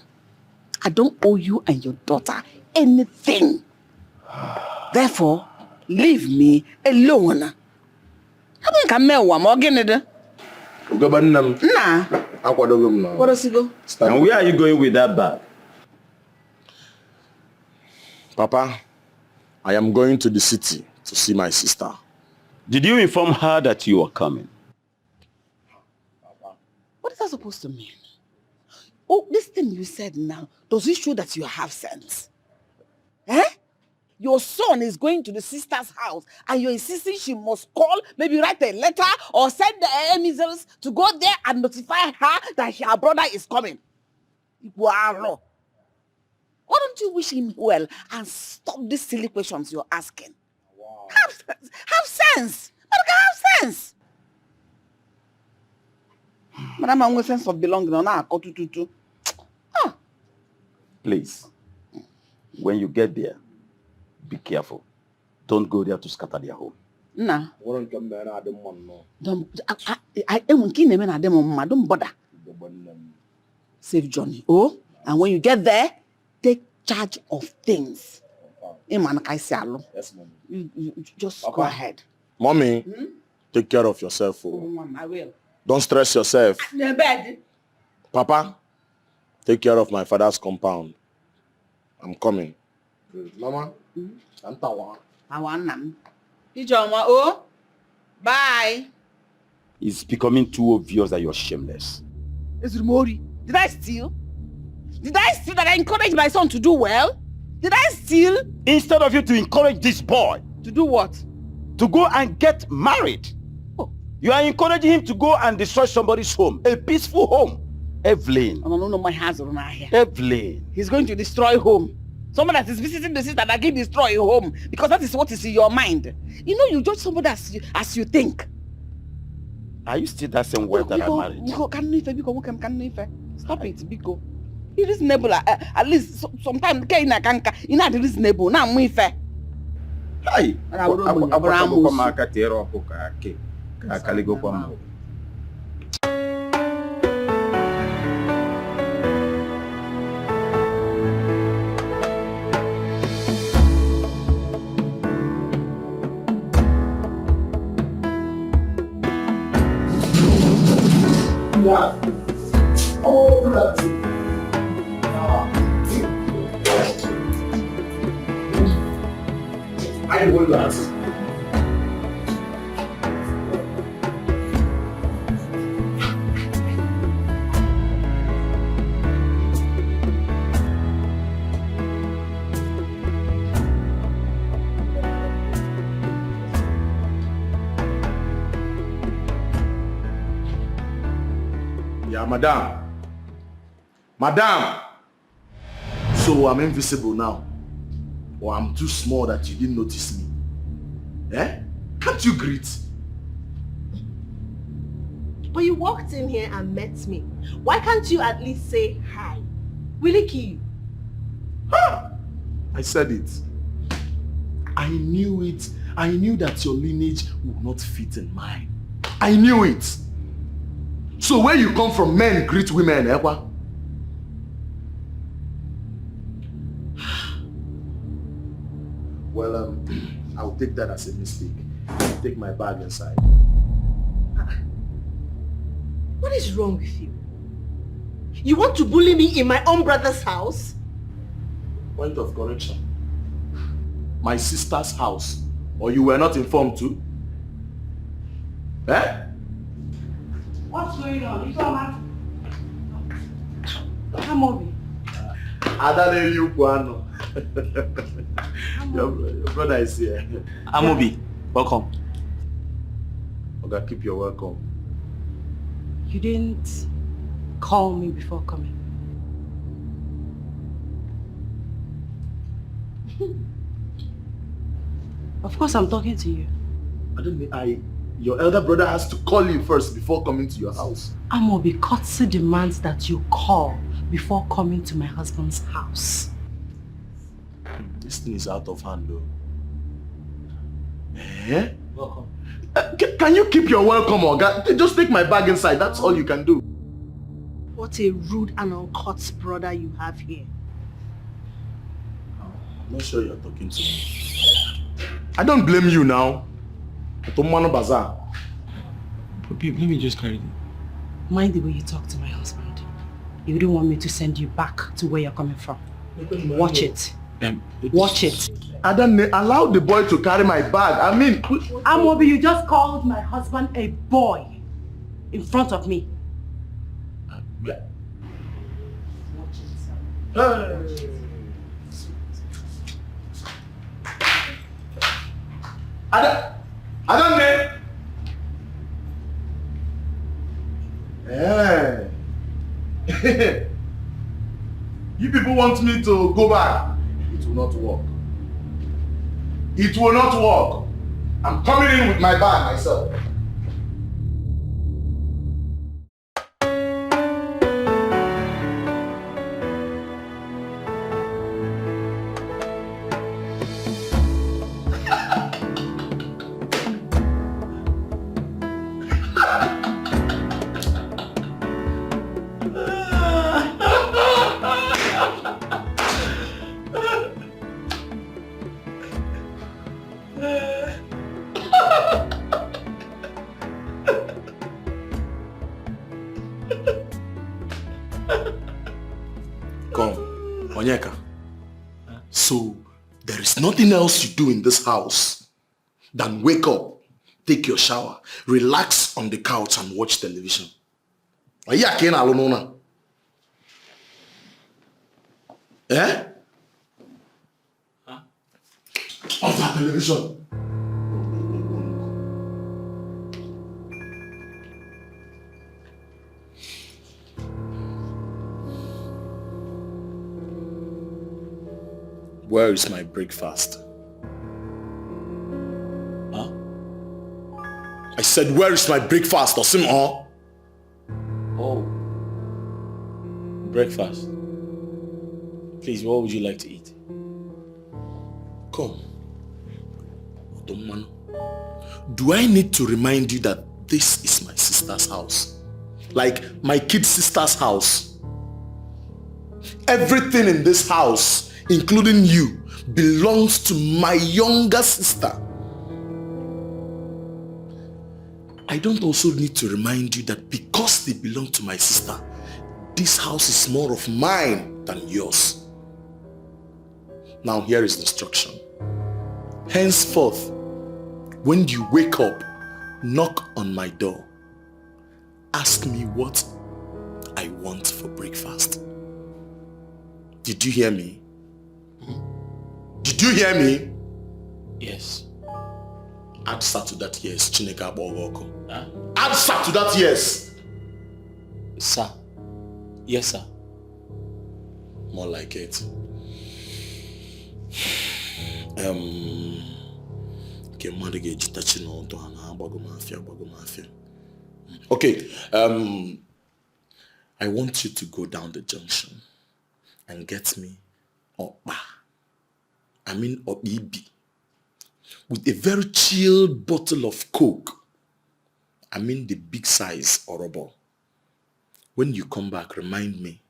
I don't owe you and your daughter anything. Therefore, leave me alone. Nah. What does he go? And where are you going with that bag? Papa, I am going to the city to see my sister. Did you inform her that you are coming? What is that supposed to mean? Oh, this thing you said now, does it show that you have sense? Eh? Your son is going to the sister's house and you're insisting she must call, maybe write a letter or send the emissaries to go there and notify her that her brother is coming. Why don't you wish him well and stop these silly questions you're asking? Wow. Have sense. Have sense. Madam, I'm with sense of belonging. Please, when you get there, be careful. Don't go there to scatter their home. Nah. Don't bother. Safe journey. Oh, and when you get there, take charge of things. Yes, Mommy. You just go ahead. Mommy, take care of yourself. I will. Don't stress yourself. The bed. Papa, take care of my father's compound. I'm coming. Mama, I'm Tawa. Oh, bye. It's becoming too obvious that you're shameless. Ezurumori, did I steal? Did I steal that I encouraged my son to do well? Did I steal? Instead of you to encourage this boy. To do what? To go and get married. Oh. You are encouraging him to go and destroy somebody's home. A peaceful home. Evelyn. No, my hands are not here. Evelyn. He's going to destroy home. Someone that is visiting the sister that can destroy a home. Because that is what is in your mind. You know, you judge somebody as you think. Are you still that same way that I married? Stop it, Biko. Be reasonable. At least sometimes you not reasonable. Now I'm fair. Hi. I will that. Yeah, madam. Madam! So I'm invisible now. Or I'm too small that you didn't notice me. Eh? Can't you greet? But you walked in here and met me. Why can't you at least say hi? Will it kill you? I said it. I knew it. I knew that your lineage would not fit in mine. I knew it. So where you come from, men greet women, eh? Well, I'll take that as a mistake. I'll take my bag inside. What is wrong with you? You want to bully me in my own brother's house? Point of correction. My sister's house. Or you were not informed too? Eh? What's going on? You saw that? Come over. Adane you Kwano. Your brother is here. Amobi, welcome. Okay, keep your welcome. You didn't call me before coming. Of course I'm talking to you. Your elder brother has to call you first before coming to your house. Amobi, courtesy demands that you call before coming to my husband's house. This thing is out of hand though. Eh? Welcome. Can you keep your welcome, Oga? Just take my bag inside, that's all you can do. What a rude and uncouth brother you have here. I'm not sure you're talking to me. I don't blame you now. But babe, let me just carry it. Mind the way you talk to my husband. You don't want me to send you back to where you're coming from. Watch it. Watch it. Adane, allow the boy to carry my bag. I mean... Amobi, you just called my husband a boy in front of me. Yeah. Adane! Yeah. You people want me to go back? It will not work. It will not work. I'm coming in with my bag myself. Come, Onyeka. So, there is nothing else you do in this house than wake up, take your shower, relax on the couch and watch television. Are you again alone now? Eh? On that television. Where is my breakfast? Huh? I said, where is my breakfast, Osim? Oh. Breakfast. Please, what would you like to eat? Come. Odomano. Do I need to remind you that this is my sister's house? Like my kid sister's house. Everything in this house, including you, belongs to my younger sister. I don't also need to remind you that because they belong to my sister, this house is more of mine than yours. Now here is the instruction. Henceforth, when you wake up, knock on my door. Ask me what I want for breakfast. Did you hear me? Did you hear me? Yes. Answer to that yes, Chineka Bogoko. Huh? Answer to that yes. Sir. Yes, sir. More like it. Okay, I want you to go down the junction and get me Oba. I mean Obibi. With a very chilled bottle of Coke. I mean the big size Orobo. When you come back, remind me.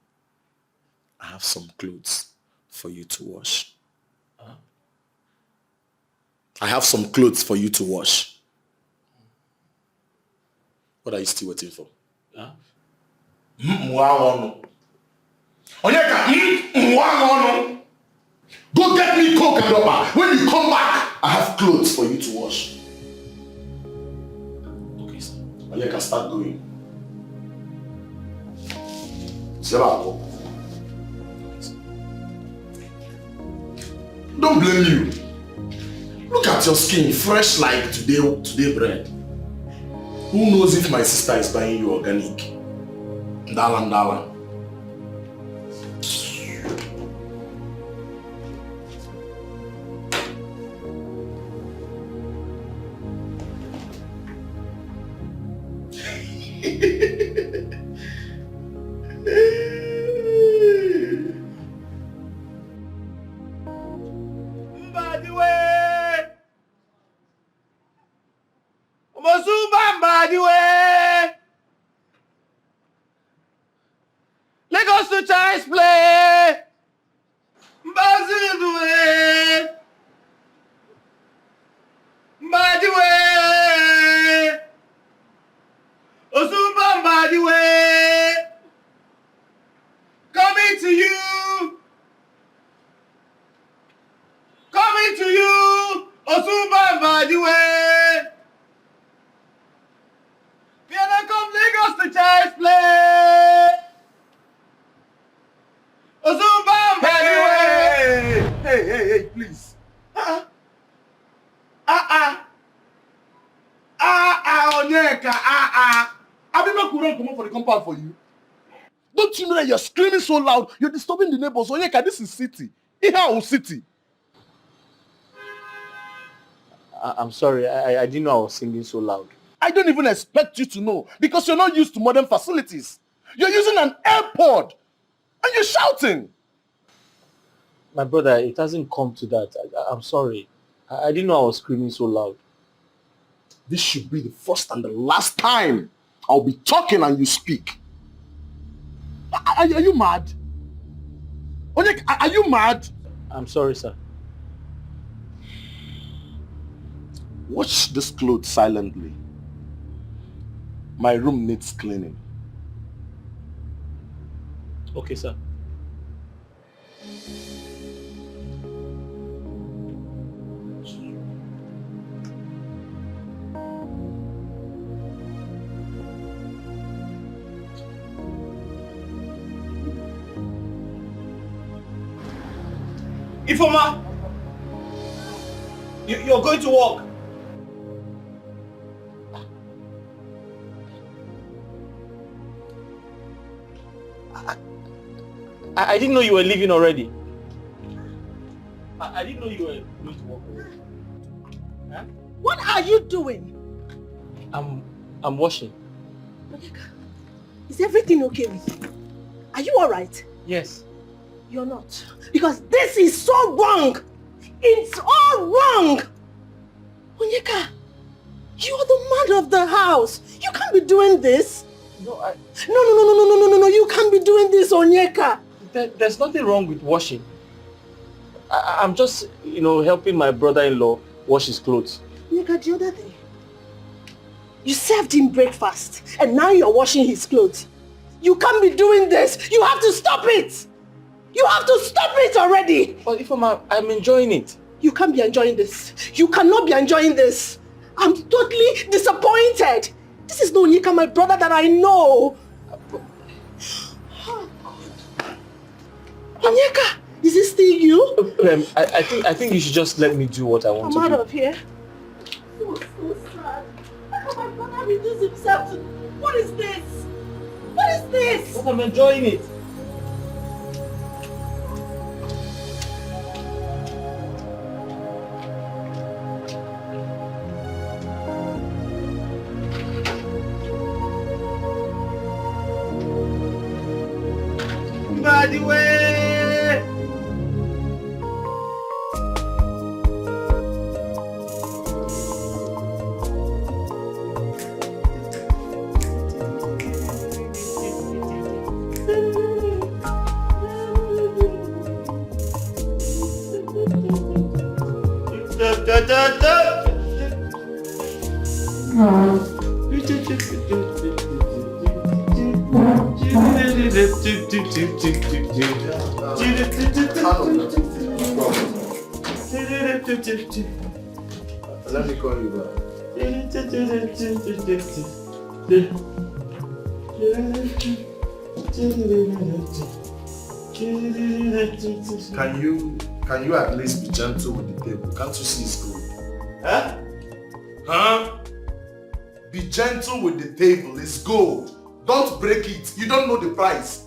I have some clothes for you to wash. Huh? I have some clothes for you to wash. What are you still waiting for? Huh? Go get me Coke and rubber. When you come back, I have clothes for you to wash. Okay, sir. Onyeka, start going. Don't blame you. Look at your skin, fresh like today bread. Who knows if my sister is buying you organic? Ndala. Lagos to Child's Play. Mbazilwe. Mbadiwe. Osumba Mbadiwe. Coming to you. Coming to you. Osumba Mbadiwe. Vienna come Lagos to Child's Play. Ozumba Hey, please. Onyeka, Abima couldn't come up for the compound for you. Don't you know that you're screaming so loud? You're disturbing the neighbors. Onyeka, this is city. Ihe city. I'm sorry, I didn't know I was singing so loud. I don't even expect you to know because you're not used to modern facilities. You're using an airpod and you're shouting. My brother, it hasn't come to that. I'm sorry. I didn't know I was screaming so loud. This should be the first and the last time I'll be talking and you speak. Are you mad? Onyeka, are you mad? I'm sorry, sir. Wash this clothes silently. My room needs cleaning. Okay, sir. Ifoma, you're going to work. I didn't know you were leaving already. I didn't know you were going to work already. Huh? What are you doing? I'm washing. Onyeka, is everything okay with you? Are you alright? Yes. You're not. Because this is so wrong! It's all wrong! Onyeka, you're the man of the house. You can't be doing this. No, No, you can't be doing this, Onyeka. There's nothing wrong with washing. I'm just, helping my brother-in-law wash his clothes. Onyeka, the other day, you served him breakfast and now you're washing his clothes. You can't be doing this. You have to stop it. You have to stop it already. But Ifoma, I'm enjoying it. You can't be enjoying this. You cannot be enjoying this. I'm totally disappointed. This is no Onyeka, my brother that I know. Onyeka, is this still you? I think you should just let me do what I want to do. I'm out of here. So sad. How can my brother reduce himself to... What is this? What is this? But I'm enjoying it. By the way. Let me call you back. Can you at least be gentle with the table? Can't you see it's good? Huh? Huh? Be gentle with the table, it's gold. Don't break it. You don't know the price.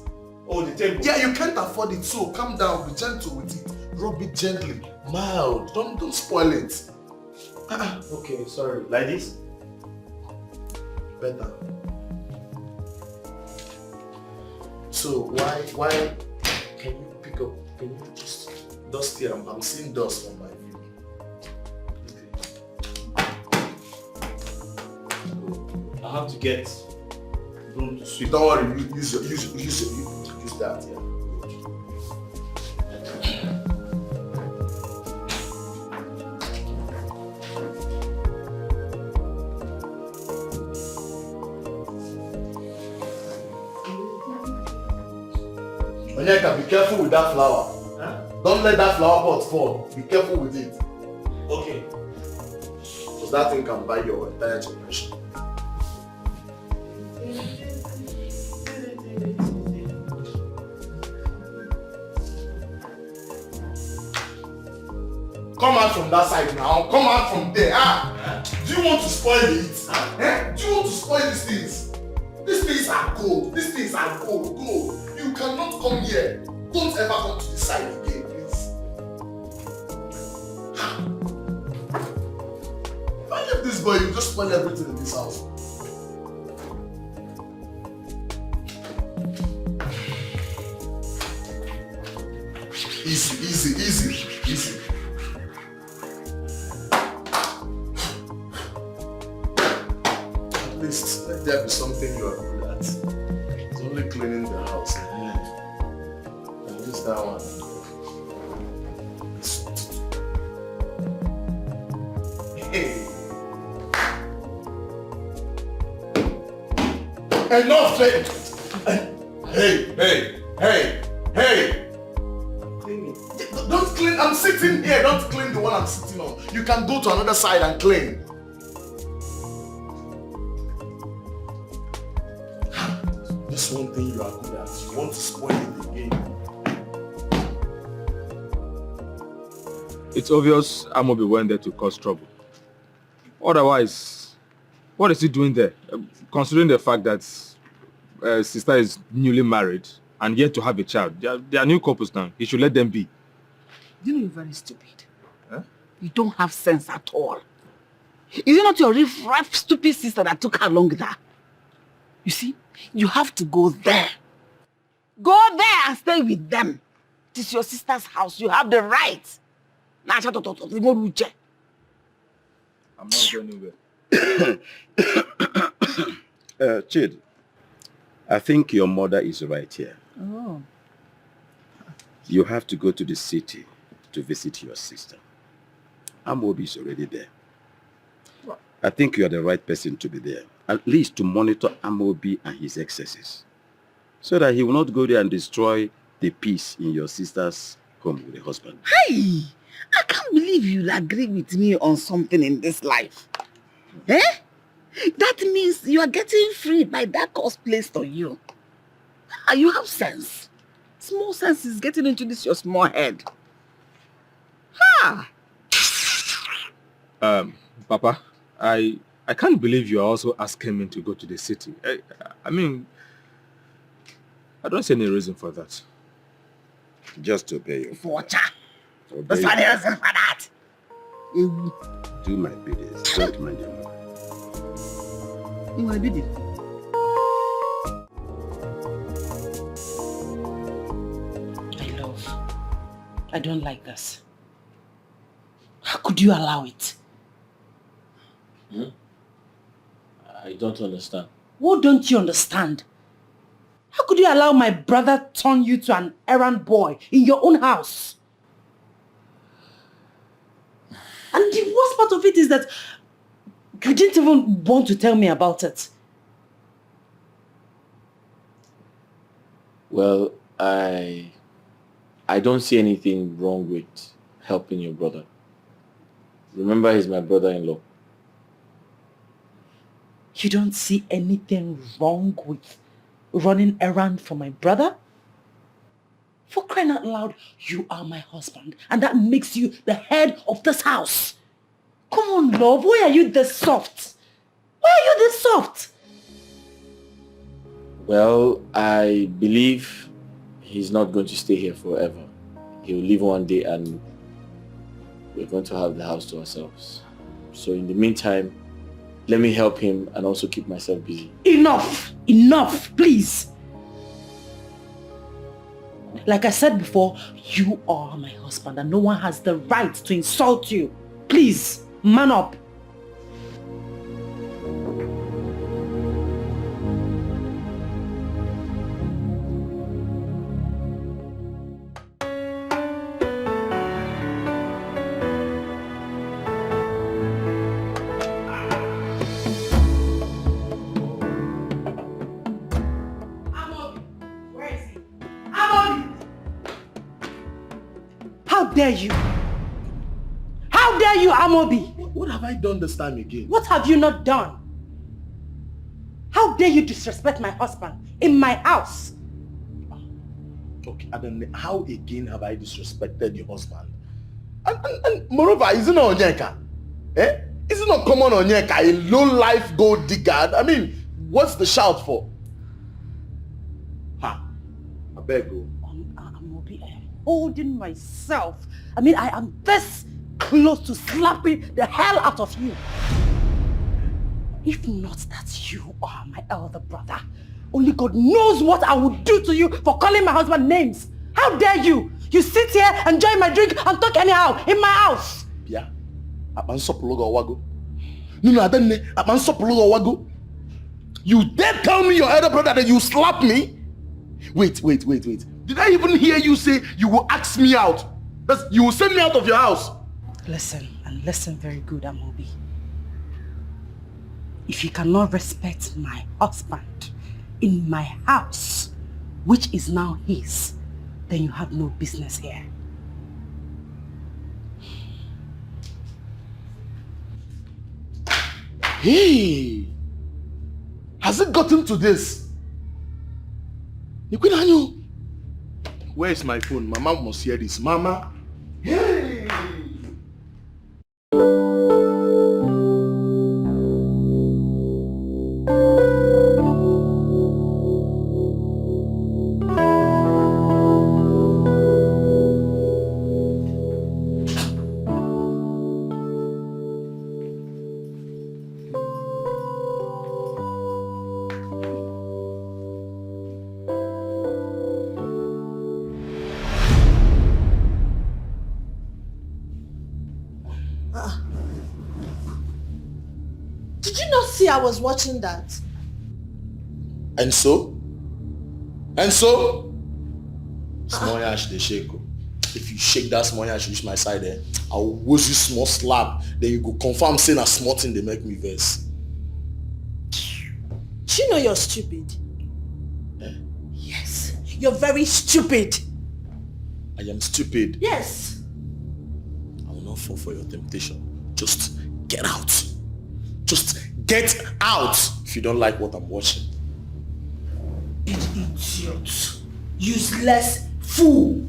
Oh, the table? Yeah, you can't afford it, so calm down, be gentle with it. Rub it gently, mild. Don't spoil it. Okay, sorry. Like this? Better. So why can you pick up? Can you just dust here? I'm seeing dust on my view. I have to get room to sweep. Don't worry, use that, yeah. Onyeka, be careful with that flower. Huh? Don't let that flower pot fall. Be careful with it. Okay. Because that thing can buy your entire generation. Come out from that side now. Come out from there. Do you want to spoil it? Do you want to spoil these things? These things are gold. These things are gold. Gold. You cannot come here. Don't ever come to this side again, please. If I leave this boy, you just spoil everything in this house. Easy. At least let there be something you are good at. It's only cleaning the house. And use that one. Hey. Enough, hey. Hey! Hey! Don't clean, I'm sitting here. Don't clean the one I'm sitting on. You can go to another side and clean. This one thing you are good at. You want to spoil it again. It's obvious Amobi went there to cause trouble. Otherwise, what is he doing there? Considering the fact that sister is newly married and yet to have a child. They are new couples now. He should let them be. You know you're very stupid. Huh? You don't have sense at all. Is it not your riff-raff stupid sister that took her along there? You see, you have to go there. Go there and stay with them. It is your sister's house. You have the right. I'm not going anywhere. Chid, I think your mother is right here. Oh. You have to go to the city to visit your sister. Amobi is already there. What? I think you are the right person to be there. At least to monitor Amobi and his excesses. So that he will not go there and destroy the peace in your sister's home with the husband. Hey! I can't believe you'll agree with me on something in this life. Eh? That means you are getting free by that cost placed on you. You have sense. Small sense is getting into this your small head. Ha! Papa, I can't believe you are also asking me to go to the city. I mean, I don't see any reason for that. Just obey you. Watcha! What's the reason for that? Do my bidding. Don't mind your mother. You my bidding? I don't like this. How could you allow it? I don't understand. What don't you understand? How could you allow my brother turn you to an errand boy in your own house? And the worst part of it is that you didn't even want to tell me about it. Well, I don't see anything wrong with helping your brother. Remember, he's my brother-in-law. You don't see anything wrong with running errand for my brother? For crying out loud, you are my husband, and that makes you the head of this house. Come on, love, why are you this soft? Why are you this soft? Well, I believe he's not going to stay here forever. He'll leave one day and we're going to have the house to ourselves. So in the meantime, let me help him and also keep myself busy. Enough! Enough, please! Like I said before, you are my husband and no one has the right to insult you. Please, man up. How dare you? How dare you, Amobi? What have I done this time again? What have you not done? How dare you disrespect my husband in my house? Okay, and then how again have I disrespected your husband? And moreover, is it not Onyeka? Eh? Is it not common Onyeka, a low-life gold digger? I mean, what's the shout for? Ha! I beg you. Amobi, I am holding myself. I mean, I am this close to slapping the hell out of you. If not that you are my elder brother, only God knows what I would do to you for calling my husband names. How dare you? You sit here, enjoy my drink, and talk anyhow in my house. Yeah. You dare tell me your elder brother that you slap me? Wait. Did I even hear you say you will ask me out? You will send me out of your house. Listen, and listen very good, Amobi. If you cannot respect my husband in my house, which is now his, then you have no business here. Hey! Has it gotten to this? Where is my phone? Mama must hear this. Mama? Hey! Did you not see I was watching that? And so? And so? Small yash they shake. If you shake that small yash reach my side there, I'll whiz you small slap. Then you go confirm saying a small thing they make me vex. Do you know you're stupid? Yes. You're very stupid. I am stupid. Yes. I will not fall for your temptation. Just get out. Just get out if you don't like what I'm watching. Idiot. Useless fool.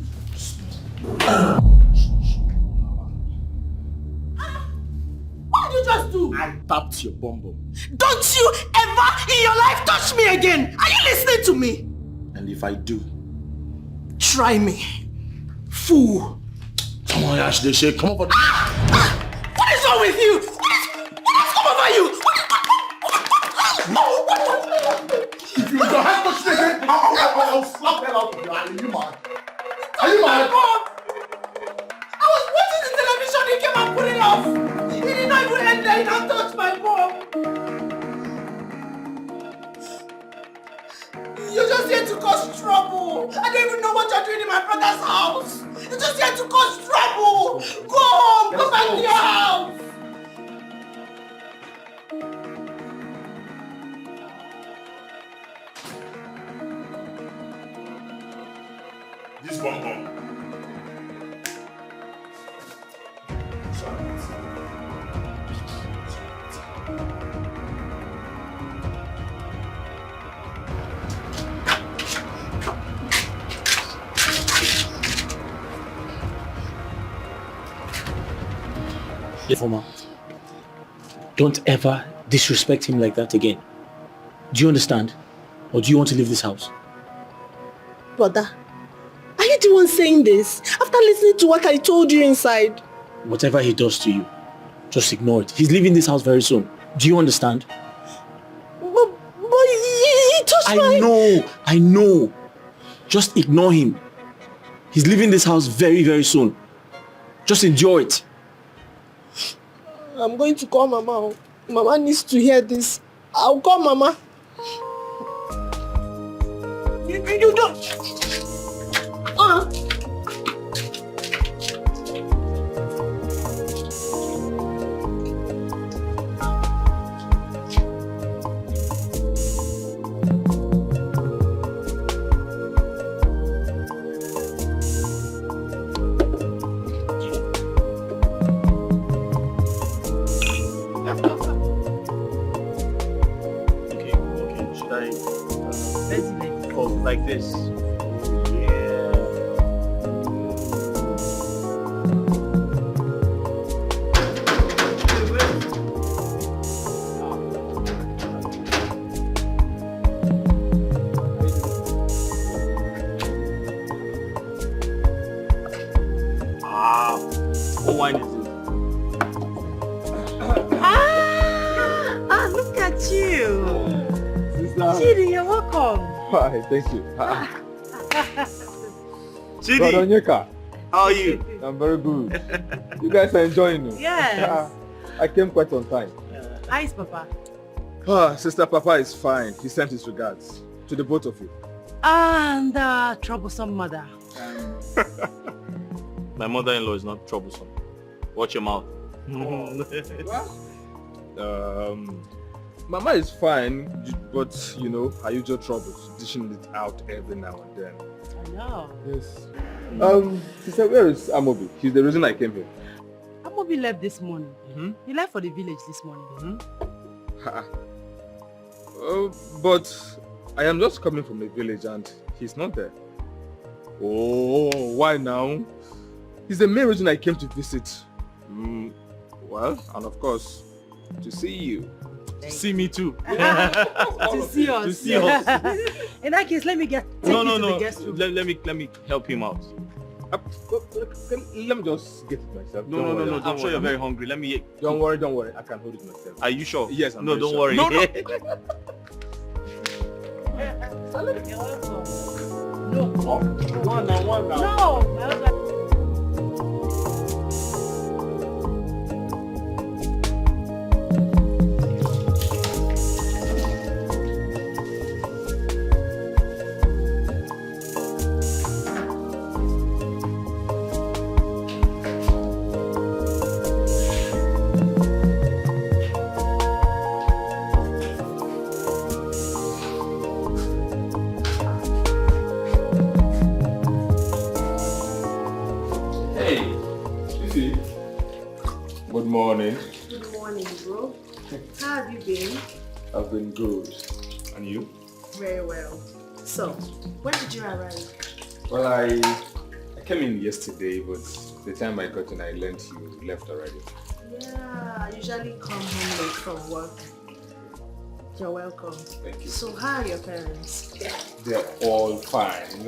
What did you just do? I tapped your bum bum. Don't you ever in your life touch me again. Are you listening to me? And if I do? Try me. Fool. Come on, Ash, they shake. Come over. What is wrong with you? What has come over you? If you don't have much again, I'll slap that out of you. Are you mad? Are you mad? I was watching the television, he came and put it off. He did not even end there, he not touch my mom. You're just here to cause trouble. I don't even know what you're doing in my brother's house. You're just here to cause trouble. Go home, go back to your house. This bum bum. Informer, don't ever disrespect him like that again. Do you understand? Or do you want to leave this house? Brother, are you the one saying this? After listening to what I told you inside? Whatever he does to you, just ignore it. He's leaving this house very soon. Do you understand? But he touched my... I know. Just ignore him. He's leaving this house very, very soon. Just enjoy it. I'm going to call Mama. Mama needs to hear this. I'll call Mama. You don't... Like this. What wine is this? Look at you. Sister. Chidi, you're welcome. Hi, thank you. Chidi. Brother Onyeka. How are you? I'm very good. You guys are enjoying it? Yes. I came quite on time. How is Papa? Sister Papa is fine. He sent his regards to the both of you. And troublesome mother. My mother-in-law is not troublesome. Watch your mouth. Mama is fine, but you know, her usual troubles, dishing it out every now and then. I know. Yes. Sister, where is Amobi? He's the reason I came here. Amobi left this morning. He left for the village this morning. But I am just coming from the village and he's not there. Oh, why now? He's the main reason I came to visit. Well, and of course, to see you. To see me too. To see us. To see us. In that case, let me take you to the guest room. Let me help him out. Let me just get it myself. No. I'm sure you're very hungry. Let me. Don't worry. I can hold it myself. Are you sure? Yes, I'm No, very don't sure. worry. No. One now. No. Good morning. Good morning, bro. How have you been? I've been good. And you? Very well. So, when did you arrive? Well, I came in yesterday, but the time I got in, I learned you left already. Yeah, I usually come home late from work. You're welcome. Thank you. So, how are your parents? They're all fine.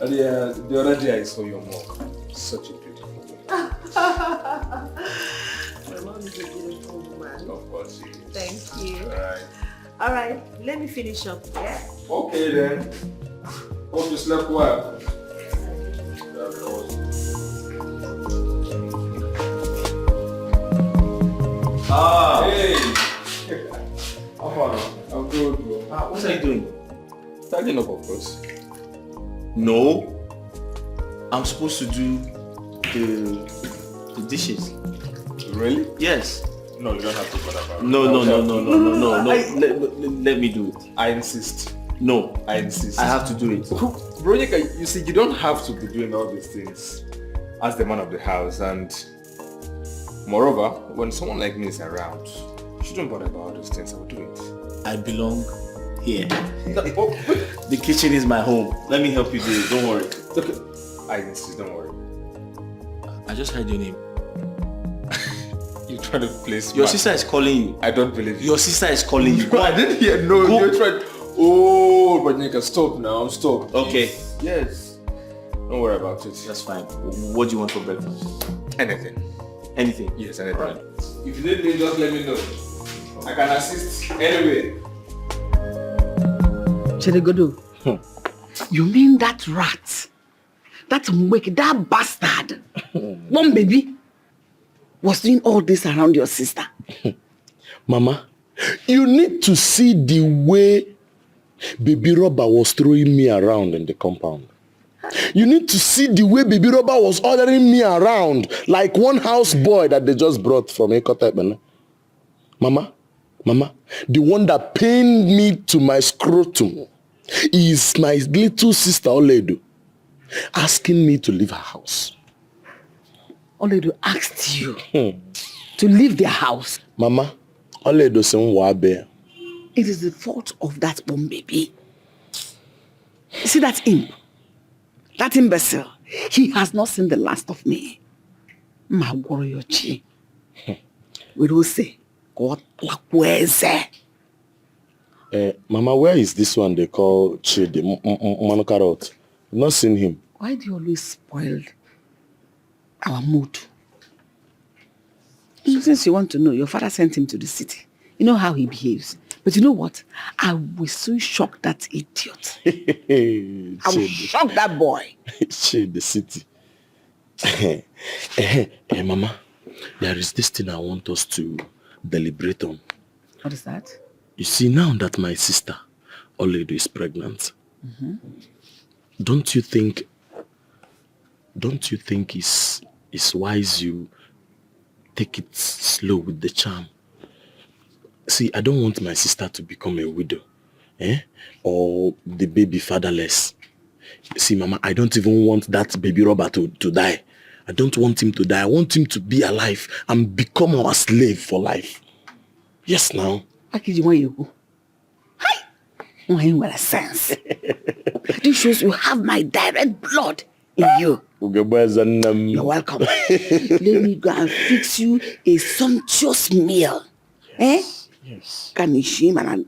The other day I saw your mom. Such a beautiful woman. My mom is a beautiful woman. Of course she is. Thank you. All Alright, let me finish up, yeah? Okay then. Hope you slept well. Hey! How far? I'm good, bro. What are you doing? Tidying up, of course. No. I'm supposed to do the dishes. Really? Yes. No, you don't have to bother about it. No. Let me do it. I insist. No. I insist. I have to do it. Veronica, you see, you don't have to be doing all these things as the man of the house, and moreover, when someone like me is around, you shouldn't bother about all those things. I will do it. I belong here. The kitchen is my home. Let me help you do it. Don't worry. Okay. I insist, don't worry. I just heard your name. You're trying to play smart. Your sister is calling you. I don't believe you. Your sister is calling you. I didn't hear. No, you're trying. Oh, but you can stop now. Stop. Okay. Yes. Don't worry about it. That's fine. What do you want for breakfast? Anything. Anything? Yes, anything. Right. If you need me, just let me know. I can assist anyway. Cheregodo, you mean that rat, that wicked, that bastard, one baby, was doing all this around your sister? Mama, you need to see the way Baby Robber was throwing me around in the compound. You need to see the way Baby Robber was ordering me around like one house boy that they just brought from Ekotep. Mama, the one that pained me to my scrotum is my little sister Oledo asking me to leave her house. Oledo asked you to leave their house? Mama, Oledo said, Wabe. It is the fault of that bomb baby. You see that imp? That imbecile? He has not seen the last of me. My warrior chi. We don't say, God, where's Mama, where is this one they call Chidi, Manokarot? I've not seen him. Why do you always spoil our mood? Since you want to know, your father sent him to the city. You know how he behaves. But you know what? I will soon shock that idiot. I will shock that boy. Shit, the city. Mama, there is this thing I want us to deliberate on. What is that? You see, now that my sister, Oledo, is pregnant, don't you think it's wise you take it slow with the charm? See, I don't want my sister to become a widow. Or the baby fatherless. See, Mama, I don't even want that baby Robert to die. I don't want him to die. I want him to be alive and become our slave for life. Yes, now. Well, sense. This shows you have my direct blood in you. You're welcome. Let me go and fix you a sumptuous meal. Yes. Kanishima.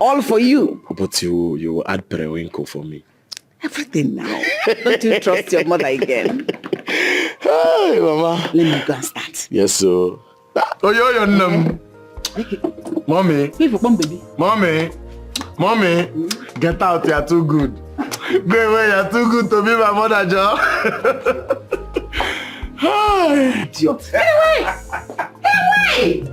All for you. But you will add periwinkle for me. Everything now. Don't you trust your mother again? Hey, Mama. Let me go and start. Yes, sir. Mommy. Mommy. Get out, you're too good. Go away, you're too good to be my mother, Joe. Hi. Idiot. Hey, wait.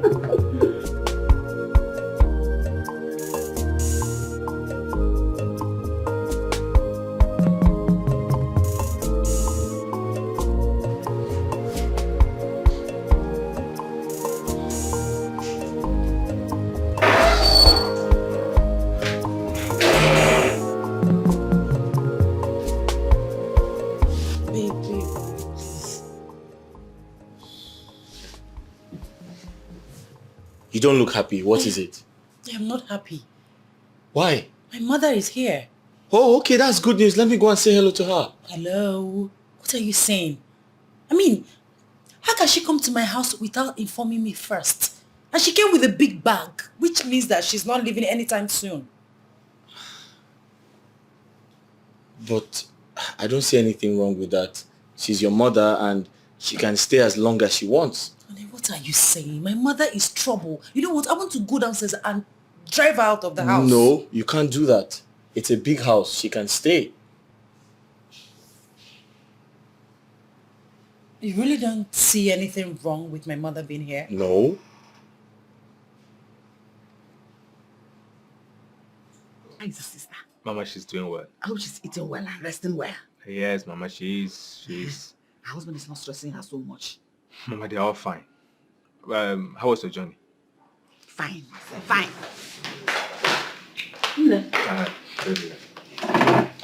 You don't look happy. What is it? I'm not happy. Why? My mother is here. Oh, okay, that's good news. Let me go and say hello to her. Hello? What are you saying? I mean, how can she come to my house without informing me first? And she came with a big bag, which means that she's not leaving anytime soon. But I don't see anything wrong with that. She's your mother and she can stay as long as she wants. What are you saying? My mother is trouble. You know what? I want to go downstairs and drive her out of the house. No, you can't do that. It's a big house. She can stay. You really don't see anything wrong with my mother being here? No. How is the sister? Mama, she's doing well. I hope she's eating well and resting well. Yes, Mama, she's... Her husband is not stressing her so much. Mama, they're all fine. How was your journey? Fine. Fine.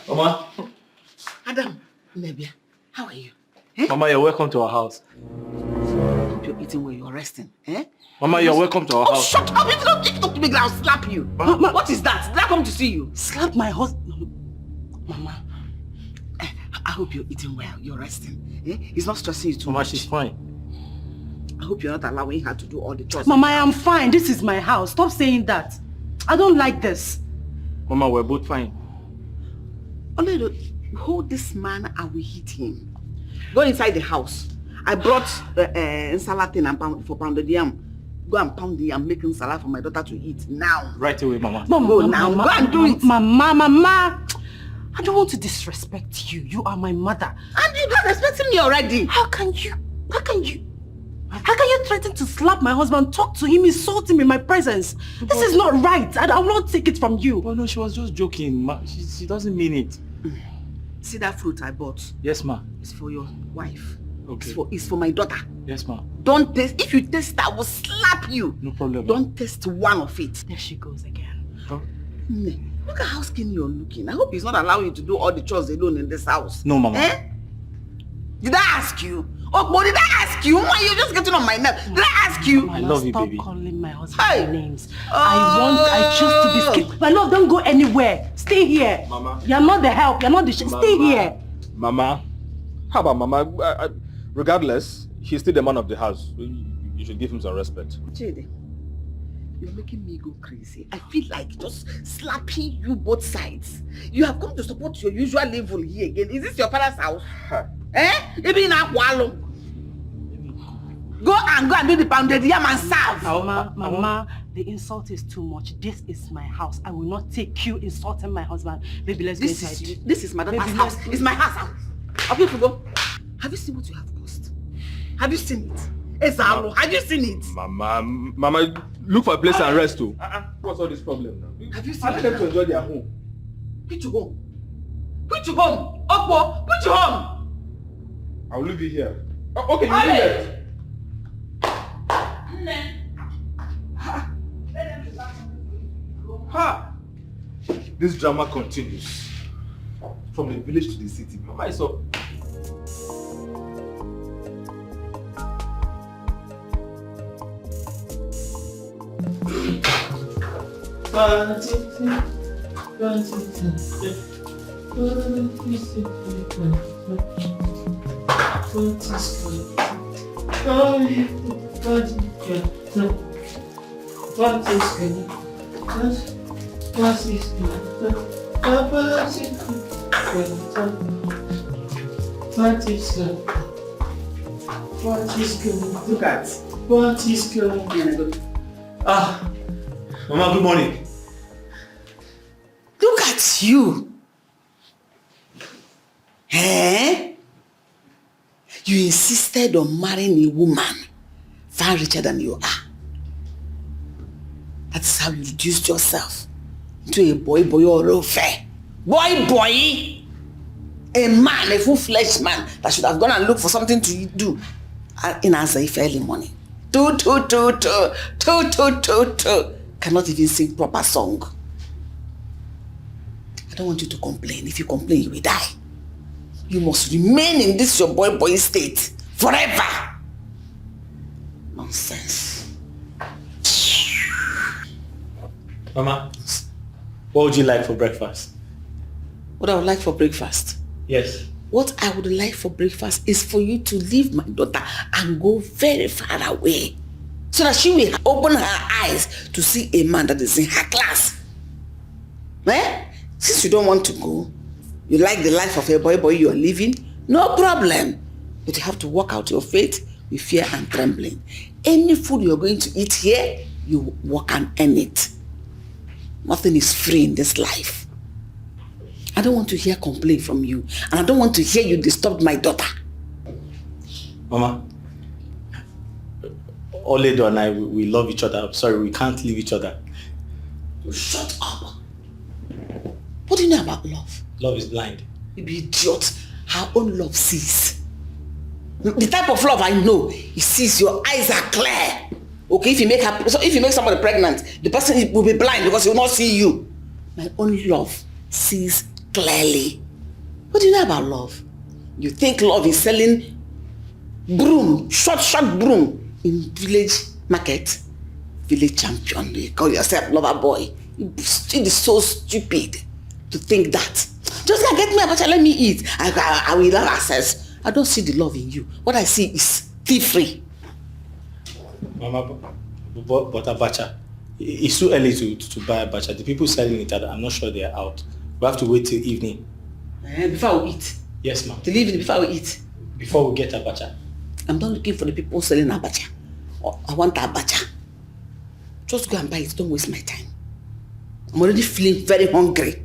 Mama. Adam, Nebia, how are you? Mama, you're welcome to our house. Hope you're eating while you're resting. Mama, you're welcome to our house. Shut up! If you don't talk to me, I'll slap you. What is that? Did I come to see you? Slap my husband? Mama, I hope you're eating well. You're resting. He's not stressing you too much. Mama, she's fine. I hope you're not allowing her to do all the chores. Mama, I am fine. This is my house. Stop saying that. I don't like this. Mama, we're both fine. Oledo, hold this man and we hit him. Go inside the house. I brought salad and for pounded yam. Go and pound the yam, making salad for my daughter to eat now. Right away, Mama. Go now. Go and do it. Mama. I don't want to disrespect you. You are my mother. And you're not respecting me already. How can you threaten to slap my husband, talk to him, insult him in my presence? This is not right. I will not take it from you. Oh no, she was just joking. Ma, she doesn't mean it. See that fruit I bought? Yes, ma. It's for your wife. Okay. It's for my daughter. Yes, ma. Don't taste. If you taste, I will slap you. No problem. Don't taste one of it. There she goes again. Huh? Look at how skinny you're looking. I hope he's not allowing you to do all the chores alone in this house. No, Mama. Did I ask you? Oh, but did I ask you? Why are you just getting on my nerves? Did I ask you? I love you, baby. Stop calling my husband names. I choose to be skinny. My love, don't go anywhere. Stay here. Mama. You're not the help. You're not the Stay here. Mama. How about Mama? Regardless, he's still the man of the house. You should give him some respect. Jade, you're making me go crazy. I feel like just slapping you both sides. You have come to support your usual level here again. Is this your father's house? Maybe in Akwalo. Go and do the pounded yam and serve. Mama, the insult is too much. This is my house. I will not take you insulting my husband. Baby, let's go inside. This is my daughter's house. It's my house. Okay, to go. Have you seen what you have cost? Have you seen it? Ezalo, have you seen it? Mama, look for a place and rest too. What's all this problem now? Have you seen Ask them to enjoy their home. Which home? Which home? Okwo, which home? I will leave you here. Okay, you leave it. Ha! This drama continues. From the village to the city. Mama is up. Look at what is going on. Ah, Mama, good morning. Look at you. Eh? You insisted on marrying a woman far richer than you are. That's how you reduced yourself to a boy or a fair. Boy. A man, a full-fledged man that should have gone and looked for something to do in Azai early morning. Cannot even sing proper song. I don't want you to complain. If you complain, you will die. You must remain in this your boy state forever. Nonsense. Mama, what would you like for breakfast? What I would like for breakfast? Yes. What I would like for breakfast is for you to leave my daughter and go very far away so that she will open her eyes to see a man that is in her class. Eh? Since you don't want to go, you like the life of a boy you are living, no problem. But you have to work out your faith with fear and trembling. Any food you're going to eat here, you work and earn it. Nothing is free in this life. I don't want to hear complaint from you, and I don't want to hear you disturb my daughter. Mama, Oledo and I, we love each other. I'm sorry, we can't leave each other. Shut up. What do you know about love? Love is blind. You be idiot. Her own love sees. The type of love I know, it sees your eyes are clear. Okay, if you make somebody pregnant, the person will be blind because he will not see you. My own love sees clearly. What do you know about love? You think love is selling broom, short broom in village market? Village champion, you call yourself lover boy. It is so stupid to think that. Just get me abacha, let me eat. I will have access. I don't see the love in you. What I see is thief-free. Mama, but abacha, it's too early to buy abacha. The people selling it, I'm not sure they are out. We have to wait till evening. Before we eat? Yes, ma'am. Till evening before we eat? Before we get abacha. I'm not looking for the people selling abacha. I want abacha. Just go and buy it. Don't waste my time. I'm already feeling very hungry.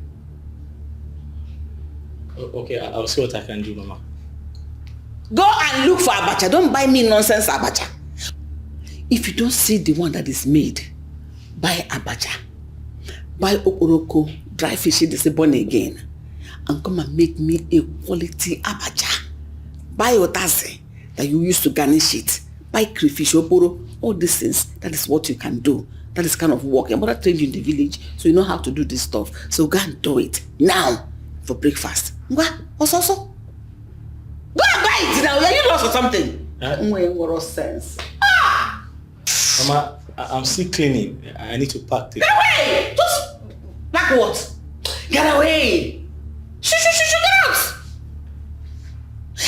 Okay, I'll see what I can do, Mama. Go and look for abacha. Don't buy me nonsense abacha. If you don't see the one that is made, buy abacha. Buy okoroko, dry fish, they say born again. And come and make me a quality abacha. Buy otaze that you used to garnish it. Buy crayfish, oporo, all these things. That is what you can do. That is kind of work. Your mother trained you in the village, so you know how to do this stuff. So go and do it now for breakfast. Go also. Go and buy it now. Are you lost or something? What sense? Mama, I'm still cleaning. I need to pack this. Get away! Just pack what? Get away! Shoo, get out!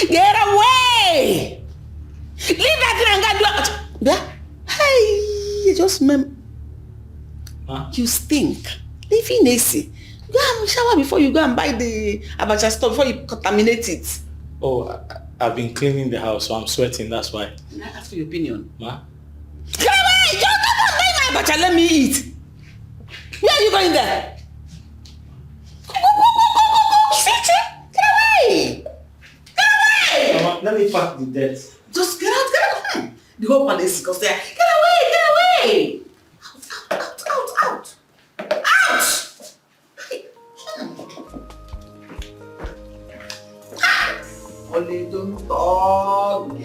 Get away! Leave that thing and go. Hey, you just you stink. Leave in AC. Go and shower before you go and buy the abacha stuff before you contaminate it. Oh, I've been cleaning the house, so I'm sweating. That's why. Can I ask for your opinion? Ma? Get away! Don't buy my abacha. Let me eat. Where are you going there? Go. Get away! Get away! Mama, let me pack the desk. Just get out. The whole palace goes there. Get away! Out! Only don't talk.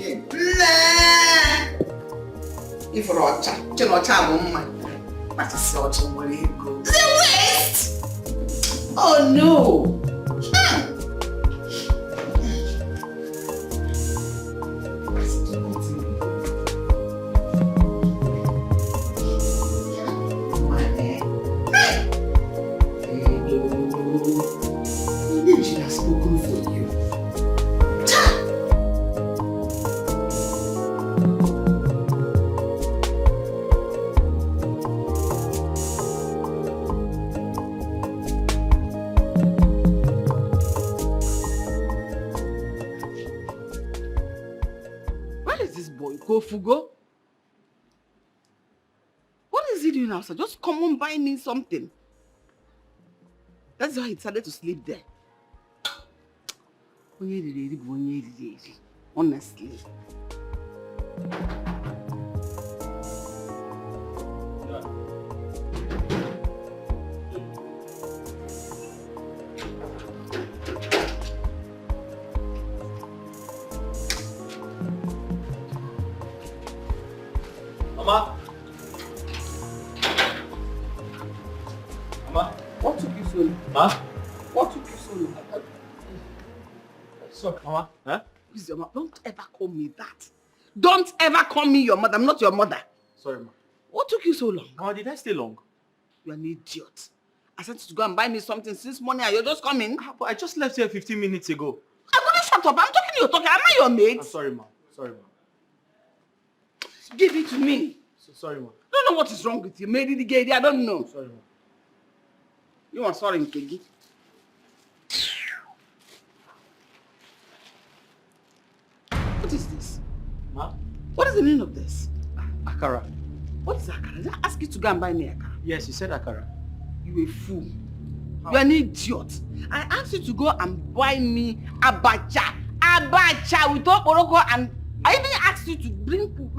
If Rocha, Chinocha woman. What is such a money go? The waste! Oh no! Fugo? What is he doing outside? Just come on, buy me something. That's why he decided to sleep there. Honestly. Mama? Mama? What took you so long? Ma? What took you so long? Sorry, Mama. Huh? Please, your mother, don't ever call me that. Don't ever call me your mother. I'm not your mother. Sorry, Ma. What took you so long? Mama, did I stay long? You're an idiot. I sent you to go and buy me something since morning and you're just coming. But I just left here 15 minutes ago. I'm gonna shut up. I'm talking, you're talking. Am I your mate? I'm sorry, Ma. Sorry, Ma. Give it to me. Sorry, Ma. I don't know what is wrong with you. Maybe the gay, I don't know. Sorry, Ma. You are sorry, Nkegi. What is this? Ma? What is the meaning of this? Akara. What is akara? Did I ask you to go and buy me akara? Yes, you said akara. You a fool. You're an idiot. I asked you to go and buy me abacha. Abacha with okporoko, and I even asked you to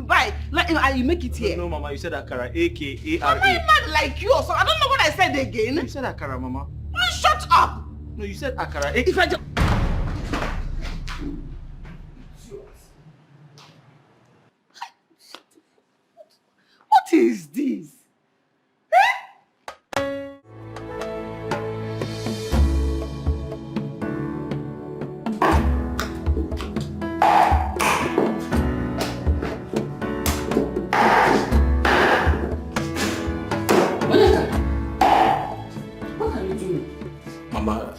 buy, like, and you make it here. No, Mama, you said akara. A-K-A-R-A. Am I mad like you or something? I don't know what I said again. No, you said akara, Mama. Please shut up. No, you said akara. If I just... What is this? Mama,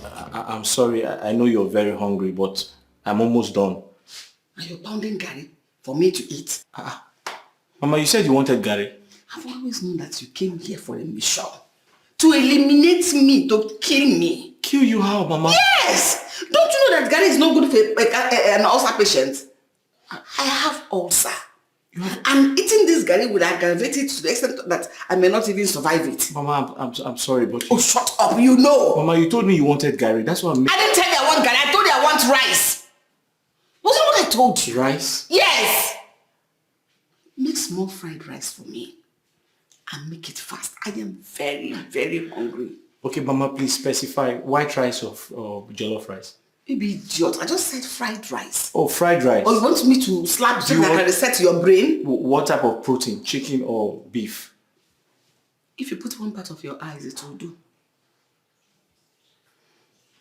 I'm sorry. I know you're very hungry, but I'm almost done. Are you pounding Gary for me to eat? Mama, you said you wanted Gary. I've always known that you came here for a mission. To eliminate me, to kill me. Kill you how, Mama? Yes! Don't you know that Gary is not good for an ulcer patient? I have ulcer. And eating this Gary will aggravate it to the extent that I may not even survive it. Mama, I'm sorry, but... Oh, shut up, you know! Mama, you told me you wanted Gary. That's what I'm... I didn't tell you I want Gary. I told you I want rice. Wasn't what I told you? Rice? Yes! Make small fried rice for me. And make it fast. I am very, very hungry. Okay, Mama, please specify white rice or jollof rice. Maybe idiot. I just said fried rice. Oh, fried rice. Or you want me to slap so that I can reset your brain? What type of protein? Chicken or beef? If you put one part of your eyes, it will do.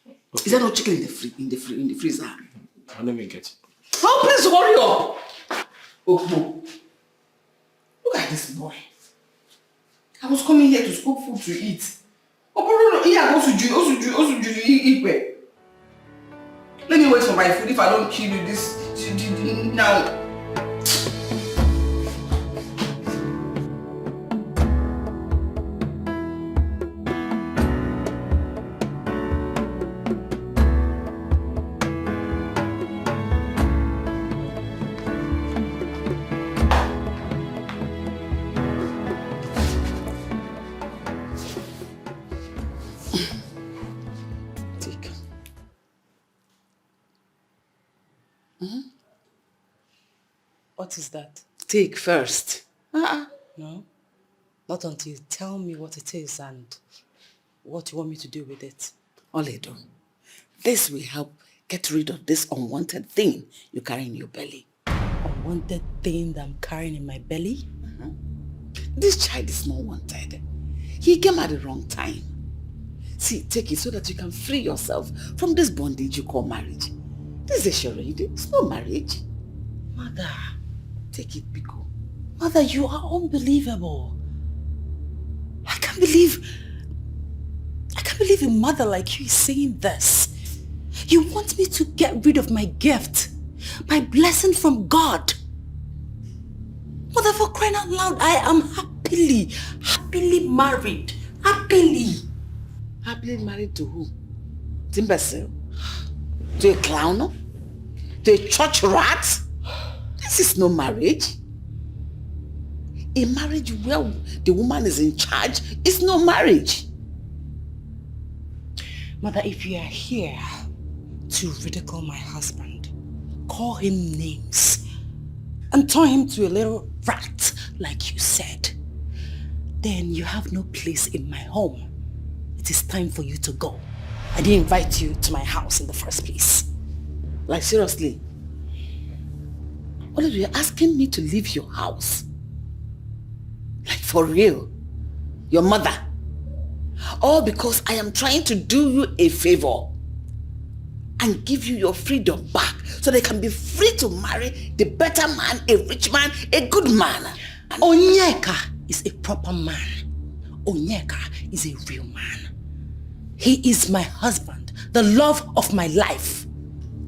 Okay. Is there no chicken in the freezer? Let me get it. Oh, please hurry up! Oh, look at this boy. I was coming here to scoop food to eat. Oh, no, yeah, also, let me wait for my food if I don't kill you this now. What is that? Take first. No. Not until you tell me what it is and what you want me to do with it. Oledo, this will help get rid of this unwanted thing you carry in your belly. Unwanted thing that I'm carrying in my belly? This child is not wanted. He came at the wrong time. See, take it so that you can free yourself from this bondage you call marriage. This is a charade. It's not marriage. Mother. Take it, Biko. Mother, you are unbelievable. I can't believe a mother like you is saying this. You want me to get rid of my gift, my blessing from God. Mother, for crying out loud, I am happily married. Happily. Happily married to who? To imbecile? To a clown? To a church rat? This is no marriage. A marriage where the woman is in charge is no marriage. Mother, if you are here to ridicule my husband, call him names, and turn him to a little rat, like you said, then you have no place in my home. It is time for you to go. I didn't invite you to my house in the first place. Like seriously? What are you asking me to leave your house? Like for real? Your mother? All because I am trying to do you a favor and give you your freedom back so they can be free to marry the better man, a rich man, a good man. Onyeka is a proper man. Onyeka is a real man. He is my husband, the love of my life.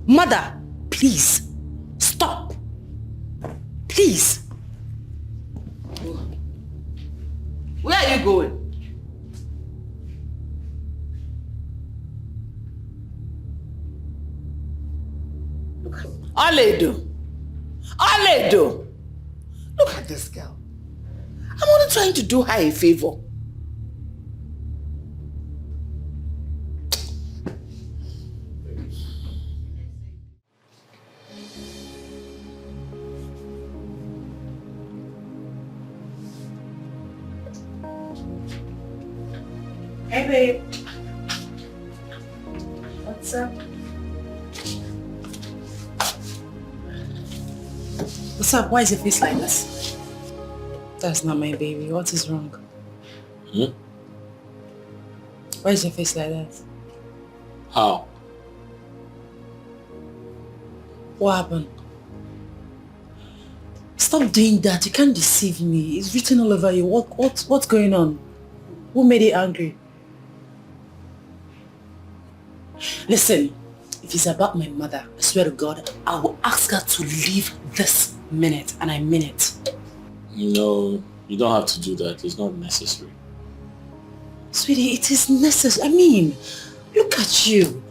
Mother, please, stop. Please. Where are you going? Aledo. Look at this girl. I'm only trying to do her a favor. Hey, babe. What's up? What's up? Why is your face like this? That's not my baby. What is wrong? Why is your face like that? How? What happened? Stop doing that. You can't deceive me. It's written all over you. What's going on? Who made it angry? Listen, if it's about my mother, I swear to God, I will ask her to leave this minute, and I mean it. No, you don't have to do that. It's not necessary. Sweetie, it is necessary. I mean, look at you.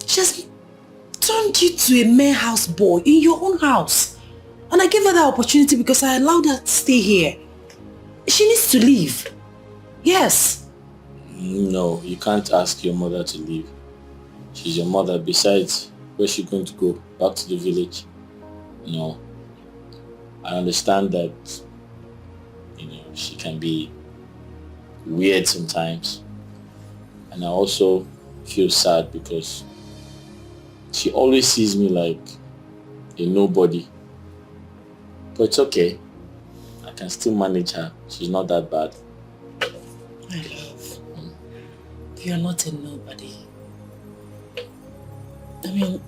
She has turned you to a mere house boy in your own house. And I gave her that opportunity because I allowed her to stay here. She needs to leave. Yes. No, you can't ask your mother to leave. She's your mother. Besides, where's she going to go? Back to the village? No. I understand that, she can be weird sometimes. And I also feel sad because she always sees me like a nobody. But it's okay. I can still manage her. She's not that bad. My love, you're not a nobody. I mean,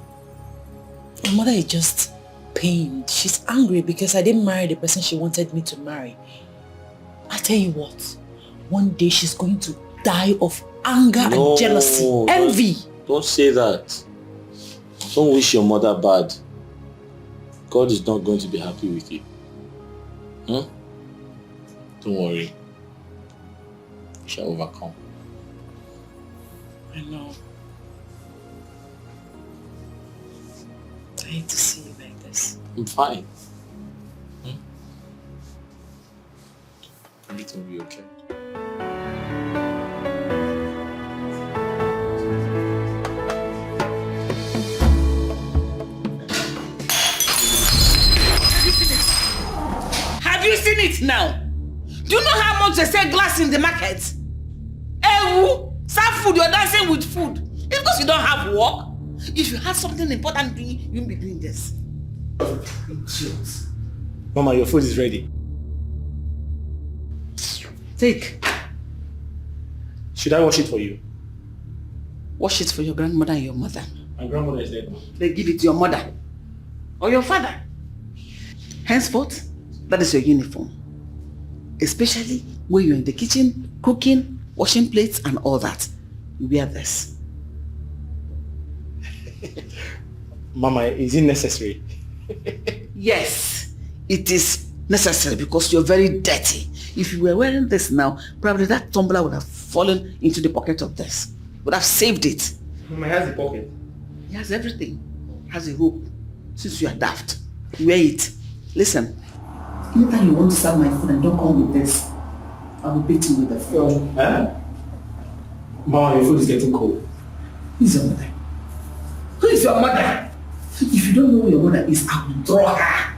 my mother is just pained. She's angry because I didn't marry the person she wanted me to marry. I tell you what, one day she's going to die of anger and jealousy, envy. Don't say that. Don't wish your mother bad. God is not going to be happy with you. Don't worry. You shall overcome. I know. I hate to see you like this. I'm fine. Everything will be okay. Have you seen it now? Do you know how much they sell glass in the market? Ewu, serve food, you're dancing with food. It's because you don't have work. If you had something important doing, you wouldn't be doing this. Idiots. Mama, your food is ready. Take. Should I wash it for you? Wash it for your grandmother and your mother. My grandmother is dead. Then give it to your mother or your father. Henceforth, that is your uniform. Especially when you're in the kitchen, cooking, washing plates and all that. You wear this. Mama, is it necessary? Yes, it is necessary because you're very dirty. If you were wearing this now, probably that tumbler would have fallen into the pocket of this. Would have saved it. Mama has the pocket. He has everything. Has a hook. Since you are daft, wear it. Listen, anytime you want to serve my food and don't come with this, I will beat you with the phone. Huh? Mama, your food is getting cold. Who is your mother? Who is your mother? If you don't know who your mother is, I will draw her.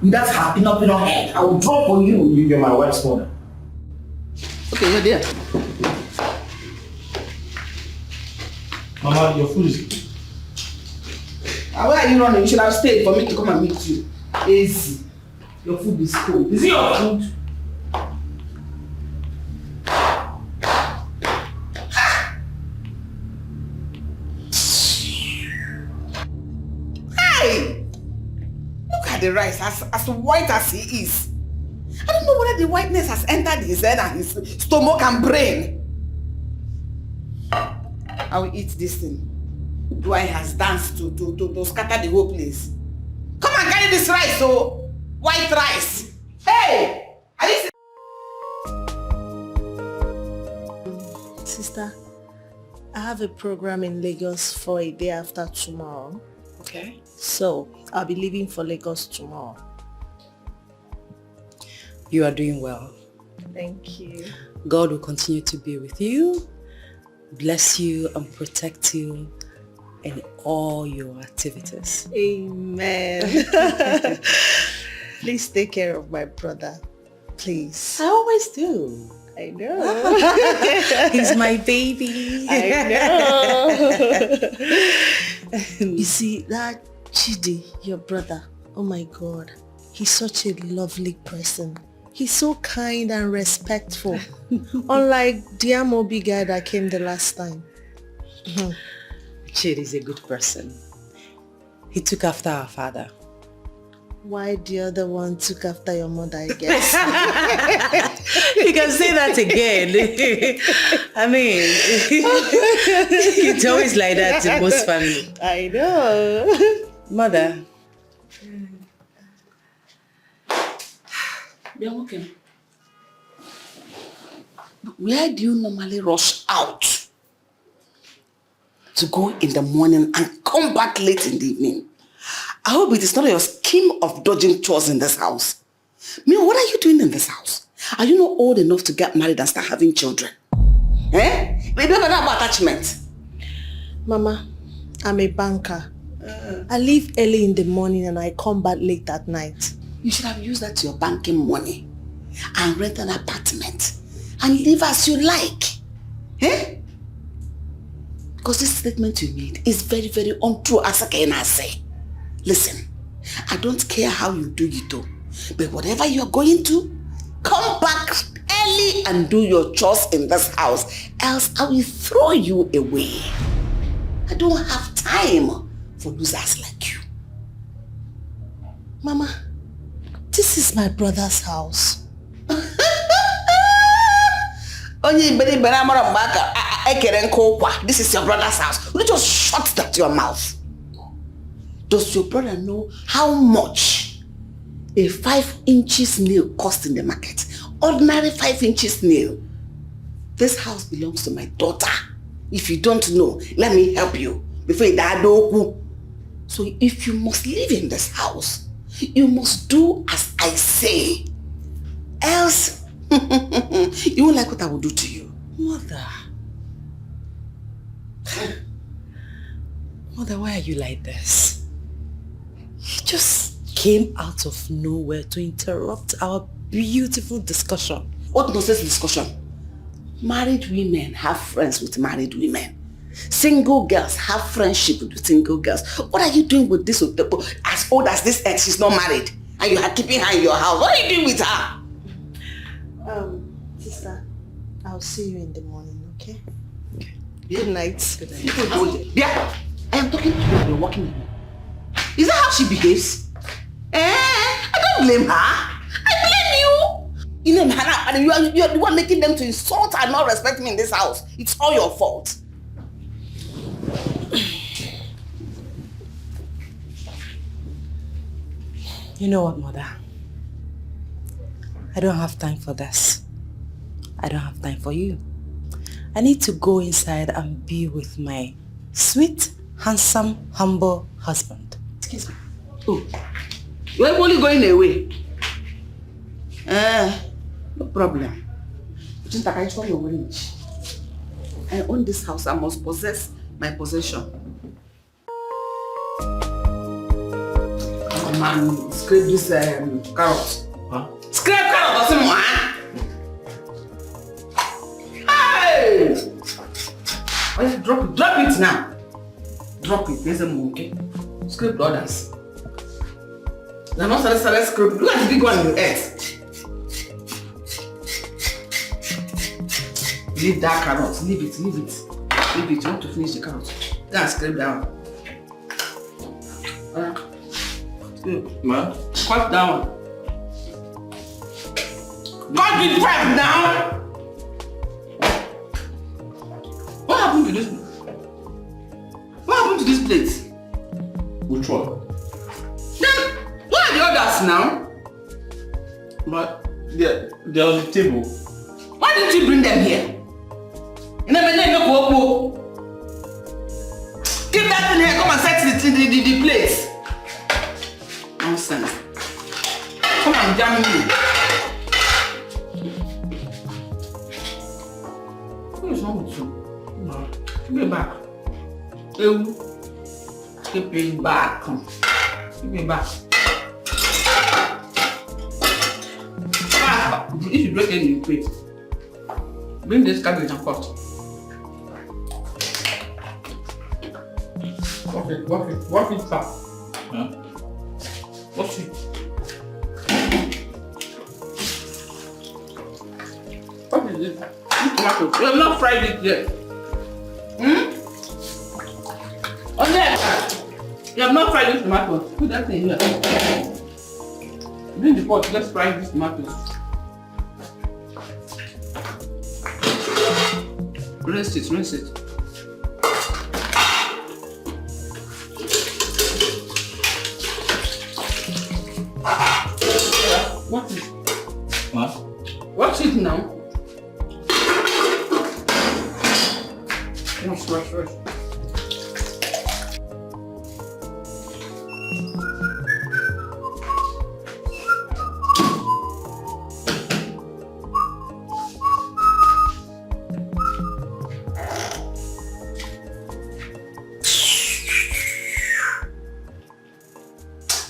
Without her pin up in her head, I will draw for you. You're my wife's mother. Okay, you're there. Mama, your food is... Where are you running? You should have stayed for me to come and meet you. Easy. Your food is cold. Is it your food? Hey! Look at the rice, as white as he is. I don't know whether the whiteness has entered his head and his stomach and brain. I will eat this thing. Dwight has danced to scatter the whole place. Come and carry this rice, oh! White rice! Hey! Are you... Sister, I have a program in Lagos for a day after tomorrow. Okay. So, I'll be leaving for Lagos tomorrow. You are doing well. Thank you. God will continue to be with you, bless you and protect you in all your activities. Amen. Please take care of my brother. Please. I always do. I know. He's my baby. I know. You see, that Chidi, your brother, oh my God, he's such a lovely person. He's so kind and respectful. Unlike the Amobi guy that came the last time. Chidi is a good person. He took after our father. Why the other one took after your mother, I guess? You can say that again. I mean, it's always like that in most families. I know. Mother. Okay. Where do you normally rush out to go in the morning and come back late in the evening? I hope it is not your scheme of dodging chores in this house. Mia, what are you doing in this house? Are you not old enough to get married and start having children? Eh? We don't know about attachment. Mama, I'm a banker. I leave early in the morning and I come back late at night. You should have used that to your banking money and rent an apartment and live as you like. Eh? Because this statement you made is very, very untrue, as I can say. Listen, I don't care how you do it though, but whatever you're going to, come back early and do your chores in this house, else I will throw you away. I don't have time for losers like you. Mama, this is my brother's house. This is your brother's house. Will you just shut that your mouth? Does your brother know how much a 5 inches nail costs in the market? Ordinary 5 inches nail. This house belongs to my daughter. If you don't know, let me help you before you die. So if you must live in this house, you must do as I say. Else, you won't like what I will do to you. Mother. Mother, why are you like this? You just came out of nowhere to interrupt our beautiful discussion. What nonsense discussion? Married women have friends with married women. Single girls have friendship with single girls. What are you doing with this? As old as this ex, she's not married. And you are keeping her in your house. What are you doing with her? Sister, I'll see you in the morning, okay? Good night. Good night. Yeah, I am talking to you and you're walking away. Is that how she behaves? I don't blame her. I blame you. You are the one making them to insult and not respect me in this house. It's all your fault. You know what, Mother? I don't have time for this. I don't have time for you. I need to go inside and be with my sweet, handsome, humble husband. Excuse me. Oh, you're only going away. No problem. I own this house. I must possess my possession. Oh man, scrape this carrot. Huh? Scrape carrot or someone. Hey! Oh, yeah, drop it now. Drop it. There's a monkey. Scrape the others. Now not started scrape. Look at the big one in your head. Leave that carrot. Leave it. Leave it. You want to finish the carrot. Go and scrape down. Ma? Cut that one. Cut the pipe now! What happened to this? What happened to this plate? Which one? Then, where are the others now? But they're on the table. Why didn't you bring them here? Keep that thing here, come and set the place. Nonsense. Come and jam me. What is wrong with you? No. Give me back. Give me back. Give me back. If you break any plate, bring this cabbage and cut. Walk it back. Huh? Wash it. What is it? Tomato. You have not fried it yet. Oh yeah. You have not fried this tomato. Put that thing here. Bring the pot. Let's fry these tomatoes. Rinse it. What is? What? What's it now? No, rush.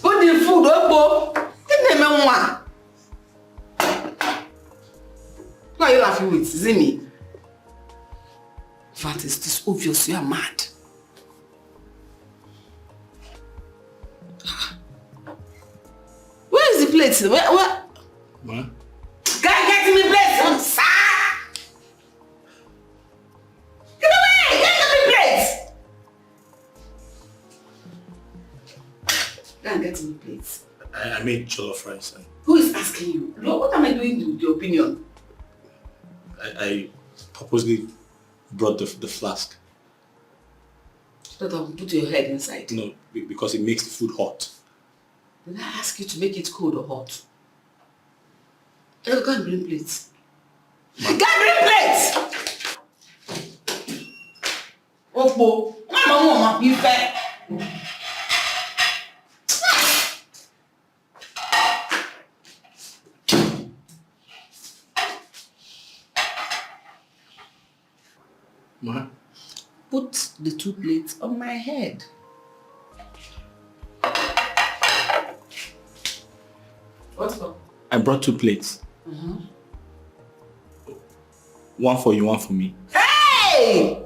Put the food up, Who are you laughing with? Zini? In fact, it's this obvious you are mad. Where is the plate? Where? What? Get me plate, sir! Get away! Get me plate! Go and get me plates. I made jollof rice. Who is asking you? Look, what am I doing with your opinion? I purposely brought the flask. That I will put your head inside. No, because it makes the food hot. Did I ask you to make it cold or hot? Go and bring plates. Go and bring plates! Opo, Mama, you fair. Ma? Put the 2 plates on my head. What's up? I brought 2 plates. One for you, one for me. Hey!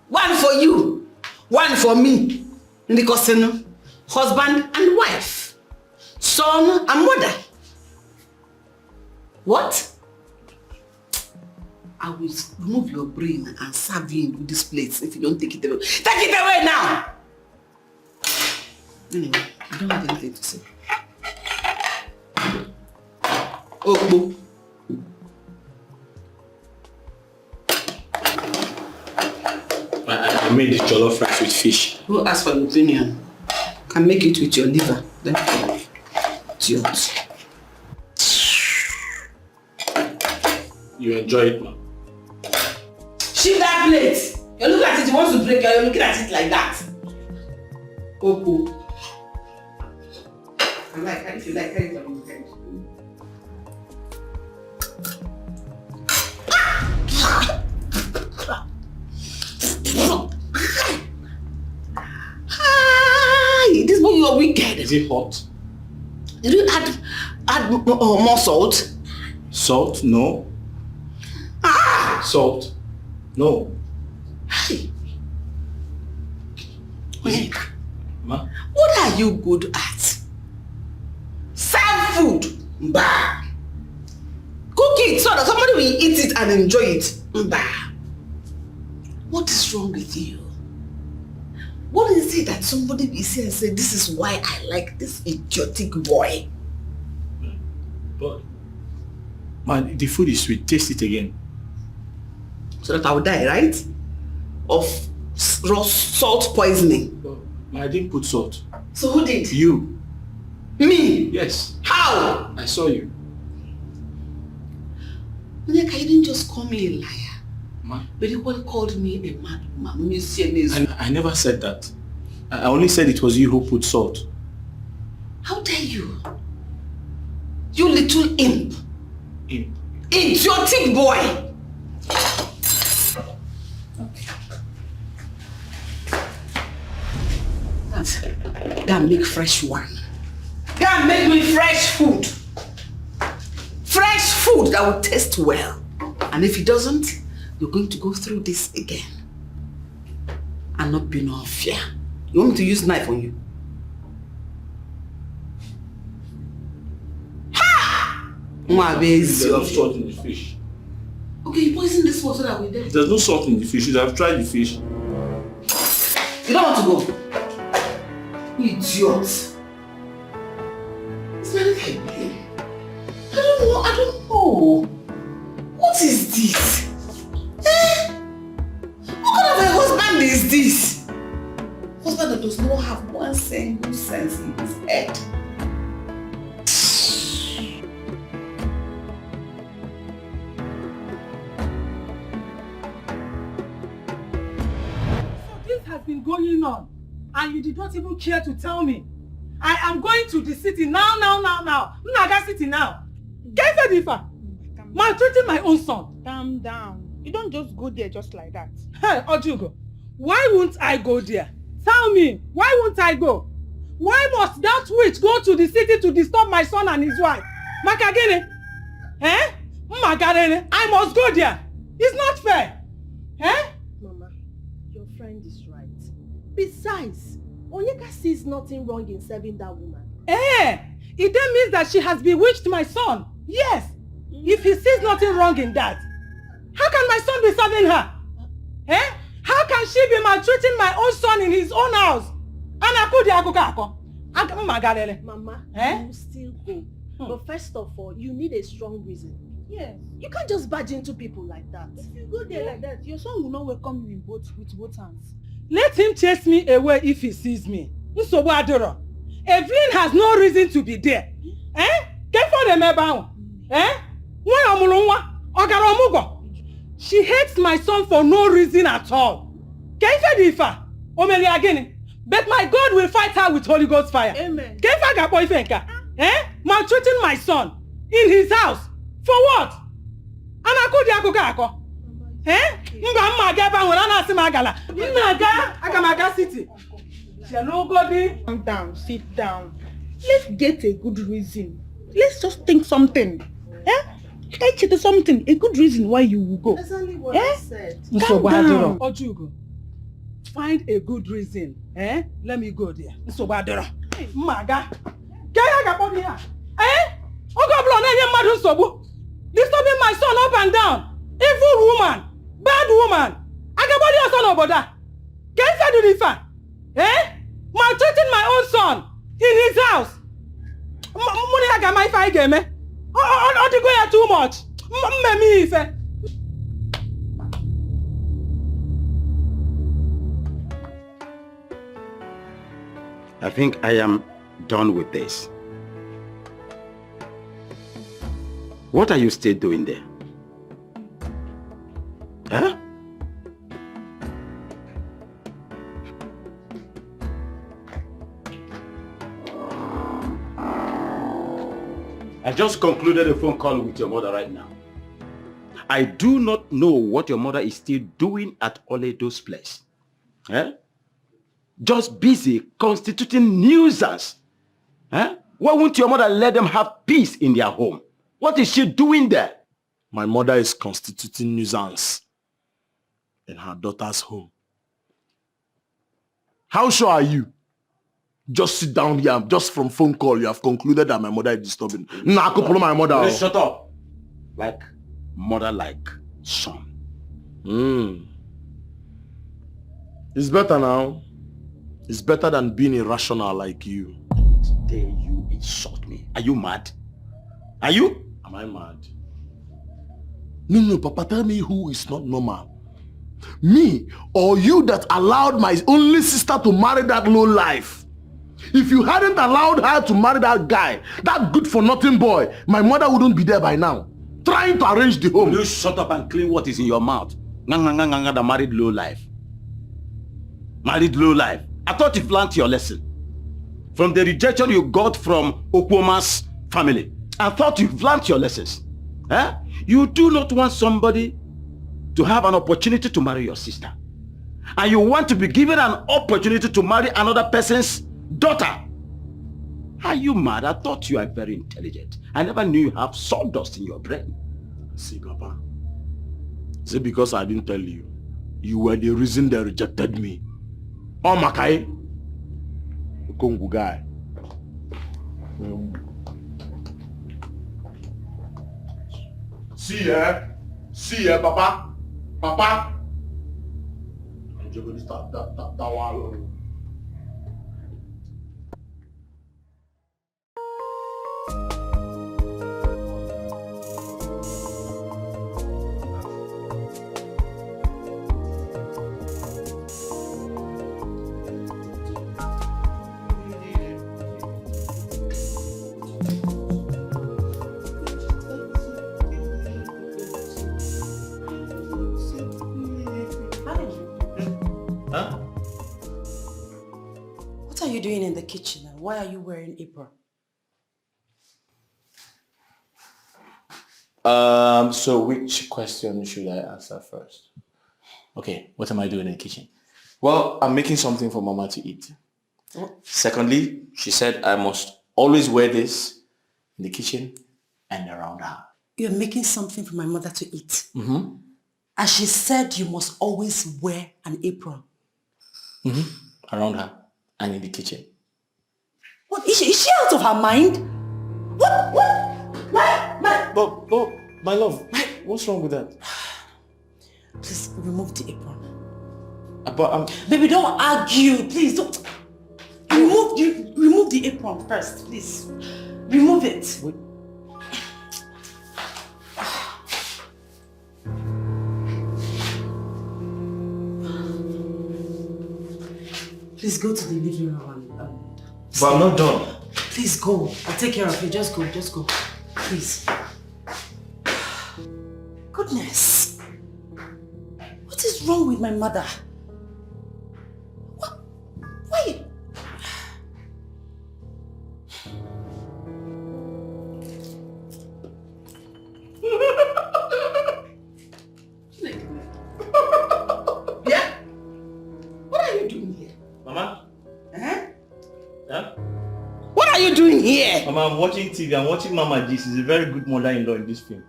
One for you, one for me. Because husband and wife, son and mother. What? I will remove your brain and serve you in this place if you don't take it away. Take it away now! Anyway, I don't have anything to say. Oh, I made the jollof rice with fish. Who asked for your opinion? Can make it with your liver. Then it's yours. You enjoy it, man. Shift that plate. You look at it, you want to break it, you're looking at it like that. Oh. I like it, if you like it, I'm okay. Hi, this boy, you are wicked. Is it hot? Did you add more salt? Salt? No. Salt? No. Hey. Wait. Ma? What are you good at? Serve food. Bah. Cook it so that somebody will eat it and enjoy it. Bah. What is wrong with you? What is it that somebody will say and say, this is why I like this idiotic boy? But, man, the food is sweet. Taste it again. So that I will die, right? Of raw salt poisoning. Man, I didn't put salt. So who did? You. Me? Yes. How? I saw you. Onyeka, you didn't just call me a liar. Ma? But you called me a mad woman. I never said that. I only said it was you who put salt. How dare you? You little imp. Imp? Idiotic boy. Go and make fresh one. Go and make me fresh food. Fresh food that will taste well. And if it doesn't, you're going to go through this again. And not be no fear. You want me to use knife on you? Ha! There's no salt in the fish. Okay, you poison this water that we're there. There's no salt in the fish. You should have tried the fish. You don't want to go? Idiot. It's not like I don't know. What is this? Eh? What kind of a husband is this? Husband that does not have one single sense in his head. This has been going on, and you did not even care to tell me. I am going to the city now. Naga city now. Get the differ. Maltreating my own son. Calm down. You don't just go there just like that. Hey, Ojugo, why won't I go there? Tell me, why won't I go? Why must that witch go to the city to disturb my son and his wife? Makagene? Eh? Magarene, I must go there. It's not fair. Eh? Mama, your friend is right. Besides, Onyeka sees nothing wrong in serving that woman. Eh? It then means that she has bewitched my son. Yes. If he sees nothing wrong in that, how can my son be serving her? Eh? How can she be maltreating my own son in his own house? Mama, eh? you still go. But first of all, you need a strong reason. Yes. You can't just barge into people like that. If you go there like that, your son will not welcome you with both hands. Let him chase me away if he sees me. Evelyn has no reason to be there. Eh? Eh? She hates my son for no reason at all. But my God will fight her with Holy Ghost fire. Amen. Eh? Maltreating my son in his house. For what? Eh? City. Calm down, sit down. Let's get a good reason. Let's just think something. Eh? Let's get something, a good reason why you will go. That's only what I said. Calm down. Ojugo, find a good reason. Eh? Let me go there. Maga. Eh? Disturbing my son up and down. Evil woman! Bad woman! Agabodi your son oboda! Can't I do this? Eh? Maltreating my own son in his house! Money agama if I game, eh? Oh, they go here too much! Me if I think I am done with this. What are you still doing there? Huh? I just concluded a phone call with your mother right now. I do not know what your mother is still doing at Oledo's place. Eh? Just busy constituting nuisance. Eh? Why won't your mother let them have peace in their home? What is she doing there? My mother is constituting nuisance in her daughter's home. How sure are you? Just sit down here. Just from phone call, you have concluded that my mother is disturbing. Nah, I could follow my mother. Please shut up. Like mother, like son. It's better now. It's better than being irrational like you. Dare you insult me? Are you mad? Are you? Am I mad? No, Papa, tell me who is not normal. Me or you that allowed my only sister to marry that low life? If you hadn't allowed her to marry that guy, that good-for-nothing boy, my mother wouldn't be there by now, trying to arrange the home. Will you shut up and clean what is in your mouth? The married low life. Married low life. I thought you learned your lesson. From the rejection you got from Okwoma's family. I thought you've learned your lessons. Eh? You do not want somebody to have an opportunity to marry your sister. And you want to be given an opportunity to marry another person's daughter. Are you mad? I thought you are very intelligent. I never knew you have sawdust in your brain. See, Papa. Is it because I didn't tell you? You were the reason they rejected me. Oh, Makai. Kongu guy. See ya. See ya, Papa. Papa. What are you doing in the kitchen and why are you wearing apron? So which question should I answer first? Okay, what am I doing in the kitchen? Well, I'm making something for Mama to eat. Secondly, she said I must always wear this in the kitchen and around her. You're making something for my mother to eat. Mm-hmm. And she said you must always wear an apron. Mm-hmm. Around her and in the kitchen. What? Is she out of her mind? What? But, my love, what's wrong with that? Please remove the apron. But Baby, don't argue. Please don't. Remove the apron first, please. Remove it. Wait. Please go to the living room and but I'm not done. Please go. I'll take care of it. Just go. Please. Goodness. What is wrong with my mother? What? Why? Yeah? What are you doing here? Mama? Huh? Yeah? What are you doing here? Mama, I'm watching TV. I'm watching Mama G. She's a very good mother-in-law in this film.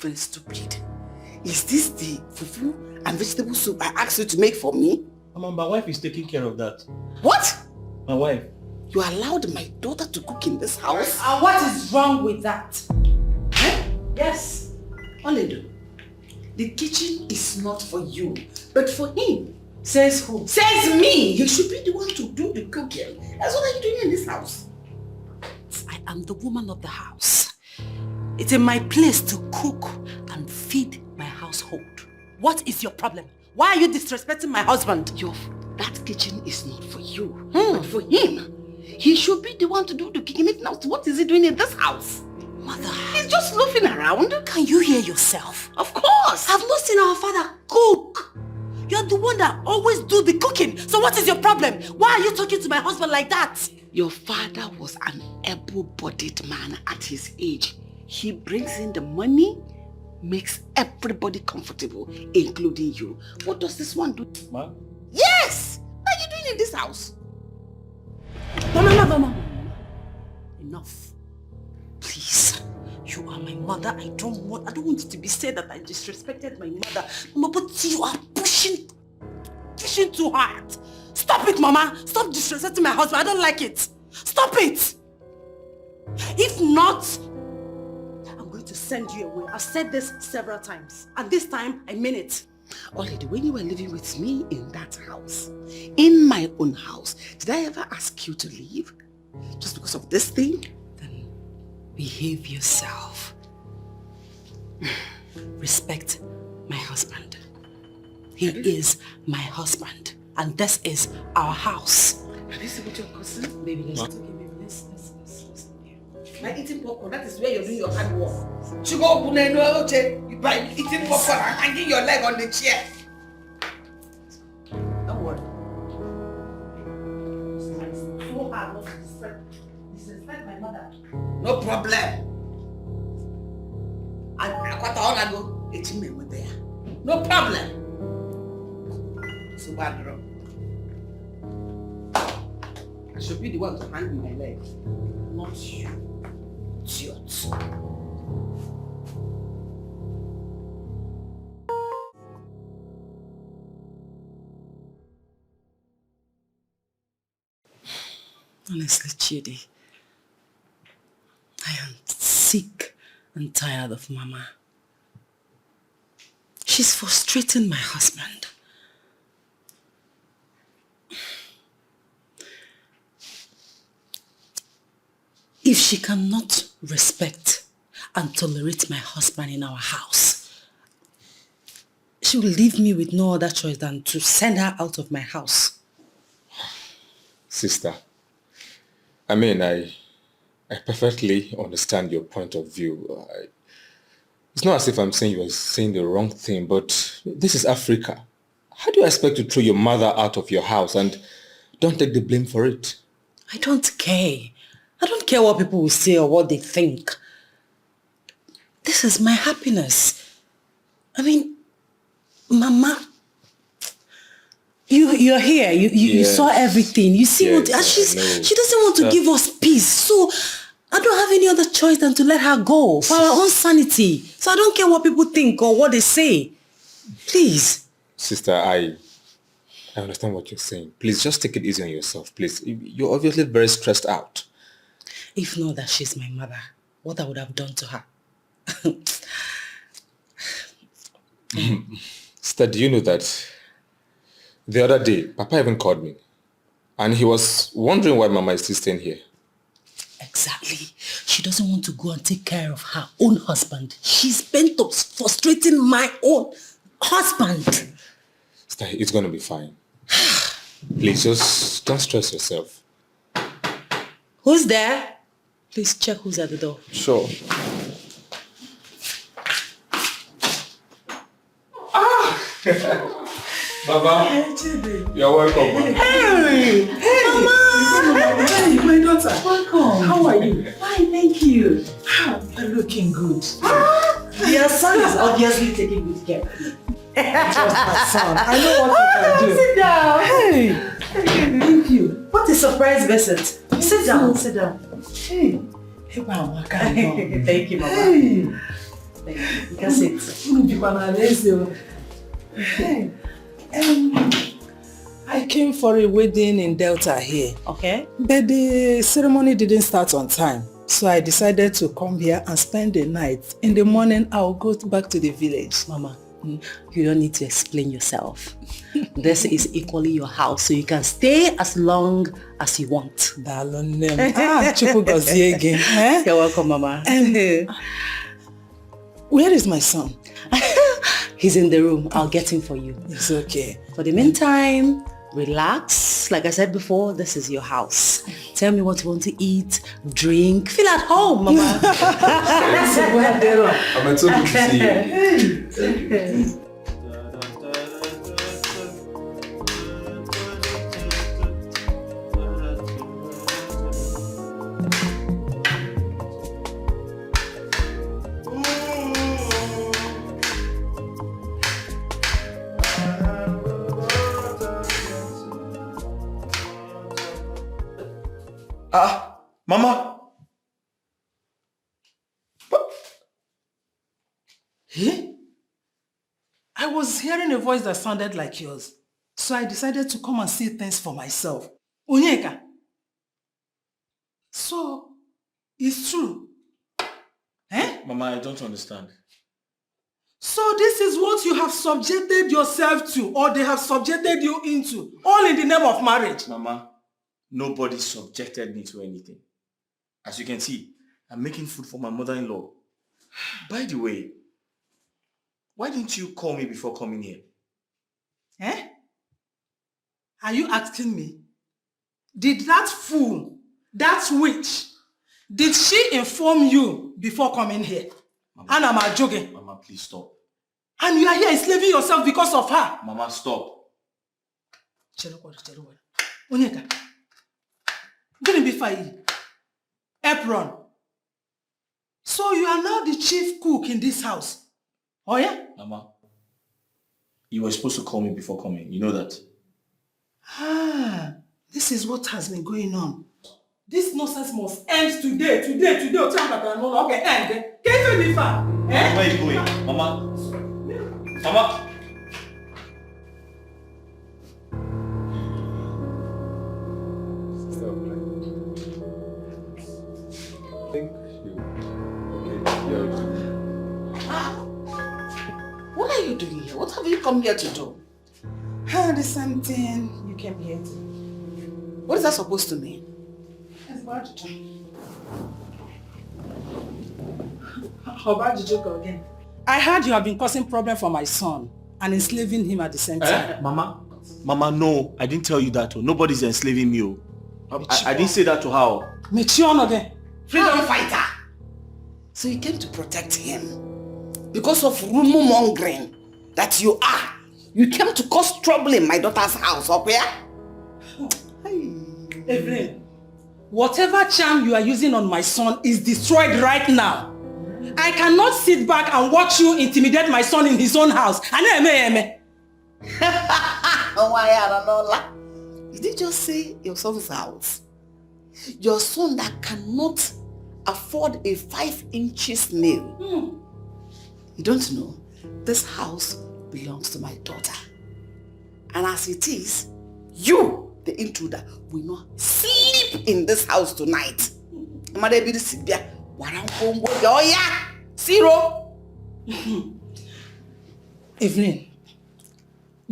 Very stupid. Is this the fufu and vegetable soup I asked you to make for me? Mama, my wife is taking care of that. What? My wife. You allowed my daughter to cook in this house? And what is wrong with that? Huh? Yes. Oledo, The kitchen is not for you, but for him. Says who? Says me. He should be the one to do the cooking. That's what are you doing in this house? I am the woman of the house. It's in my place to cook and feed my household. What is your problem? Why are you disrespecting my husband? That kitchen is not for you, but for him. He should be the one to do the cooking. If not, what is he doing in this house? Mother. He's just loafing around. Can you hear yourself? Of course. I've not seen our father cook. You're the one that always do the cooking. So what is your problem? Why are you talking to my husband like that? Your father was an able-bodied man at his age. He brings in the money, makes everybody comfortable, including you. What does this one do? Ma? Yes! What are you doing in this house? Mama. Enough. Please. You are my mother. I don't want it to be said that I disrespected my mother. Mama, but you are pushing too hard. Stop it, Mama. Stop disrespecting my husband. I don't like it. Stop it. If not, I'm going to send you away. I've said this several times. And this time, I mean it. Already, when you were living with me in that house, in my own house, did I ever ask you to leave? Just because of this thing? Then behave yourself. Respect my husband. He is my husband. And this is our house. Have you seen with your cousin? Baby, let's Ma? talk. Baby, let's. By eating popcorn, that is where you're doing your hard work. You go by eating popcorn and hanging your leg on the chair. Don't worry. So hard not to disrespect my mother. No problem. No problem. So bad, bro. I should be the one to hang my leg, not you. Idiot. Honestly, Chidi, I am sick and tired of Mama. She's frustrating my husband. If she cannot respect and tolerate my husband in our house, she will leave me with no other choice than to send her out of my house. Sister, I mean, I perfectly understand your point of view. It's not as if I'm saying you are saying the wrong thing, but this is Africa. How do you expect to throw your mother out of your house and don't take the blame for it? I don't care. I don't care what people will say or what they think. This is my happiness. I mean, Mama, you're here. You saw everything. You see what she doesn't want to give us peace. So I don't have any other choice than to let her go for our own sanity. So I don't care what people think or what they say. Please. Sister, I understand what you're saying. Please just take it easy on yourself, please. You're obviously very stressed out. If not that she's my mother, what I would have done to her. Sister, do you know that the other day, Papa even called me and he was wondering why Mama is still staying here. Exactly. She doesn't want to go and take care of her own husband. She's bent up frustrating my own husband. Sister, it's going to be fine. Please, just don't stress yourself. Who's there? Please check who's at the door. Sure. Baba, you're welcome. Man. Hey, Mama. Hey, my daughter. Welcome. How are you? Fine, thank you. You're looking good. Your son is obviously taking good care of you. Just my son. I know what you can do. Sit down. Hey. Thank you. What a surprise visit. Sit down. Sit down. Hey. Hey, Mama. Thank you, Mama. Hey. Thank you. You can sit. Hey. I came for a wedding in Delta here. Okay. But the ceremony didn't start on time. So I decided to come here and spend the night. In the morning, I'll go back to the village. Mama, You don't need to explain yourself. This is equally your house, so you can stay as long as you want. Chukwu gozie again. You're welcome, Mama. Where is my son? He's in the room. I'll get him for you. It's okay. For the meantime, relax. Like I said before, this is your house. Tell me what you want to eat, drink. Feel at home, Mama. I'm so good to see you. Mama. Hey? I was hearing a voice that sounded like yours, so I decided to come and see things for myself. Onyeka. So, it's true. Mama, I don't understand. So this is what you have subjected yourself to, or they have subjected you into, all in the name of marriage. Mama, nobody subjected me to anything. As you can see, I'm making food for my mother-in-law. By the way, why didn't you call me before coming here? Are you asking me? Did that fool, that witch, did she inform you before coming here? Mama, And I'm joking. Mama, please stop. And you are here enslaving yourself because of her. Mama, stop. Onyeka, gonna be fine. Apron. So you are now the chief cook in this house. Oh yeah? Mama, you were supposed to call me before coming. You know that. This is what has been going on. This nonsense must end today. Okay, end. Can't you differ? Where are you going? Mama. Mama. What are you doing here? What have you come here to do? The same thing you came here to. What is that supposed to mean? It's about to do. Again. I heard you have been causing problem for my son and enslaving him at the same time. Mama, no, I didn't tell you that. Nobody's enslaving me. I didn't say that to her. Mechion again. Freedom fighter. So you came to protect him because of rumor mongering that you are. You came to cause trouble in my daughter's house, up here? Evelyn, whatever charm you are using on my son is destroyed right now. I cannot sit back and watch you intimidate my son in his own house. Why, I don't know. Did you just say your son's house? Your son that cannot afford a 5 inches nail. You don't know, this house belongs to my daughter. And as it is, you, the intruder, will not sleep in this house tonight. Zero. Evelyn,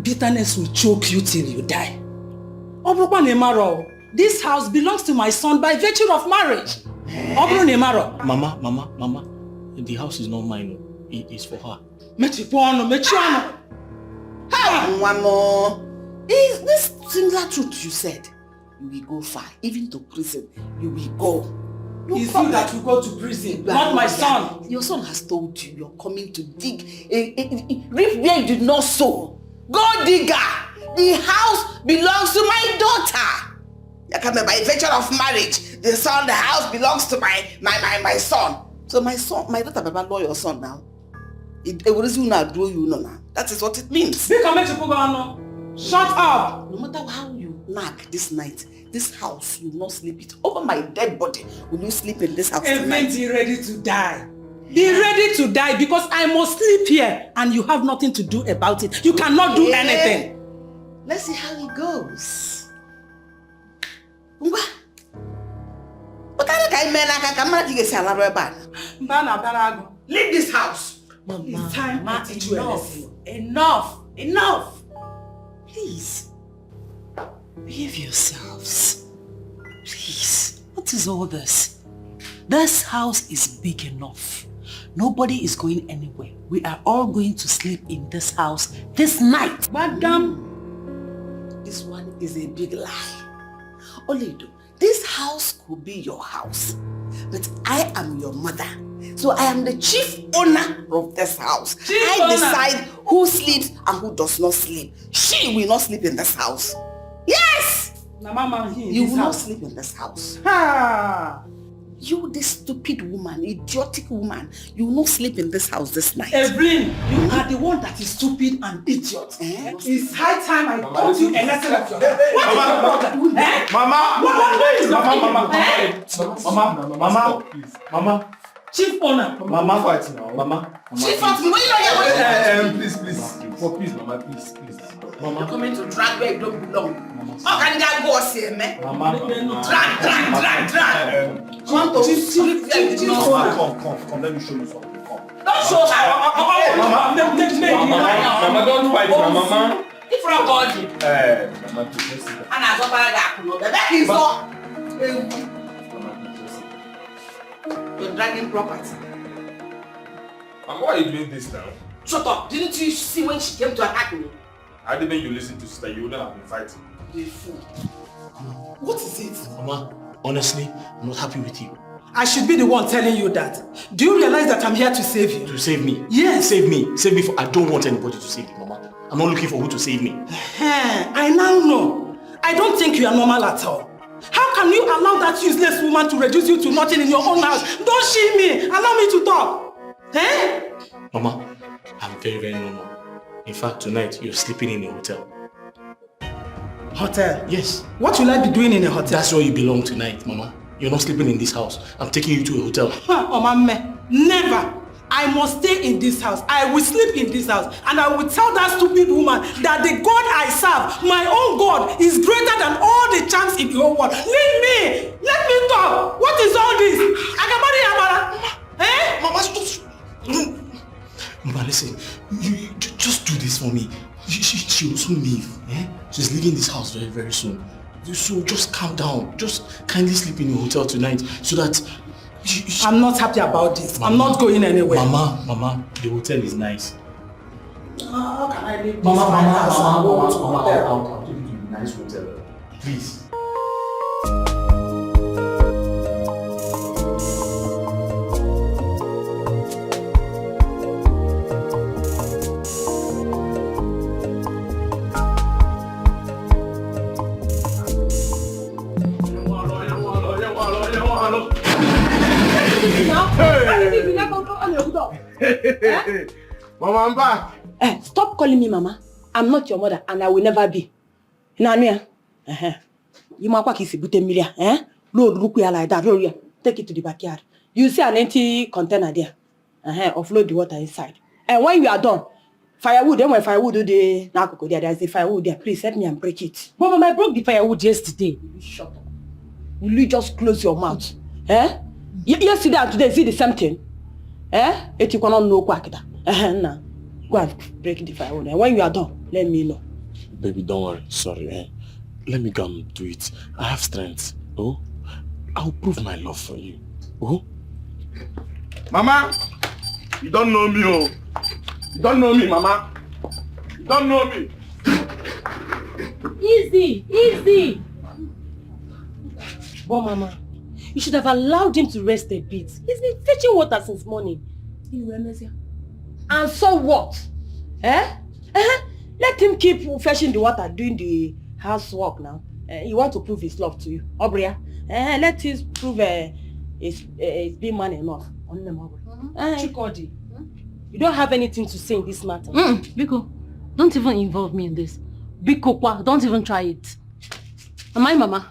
bitterness will choke you till you die. This house belongs to my son by virtue of marriage. Mama, the house is not mine. It is for her. Is this singular truth you said? You will go far, even to prison. You will go. No it's problem. You that will go to prison, not my son. Your son has told you you're coming to dig reap where you did not sow. Go digger. The house belongs to my daughter. You're coming by virtue of marriage. The house belongs to my son. So my daughter, Baba, know your son now. That is what it means. Shut up! No matter how you knock this night, this house, you will not sleep it. Over my dead body, will you sleep in this house tonight? Be ready to die. Be ready to die because I must sleep here and you have nothing to do about it. You cannot do anything. Let's see how it goes. Leave this house. Mama, it's time I teach you a lesson. Enough! Please. Behave yourselves. Please. What is all this? This house is big enough. Nobody is going anywhere. We are all going to sleep in this house this night. Madam, this one is a big lie. Olido, this house could be your house, but I am your mother. So I am the chief owner of this house. I decide who sleeps and who does not sleep. She will not sleep in this house. Yes! You will not sleep in this house. You, this stupid woman, idiotic woman, you will not sleep in this house this night. Evelyn, you are the one that is stupid and idiot. It's high time I taught you a lesson of your life. What is your problem? Mama. Chief owner. Mama, fight now. Mama. Chief of me, where you are? Please. Please, Mama, please. Mama. You're coming to drag where you don't belong. How can that go here, man? Mama. Drag. Come to sleep where you belong. Come, let me show you something. Come. Don't show her. Mama, don't fight now, Mama. If you're God. Mama, please. And as well as the back is up. You're dragging property. Mama, why are you doing this now? Shut up. Didn't you see when she came to attack me? I didn't you listen to sister, you wouldn't have been fighting. You fool. What is it? Mama, honestly, I'm not happy with you. I should be the one telling you that. Do you realize that I'm here to save you? To save me? Yes. Save me. Save me I don't want anybody to save me, Mama. I'm not looking for who to save me. I now know. I don't think you are normal at all. How can you allow that useless woman to reduce you to nothing in your own house? Don't shame me. Allow me to talk. Mama, I'm very, very normal. In fact, tonight, you're sleeping in a hotel. Hotel? Yes. What will I be doing in a hotel? That's where you belong tonight, Mama. You're not sleeping in this house. I'm taking you to a hotel. Never. I must stay in this house. I will sleep in this house. And I will tell that stupid woman that the God I serve, my own God, is greater than all the charms in the whole world. Leave me! Let me talk! What is all this? I can marry Amara. Mama, stop. Mama, listen. You just do this for me. She will soon leave. She's leaving this house very, very soon. So just calm down. Just kindly sleep in your hotel tonight so that... I'm not happy about this. Mama, I'm not going anywhere. Mama, the hotel is nice. How can I leave this? Mama, I'll take you to a nice hotel. Please. Mama, I'm back. Stop calling me Mama. I'm not your mother and I will never be. You might like to put million. Load like that. Take it to the backyard. You see an empty container there. Offload the water inside. And when you are done, firewood, then when firewood do the there's the firewood there. Please help me and break it. Mama, I broke the firewood yesterday. Shut up. Will you just close your mouth? Yesterday and today, is it the same thing? If you cannot know now, go and break the firewood. And when you are done, let me know. Baby, don't worry. Sorry. Let me go and do it. I have strength. Oh, I'll prove my love for you. Oh, Mama, you don't know me, oh. You don't know me, Mama. You don't know me. Easy. But Mama, you should have allowed him to rest a bit. He's been fetching water since morning. And so what? Let him keep fetching the water, doing the housework now. He want to prove his love to you. Obria, let him prove he's being man enough. Chikodi, you don't have anything to say in this matter. Biko, don't even involve me in this. Biko, don't even try it. Am I Mama?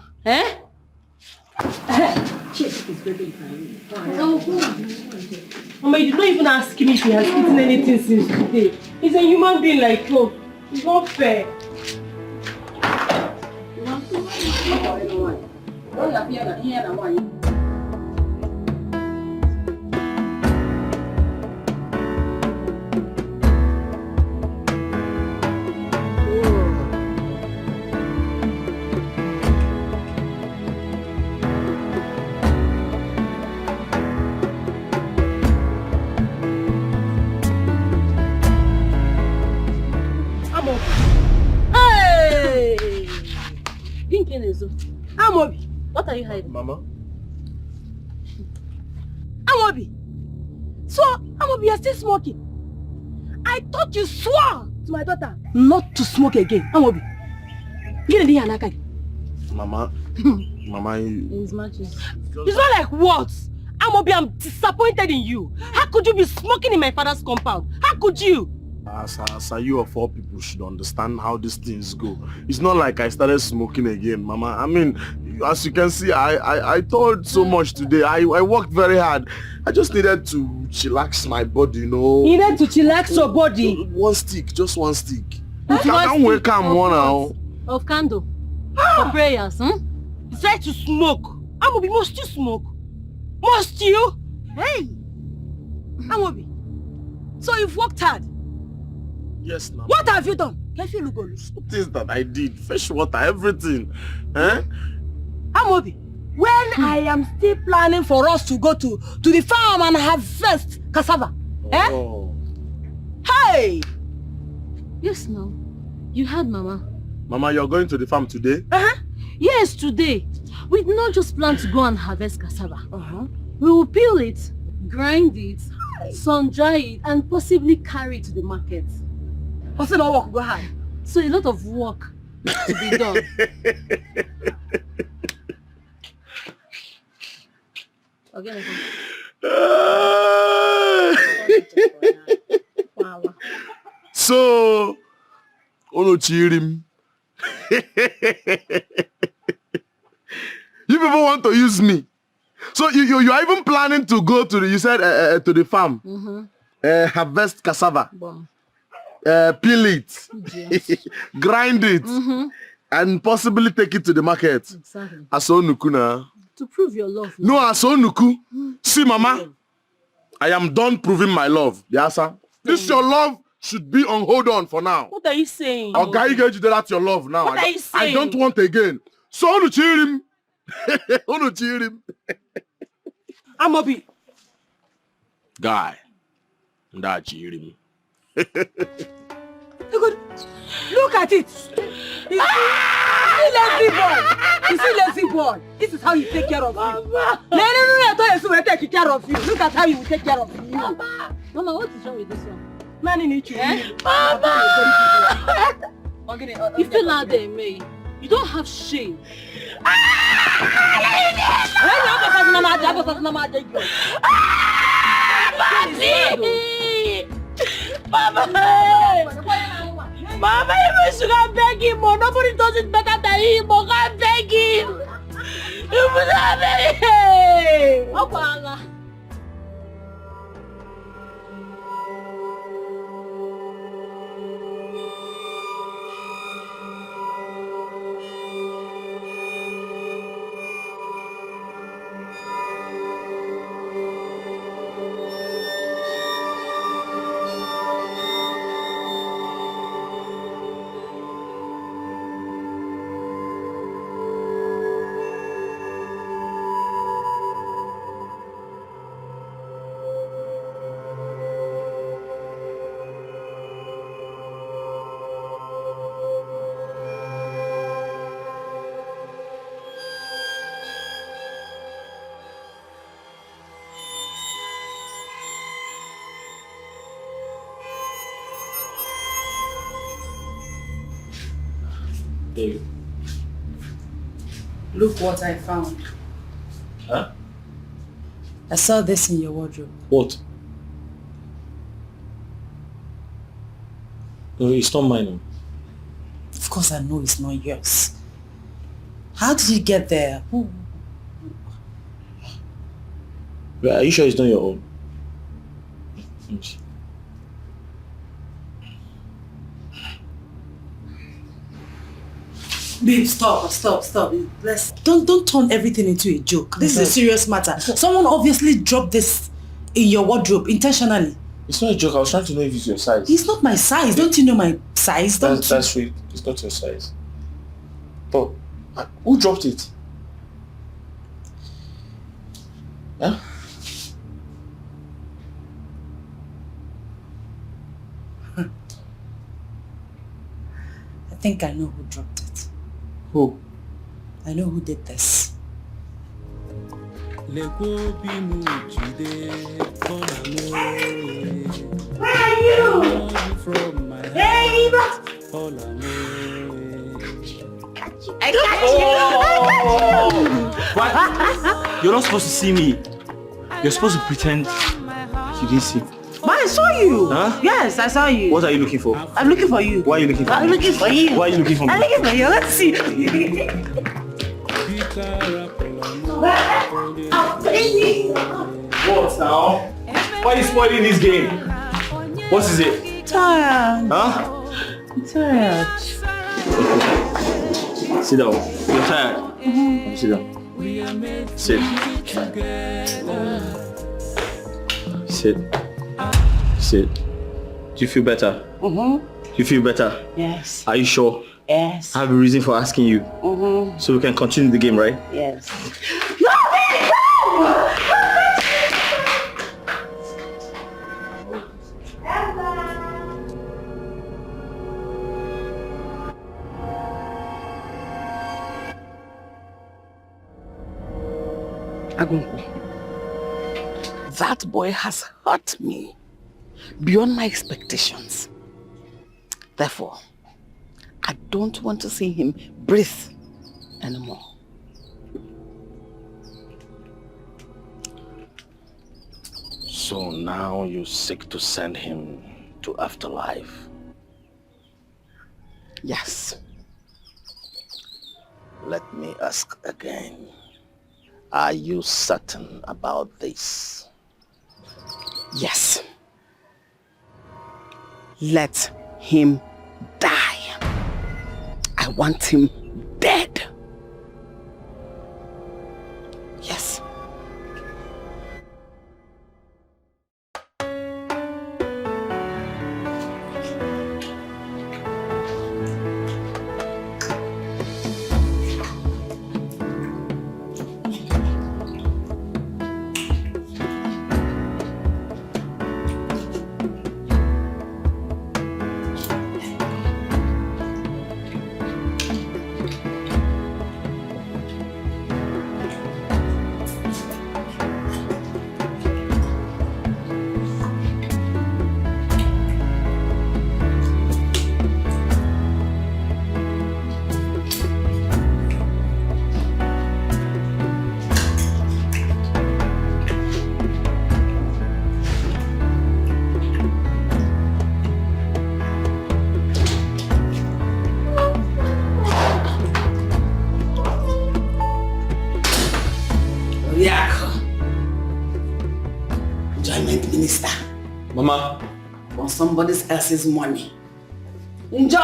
Mama, you did not even ask him if he has eaten anything since today. He's a human being like you. It's not fair. Amobi, what are you hiding? Mama? Amobi! So, Amobi, you're still smoking? I thought you swore to my daughter not to smoke again. Amobi, get in here, Mama, Mama, it's not like what? Amobi, I'm disappointed in you. How could you be smoking in my father's compound? How could you? as you of all people should understand how these things go. It's not like I started smoking again, Mama. I mean, as you can see, I told so much today. I worked very hard. I just needed to chillax my body, you know. You need to chillax your body? One stick, just one stick. That's Can't wake up more now. Of candle. For prayers, huh? You try to smoke. Amobi, must you smoke? Must you? Hey! Amobi, so you've worked hard? Yes, now. What have you done? Can you look Things that I did, fresh water, everything. Eh? Amobi, when I am still planning for us to go to the farm and harvest cassava. Oh. Hey! Yes, no. You heard, Mama. Mama, you're going to the farm today? Yes, today. We did not just plan to go and harvest cassava. We will peel it, grind it, sun-dry it, and possibly carry it to the market. What's it all work? Go ahead. So a lot of work to be done. Okay. So, Onochirim. You people want to use me. So you are even planning to go to the, you said to the farm. Harvest cassava. Peel it. Yes. Grind it. And possibly take it to the market. Exactly. Asonukuna. To prove your love. No, Asonuku. See, Mama, I am done proving my love. Yes, sir. This your love should be on hold on for now. What are you saying? Okay, you get that's your love now. What are you saying? I don't want again. So Onu cheer him. Onu cheer him. Amobi. Guy. That cheer him. Look at it. You see lazy boy. You see lazy boy. This is how you take care of you. No, take care of you. Look at how you will take care of you. Mama, what is wrong with this one? Man in each Mama! You feel out there, May. You don't have shame. Mama, even should I beg him more. Nobody does it better than him. But I beg him. You must have beg him. Opala. David. Look what I found. Huh? I saw this in your wardrobe. What? No, it's not mine. Of course I know it's not yours. How did you get there? Who? Are you sure it's not your own? Let me see. Babe, stop. Let's don't turn everything into a joke. This is a serious matter. Someone obviously dropped this in your wardrobe intentionally. It's not a joke. I was trying to know if it's your size. It's not my size. Don't you know my size? That's sweet. It's not your size. But who dropped it? Huh? I think I know who dropped it. Who? I know who did this. Where are you? Hey, I got you! What? You're not supposed to see me. You're supposed to pretend you didn't see me. But I saw you. Huh? Yes, I saw you. What are you looking for? I'm looking for you. Why are you looking for me? I'm looking for you. Why are you looking for me? I'm looking for you. Let's see. What now? Why are you spoiling this game? What is it? Tired. Huh? I'm tired. Sit down. You're tired? Sit down. Sit. Sit. Sit. Do you feel better? Do you feel better? Yes. Are you sure? Yes. I have a reason for asking you. So we can continue the game, right? Yes. Agunku, that boy has hurt me beyond my expectations. Therefore, I don't want to see him breathe anymore. So now you seek to send him to afterlife? Yes. Let me ask again. Are you certain about this? Yes. Let him die. I want him dead. Yes. Mama. On somebody else's money. Enjoy!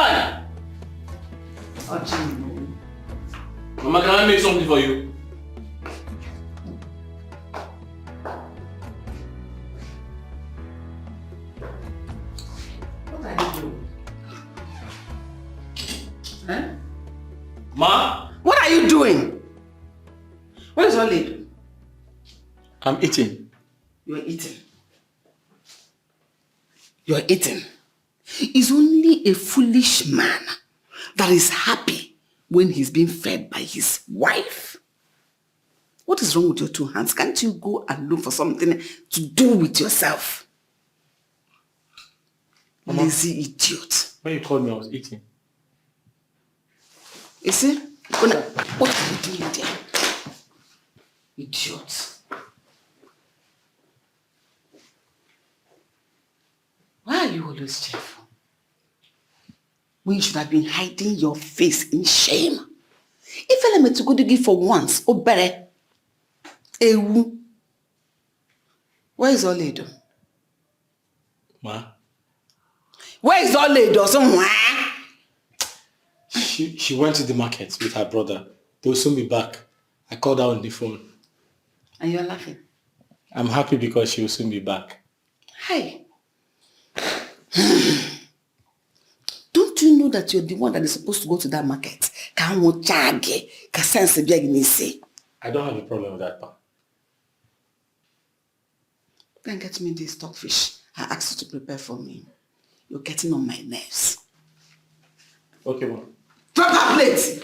Mama, can I make something for you? What are you doing? Huh? Ma? What are you doing? What is Oli? I'm eating. You are eating. You are eating. It's only a foolish man that is happy when he's being fed by his wife. What is wrong with your two hands? Can't you go and look for something to do with yourself? Mama, lazy idiot. When you called me, I was eating. You see? What are you doing there? Idiot. Why are you always cheerful? When you should have been hiding your face in shame. If I am to go to give for once, oh better. Ewu. Where is Oledo? Ma? Where is Oledo? Somewhere? She went to the market with her brother. They will soon be back. I called her on the phone. And you're laughing? I'm happy because she will soon be back. Hey. Don't you know that you're the one that is supposed to go to that market? I don't have a problem with that, Pa. Then get me this stockfish I asked you to prepare for me. You're getting on my nerves. Okay, Mom. Drop her plate!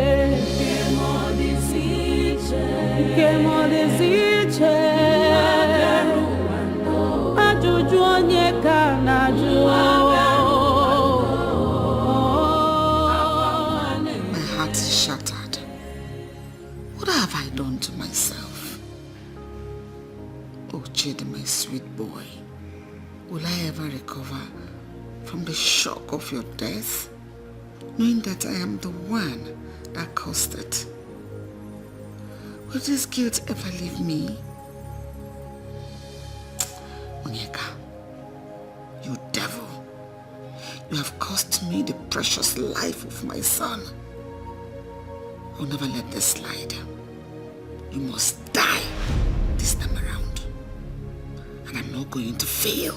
Chidi, my sweet boy, will I ever recover from the shock of your death, knowing that I am the one that caused it? Will this guilt ever leave me? Onyeka, you devil, you have cost me the precious life of my son. I'll never let this slide. You must die this time around. And I'm not going to fail.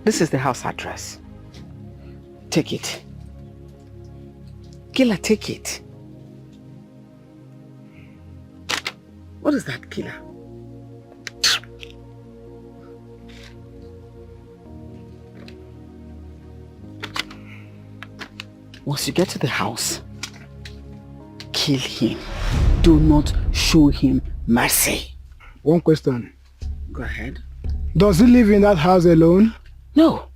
This is the house address. Take it. Killer, take it. What is that, Killer? Once you get to the house, kill him. Do not show him mercy. One question. Go ahead. Does he live in that house alone? No.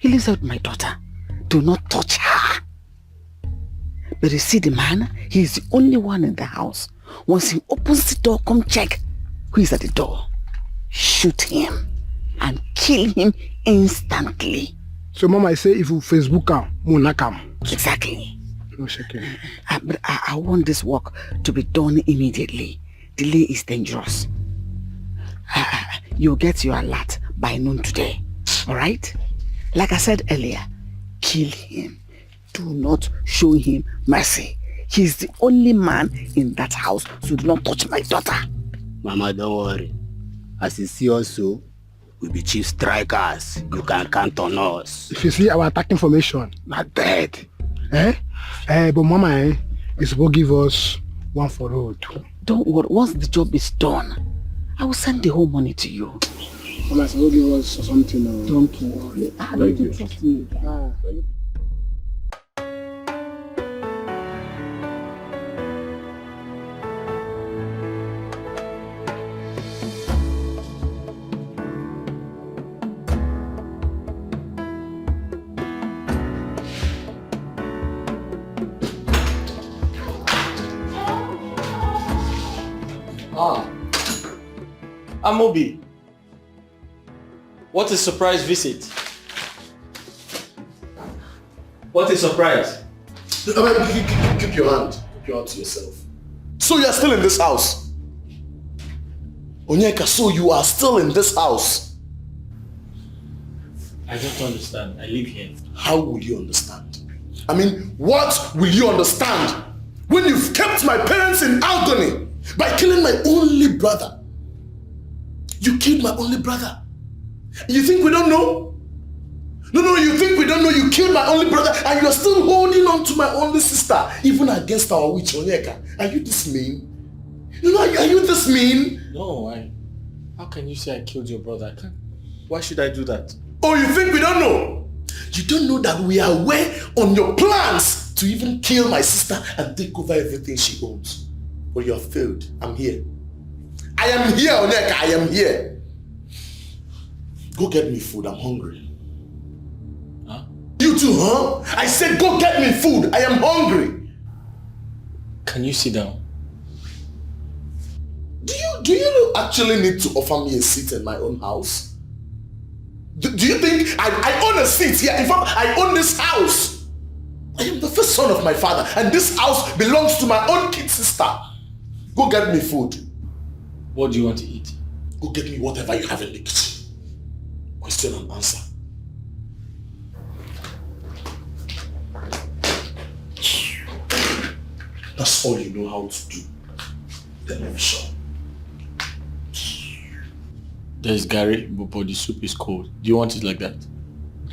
He lives with my daughter. Do not touch her. But you see the man, he is the only one in the house. Once he opens the door, come check who is at the door. Shoot him and kill him instantly. So Mama, I say if you Facebook him, Munakam. Exactly. No shaking. But I want this work to be done immediately. Delay is dangerous. You'll get your alert by noon today. Alright? Like I said earlier, kill him. Do not show him mercy. He's the only man in that house, so do not touch my daughter. Mama, don't worry. As you see us, so we'll be chief strikers. You can count on us. If you see our attacking formation, not dead. But Mama, you're supposed to give us one for road. Don't worry. Once the job is done, I will send the whole money to you. Mama, supposed to give us something. Don't worry. Thank you. Trust me. Amobi, what a surprise visit. What a surprise. Keep your hand. Keep your hand to yourself. So you are still in this house? Onyeka, so you are still in this house? I don't understand. I live here. How will you understand? I mean, what will you understand when you've kept my parents in agony by killing my only brother? You killed my only brother. You think we don't know? No, you think we don't know you killed my only brother and you're still holding on to my only sister, even against our witch, Onyeka. Are you this mean? No, are you this mean? No, how can you say I killed your brother? Why should I do that? Oh, you think we don't know? You don't know that we are aware on your plans to even kill my sister and take over everything she owns. But you have failed. I'm here. I am here, Onyeka. I am here. Go get me food. I'm hungry. Huh? You too, huh? I said go get me food. I am hungry. Can you sit down? Do you actually need to offer me a seat in my own house? Do you think I own a seat here? In fact, I own this house. I am the first son of my father, and this house belongs to my own kid sister. Go get me food. What do you want to eat? Go get me whatever you have in the kitchen. Question and answer. That's all you know how to do. Television. There's Gary, but the soup is cold. Do you want it like that?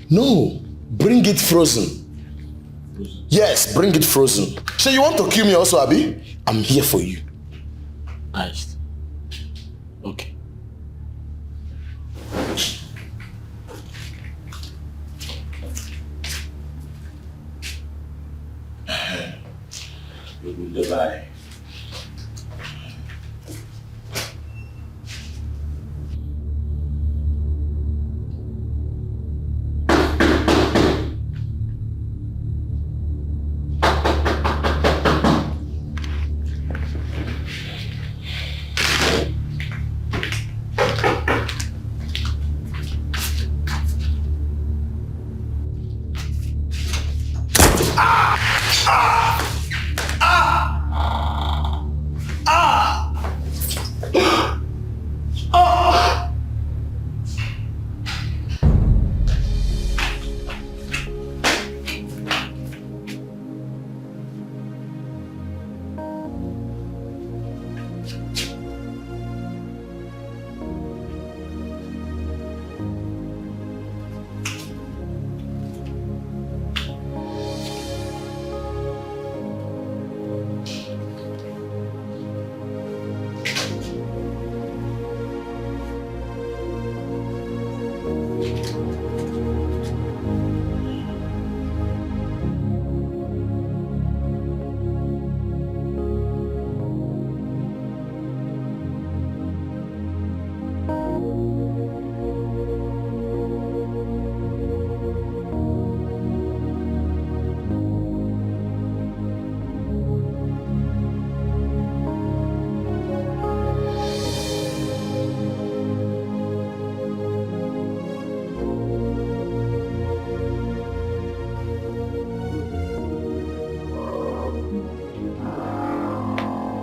No, bring it frozen. Yes, bring it frozen. So you want to kill me also, Abi? I'm here for you. Nice. Okay. Goodbye.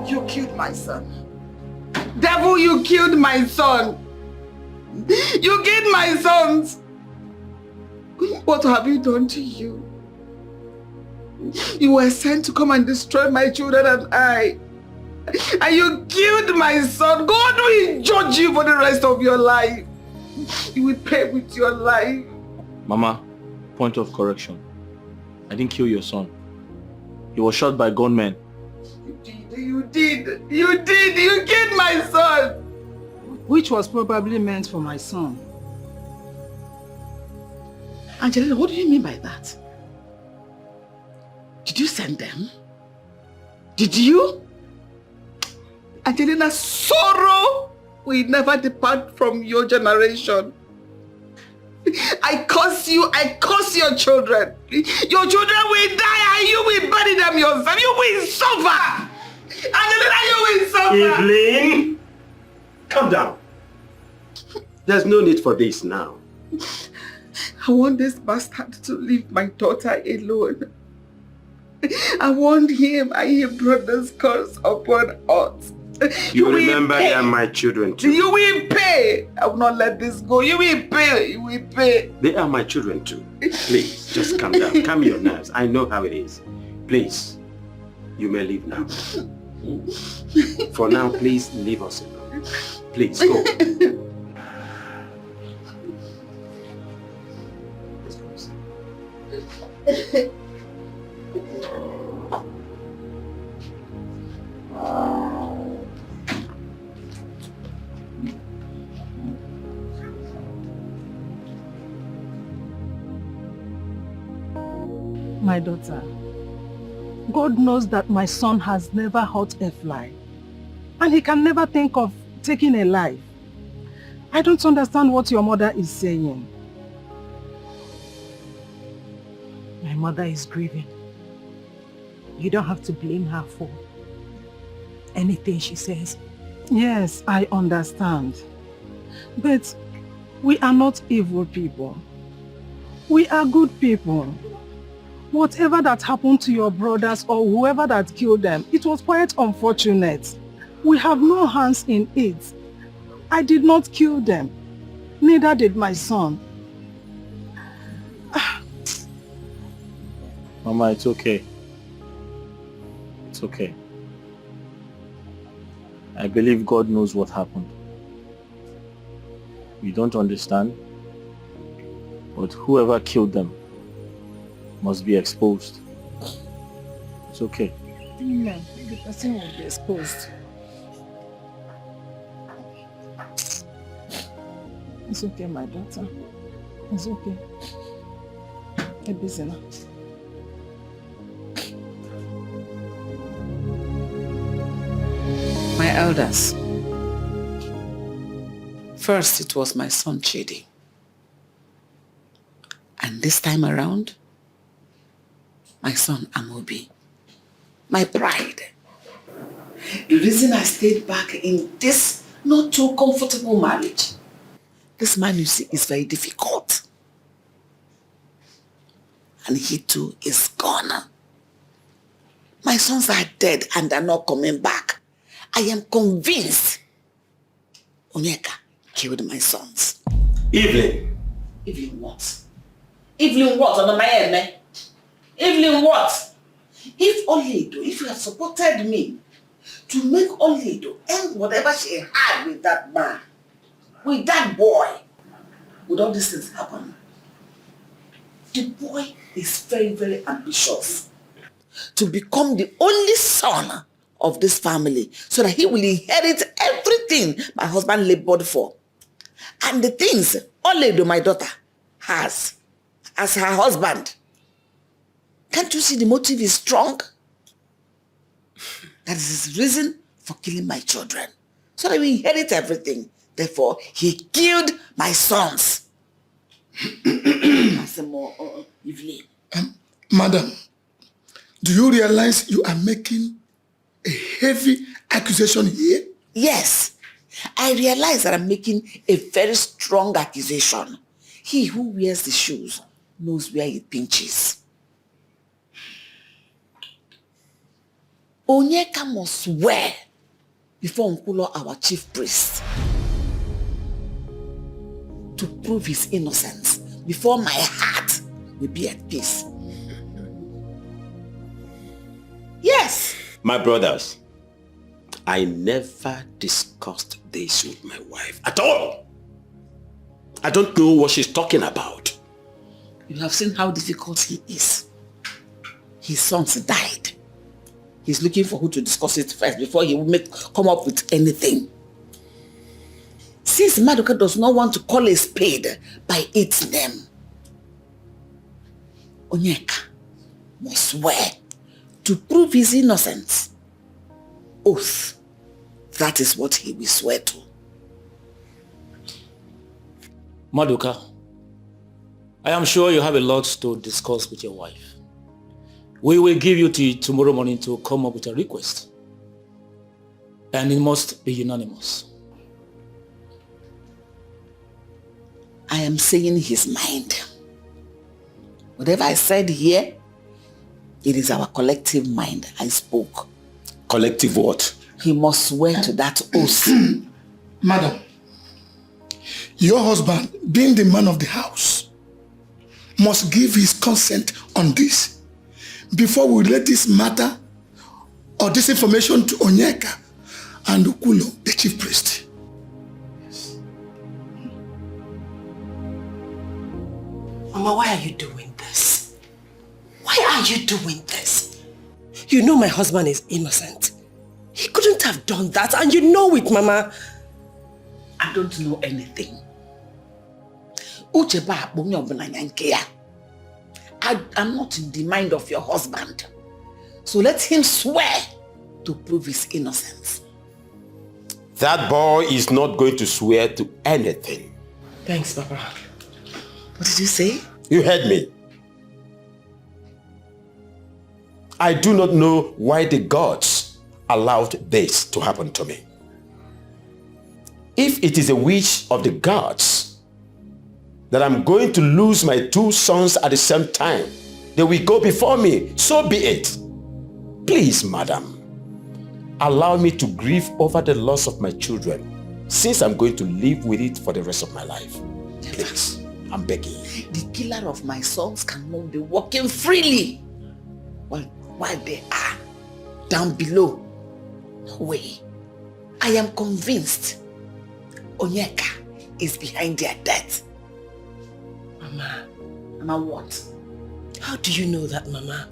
You killed my son. Devil, you killed my son. You killed my sons. What have you done to you? You were sent to come and destroy my children and I. And you killed my son. God will judge you for the rest of your life. You will pay with your life. Mama, point of correction. I didn't kill your son. He was shot by gunmen. You did. You killed my son. Which was probably meant for my son. Angelina, what do you mean by that? Did you send them? Did you? Angelina, sorrow will never depart from your generation. I curse you, I curse your children. Your children will die and you will bury them yourself. You will suffer. Angelina, you will suffer. Evelyn, calm down. There's no need for this now. I want this bastard to leave my daughter alone. I want him and he brought this curse upon us. You remember they are my children too. You will pay. I will not let this go. You will pay. You will pay. They are my children too. Please, just calm down. Calm your nerves. I know how it is. Please, you may leave now. For now, please leave us alone. Please, go. My daughter, God knows that my son has never hurt a fly. And he can never think of taking a life. I don't understand what your mother is saying. My mother is grieving. You don't have to blame her for anything she says. Yes, I understand. But we are not evil people. We are good people. Whatever that happened to your brothers or whoever that killed them, it was quite unfortunate. We have no hands in it. I did not kill them. Neither did my son. Mama, it's okay. It's okay. I believe God knows what happened. We don't understand, but whoever killed them must be exposed. It's okay. Amen. The person will be exposed. It's okay, my daughter. It's okay. Get busy now. My elders. First, it was my son Chidi. And this time around, my son Amobi. My pride. The reason I stayed back in this not too comfortable marriage. This man, you see, is very difficult. And he too is gone. sons are dead and they're not coming back. I am convinced Onyeka killed my sons. Evelyn. Evelyn what? Evelyn what? On my head, man? Evelyn what? If Oledo, if you had supported me to make Oledo end whatever she had with that man, with that boy, would all these things happen? The boy is very, very ambitious to become the only son of this family so that he will inherit everything my husband labored for. And the things Oledo, my daughter, has as her husband. Can't you see the motive is strong? That is his reason for killing my children. So that we inherit everything. Therefore, he killed my sons. Evelyn. Madam, do you realize you are making a heavy accusation here? Yes. I realize that I'm making a very strong accusation. He who wears the shoes knows where it pinches. Onyeka must swear before Nkulo, our chief priest, to prove his innocence before my heart will be at peace. Yes. My brothers, I never discussed this with my wife at all. I don't know what she's talking about. You have seen how difficult he is. His sons died. He's looking for who to discuss it first before he will come up with anything. Since Maduka does not want to call a spade by its name, Onyeka must swear to prove his innocence. Oath. That is what he will swear to. Maduka, I am sure you have a lot to discuss with your wife. We will give you till tomorrow morning to come up with a request. And it must be unanimous. I am saying his mind. Whatever I said here, it is our collective mind. I spoke. Collective what? He must swear to that oath. Madam, your husband, being the man of the house, must give his consent on this before we relate this matter or this information to Onyeka and Ukulo, the chief priest. Mama, why are you doing this? Why are you doing this? You know my husband is innocent. He couldn't have done that, and you know it, Mama. I don't know anything. I'm not in the mind of your husband. So let him swear to prove his innocence. That boy is not going to swear to anything. Thanks, Papa. What did you say? You heard me. I do not know why the gods allowed this to happen to me. If it is a wish of the gods that I'm going to lose my two sons at the same time, they will go before me, so be it. Please, madam, allow me to grieve over the loss of my children, since I'm going to live with it for the rest of my life. Please, I'm begging. The killer of my sons cannot be walking freely while they are down below. No way. I am convinced Onyeka is behind their death. Mama, what? How do you know that, Mama?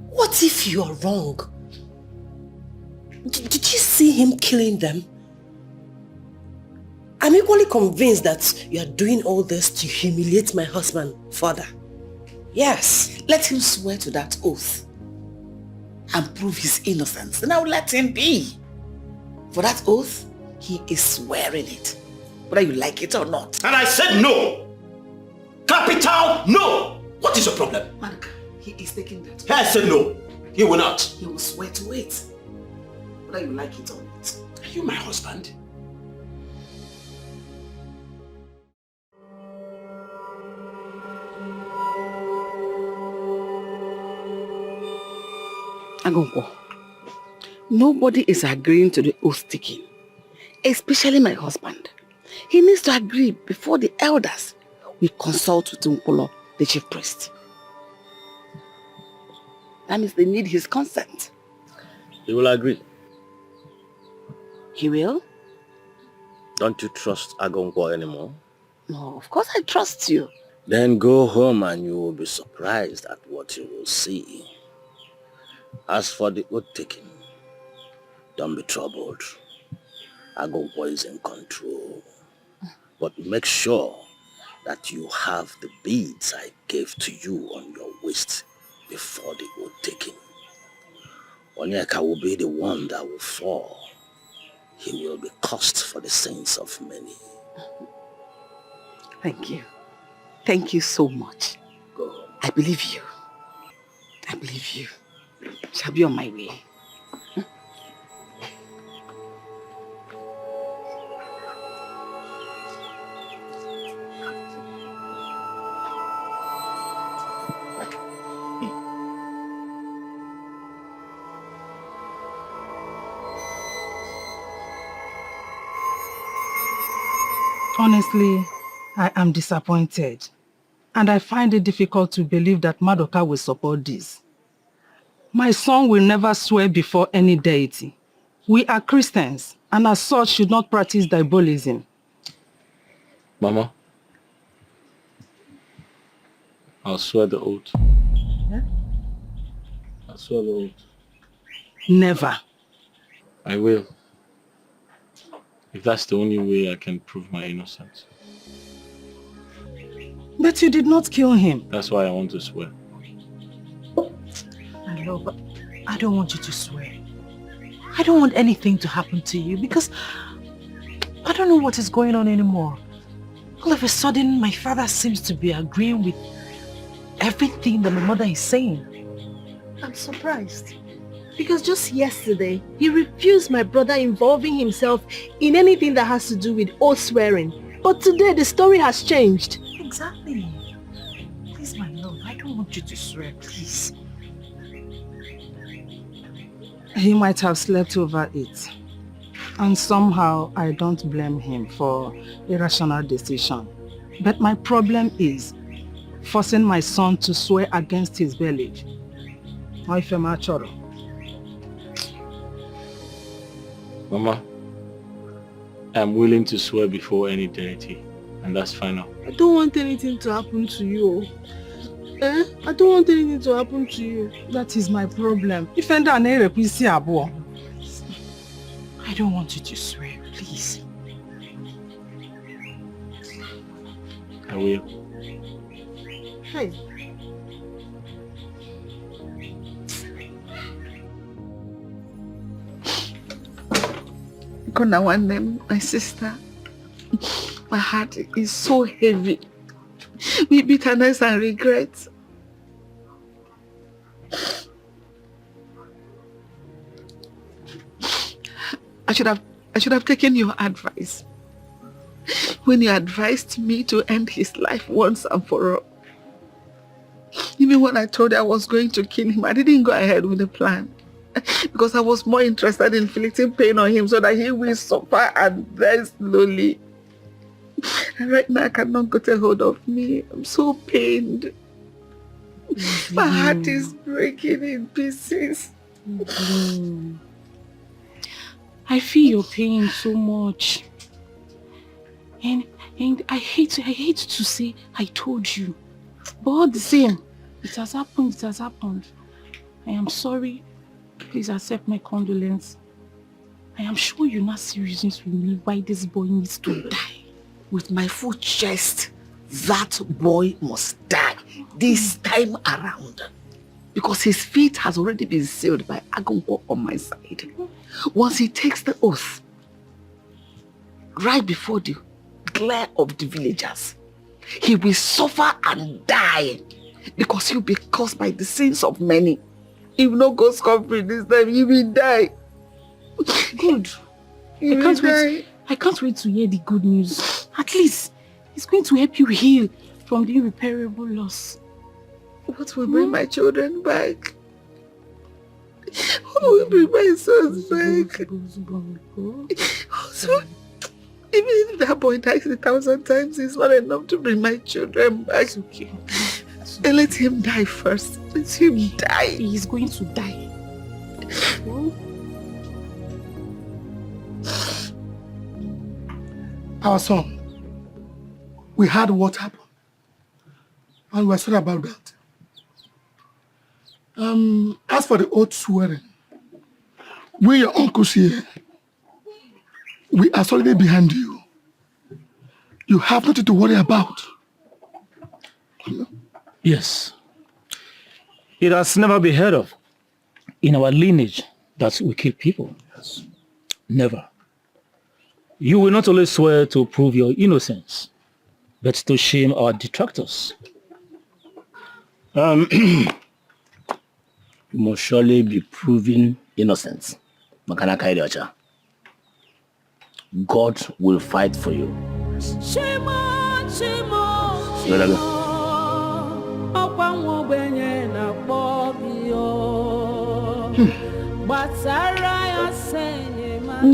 What if you are wrong? Did you see him killing them? I'm equally convinced that you are doing all this to humiliate my husband further. Yes. Let him swear to that oath and prove his innocence. Then I will let him be. For that oath, he is swearing it, whether you like it or not. And I said no. Capital no. What is your problem? Maduka, he is taking that oath. I said no. He will not. He will swear to it, whether you like it or not. Are you my husband? Agonko, nobody is agreeing to the oath taking, especially my husband. He needs to agree before the elders we consult with Umpolo, the chief priest. That means they need his consent. He will agree. He will? Don't you trust Agonkwo anymore? No, of course I trust you. Then go home and you will be surprised at what you will see. As for the oath taking, don't be troubled. Agonkwo is in control. But make sure that you have the beads I gave to you on your waist before the oath taking. Onyeka will be the one that will fall. He will be cursed for the sins of many. Thank you. Thank you so much. Go home. I believe you. I believe you. Shall be on my way. Honestly, I am disappointed. And I find it difficult to believe that Madoka will support this. My son will never swear before any deity. We are Christians, and as such should not practice diabolism. Mama, I'll swear the oath. Yeah? I'll swear the oath. Never. I will. If that's the only way I can prove my innocence. But you did not kill him. That's why I want to swear. I know, but I don't want you to swear. I don't want anything to happen to you because I don't know what is going on anymore. All of a sudden, my father seems to be agreeing with everything that my mother is saying. I'm surprised. Because just yesterday, he refused my brother involving himself in anything that has to do with oath swearing. But today, the story has changed. Exactly. Please, my love, I don't want you to swear, please. He might have slept over it. And somehow, I don't blame him for irrational decision. But my problem is forcing my son to swear against his village. Mama, I'm willing to swear before any deity, and that's final. I don't want anything to happen to you. I don't want anything to happen to you. That is my problem. I don't want you to swear, please. I will. Hey. Kona Wandem, my sister, my heart is so heavy with bitterness and regret. I should have taken your advice when you advised me to end his life once and for all. Even when I told you I was going to kill him, I didn't go ahead with the plan. Because I was more interested in inflicting pain on him so that he will suffer and die slowly. And right now I cannot get a hold of me. I'm so pained. My heart is breaking in pieces. I feel your pain so much. And I hate to say I told you. But all the same, it has happened. I am sorry. Please accept my condolence. I am sure you not see reasons with me why this boy needs to die. With my full chest, that boy must die this time around. Because his fate has already been sealed by Agonko on my side. Once he takes the oath, right before the glare of the villagers, he will suffer and die. Because he'll be caused by the sins of many. If no go scot-free this time, he will die. Good. I can't wait to hear the good news. At least, it's going to help you heal from the irreparable loss. What will bring my children back? will bring my sons back. Also, even if that boy dies 1,000 times, it's not enough to bring my children back. It's okay. And let him die first. Let him die. He's going to die. Our son, we heard what happened. And we're sorry about that. As for the oath swearing, we, your uncles here, we are solidly behind you. You have nothing to worry about. Yes. It has never been heard of in our lineage that we kill people. Yes. Never. You will not only swear to prove your innocence, but to shame our detractors. You must surely be proven innocent. God will fight for you. Shema, Shema,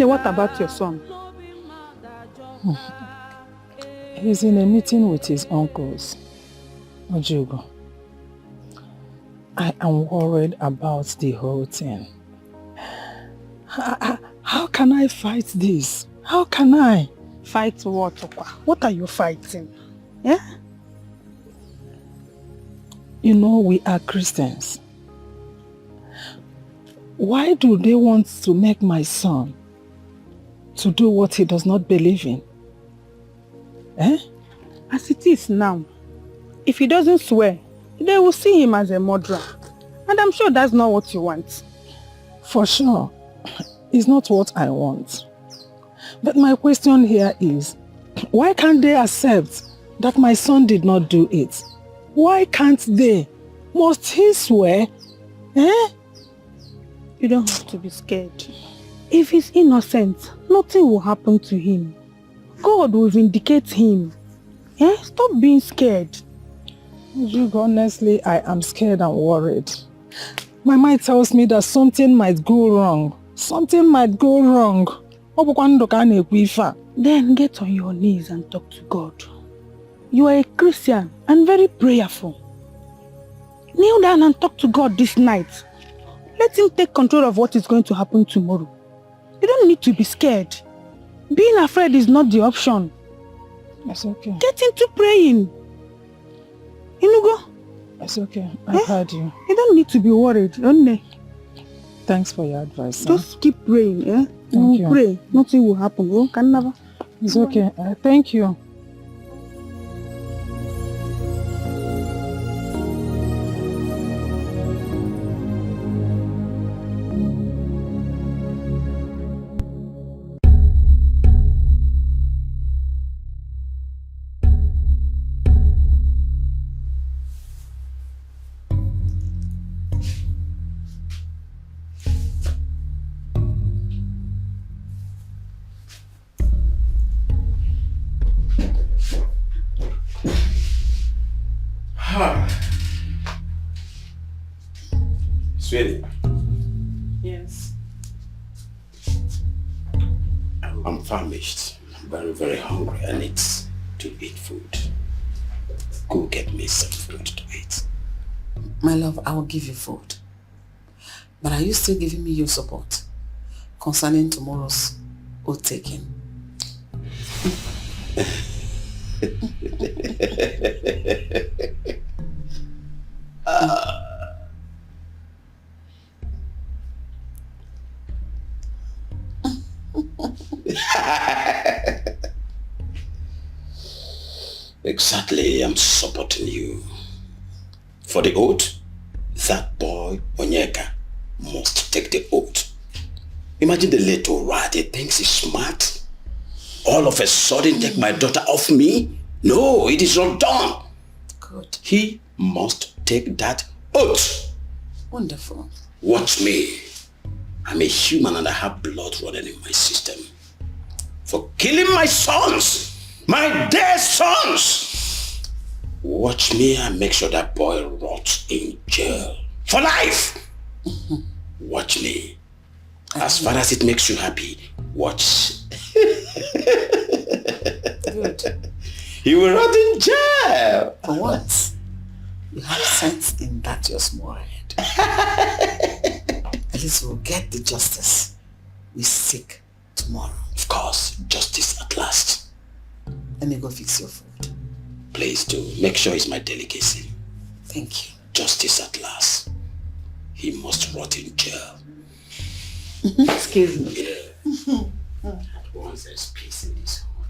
what about your son? He's in a meeting with his uncles. Ojugo, I am worried about the whole thing. How can I fight this? How can I? Fight what, Okwa? What are you fighting? Yeah? You know, we are Christians. Why do they want to make my son to do what he does not believe in? Eh? As it is now, if he doesn't swear, they will see him as a murderer. And I'm sure that's not what you want. For sure. It's not what I want. But my question here is, why can't they accept that my son did not do it? Why can't they? Must he swear? Eh? You don't have to be scared. If he's innocent, nothing will happen to him. God will vindicate him. Eh? Stop being scared. Honestly, I am scared and worried. My mind tells me that something might go wrong. Something might go wrong. Then get on your knees and talk to God. You are a Christian and very prayerful. Kneel down and talk to God this night. Let him take control of what is going to happen tomorrow. You don't need to be scared. Being afraid is not the option. It's okay. Get into praying. Inugo? It's okay. I've heard you. You don't need to be worried. Don't you? Thanks for your advice. Just keep praying. Eh? Thank you. Pray. Nothing will happen. Oh, can never. It's okay. Thank you. Sweetie. Yes. I'm famished. I'm very, very hungry. I need to eat food. Go get me some food to eat. My love, I will give you food. But are you still giving me your support concerning tomorrow's oath taking? Exactly, I'm supporting you. For the oath, that boy, Onyeka, must take the oath. Imagine the little rat, he thinks he's smart. All of a sudden take my daughter off me? No, it is not done. Good. He must take that oath. Wonderful. Watch me. I'm a human and I have blood running in my system. For killing my sons, my dear sons. Watch me and make sure that boy rots in jail. For life. Watch me. As far as it makes you happy, watch. Good. You will rot in jail. For what? You have sense in that your small head. At least we'll get the justice we seek tomorrow. Of course, justice at last. Let me go fix your food. Please do. Make sure it's my delicacy. Thank you. Justice at last. He must rot in jail. Excuse me. Once there's peace in this home.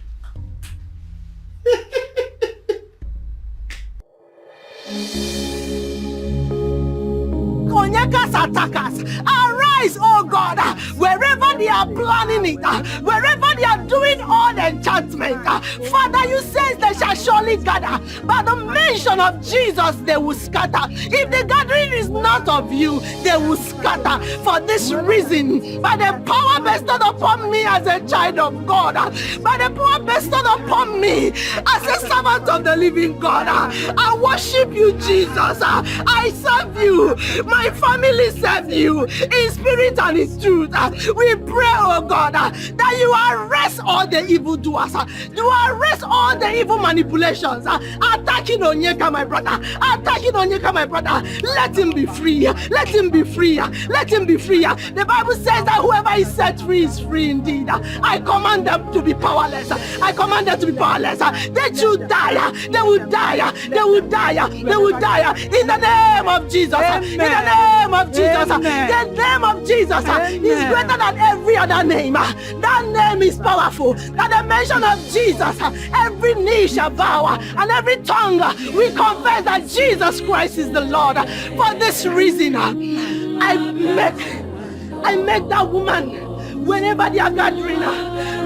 Konyakas attackers, arise, oh God, wherever they are planning it, wherever they are doing all the enchantment. Father, you say they shall surely gather. By the mention of Jesus, they will scatter. If the gathering is not of you, they will scatter. For this reason, by the power bestowed upon me as a child of God, by the power bestowed upon me as a servant of the living God, I worship you, Jesus. I serve you. My family serve you in spirit and in truth. We pray, oh God, that you arrest all the evildoers. You arrest all the evil manipulations. Attacking Onyeka, my brother. Attacking Onyeka, my brother. Let him be free. Let him be free. Let him be free. The Bible says that whoever is set free is free indeed. I command them to be powerless. I command them to be powerless. They should die. They will die. They will die. They will die. In the name of Jesus. In the name of Jesus. The name of Jesus is greater than every other name. That name is powerful. At the mention of Jesus, every knee shall bow and every tongue will confess that Jesus Christ is the Lord. For this reason, I make that woman, whenever they are gathering,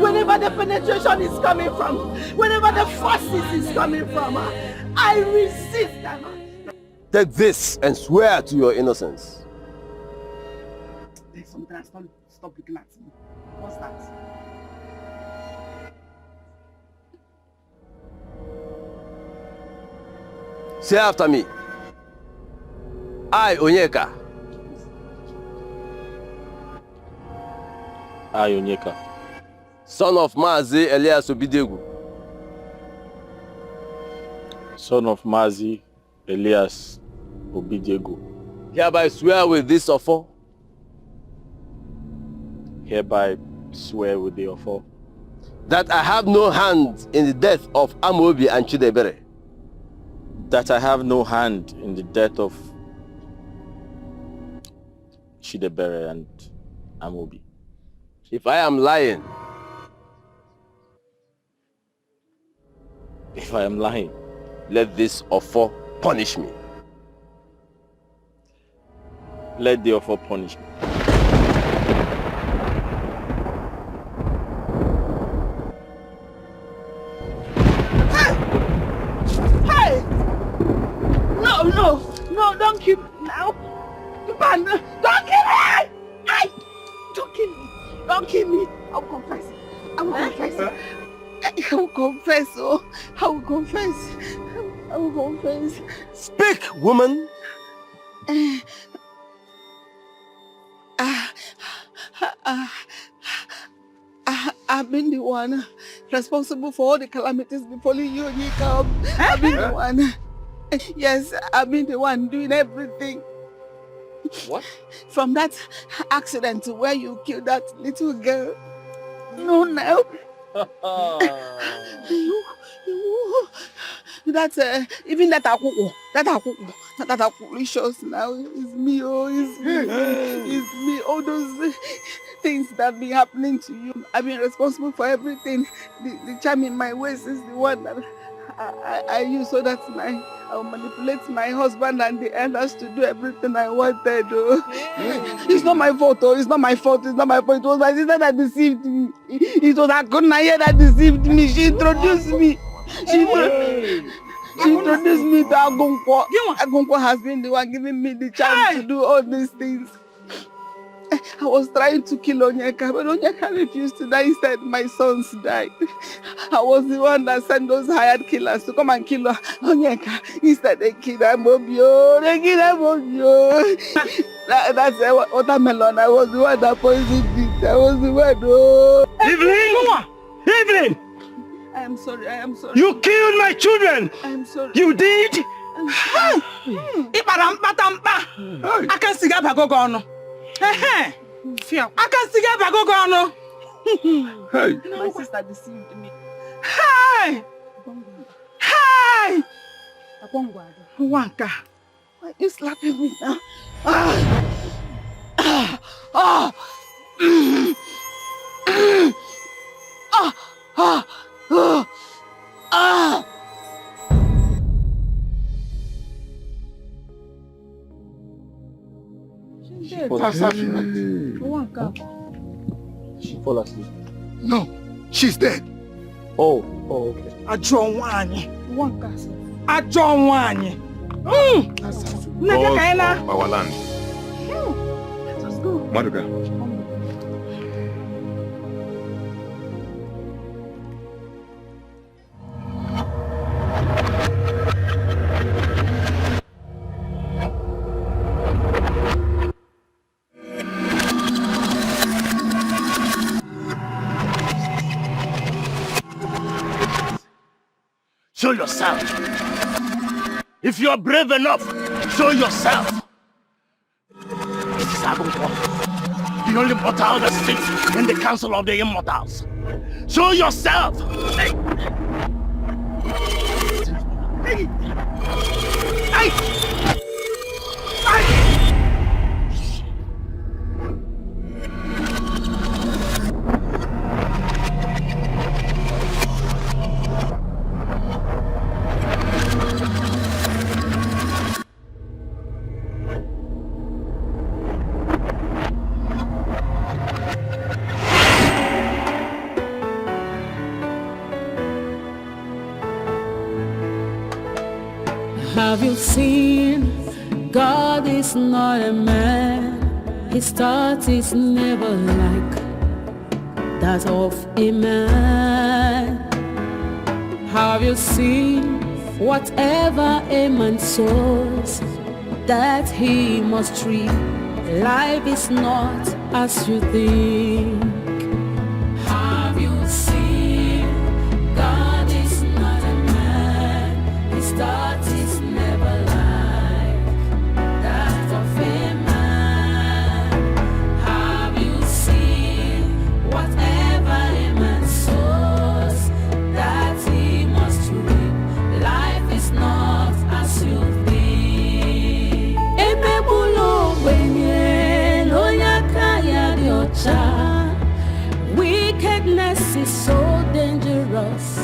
whenever the penetration is coming from, whenever the forces is coming from, I resist them. Take this and swear to your innocence. There's something. Stop looking at me. What's that? Say after me. I, Onyeka. I, Onyeka. Son of Mazi Elias Obidegu. Son of Mazi Elias Obidegu. Hereby swear with this offer. Hereby swear with the offer. That I have no hand in the death of Amobi and Chidebere. That I have no hand in the death of Chidebere and Amobi. If I am lying. If I am lying. Let this offer punish me. Let the offer punish me. Hey! No, don't kill me now. Man, don't kill me! Hey! Don't kill me. Don't kill me. I will confess. I will confess. I will confess. Oh, I will confess. I will confess. Speak, woman. I've been the one responsible for all the calamities befalling you, Onyeka. I've been the one. Yes, I've been the one doing everything. What? From that accident to where you killed that little girl. No, now. That's even that akuku shows now is me. Oh, it's me. All those things that be happening to you. I've been responsible for everything. The charm in my waist is the one that I use so that I'll manipulate my husband and the elders to do everything I wanted. Oh. It's not my fault. Oh. It's not my fault. It's not my fault. It was my sister that deceived me. It was Akunaya that deceived me. She introduced me. She introduced me to Agunkwo. Agunkwo has been the one giving me the chance to do all these things. I was trying to kill Onyeka, but Onyeka refused to die. Instead, my sons died. I was the one that sent those hired killers to come and kill Onyeka. Instead, they killed Amobio. They killed Amobio. That's watermelon. I was the one that poisoned it. I was the one. Oh. Evelyn! I am sorry. You killed my children! I am sorry. You did? I can see a bagogono. I can see a bagogono. My sister deceived me. Hey! Wanka. Why are you slapping me now? She fall asleep. No, she's dead. Oh, okay. I draw one. Our land. Let us go. Maduka. Show yourself. If you are brave enough, show yourself. This is Agunko, the only mortal that sits in the council of the immortals. Show yourself. Hey. Hey. Hey. Hey. Have you seen? God is not a man. His thought is never like that of a man. Have you seen? Whatever a man sows, that he must reap. Life is not as you think. Have you seen? God is not a man. His thought is never like that of a man. Have you seen? Whatever a man sows, that he must reap. Life is not as you think. Wickedness is so dangerous.